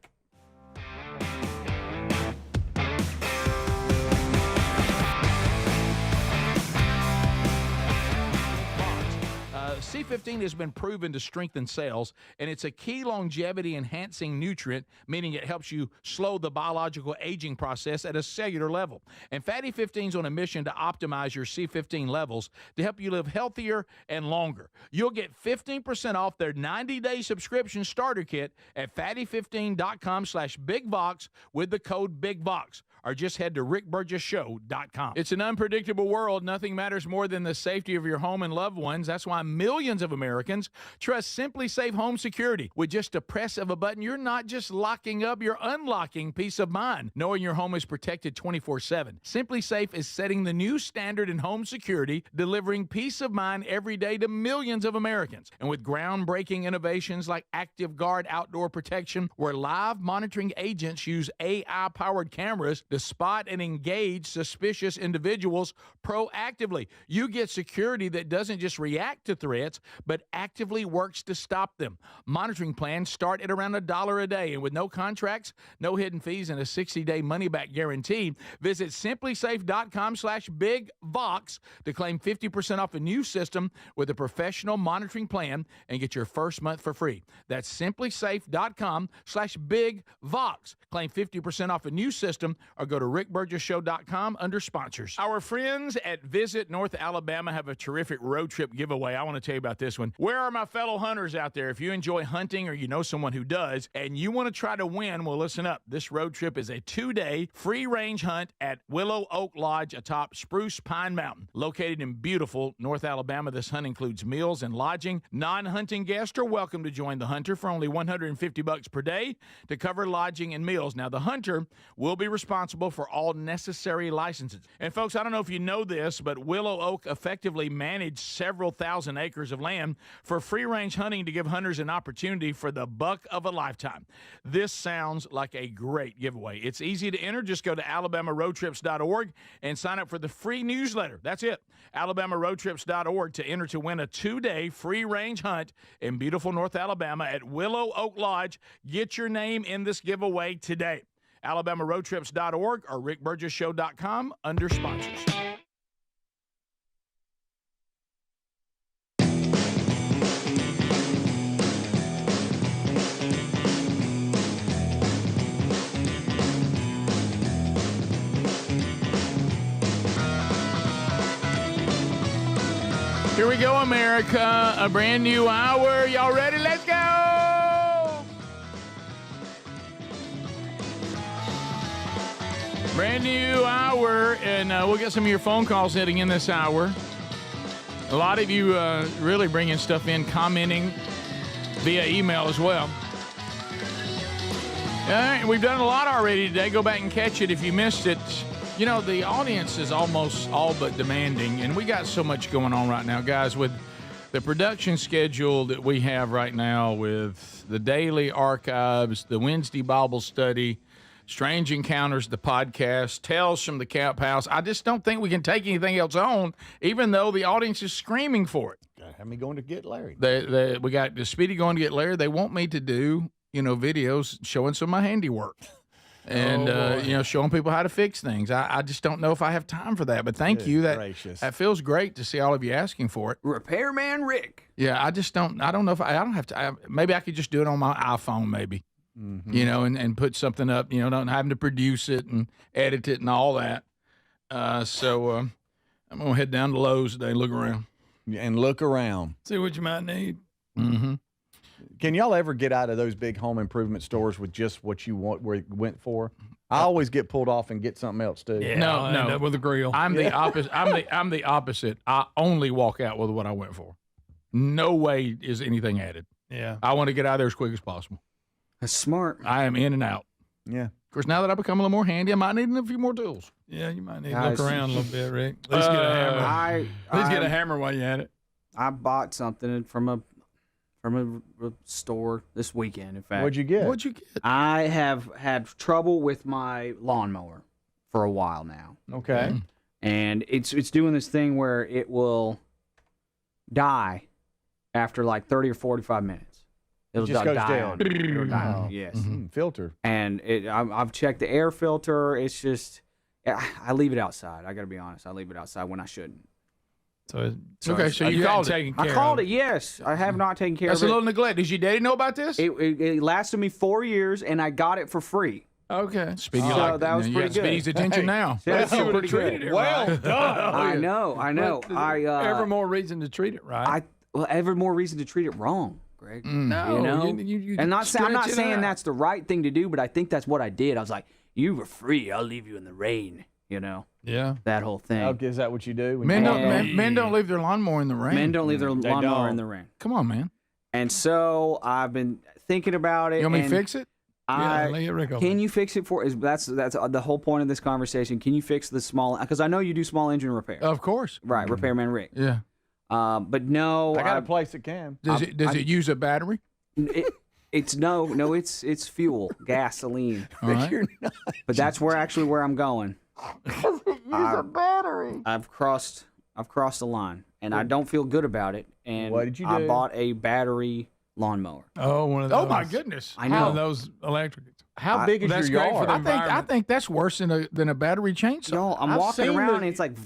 C15 has been proven to strengthen cells, and it's a key longevity-enhancing nutrient, meaning it helps you slow the biological aging process at a cellular level. And Fatty 15 is on a mission to optimize your C15 levels to help you live healthier and longer. You'll get 15% off their 90-day subscription starter kit at fatty15.com/BigVox with the code BigVox. Or just head to rickburgessshow.com. It's an unpredictable world. Nothing matters more than the safety of your home and loved ones. That's why millions of Americans trust Simply Safe Home Security. With just a press of a button, you're not just locking up, you're unlocking peace of mind, knowing your home is protected 24/7. Simply Safe is setting the new standard in home security, delivering peace of mind every day to millions of Americans. And with groundbreaking innovations like Active Guard Outdoor Protection, where live monitoring agents use AI-powered cameras to spot and engage suspicious individuals proactively. You get security that doesn't just react to threats, but actively works to stop them. Monitoring plans start at around $1 a day, and with no contracts, no hidden fees, and a 60-day money-back guarantee, visit simplysafe.com/BigVox to claim 50% off a new system with a professional monitoring plan and get your first month for free. That's simplysafe.com/BigVox. Claim 50% off a new system, or go to rickburgessshow.com under sponsors. Our friends at Visit North Alabama have a terrific road trip giveaway. I want to tell you about this one. Where are my fellow hunters out there? If you enjoy hunting or you know someone who does and you want to try to win, well, listen up. This road trip is a 2-day free-range hunt at Willow Oak Lodge atop Spruce Pine Mountain. Located in beautiful North Alabama, this hunt includes meals and lodging. Non-hunting guests are welcome to join the hunter for only $150 per day to cover lodging and meals. Now, the hunter will be responsible for all necessary licenses. And folks, I don't know if you know this, but Willow Oak effectively managed several thousand acres of land for free-range hunting to give hunters an opportunity for the buck of a lifetime. This sounds like a great giveaway. It's easy to enter. Just go to alabamaroadtrips.org and sign up for the free newsletter. That's it. alabamaroadtrips.org to enter to win a 2-day free-range hunt in beautiful North Alabama at Willow Oak Lodge. Get your name in this giveaway today. alabamaroadtrips.org or rickburgessshow.com under sponsors. Here we go, America. A brand new hour. Y'all ready? Let's go! Brand new hour, and we'll get some of your phone calls hitting in this hour. A lot of you really bringing stuff in, commenting via email as well. All right, we've done a lot already today. Go back and catch it if you missed it. You know, the audience is almost all but demanding, and we got so much going on right now, guys, with the production schedule that we have right now with the daily archives, the Wednesday Bible study, Strange Encounters, the podcast, Tales from the Camp House. I just don't think we can take anything else on, even though the audience is screaming for it. Have me going to get Larry. We got the Speedy going to get Larry. They want me to do, videos showing some of my handiwork. and showing people how to fix things. I just don't know if I have time for that. But thank you. That feels great to see all of you asking for it. Repairman Rick. Yeah, I just don't. I don't know if I don't have to. Maybe I could just do it on my iPhone, maybe. And put something up. Not having to produce it and edit it and all that. So I'm gonna head down to Lowe's today, look around. And look around. See what you might need. Mm-hmm. Can y'all ever get out of those big home improvement stores with just what you went for? I always get pulled off and get something else too. Yeah, no, end up with a grill. I'm the opposite. I'm the opposite. I only walk out with what I went for. No way is anything added. Yeah. I want to get out of there as quick as possible. That's smart. I am in and out. Yeah. Of course, now that I've become a little more handy, I might need a few more tools. Yeah, you might need to look around a little bit, Rick. At least get a hammer. Get a hammer while you're at it. I bought something from a store this weekend. In fact, What'd you get? I have had trouble with my lawnmower for a while now. Okay. And it's doing this thing where it will die after like 30 or 45 minutes. It'll just goes die down. on you. It'll die on you, yes. Filter. And I've checked the air filter. It's just, I leave it outside. I got to be honest. I leave it outside when I shouldn't. So you called it. I called it, yes. I have not taken care That's of it. a little neglect. Does your daddy know about this? It lasted me 4 years, and I got it for free. Okay. Speedy, that was pretty good. Speedy's attention now. That's pretty treated good. it right. I know. Ever more reason to treat it right. Ever more reason to treat it wrong, Greg. No, you I'm not saying that's the right thing to do, but I think that's what I did. I was like, you were free. I'll leave you in the rain. Yeah. That whole thing. Is that what you do? Men don't leave their lawnmower in the rain. Men don't leave their lawnmower in the rain. Come on, man. And so I've been thinking about it. You want me to fix it? Can you fix it for? That's the whole point of this conversation. Can you fix the small? Because I know you do small engine repair. Of course. Right, Repairman Rick. Yeah. But no, I got a place that can. Does it use a battery? It's it's fuel, gasoline. All right. But that's where I'm going. Use a battery. I've crossed the line, and I don't feel good about it. And what did you do? I bought a battery lawnmower. Oh, one of those. Oh my goodness! I know. One of those electric. How big is that's your great yard? for the I environment. think that's worse than a battery chainsaw. Y'all, I'm walking around, and it's like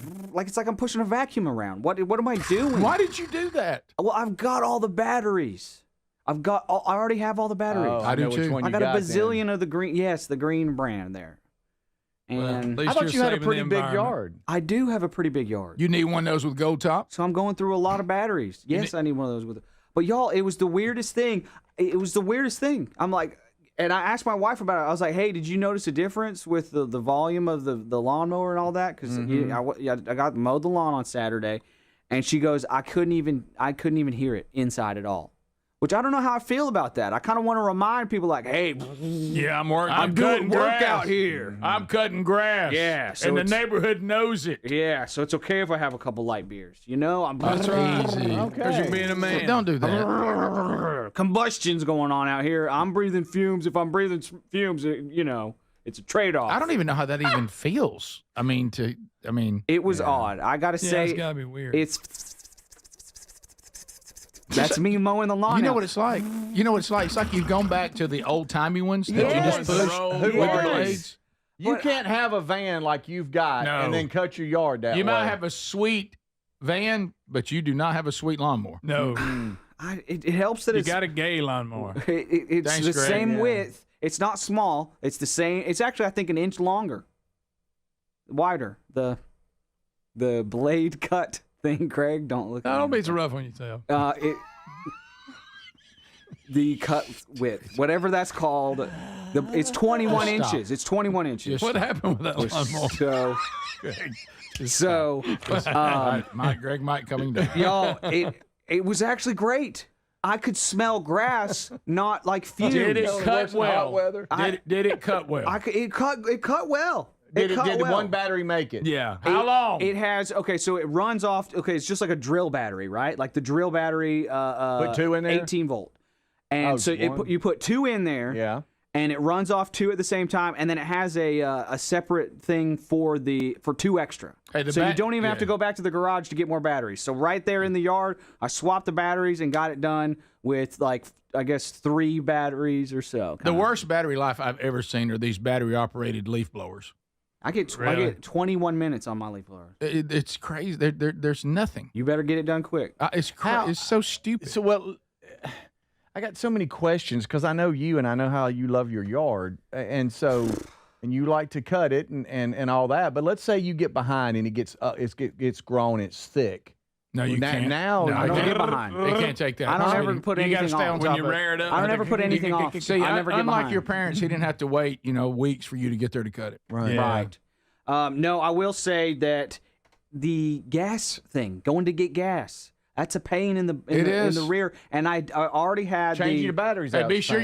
I'm pushing a vacuum around. What am I doing? Why did you do that? Well, I've got all the batteries. I already have all the batteries. Oh, I do too. I got a bazillion of the green. Yes, the green brand there. And well, I thought you had a pretty big yard. I do have a pretty big yard. You need one of those with gold top. So I'm going through a lot of batteries. Yes, I need one of those with. But y'all, it was the weirdest thing. I'm like, and I asked my wife about it. I was like, "Hey, did you notice a difference with the volume of the lawnmower and all that?" Because I got mowed the lawn on Saturday, and she goes, "I couldn't even hear it inside at all." Which I don't know how I feel about that. I kind of want to remind people, like, "Hey, yeah, I'm doing work out here. I'm cutting grass. Yeah, so and the neighborhood knows it. Yeah, so it's okay if I have a couple light beers. That's right. Because you're being a man. Don't do that. Combustion's going on out here. I'm breathing fumes. If I'm breathing fumes, it's a trade-off. I don't even know how that even feels. It was odd. I gotta say, it's gotta be weird. That's me mowing the lawn. You know what it's like? It's like you've gone back to the old-timey ones that you just push with your blades. You can't have a van like you've got and then cut your yard that way. You might have a sweet van, but you do not have a sweet lawnmower. No. It helps that you got a gay lawnmower. It's Thanks, the Greg. same width. It's not small. It's the same. It's actually, I think, an inch longer, wider. The blade cut thing, Craig. Don't look. No, don't be so rough on yourself. The cut width, whatever that's called, it's 21 inches. It's 21 inches. What happened with that lawnmower? Greg Mike coming down. Y'all, it was actually great. I could smell grass, not like fumes. Did it cut well? Did it cut well? It cut well. Did one battery make it? Yeah. How long? It has, so it runs off, it's just like a drill battery, right? Like the drill battery, put 2 in there? 18 volt. And you put 2 in there. Yeah. and it runs off 2 at the same time, and then it has a separate thing for 2 extra. Hey, so you don't even have to go back to the garage to get more batteries. So right there in the yard, I swapped the batteries and got it done with I guess 3 batteries or so. The worst battery life I've ever seen are these battery-operated leaf blowers. I get 21 minutes on my leaf blower. It's crazy. There's nothing. You better get it done quick. It's so stupid. So, well, I got so many questions because I know you and I know how you love your yard. And you like to cut it and all that. But let's say you get behind and it gets grown, it's thick. No, you can't. Now, no, I don't get behind. They can't take that. I don't ever put anything off. When you rear it up. I don't ever put anything off. See, I never get unlike behind. your parents, he didn't have to wait, weeks for you to get there to cut it. Right. Yeah. Right. No, I will say that the gas thing, going to get gas, that's a pain in the rear. And I already had changing your batteries out. Be sure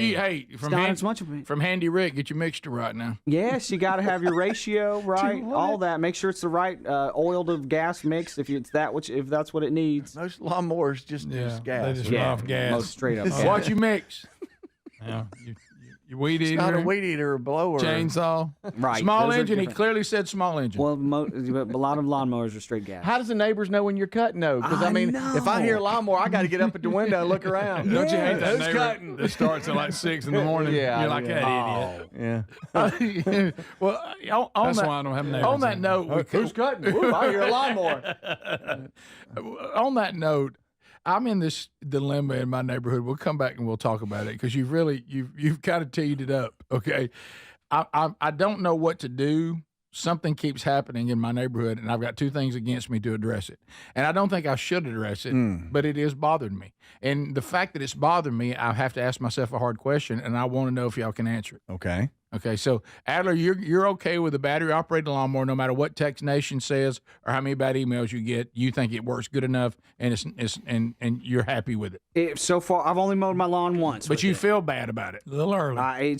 from Handy Rick, get your mixture right now. Yes, you got to have your ratio right, all that. Make sure it's the right oil to gas mix if that's what it needs. Most lawnmowers just use gas. They just run off gas. Most straight up. What you mix? Yeah, your weed eater. It's not a weed eater or blower. Chainsaw. Right. Small engine. He clearly said small engine. Well, a lot of lawnmowers are straight gas. How does the neighbors know when you're cutting, though? Because, if I hear a lawnmower, I got to get up at the window and look around. Don't you hate that Who's neighbor cutting? that starts at like 6 in the morning? Yeah, You're like, that idiot. Yeah. Well, that's why I don't have neighbors. On that note, who's cutting? Ooh, I hear a lawnmower. On that note, I'm in this dilemma in my neighborhood. We'll come back and we'll talk about it because you've kind of teed it up. Okay, I don't know what to do. Something keeps happening in my neighborhood, and I've got 2 things against me to address it. And I don't think I should address it, but it is bothering me. And the fact that it's bothering me, I have to ask myself a hard question, and I want to know if y'all can answer it. Okay, so Adler, you're okay with a battery-operated lawnmower no matter what Text Nation says or how many bad emails you get. You think it works good enough, and you're happy with it. So far, I've only mowed my lawn once. But you feel bad about it. A little early. You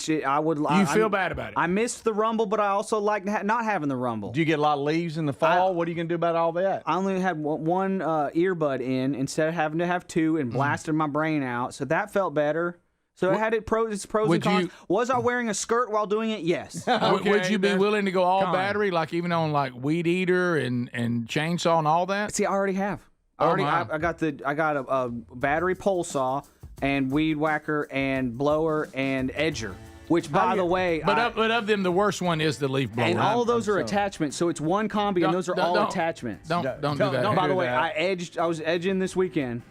feel bad about it. I missed the rumble, but I also like not having the rumble. Do you get a lot of leaves in the fall? What are you going to do about all that? I only had one earbud in instead of having to have 2 and blasted my brain out, so that felt better. So it had its pros and cons. Was I wearing a skirt while doing it? Yes. Would you be willing to go all battery, like even on like weed eater and chainsaw and all that? See, I already have. I got a battery pole saw and weed whacker and blower and edger. Which, by the way, but of them, the worst one is the leaf blower. And all of those are attachments, so it's one combi, and those are all attachments. Don't do that. By the way, I was edging this weekend,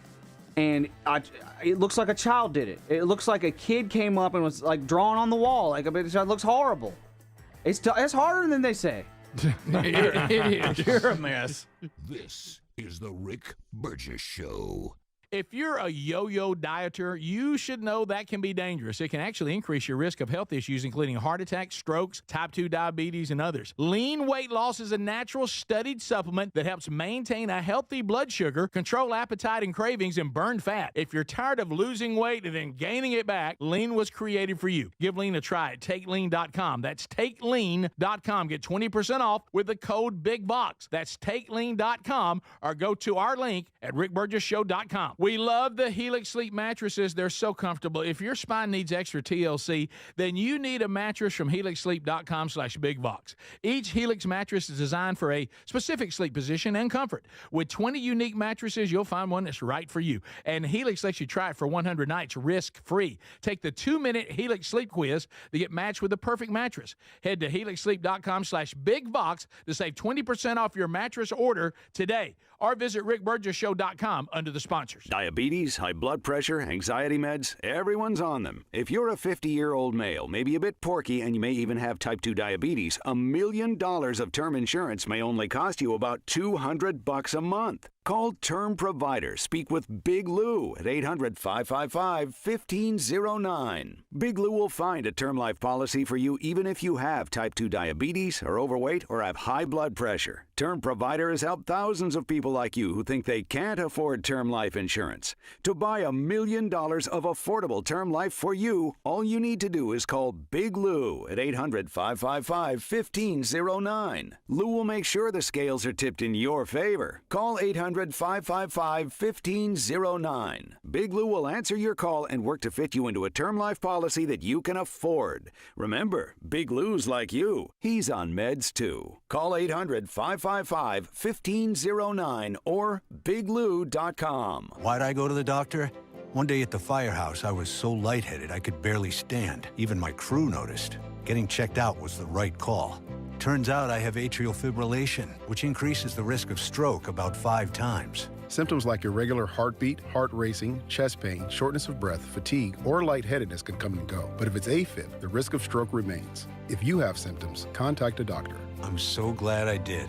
and it looks like a child did it. It looks like a kid came up and was like drawing on the wall. It looks horrible. It's harder than they say. It is. You're a mess. This is the Rick Burgess Show. If you're a yo-yo dieter, you should know that can be dangerous. It can actually increase your risk of health issues, including heart attacks, strokes, type 2 diabetes, and others. Lean weight loss is a natural studied supplement that helps maintain a healthy blood sugar, control appetite and cravings, and burn fat. If you're tired of losing weight and then gaining it back, Lean was created for you. Give Lean a try at TakeLean.com. That's TakeLean.com. Get 20% off with the code BIGBOX. That's TakeLean.com, or go to our link at RickBurgessShow.com. We love the Helix Sleep mattresses. They're so comfortable. If your spine needs extra TLC, then you need a mattress from HelixSleep.com/BigBox. Each Helix mattress is designed for a specific sleep position and comfort. With 20 unique mattresses, you'll find one that's right for you. And Helix lets you try it for 100 nights risk-free. Take the 2-minute Helix Sleep quiz to get matched with the perfect mattress. Head to HelixSleep.com/BigBox to save 20% off your mattress order today. Or visit RickBurgessShow.com under the sponsors. Diabetes, high blood pressure, anxiety meds, everyone's on them. If you're a 50-year-old male, maybe a bit porky, and you may even have type 2 diabetes, $1 million of term insurance may only cost you about $200 a month. Call Term Provider. Speak with Big Lou at 800-555-1509. Big Lou will find a term life policy for you even if you have type 2 diabetes, are overweight, or have high blood pressure. Term Provider has helped thousands of people like you who think they can't afford term life insurance insurance. To buy $1 million of affordable term life for you, all you need to do is call Big Lou at 800-555-1509. Lou will make sure the scales are tipped in your favor. Call 800-555-1509. Big Lou will answer your call and work to fit you into a term life policy that you can afford. Remember, Big Lou's like you. He's on meds too. Call 800-555-1509 or biglou.com. Why'd I go to the doctor? One day at the firehouse, I was so lightheaded I could barely stand. Even my crew noticed. Getting checked out was the right call. Turns out I have atrial fibrillation, which increases the risk of stroke about 5 times. Symptoms like irregular heartbeat, heart racing, chest pain, shortness of breath, fatigue, or lightheadedness can come and go. But if it's AFib, the risk of stroke remains. If you have symptoms, contact a doctor. I'm so glad I did.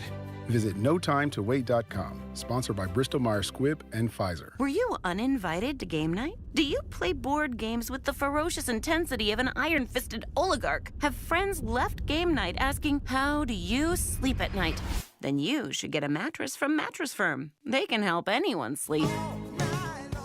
Visit NoTimeToWait.com, sponsored by Bristol-Myers Squibb and Pfizer. Were you uninvited to game night? Do you play board games with the ferocious intensity of an iron-fisted oligarch? Have friends left game night asking, how do you sleep at night? Then you should get a mattress from Mattress Firm. They can help anyone sleep.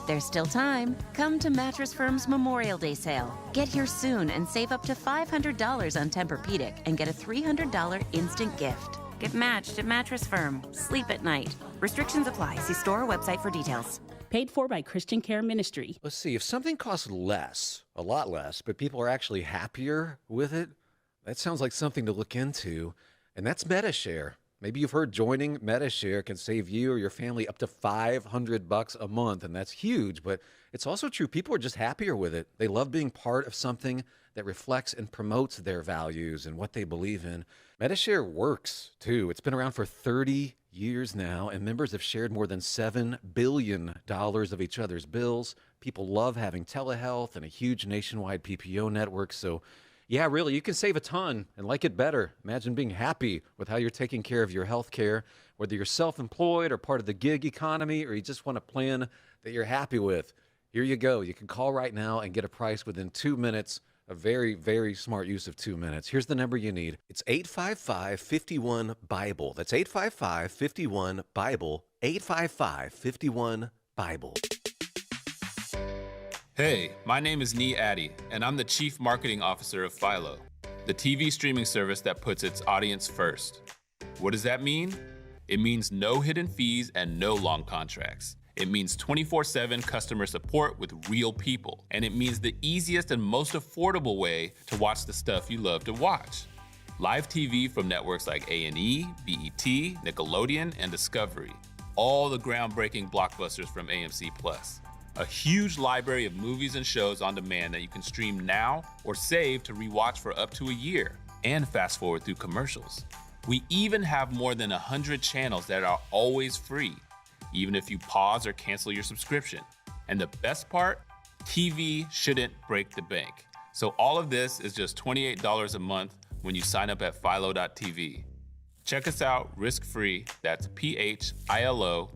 There's still time. Come to Mattress Firm's Memorial Day sale. Get here soon and save up to $500 on Tempur-Pedic and get a $300 instant gift. Get matched at Mattress Firm. Sleep at night. Restrictions apply. See store or website for details. Paid for by Christian Care Ministry. Let's see, if something costs less, a lot less, but people are actually happier with it, that sounds like something to look into, and that's MediShare. Maybe you've heard joining MediShare can save you or your family up to $500 a month, and that's huge, but it's also true. People are just happier with it. They love being part of something that reflects and promotes their values and what they believe in. MediShare works, too. It's been around for 30 years now, and members have shared more than $7 billion of each other's bills. People love having telehealth and a huge nationwide PPO network, so yeah, really, you can save a ton and like it better. Imagine being happy with how you're taking care of your health care, whether you're self-employed or part of the gig economy, or you just want a plan that you're happy with. Here you go. You can call right now and get a price within 2 minutes. A very, very smart use of 2 minutes. Here's the number you need. It's 855-51-BIBLE. That's 855-51-BIBLE. 855-51-BIBLE. Hey, my name is Nee Addy, and I'm the Chief Marketing Officer of Philo, the TV streaming service that puts its audience first. What does that mean? It means no hidden fees and no long contracts. It means 24/7 customer support with real people. And it means the easiest and most affordable way to watch the stuff you love to watch. Live TV from networks like A&E, BET, Nickelodeon, and Discovery. All the groundbreaking blockbusters from AMC+. A huge library of movies and shows on demand that you can stream now or save to rewatch for up to a year and fast forward through commercials. We even have more than 100 channels that are always free, even if you pause or cancel your subscription. And the best part, TV shouldn't break the bank. So all of this is just $28 a month when you sign up at philo.tv. Check us out risk-free. That's philo.tv.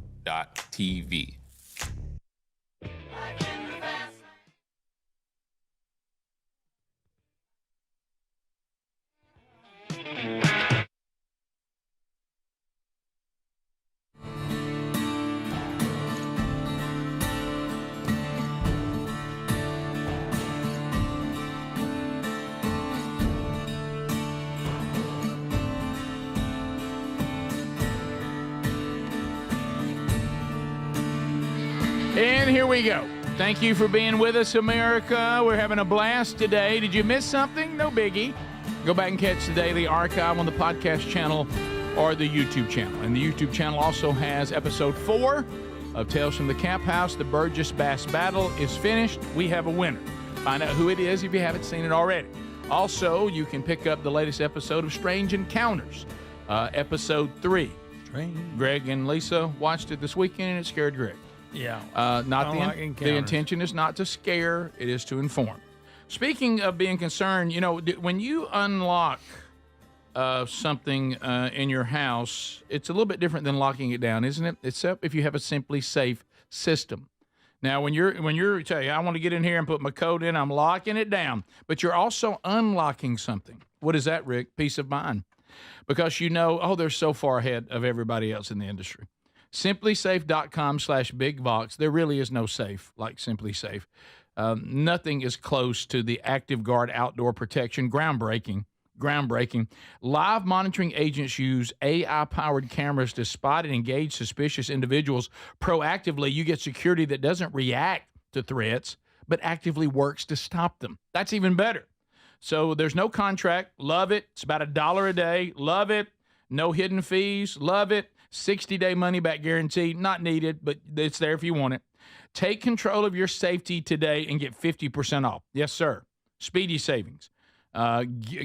And here we go. Thank you for being with us, America. We're having a blast today. Did you miss something? No biggie. Go back and catch the daily archive on the podcast channel or the YouTube channel. And the YouTube channel also has episode 4 of Tales from the Camp House. The Burgess Bass Battle is finished. We have a winner. Find out who it is if you haven't seen it already. Also, you can pick up the latest episode of Strange Encounters, episode 3. Strange. Greg and Lisa watched it this weekend, and it scared Greg. Yeah. The intention is not to scare, it is to inform. Speaking of being concerned, you know, when you unlock something in your house, it's a little bit different than locking it down, isn't it? Except if you have a Simply Safe system. Now, when you're say, I want to get in here and put my code in, I'm locking it down. But you're also unlocking something. What is that, Rick? Peace of mind. Because you know, they're so far ahead of everybody else in the industry. SimpliSafe.com/BigVox. There really is no safe like Simply Safe. Nothing is close to the Active Guard outdoor protection. Groundbreaking. Live monitoring agents use AI-powered cameras to spot and engage suspicious individuals proactively. You get security that doesn't react to threats, but actively works to stop them. That's even better. So there's no contract. Love it. It's about $1 a day. Love it. No hidden fees. Love it. 60-day money-back guarantee. Not needed, but it's there if you want it. Take control of your safety today and get 50% off. Yes, sir. Speedy savings.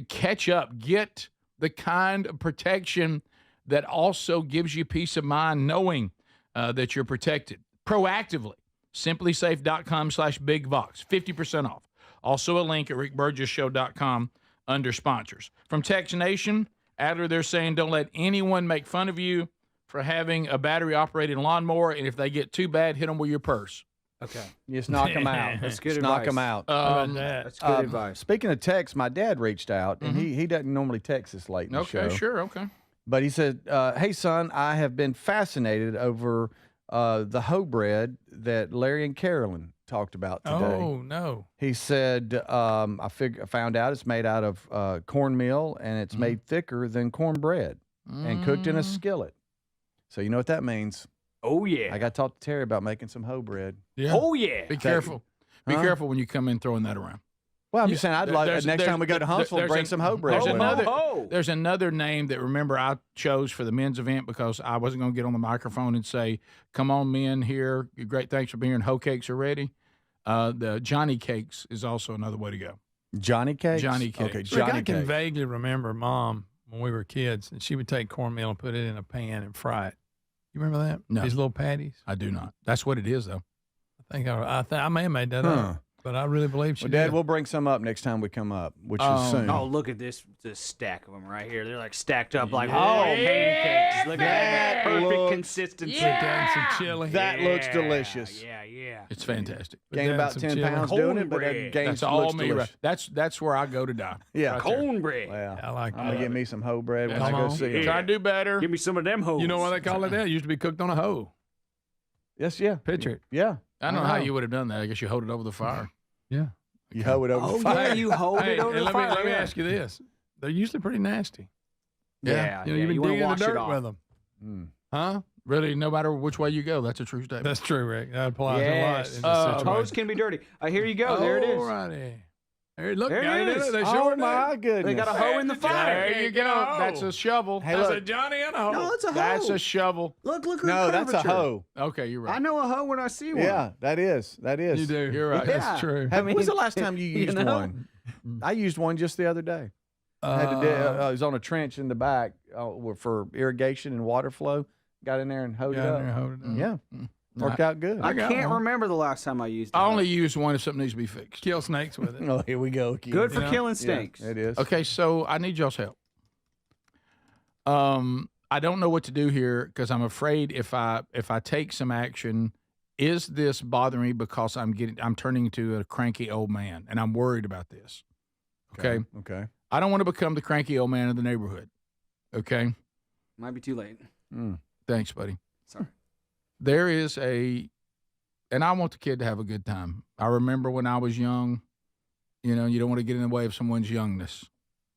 Catch up. Get the kind of protection that also gives you peace of mind knowing that you're protected proactively. SimpliSafe.com/BigVox. 50% off. Also a link at rickburgesshow.com under sponsors. From Tex Nation, Adler, they're saying don't let anyone make fun of you for having a battery-operated lawnmower, and if they get too bad, hit them with your purse. Okay. Just knock them out. That's good Just knock advice. them out. That's good advice. Speaking of text, my dad reached out, and he doesn't normally text this late in the show. Okay, sure, okay. But he said, hey, son, I have been fascinated over the hoe bread that Larry and Carolyn talked about today. Oh, no. He said, I found out it's made out of cornmeal, and it's made thicker than cornbread and cooked in a skillet. So you know what that means. Oh, yeah. I got to talk to Terry about making some hoe bread. Yeah. Oh, yeah. Be careful. Be careful when you come in throwing that around. Well, I'm just saying, I'd like next time we go to Huntsville, bring some hoe bread. There's another name that, remember, I chose for the men's event because I wasn't going to get on the microphone and say, come on, men, here. Great, thanks for being here. Hoe cakes are ready. The Johnny Cakes is also another way to go. Johnny Cakes? Johnny Cakes. Okay, Rick, I can vaguely remember Mom when we were kids, and she would take cornmeal and put it in a pan and fry it. You remember that? No. These little patties? I do not. That's what it is, though. I think I may have made that up, but I really believe she Well, did. Dad, we'll bring some up next time we come up, which is soon. Oh, look at this stack of them right here. They're like stacked up like pancakes. Look at that perfect consistency. Some chili. That looks delicious. Yeah. It's fantastic. Gained about 10 pounds doing it, but that gains That's all looks me. delicious. That's where I go to die. Yeah. Right there. Cornbread. Well, I like I'm going to get me some hoe bread when I Come go on. see him. Try to do better. Give me some of them hoes. You know why they call it that? It used to be cooked on a hoe. Yes, yeah. Picture it. Yeah. I don't know how you would have done that. I guess you hold it over the fire. Yeah. You hoe it over the fire. Yeah, you hold Hey, it over and the fire. let me ask you this. They're usually pretty nasty. Yeah. You know, you've been wanna digging in the wash it dirt off. with them. Huh? Really, no matter which way you go, that's a true statement. That's true, Rick. That applies a lot Yes. in this situation. Toes can be dirty. Here you go. There it is. Alrighty. Hey, look, There guys, it is. they Oh, sure my goodness. They got a hoe in the fire. There you go. That's a shovel. Hey, That's look. a Johnny and a hoe. No, it's a hoe. That's a shovel. Look at No, the that's a curvature. hoe. Okay, you're right. I know a hoe when I see one. Yeah, that is. You do. You're right. Yeah. That's true. When's the last time you used know? one? I used one just the other day. I was on a trench in the back for irrigation and water flow. Got in there and hoed it up. Yeah. Worked out good. I can't remember the last time I used it. I only use one if something needs to be fixed. Kill snakes with it. Oh, here we go. Again. Good for killing snakes. Yeah, it is. Okay, so I need y'all's help. I don't know what to do here because I'm afraid if I take some action, is this bothering me because I'm turning into a cranky old man, and I'm worried about this. Okay. Okay. I don't want to become the cranky old man of the neighborhood. Okay. Might be too late. Thanks, buddy. Sorry. There is and I want the kid to have a good time. I remember when I was young, you don't want to get in the way of someone's youngness.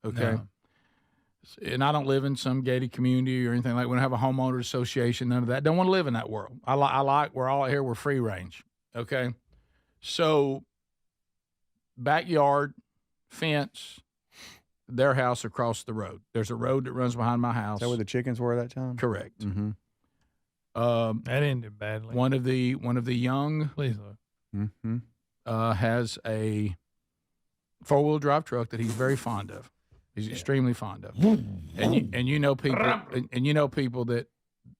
Okay. No. And I don't live in some gated community or anything like. We don't have a homeowner association. None of that. Don't want to live in that world. I like. We're all here. We're free range. Okay. So, backyard, fence, their house across the road. There's a road that runs behind my house. Is that where the chickens were at that time? Correct. Mm-hmm. That ended badly. One of the young Please look. Mm-hmm. has a 4-wheel drive truck that he's very fond of. He's extremely fond of. And you know people that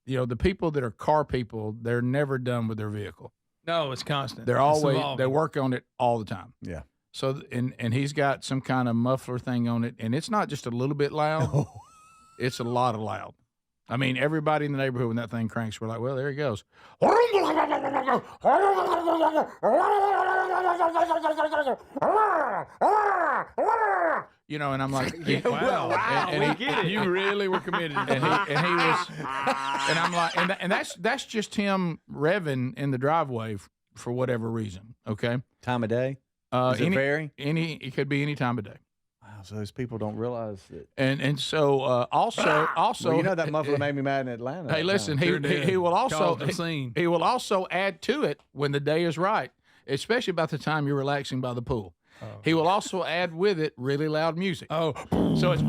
the people that are car people, they're never done with their vehicle. No, it's constant. They're It's always evolving. they work on it all the time. Yeah. So and he's got some kind of muffler thing on it, and it's not just a little bit loud. It's a lot of loud. I mean, everybody in the neighborhood when that thing cranks, we're like, well, there he goes. You know, and I'm like, wow, and you really were committed. And he was, and I'm like, and that's just him revving in the driveway for whatever reason. Okay, time of day. Does it vary? It could be any time of day. Wow, so those people don't realize that. And so also, well, you know that muffler made me mad in Atlanta. Hey, listen, he will also add to it when the day is right, especially about the time you're relaxing by the pool. Oh. He will also add with it really loud music. Oh, so it's.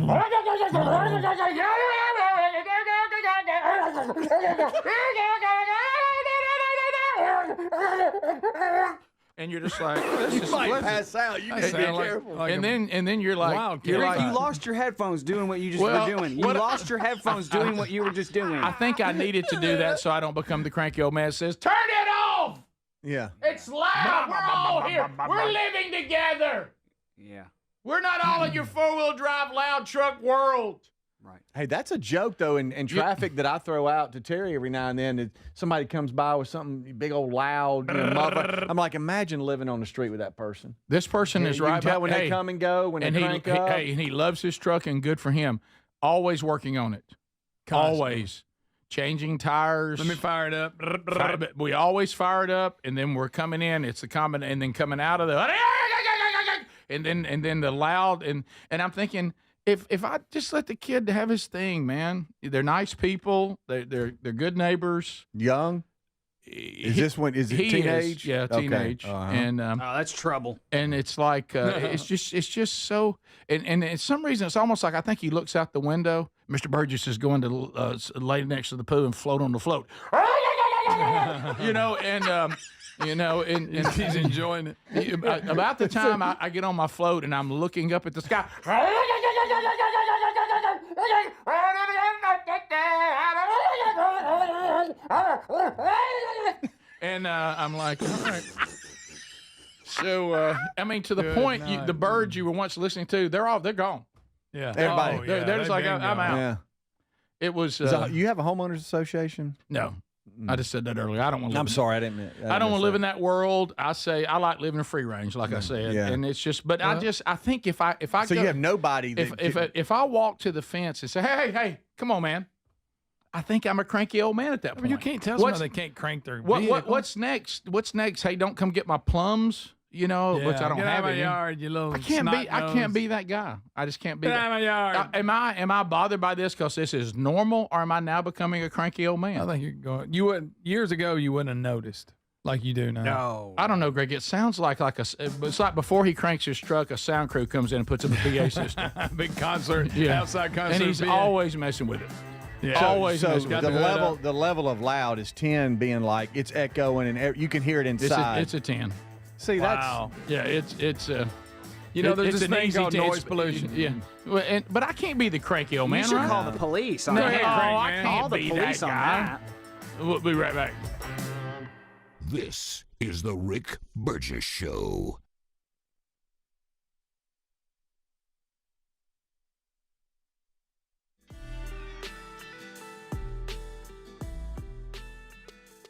And you're just like, this is might pass out. You need to be careful. And then you're like, you lost your headphones doing what you just were doing. You lost your headphones doing what you were just doing. I think I needed to do that so I don't become the cranky old man that says, turn it off. Yeah. It's loud. We're all here. We're living together. Yeah. We're not all in your four-wheel drive loud truck world. Right. Hey, that's a joke, though, in traffic that I throw out to Terry every now and then. Somebody comes by with something big old loud, muffler. I'm like, imagine living on the street with that person. This person is you right. Can tell when they come and go, when they crank up. Hey, and he loves his truck, and good for him. Always working on it. Constantly. Always. Changing tires. Let me fire it up. We always fire it up, and then we're coming in. It's the common, and then coming out of the, and then the loud, and I'm thinking, if I just let the kid have his thing, man, they're nice people. They're good neighbors. Young. Is it teenage? Yeah, teenage. Okay. And that's trouble. And it's like it's just so. And for some reason, it's almost like I think he looks out the window. Mr. Burgess is going to lay next to the pool and float on the float. And he's enjoying it. About the time I get on my float and I'm looking up at the sky. And I'm like, all right. So, I mean, to the point, the birds you were once listening to, they're gone. Yeah. Everybody. They're just like, I'm out. Yeah. It was. You have a homeowners association? No. I just said that earlier. I don't want to. I'm sorry, I didn't mean. I don't want to live in that world. I say I like living in free range, like I said, and it's just. But I think if I so you have nobody. If I walk to the fence and say, hey, come on, man, I think I'm a cranky old man at that point. You can't tell someone they can't crank their vehicle. What's next? What's next? Hey, don't come get my plums. You know, which I don't get have out of any. my yard, you little I can't be that guy. I just can't be. Get out of my yard. Am I bothered by this because this is normal, or am I now becoming a cranky old man? I think you're going. You would years ago. You wouldn't have noticed like you do now. No, I don't know, Greg. It sounds like it's like before he cranks his truck, a sound crew comes in and puts up a PA system, big concert, outside concert, and he's always messing with it. Yeah. Always. So the level of loud is 10, being like it's echoing and you can hear it inside. It's a 10. See, wow. It's there's this thing called noise pollution. Yeah, but I can't be the cranky old man. You should right? call the police. No, I can't call the be police that on guy. that. We'll be right back. This is the Rick Burgess Show.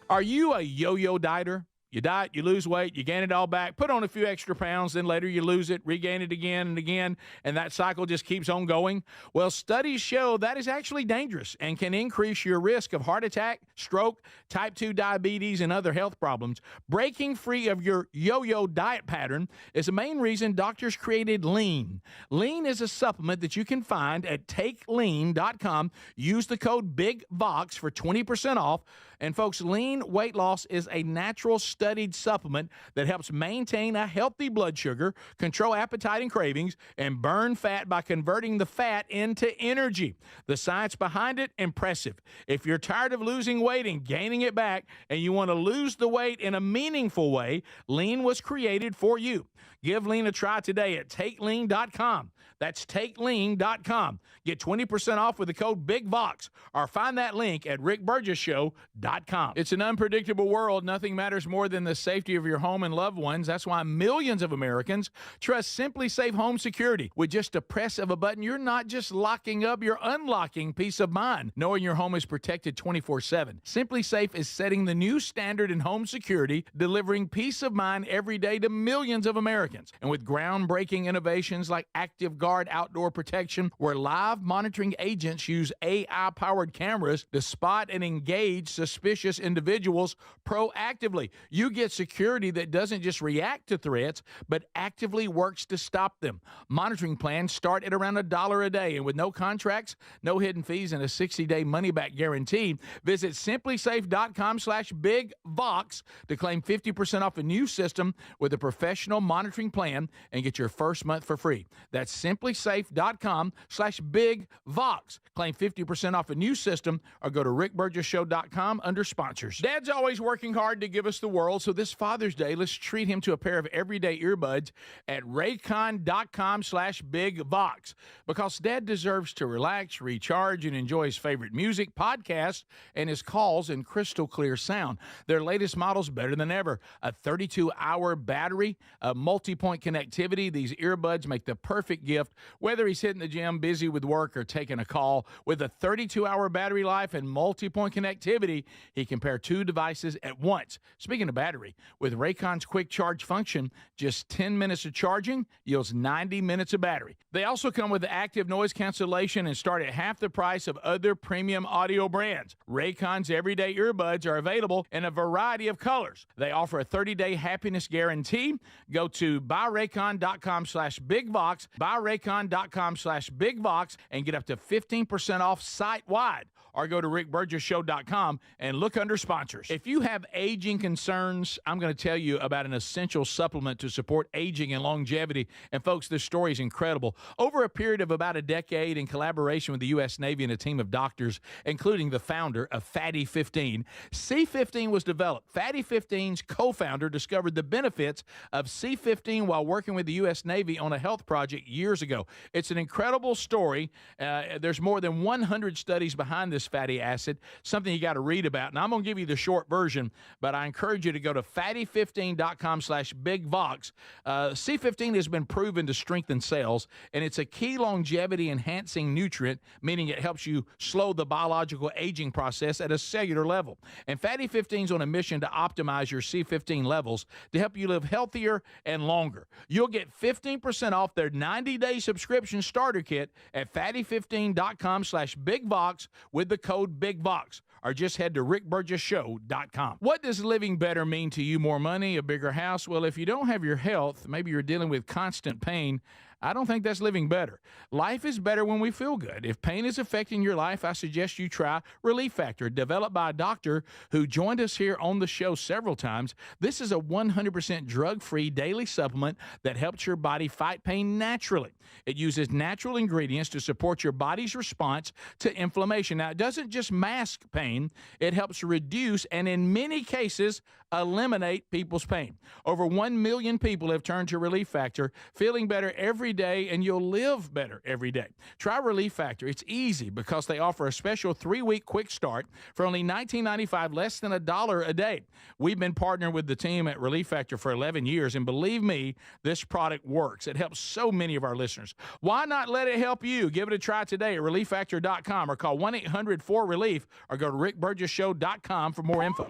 Are you a yo-yo dieter? You diet, you lose weight, you gain it all back, put on a few extra pounds, then later you lose it, regain it again and again, and that cycle just keeps on going? Well, studies show that is actually dangerous and can increase your risk of heart attack, stroke, type 2 diabetes, and other health problems. Breaking free of your yo-yo diet pattern is the main reason doctors created Lean. Lean is a supplement that you can find at takelean.com. Use the code BIGVOX for 20% off. And folks, Lean weight loss is a natural studied supplement that helps maintain a healthy blood sugar, control appetite and cravings, and burn fat by converting the fat into energy. The science behind it, impressive. If you're tired of losing weight and gaining it back, and you want to lose the weight in a meaningful way, Lean was created for you. Give Lean a try today at takelean.com. That's takelean.com. Get 20% off with the code BIGVOX, or find that link at rickburgessshow.com. It's an unpredictable world. Nothing matters more than than the safety of your home and loved ones. That's why millions of Americans trust Simply Safe Home Security. With just a press of a button, you're not just locking up, you're unlocking peace of mind, knowing your home is protected 24/7. Simply Safe is setting the new standard in home security, delivering peace of mind every day to millions of Americans. And with groundbreaking innovations like Active Guard outdoor protection, where live monitoring agents use AI-powered cameras to spot and engage suspicious individuals proactively, you get security that doesn't just react to threats, but actively works to stop them. Monitoring plans start at around $1 a day, and with no contracts, no hidden fees, and a 60-day money-back guarantee, visit simplysafe.com/bigvox to claim 50% off a new system with a professional monitoring plan and get your first month for free. That's simplysafe.com/bigvox. Claim 50% off a new system or go to rickburgesshow.com under sponsors. Dad's always working hard to give us the world, so this Father's Day, let's treat him to a pair of everyday earbuds at raycon.com/bigvox, because Dad deserves to relax, recharge, and enjoy his favorite music, podcasts, and his calls in crystal clear sound. Their latest model's better than ever. A 32-hour battery, a multi-point connectivity. These earbuds make the perfect gift, whether he's hitting the gym, busy with work, or taking a call. With a 32-hour battery life and multi-point connectivity, he can pair two devices at once. Speaking of battery, with Raycon's quick charge function, just 10 minutes of charging yields 90 minutes of battery. They also come with active noise cancellation and start at half the price of other premium audio brands. Raycon's everyday earbuds are available in a variety of colors. They offer a 30-day happiness guarantee. Go to buyraycon.com/bigvox, buyraycon.com/bigvox, and get up to 15% off site-wide. Or go to rickburgesshow.com and look under sponsors. If you have aging concerns, I'm going to tell you about an essential supplement to support aging and longevity. And folks, this story is incredible. Over a period of about a decade, in collaboration with the U.S. Navy and a team of doctors, including the founder of Fatty 15, C15 was developed. Fatty 15's co-founder discovered the benefits of C15 while working with the U.S. Navy on a health project years ago. It's an incredible story. There's more than 100 studies behind this fatty acid, something you got to read about. And I'm going to give you the short version, but I encourage you to go to fatty15.com/bigvox. C15 has been proven to strengthen cells, and it's a key longevity enhancing nutrient, meaning it helps you slow the biological aging process at a cellular level. And Fatty 15 is on a mission to optimize your C15 levels to help you live healthier and longer. You'll get 15% off their 90-day subscription starter kit at fatty15.com/bigvox with the code BIGVOX, or just head to rickburgesshow.com. What does living better mean to you? More money, a bigger house? Well, if you don't have your health, maybe you're dealing with constant pain, I don't think that's living better. Life is better when we feel good. If pain is affecting your life, I suggest you try Relief Factor, developed by a doctor who joined us here on the show several times. This is a 100% drug-free daily supplement that helps your body fight pain naturally. It uses natural ingredients to support your body's response to inflammation. Now, it doesn't just mask pain, it helps reduce and in many cases eliminate people's pain. Over 1 million people have turned to Relief Factor, feeling better every day, and you'll live better every day. Try Relief Factor. It's easy because they offer a special 3-week quick start for only $19.95, less than $1 a day. We've been partnering with the team at Relief Factor for 11 years, and believe me, this product works. It helps so many of our listeners. Why not let it help you? Give it a try today at relieffactor.com or call 1-800-4RELIEF or go to rickburgesshow.com for more info.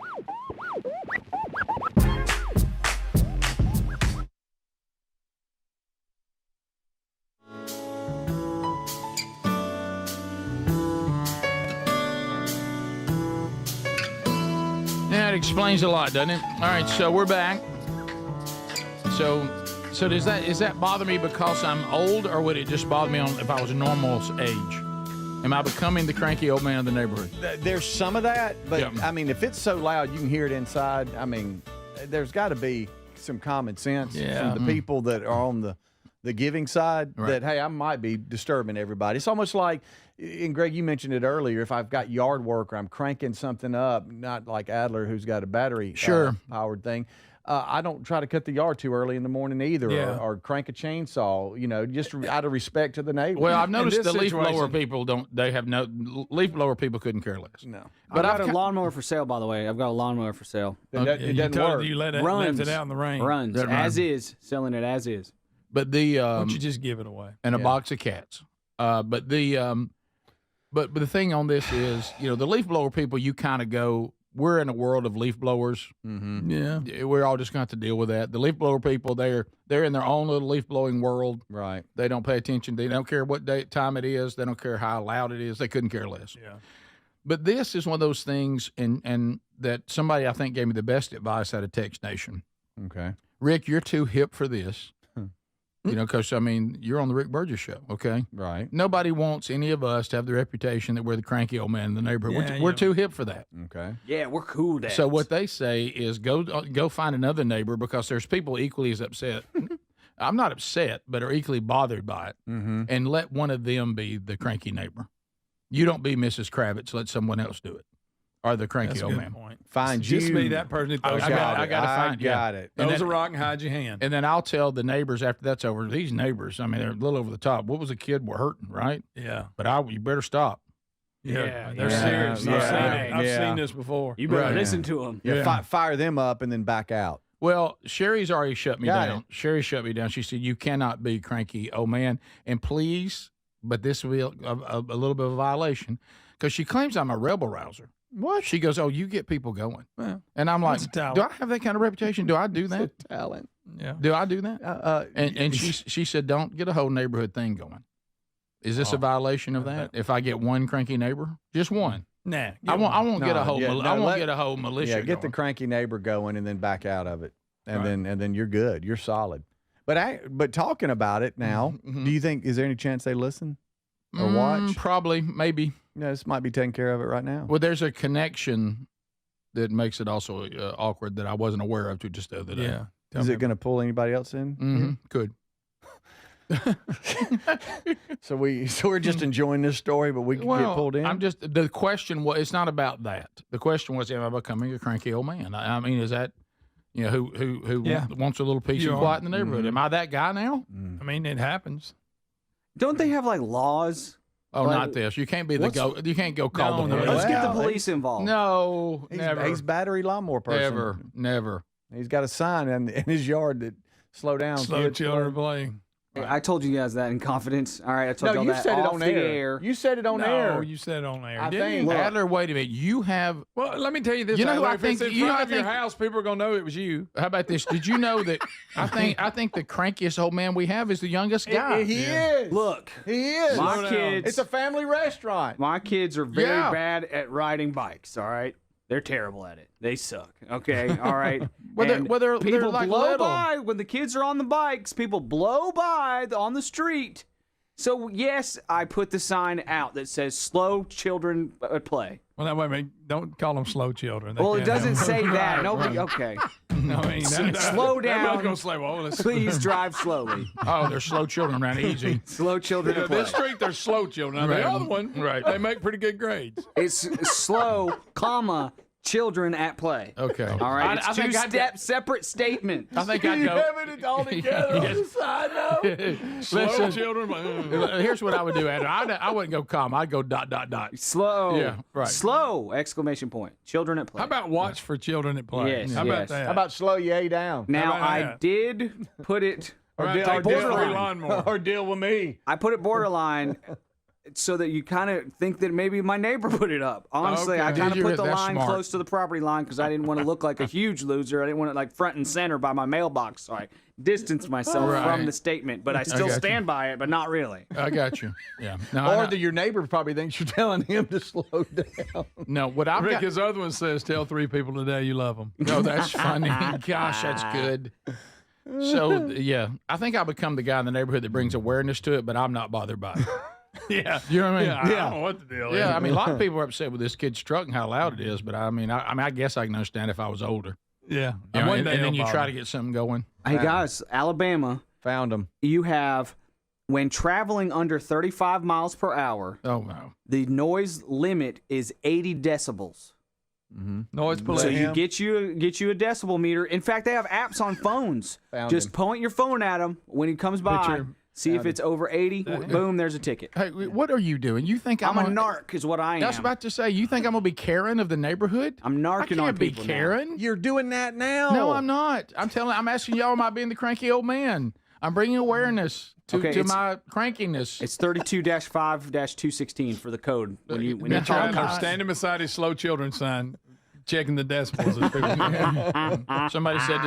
Yeah, it explains a lot, doesn't it? All right, so we're back. So does that bother me because I'm old, or would it just bother me if I was a normal age? Am I becoming the cranky old man of the neighborhood? There's some of that, but Yeah. I mean, if it's so loud you can hear it inside, I mean, there's got to be some common sense from the people that are on the giving side that, hey, I might be disturbing everybody. It's almost like, and Greg, you mentioned it earlier, if I've got yard work or I'm cranking something up, not like Adler who's got a battery powered thing. I don't try to cut the yard too early in the morning either, Yeah. or crank a chainsaw. Just out of respect to the neighbor. Well, I've noticed this the leaf blower situation- people don't. They have no leaf blower people couldn't care less. No. But I've got I've a lawnmower for sale, by the way. I've got a lawnmower for sale. It doesn't work. You left Runs. it out in the rain. Runs Doesn't as run. is, selling it as is. But the Why don't you just give it away? and a box of cats. But the thing on this is, the leaf blower people, you kind of go. We're in a world of leaf blowers. Mm-hmm. Yeah. We're all just going to have to deal with that. The leaf blower people, they're in their own little leaf blowing world. Right. They don't pay attention. They don't care what time it is. They don't care how loud it is. They couldn't care less. Yeah. But this is one of those things, and that somebody I think gave me the best advice out of Text Nation. Okay. Rick, you're too hip for this. Because, you're on the Rick Burgess show, okay? Right. Nobody wants any of us to have the reputation that we're the cranky old man in the neighborhood. Yeah, We're too hip for that. Okay. Yeah, we're cool dads. So what they say is go find another neighbor, because there's people equally as upset. I'm not upset, but are equally bothered by it. Mm-hmm. And let one of them be the cranky neighbor. You don't be Mrs. Kravitz. Let someone else do it. Or the cranky That's a old good man. point. Find It's just you. be that person. I got it. And Throws then- a rock and hides your hand. And then I'll tell the neighbors after that's over. These neighbors, they're a little over the top. What was a kid? We're hurting, right? Yeah. But you better stop. Yeah, they're yeah, serious. yeah, I've yeah. seen this before. You better Right. listen to them. Yeah. Fire them up and then back out. Well, Sherry's already shut me Got down. it. Sherry shut me down. She said, "You cannot be cranky, old man. And please, but this will be a little bit of a violation, because she claims I'm a rebel rouser." What? She goes, "Oh, you get people going." Well, And I'm like, that's a talent. "Do I have that kind of reputation? Do I do that? Talent. Yeah. Do I do that?" And she said, "Don't get a whole neighborhood thing going." Is this a violation of that? If I get one cranky neighbor, just one, Nah. I won't get a whole. yeah, I won't let- get a whole militia. Yeah, get the going. cranky neighbor going and then back out of it, and Right. then you're good. You're solid. But talking about it now, Mhm. do you think is there any chance they listen or watch? Probably, maybe. Yeah, this might be taking care of it right now. Well, there's a connection that makes it also awkward that I wasn't aware of to just the other day. Yeah. Is it going to pull anybody else in? Mm-hmm. Could. So we're just enjoying this story, but we can get pulled in. The question was, it's not about that. The question was, am I becoming a cranky old man? I mean, is that, who Yeah. wants a little peace You and are. quiet in the neighborhood? Am I that guy now? Mm. I mean, it happens. Don't they have like laws? Oh, Like, not this. You can't be the go. You can't go call No, the no, police. Let's get the Well, police involved. No, never. He's battery lawnmower person. Never. He's got a sign in his yard that slow down. Slow kids, children play. I told you guys that in confidence. All right, I told No, y'all you that said it off on the air. You said it on No, air. you said it on air. I didn't think- you? Look. Adler, wait a minute. You have. Well, let me tell you this. You know who Adler, I if think- it's in you know, front I of your think- house, people are gonna know it was you. How about this? Did you know that I think the crankiest old man we have is the youngest guy. He is. Look, He is. my Slow down. kids. It's a family restaurant. My kids are very Yeah. bad at riding bikes. All right, they're terrible at it. They suck. Okay, all right. Well, they're- And well, they're people like blow little. by when the kids are on the bikes. People blow by on the street. So yes, I put the sign out that says "Slow children at play." Well, that way, don't call them slow children. They Well, it can't have doesn't them. say that. Right, Nobody. right. Okay. No, I mean, Slow down. Everybody's gonna say, "Well, let's Please drive slowly. Oh, they're slow children around easy. Slow children Yeah, at play. this street, they're slow children. Now, Right. the other one, Right. they make pretty good grades. It's slow, comma, children at play. Okay. All right. I It's think I'd- two-step separate statements. I think I'd You go. having it all together on the side now? Slow Listen, children. here's what I would do, Adler. I wouldn't go calm. I'd go ... Slow. Yeah, right. Slow! Exclamation point. Children at play. How about watch for children at play? Yes, How about yes. that? How about slow yay down? Now, How about I that? did put it. How about deal- take or this free borderline. lawnmower? Or deal with me. I put it borderline so that you kind of think that maybe my neighbor put it up. Honestly, Okay. I kind Did of you? put the That's line smart. close to the property line because I didn't want to look like a huge loser. I didn't want it like front and center by my mailbox. So I distanced myself Right. from the statement, but I still got you. stand by it, but not really. I got you. Yeah. No, Or your neighbor probably thinks you're telling him to slow down. no. What I've Rick, got. his other one says, "Tell 3 people today you love them." No, that's funny. Gosh, that's good. So yeah, I think I'll become the guy in the neighborhood that brings awareness to it, but I'm not bothered by it. Yeah, You know what I mean? yeah. I don't know what the deal is. Yeah, I mean, a lot of people are upset with this kid's truck and how loud it is, but I mean, I guess I can understand if I was older. Yeah, You know, one and day then it'll you try bother to get something going. Hey guys, Alabama, Found him. you have when traveling under 35 miles per hour, Oh no. the noise limit is 80 decibels. Noise So pollution. you get you a decibel meter. In fact, they have apps on phones. Just point your phone at him when he comes by. Picture- See if it's over 80. Boom, there's a ticket. Hey, what are you doing? You think I'm I'm a narc, is what I am. I was about to say, you think I'm gonna be Karen of the neighborhood? I'm narking I on can't be people now. Karen. You're doing that now. No, I'm not. I'm asking y'all, am I being the cranky old man? I'm bringing awareness to my crankiness. It's 32-5-216 for the code. When you That's call right. I'm cops. standing beside his slow children sign, checking the decibels. Somebody said,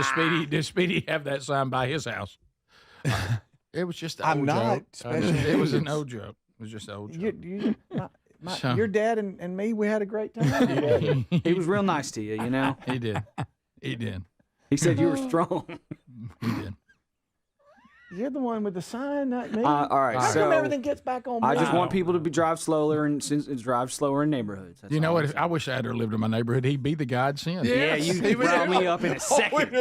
does Speedy have that sign by his house? It was just an I'm old not joke. special It was an needs. old joke. It was just an old joke. So- your dad and me, we had a great time. He was real nice to you, you know? He did. He did. He said you were strong. He did. You're the one with the sign, not me. All right, How so come everything gets back on me? I just want people to drive slower and drive slower in neighborhoods. That's You know all. what? I wish Adler lived in my neighborhood. He'd be the guy I'd send. Yeah, you riled me up in a second.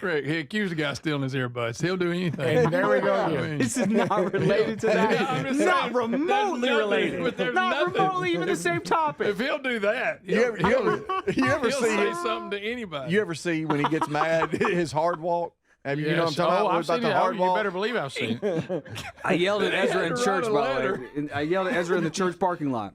Rick, he accused the guy of stealing his earbuds. He'll do anything. And there we go again. This is not related to that. I'm just Not saying, remotely there's nothing, related. but there's Not nothing. remotely even the same topic. If he'll do that, You ever he'll see say something to anybody. You ever see when he gets mad his hard walk? Have you, you know what I'm talking about? I've seen the it. hard You walk? better believe I've seen it. I yelled at Ezra in He had to church, write a by the letter. way. I yelled at Ezra in the church parking lot.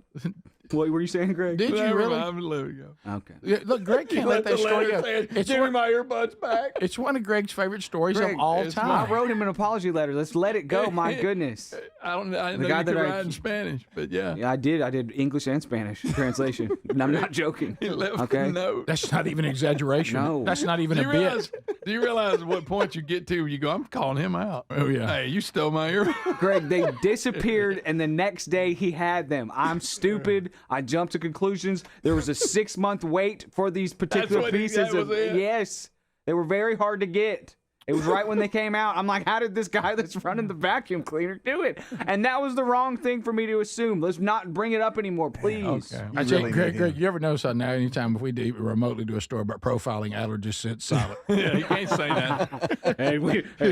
What were you saying, Greg? Did you really? Oh, Let it go. Okay. Yeah, look, Greg can't let that story go. It's Give me one, my earbuds back. it's one of Greg's favorite stories Greg, of all I time. wrote him an apology letter. Let's let it go. My goodness. I didn't know guy you could that I- write in Spanish, but yeah. Yeah, I did. I did English and Spanish translation. And I'm not joking. He left Okay. a note. That's not even exaggeration. No. That's not even Do a you bit. Do you realize what point you get to where you go, I'm calling him out? Oh, yeah. Hey, you stole my ear. Greg, they disappeared, and the next day he had them. I'm stupid. I jumped to conclusions. There was a 6-month wait for these particular what he- pieces that of. was it? Yes, they were very hard to get. It was right when they came out. I'm like, how did this guy that's running the vacuum cleaner do it? And that was the wrong thing for me to assume. Let's not bring it up anymore, please. Okay. I tell you, Greg, you ever notice how now anytime if we remotely do a story about profiling, Adler just sits silent. Yeah, he can't say that. hey,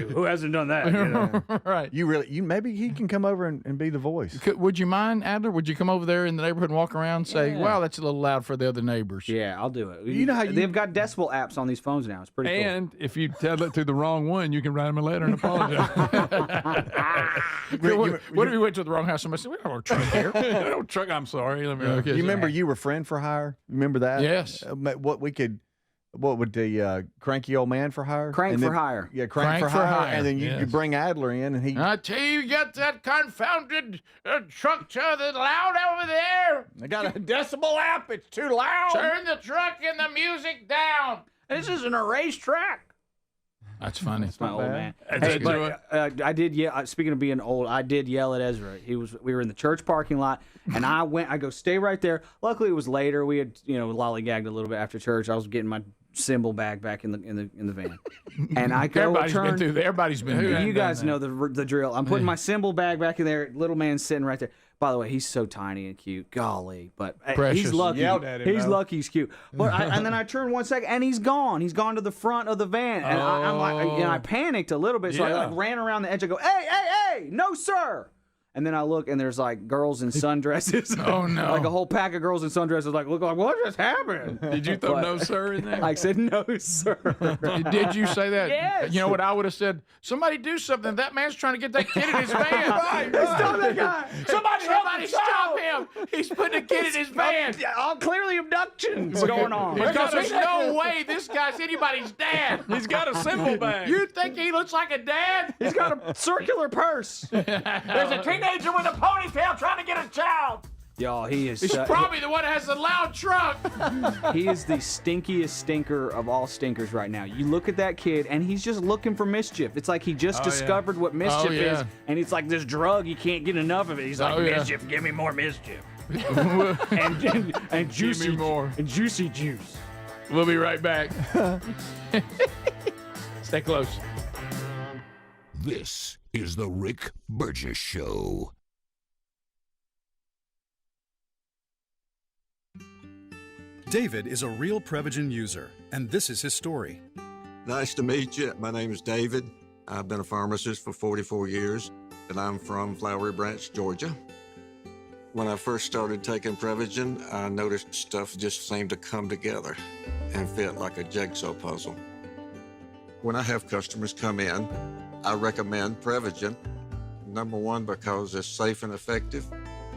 who hasn't done that? You know? Right. Maybe he can come over and be the voice. Would you mind, Adler? Would you come over there in the neighborhood and walk around and say, wow, that's a little loud for the other neighbors? Yeah, I'll do it. You know how they've got decibel apps on these phones now. It's pretty cool. And if you tell it to the wrong one, you can write him a letter and apologize. What if you went to the wrong house? Somebody said, we don't have a truck here. We don't have a truck. I'm sorry. Let me You remember you were friend for hire? Remember that? Yes. What would the cranky old man for hire? Crank And for then- hire. Yeah, crank for hire. And then you yes. bring Adler in, and he. I tell you, get that confounded truck to the loud over there. I got a decibel app. It's too loud. Turn the truck and the music down. This isn't a racetrack. That's funny. That's my old man. That's Hey, good. but I did yell. Speaking of being old, I did yell at Ezra. We were in the church parking lot, and I go, stay right there. Luckily, it was later. We had lollygagged a little bit after church. I was getting my cymbal bag back in the van, and I go Everybody's been through that. You guys know the drill. I'm putting my cymbal bag back in there. Little man's sitting right there. By the way, he's so tiny and cute. Golly, but Precious. he's lucky. Yelled at him, He's though. lucky he's cute. But and then I turn 1 second, and he's gone. He's gone to the front of the van, and I'm like, I panicked a little bit, so I ran around the edge. I go, hey, no, sir. And then I look, and there's like girls in sundresses. Oh, no. Like a whole pack of girls in sundresses. Like, look, like what just happened? Did you throw no sir in there? I said no, sir. Did you say that? Yes. You know what I would have said? Somebody do something. That man's trying to get that kid in his van. Stop that guy. Somebody stop him. He's putting a kid in his van. Clearly abductions going on. Because there's no way this guy's anybody's dad. He's got a cymbal bag. You think he looks like a dad? He's got a circular purse. There's a teenager with a ponytail trying to get a child. Y'all, he is. He's probably the one that has the loud truck. He is the stinkiest stinker of all stinkers right now. You look at that kid, and he's just looking for mischief. It's like he just discovered what mischief is, and it's like this drug. He can't get enough of it. He's like, mischief, give me more mischief. and juicy Give me more. and juicy juice. We'll be right back. Stay close. This is the Rick Burgess Show. David is a real Prevagen user, and this is his story. Nice to meet you. My name is David. I've been a pharmacist for 44 years, and I'm from Flowery Branch, Georgia. When I first started taking Prevagen, I noticed stuff just seemed to come together and fit like a jigsaw puzzle. When I have customers come in, I recommend Prevagen. Number one, because it's safe and effective,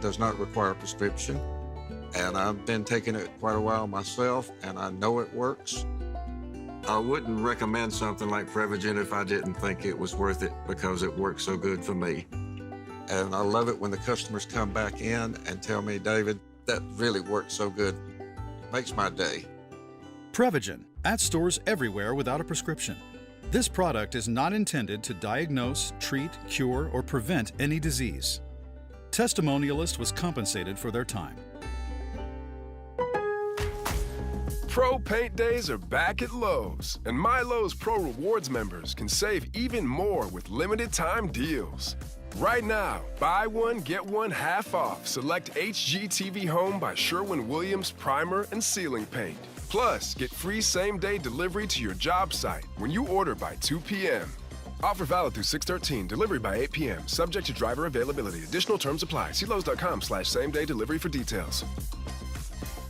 does not require a prescription, and I've been taking it quite a while myself, and I know it works. I wouldn't recommend something like Prevagen if I didn't think it was worth it because it works so good for me. And I love it when the customers come back in and tell me, David, that really works so good. It makes my day. Prevagen, at stores everywhere without a prescription. This product is not intended to diagnose, treat, cure, or prevent any disease. Testimonialist was compensated for their time. Pro Paint Days are back at Lowe's, and My Lowe's Pro Rewards members can save even more with limited time deals. Right now, buy one, get one half off select HGTV Home by Sherwin-Williams primer and ceiling paint. Plus, get free same-day delivery to your job site when you order by 2 p.m. Offer valid through 6/13, delivery by 8 p.m., subject to driver availability. Additional terms apply. See Lowe's.com/same-day delivery for details.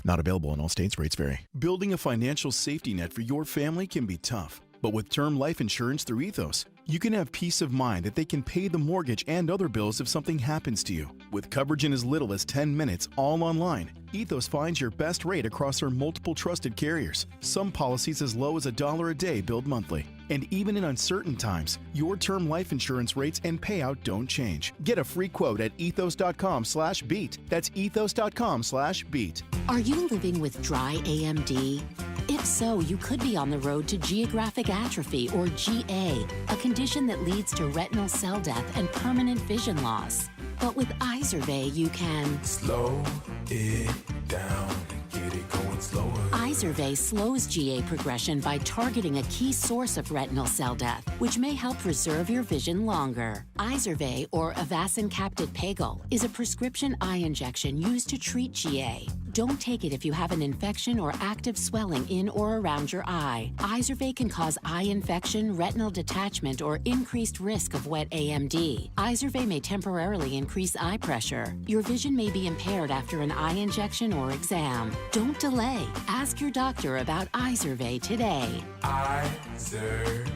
Not available in all states. Rates vary. Building a financial safety net for your family can be tough. But with term life insurance through Ethos, you can have peace of mind that they can pay the mortgage and other bills if something happens to you. With coverage in as little as 10 minutes, all online, Ethos finds your best rate across our multiple trusted carriers. Some policies as low as $1 a day billed monthly. And even in uncertain times, your term life insurance rates and payout don't change. Get a free quote at ethos.com/beat. That's ethos.com/beat. Are you living with dry AMD? If so, you could be on the road to geographic atrophy, or GA, a condition that leads to retinal cell death and permanent vision loss. But with Izervay, you can slow it down and get it going slower. Izervay slows GA progression by targeting a key source of retinal cell death, which may help preserve your vision longer. Izervay, or Avastin Capted Pagel, is a prescription eye injection used to treat GA. Don't take it if you have an infection or active swelling in or around your eye. Izervay can cause eye infection, retinal detachment, or increased risk of wet AMD. Izervay may temporarily increase eye pressure. Your vision may be impaired after an eye injection or exam. Don't delay. Ask your doctor about Izervay today. Izervay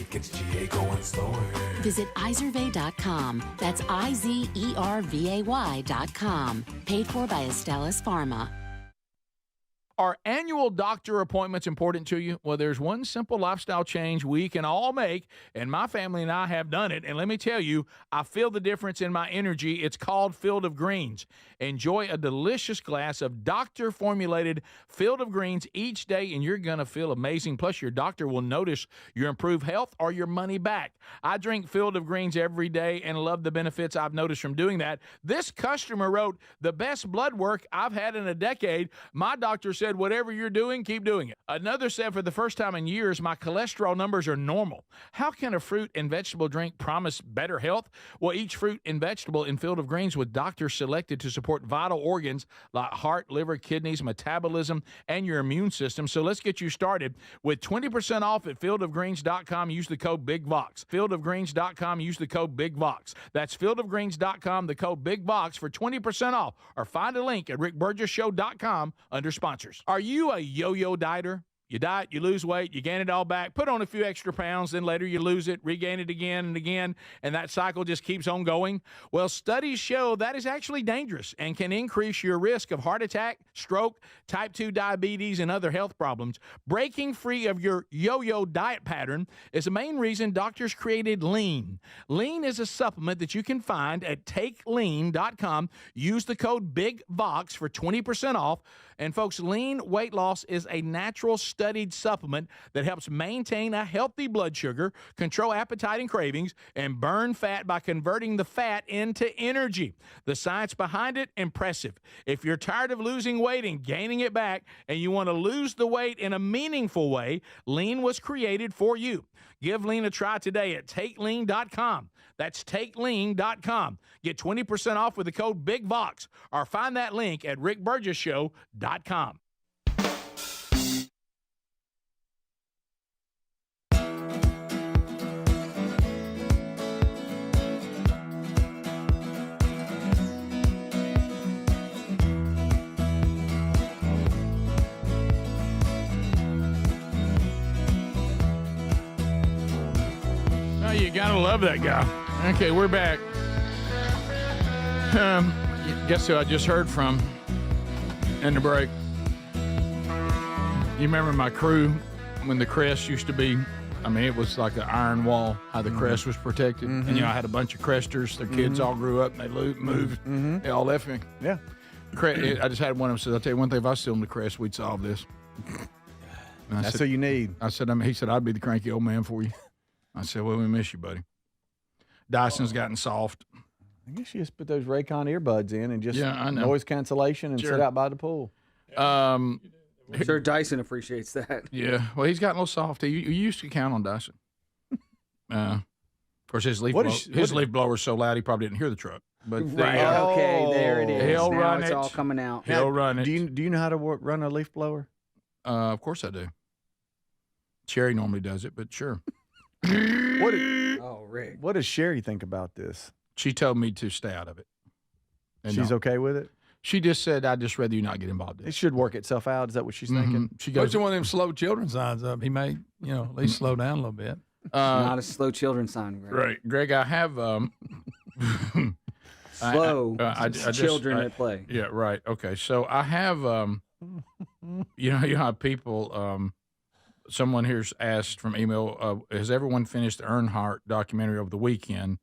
gets GA going slower. Visit Izervay.com. That's IZERVAY.com. Paid for by Astellas Pharma. Are annual doctor appointments important to you? Well, there's one simple lifestyle change we can all make, and my family and I have done it. And let me tell you, I feel the difference in my energy. It's called Field of Greens. Enjoy a delicious glass of doctor-formulated Field of Greens each day, and you're going to feel amazing. Plus, your doctor will notice your improved health or your money back. I drink Field of Greens every day and love the benefits I've noticed from doing that. This customer wrote, the best blood work I've had in a decade. My doctor said, whatever you're doing, keep doing it. Another said, for the first time in years, my cholesterol numbers are normal. How can a fruit and vegetable drink promise better health? Well, each fruit and vegetable in Field of Greens with doctors selected to support vital organs like heart, liver, kidneys, metabolism, and your immune system. So let's get you started with 20% off at fieldofgreens.com. Use the code BIGVOX. Fieldofgreens.com. Use the code BIGVOX. That's fieldofgreens.com, the code BIGVOX for 20% off. Or find a link at rickburgesshow.com under sponsors. Are you a yo-yo dieter? You diet, you lose weight, you gain it all back, put on a few extra pounds, then later you lose it, regain it again and again, and that cycle just keeps on going? Well, studies show that is actually dangerous and can increase your risk of heart attack, stroke, type 2 diabetes, and other health problems. Breaking free of your yo-yo diet pattern is the main reason doctors created Lean. Lean is a supplement that you can find at takelean.com. Use the code BIGVOX for 20% off. And folks, Lean weight loss is a natural studied supplement that helps maintain a healthy blood sugar, control appetite and cravings, and burn fat by converting the fat into energy. The science behind it, impressive. If you're tired of losing weight and gaining it back, and you want to lose the weight in a meaningful way, Lean was created for you. Give Lean a try today at takelean.com. That's takelean.com. Get 20% off with the code BIGVOX, or find that link at rickburgesshow.com. You gotta love that guy. Okay, we're back. Guess who I just heard from in the break? You remember my crew when the crest used to be, I mean, it was like an iron wall, how the crest was protected. And, you know, I had a bunch of cresters. Their kids all grew up and they moved. They all left me. Yeah. I just had one of them said, I'll tell you one thing, if I was still in the crest, we'd solve this. That's what you need. I said, he said, I'd be the cranky old man for you. I said, well, we miss you, buddy. Dyson's gotten soft. I guess you just put those Raycon earbuds in and just I know. noise cancellation and sit out by the pool. I'm sure Dyson appreciates that. Yeah. Well, he's gotten a little soft. You used to count on Dyson. Of course, his leaf blower's so loud he probably didn't hear the truck. But Okay, there it is. He'll now run it's it. all coming out. He'll run it. Do you know how to run a leaf blower? Of course I do. Cherry normally does it, but sure. Rick. What does Sherry think about this? She told me to stay out of it. And She's okay with it? She just said, I'd just rather you not get involved in it. It should work itself out. Is that what she's thinking? She Put goes, one of them slow children signs up. He may, at least slow down a little bit. Not a slow children sign, Greg. Right. Greg, I have slow children at play. Yeah, right. Okay. So I have you know how people someone here's asked from email, has everyone finished the Earnhardt documentary over the weekend?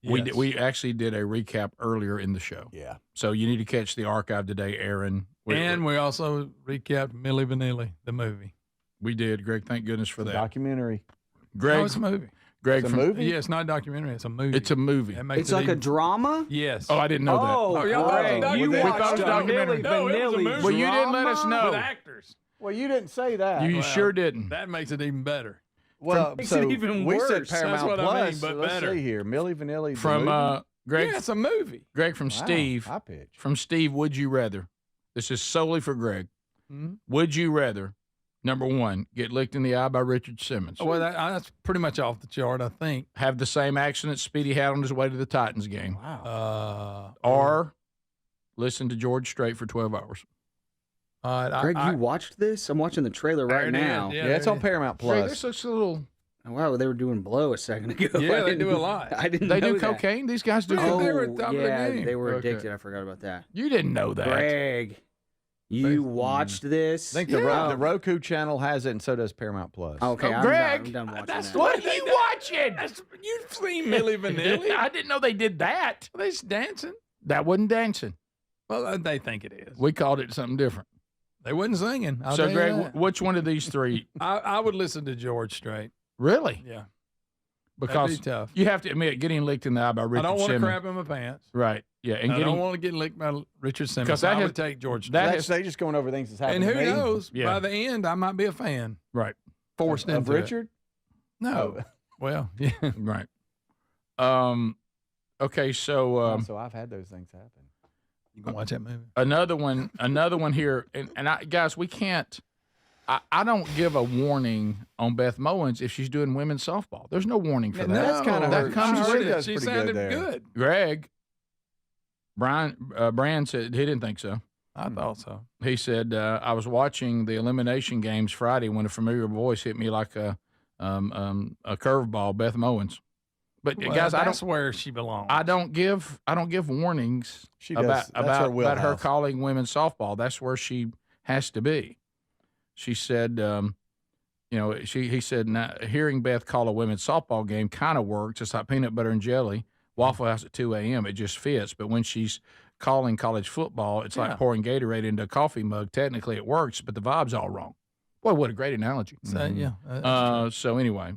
Yes. We actually did a recap earlier in the show. Yeah. So you need to catch the archive today, Aaron. We also recapped Milli Vanilli, the movie. We did, Greg. Thank goodness for that. Documentary. Greg, No, it's a movie. Greg, It's a movie? Yeah, it's not a documentary. It's a movie. It's a movie. That makes It's it like a even- drama? Yes. Oh, I didn't know that. Oh, y'all thought it was a you documentary. We thought it was a documentary. No, it was a movie. Well, you didn't let us know. With actors. Well, you didn't say that. You sure didn't. That makes it even better. Well, makes so it even we said worse. Paramount That's what I Plus. mean, but so let's better. see here. Milli Vanilli. the From movie? Greg, Yeah, it's a movie. Greg from Wow, Steve. high pitch. From Steve, would you rather? This is solely for Greg. Would you rather, number one, get licked in the eye by Richard Simmons? Well, that's pretty much off the chart, I think. Have the same accident Speedy had on his way to the Titans game. Wow. Or listen to George Strait for 12 hours. All right, Greg, you watched this? I'm watching the trailer right now. Yeah, it's on Paramount Greg, Plus. there's such a little. Wow, they were doing blow a second ago. Yeah, I they didn't- do a lot. I didn't They know do that. cocaine? These guys do Oh, cocaine? they were at the top of the yeah, game. they were Okay. addicted. I forgot about that. You didn't know that. Greg, you watched this? I think the Roku channel has it, and so does Paramount Plus. Okay, I'm Greg, done watching that's that. What are you watching? You've seen Milli Vanilli. I didn't know they did that. They're dancing. That wasn't dancing. Well, they think it is. We called it something different. They wasn't singing. I'll So, tell you Greg, that. which one of these three? I would listen to George Strait. Really? Yeah. Because That'd be tough. you have to admit, getting licked in the eye by Richard I don't want to Simmons. crap in my pants. Right. Yeah. And I getting, don't want to get licked by Richard Simmons. Because that I has- would take George that Strait. has- They just going over things that's happened And who to me. knows? Yeah. By the end, I might be a fan. Right. Forced Of into it. Richard? No. Oh. Well, yeah. Right. Okay. So So I've had those things happen. You gonna watch that movie? another one here, and guys, we can't. I don't give a warning on Beth Mowens if she's doing women's softball. There's no warning for that. That's kind of that comes she with it. does She pretty sounded good there. good. Greg, Brand said he didn't think so. I thought so. He said, I was watching the elimination games Friday when a familiar voice hit me like a curveball, Beth Mowens. But Well, guys, that's where she belongs. I don't give warnings She does. about That's her about her wheelhouse. calling women's softball. That's where she has to be. She said, he said, now, hearing Beth call a women's softball game kind of works. It's like peanut butter and jelly, Waffle House at 2 a.m. It just fits. But when she's calling college football, it's like pouring Gatorade into a coffee mug. Technically, it works, but the vibe's all wrong. Boy, what a great analogy. So, yeah. that's true. So anyway,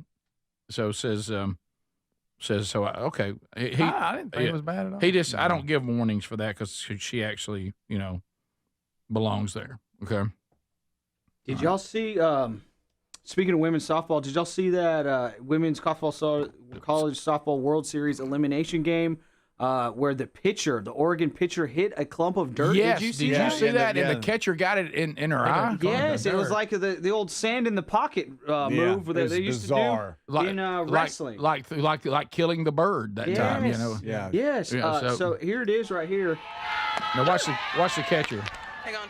so says so. Okay, I didn't think it was bad at all. He just I don't give warnings for that because she actually belongs there. Okay. Did y'all see? Speaking of women's softball, did y'all see that women's college softball World Series elimination game where the Oregon pitcher, hit a clump of dirt? Yes. Did you see that? that? And the catcher got it in her eye. Yes, it was like the old sand in the pocket move that they used bizarre. to do in wrestling. Like killing the bird that time. Yeah. Yes. Yeah, So here it is right here. Now watch the catcher. Hang on.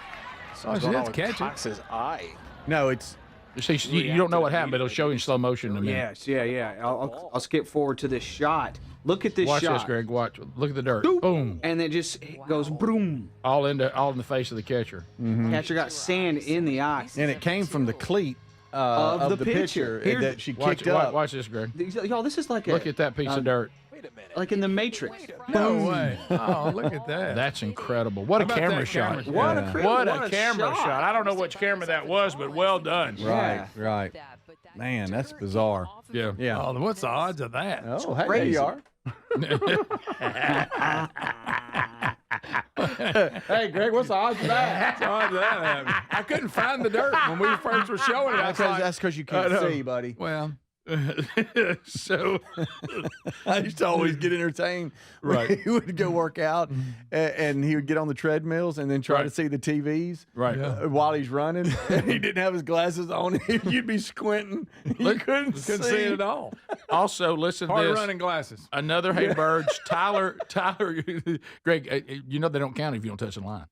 Oh, she did catch it. Fox's eye. No, it's See, you don't know what happened, but it'll show you in slow motion in a minute. Yes, yeah. I'll skip forward to this shot. Look at this Watch shot. this, Greg. Watch. Look at the dirt. Boom. And it just goes boom. All in the face of the catcher. Catcher got sand in the eye. And it came from the cleat of the pitcher that she kicked up. Watch this, Greg. Y'all, this is like Look at that piece of dirt. Like in the Matrix. No way. Oh, look at that. That's incredible. What a How about camera that shot. camera What What a camera shot. I don't know which camera that was, but well done. Right. Man, that's bizarre. Yeah. Oh, what's the odds of that? Oh, hey, there you are. Hey, Greg, what's the odds of that? What's the odds of that happening? I couldn't find the dirt when we first were showing it. That's because you can't see, buddy. Well, So I used to always get entertained. Right. He would go work out and he would get on the treadmills and then try to see the TVs while he's running. And he didn't have his glasses on. You'd be squinting. You couldn't see it at all. Also, listen to Hard this. running glasses. Another Hey Burge. Tyler, Greg, you know they don't count if you don't touch the line.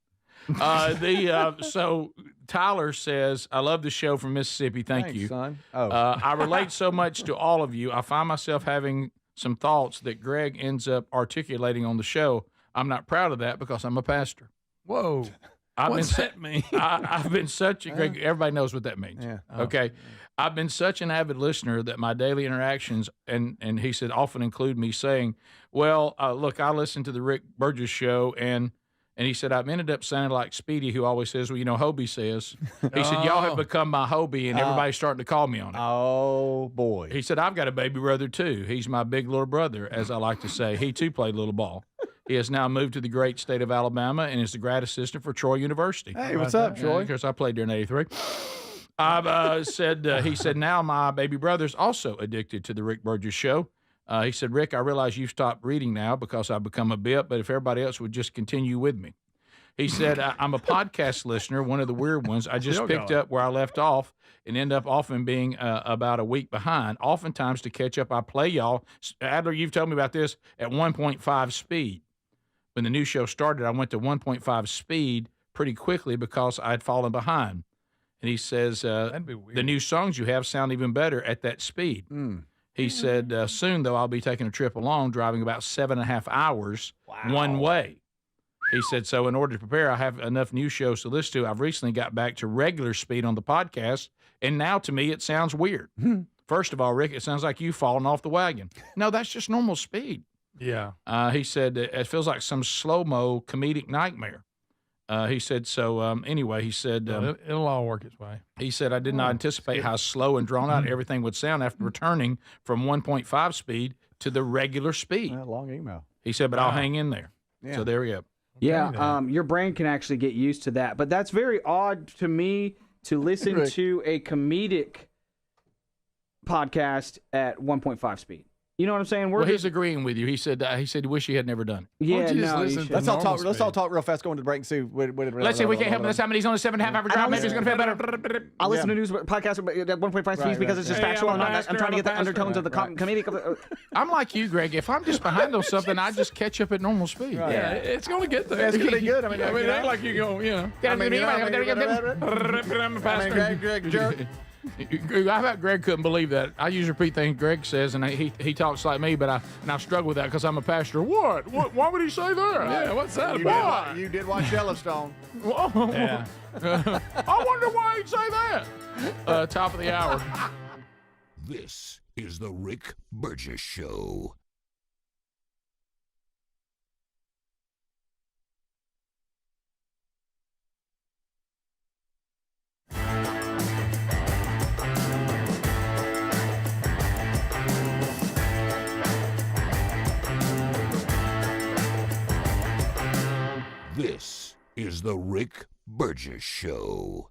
So Tyler says, I love the show from Mississippi. Thanks, you. Son. Oh. I relate so much to all of you. I find myself having some thoughts that Greg ends up articulating on the show. I'm not proud of that because I'm a pastor. Whoa. What's that mean? I've been such a Greg. Everybody knows what that means. Yeah. Okay. I've been such an avid listener that my daily interactions, and he said, often include me saying, well, look, I listen to the Rick Burgess show, and he said, I've ended up sounding like Speedy, who always says, well, you know, Hobie says. He said, y'all have become my Hobie, and everybody's starting to call me on it. Oh, boy. He said, I've got a baby brother, too. He's my big little brother, as I like to say. He, too, played little ball. He has now moved to the great state of Alabama and is the grad assistant for Troy University. Hey, what's up, Troy? Because I played there in '83. He said, now my baby brother's also addicted to the Rick Burgess show. He said, Rick, I realize you've stopped reading now because I've become a bit, but if everybody else would just continue with me. He said, I'm a podcast listener, one of the weird ones. I just picked up where I left off and end up often being about a week behind. Oftentimes to catch up, I play y'all. Adler, you've told me about this, at 1.5 speed. When the new show started, I went to 1.5 speed pretty quickly because I'd fallen behind. And he says, That'd be weird. The new songs you have sound even better at that speed. He said, soon, though, I'll be taking a trip along, driving about 7.5 hours one way. He said, so in order to prepare, I have enough new shows to listen to. I've recently got back to regular speed on the podcast, and now to me it sounds weird. First of all, Rick, it sounds like you've fallen off the wagon. No, that's just normal speed. Yeah. He said, it feels like some slow-mo comedic nightmare. He said, so anyway, he said... it'll all work its way. He said, I did not anticipate how slow and drawn out everything would sound after returning from 1.5 speed to the regular speed. Long email. He said, but I'll hang in there. Yeah. So there we go. Yeah, your brain can actually get used to that. But that's very odd to me to listen to a comedic podcast at 1.5 speed. You know what I'm saying? Well, he's agreeing with you. He said he wish he had never done it. Yeah, Let's all talk real fast. Go into the break and see. Let's see. We can't help him this time. He's only 7.5 hour drive. Maybe he's going to pay better. I listen to news podcasts at 1.5 speeds because it's just factual. I'm trying to get the undertones of the comedic. I'm like you, Greg. If I'm just behind on something, I just catch up at normal speed. Yeah, it's going to get there. It's going to be good. I mean, it ain't like you go, you know. Greg, jerk. I bet Greg couldn't believe that. I usually repeat things Greg says, and he talks like me, but I struggle with that because I'm a pastor. What? Why would he say that? Yeah, what's that about? You did watch Yellowstone. Yeah. I wonder why he'd say that. Top of the hour. This is the Rick Burgess Show. This is the Rick Burgess Show.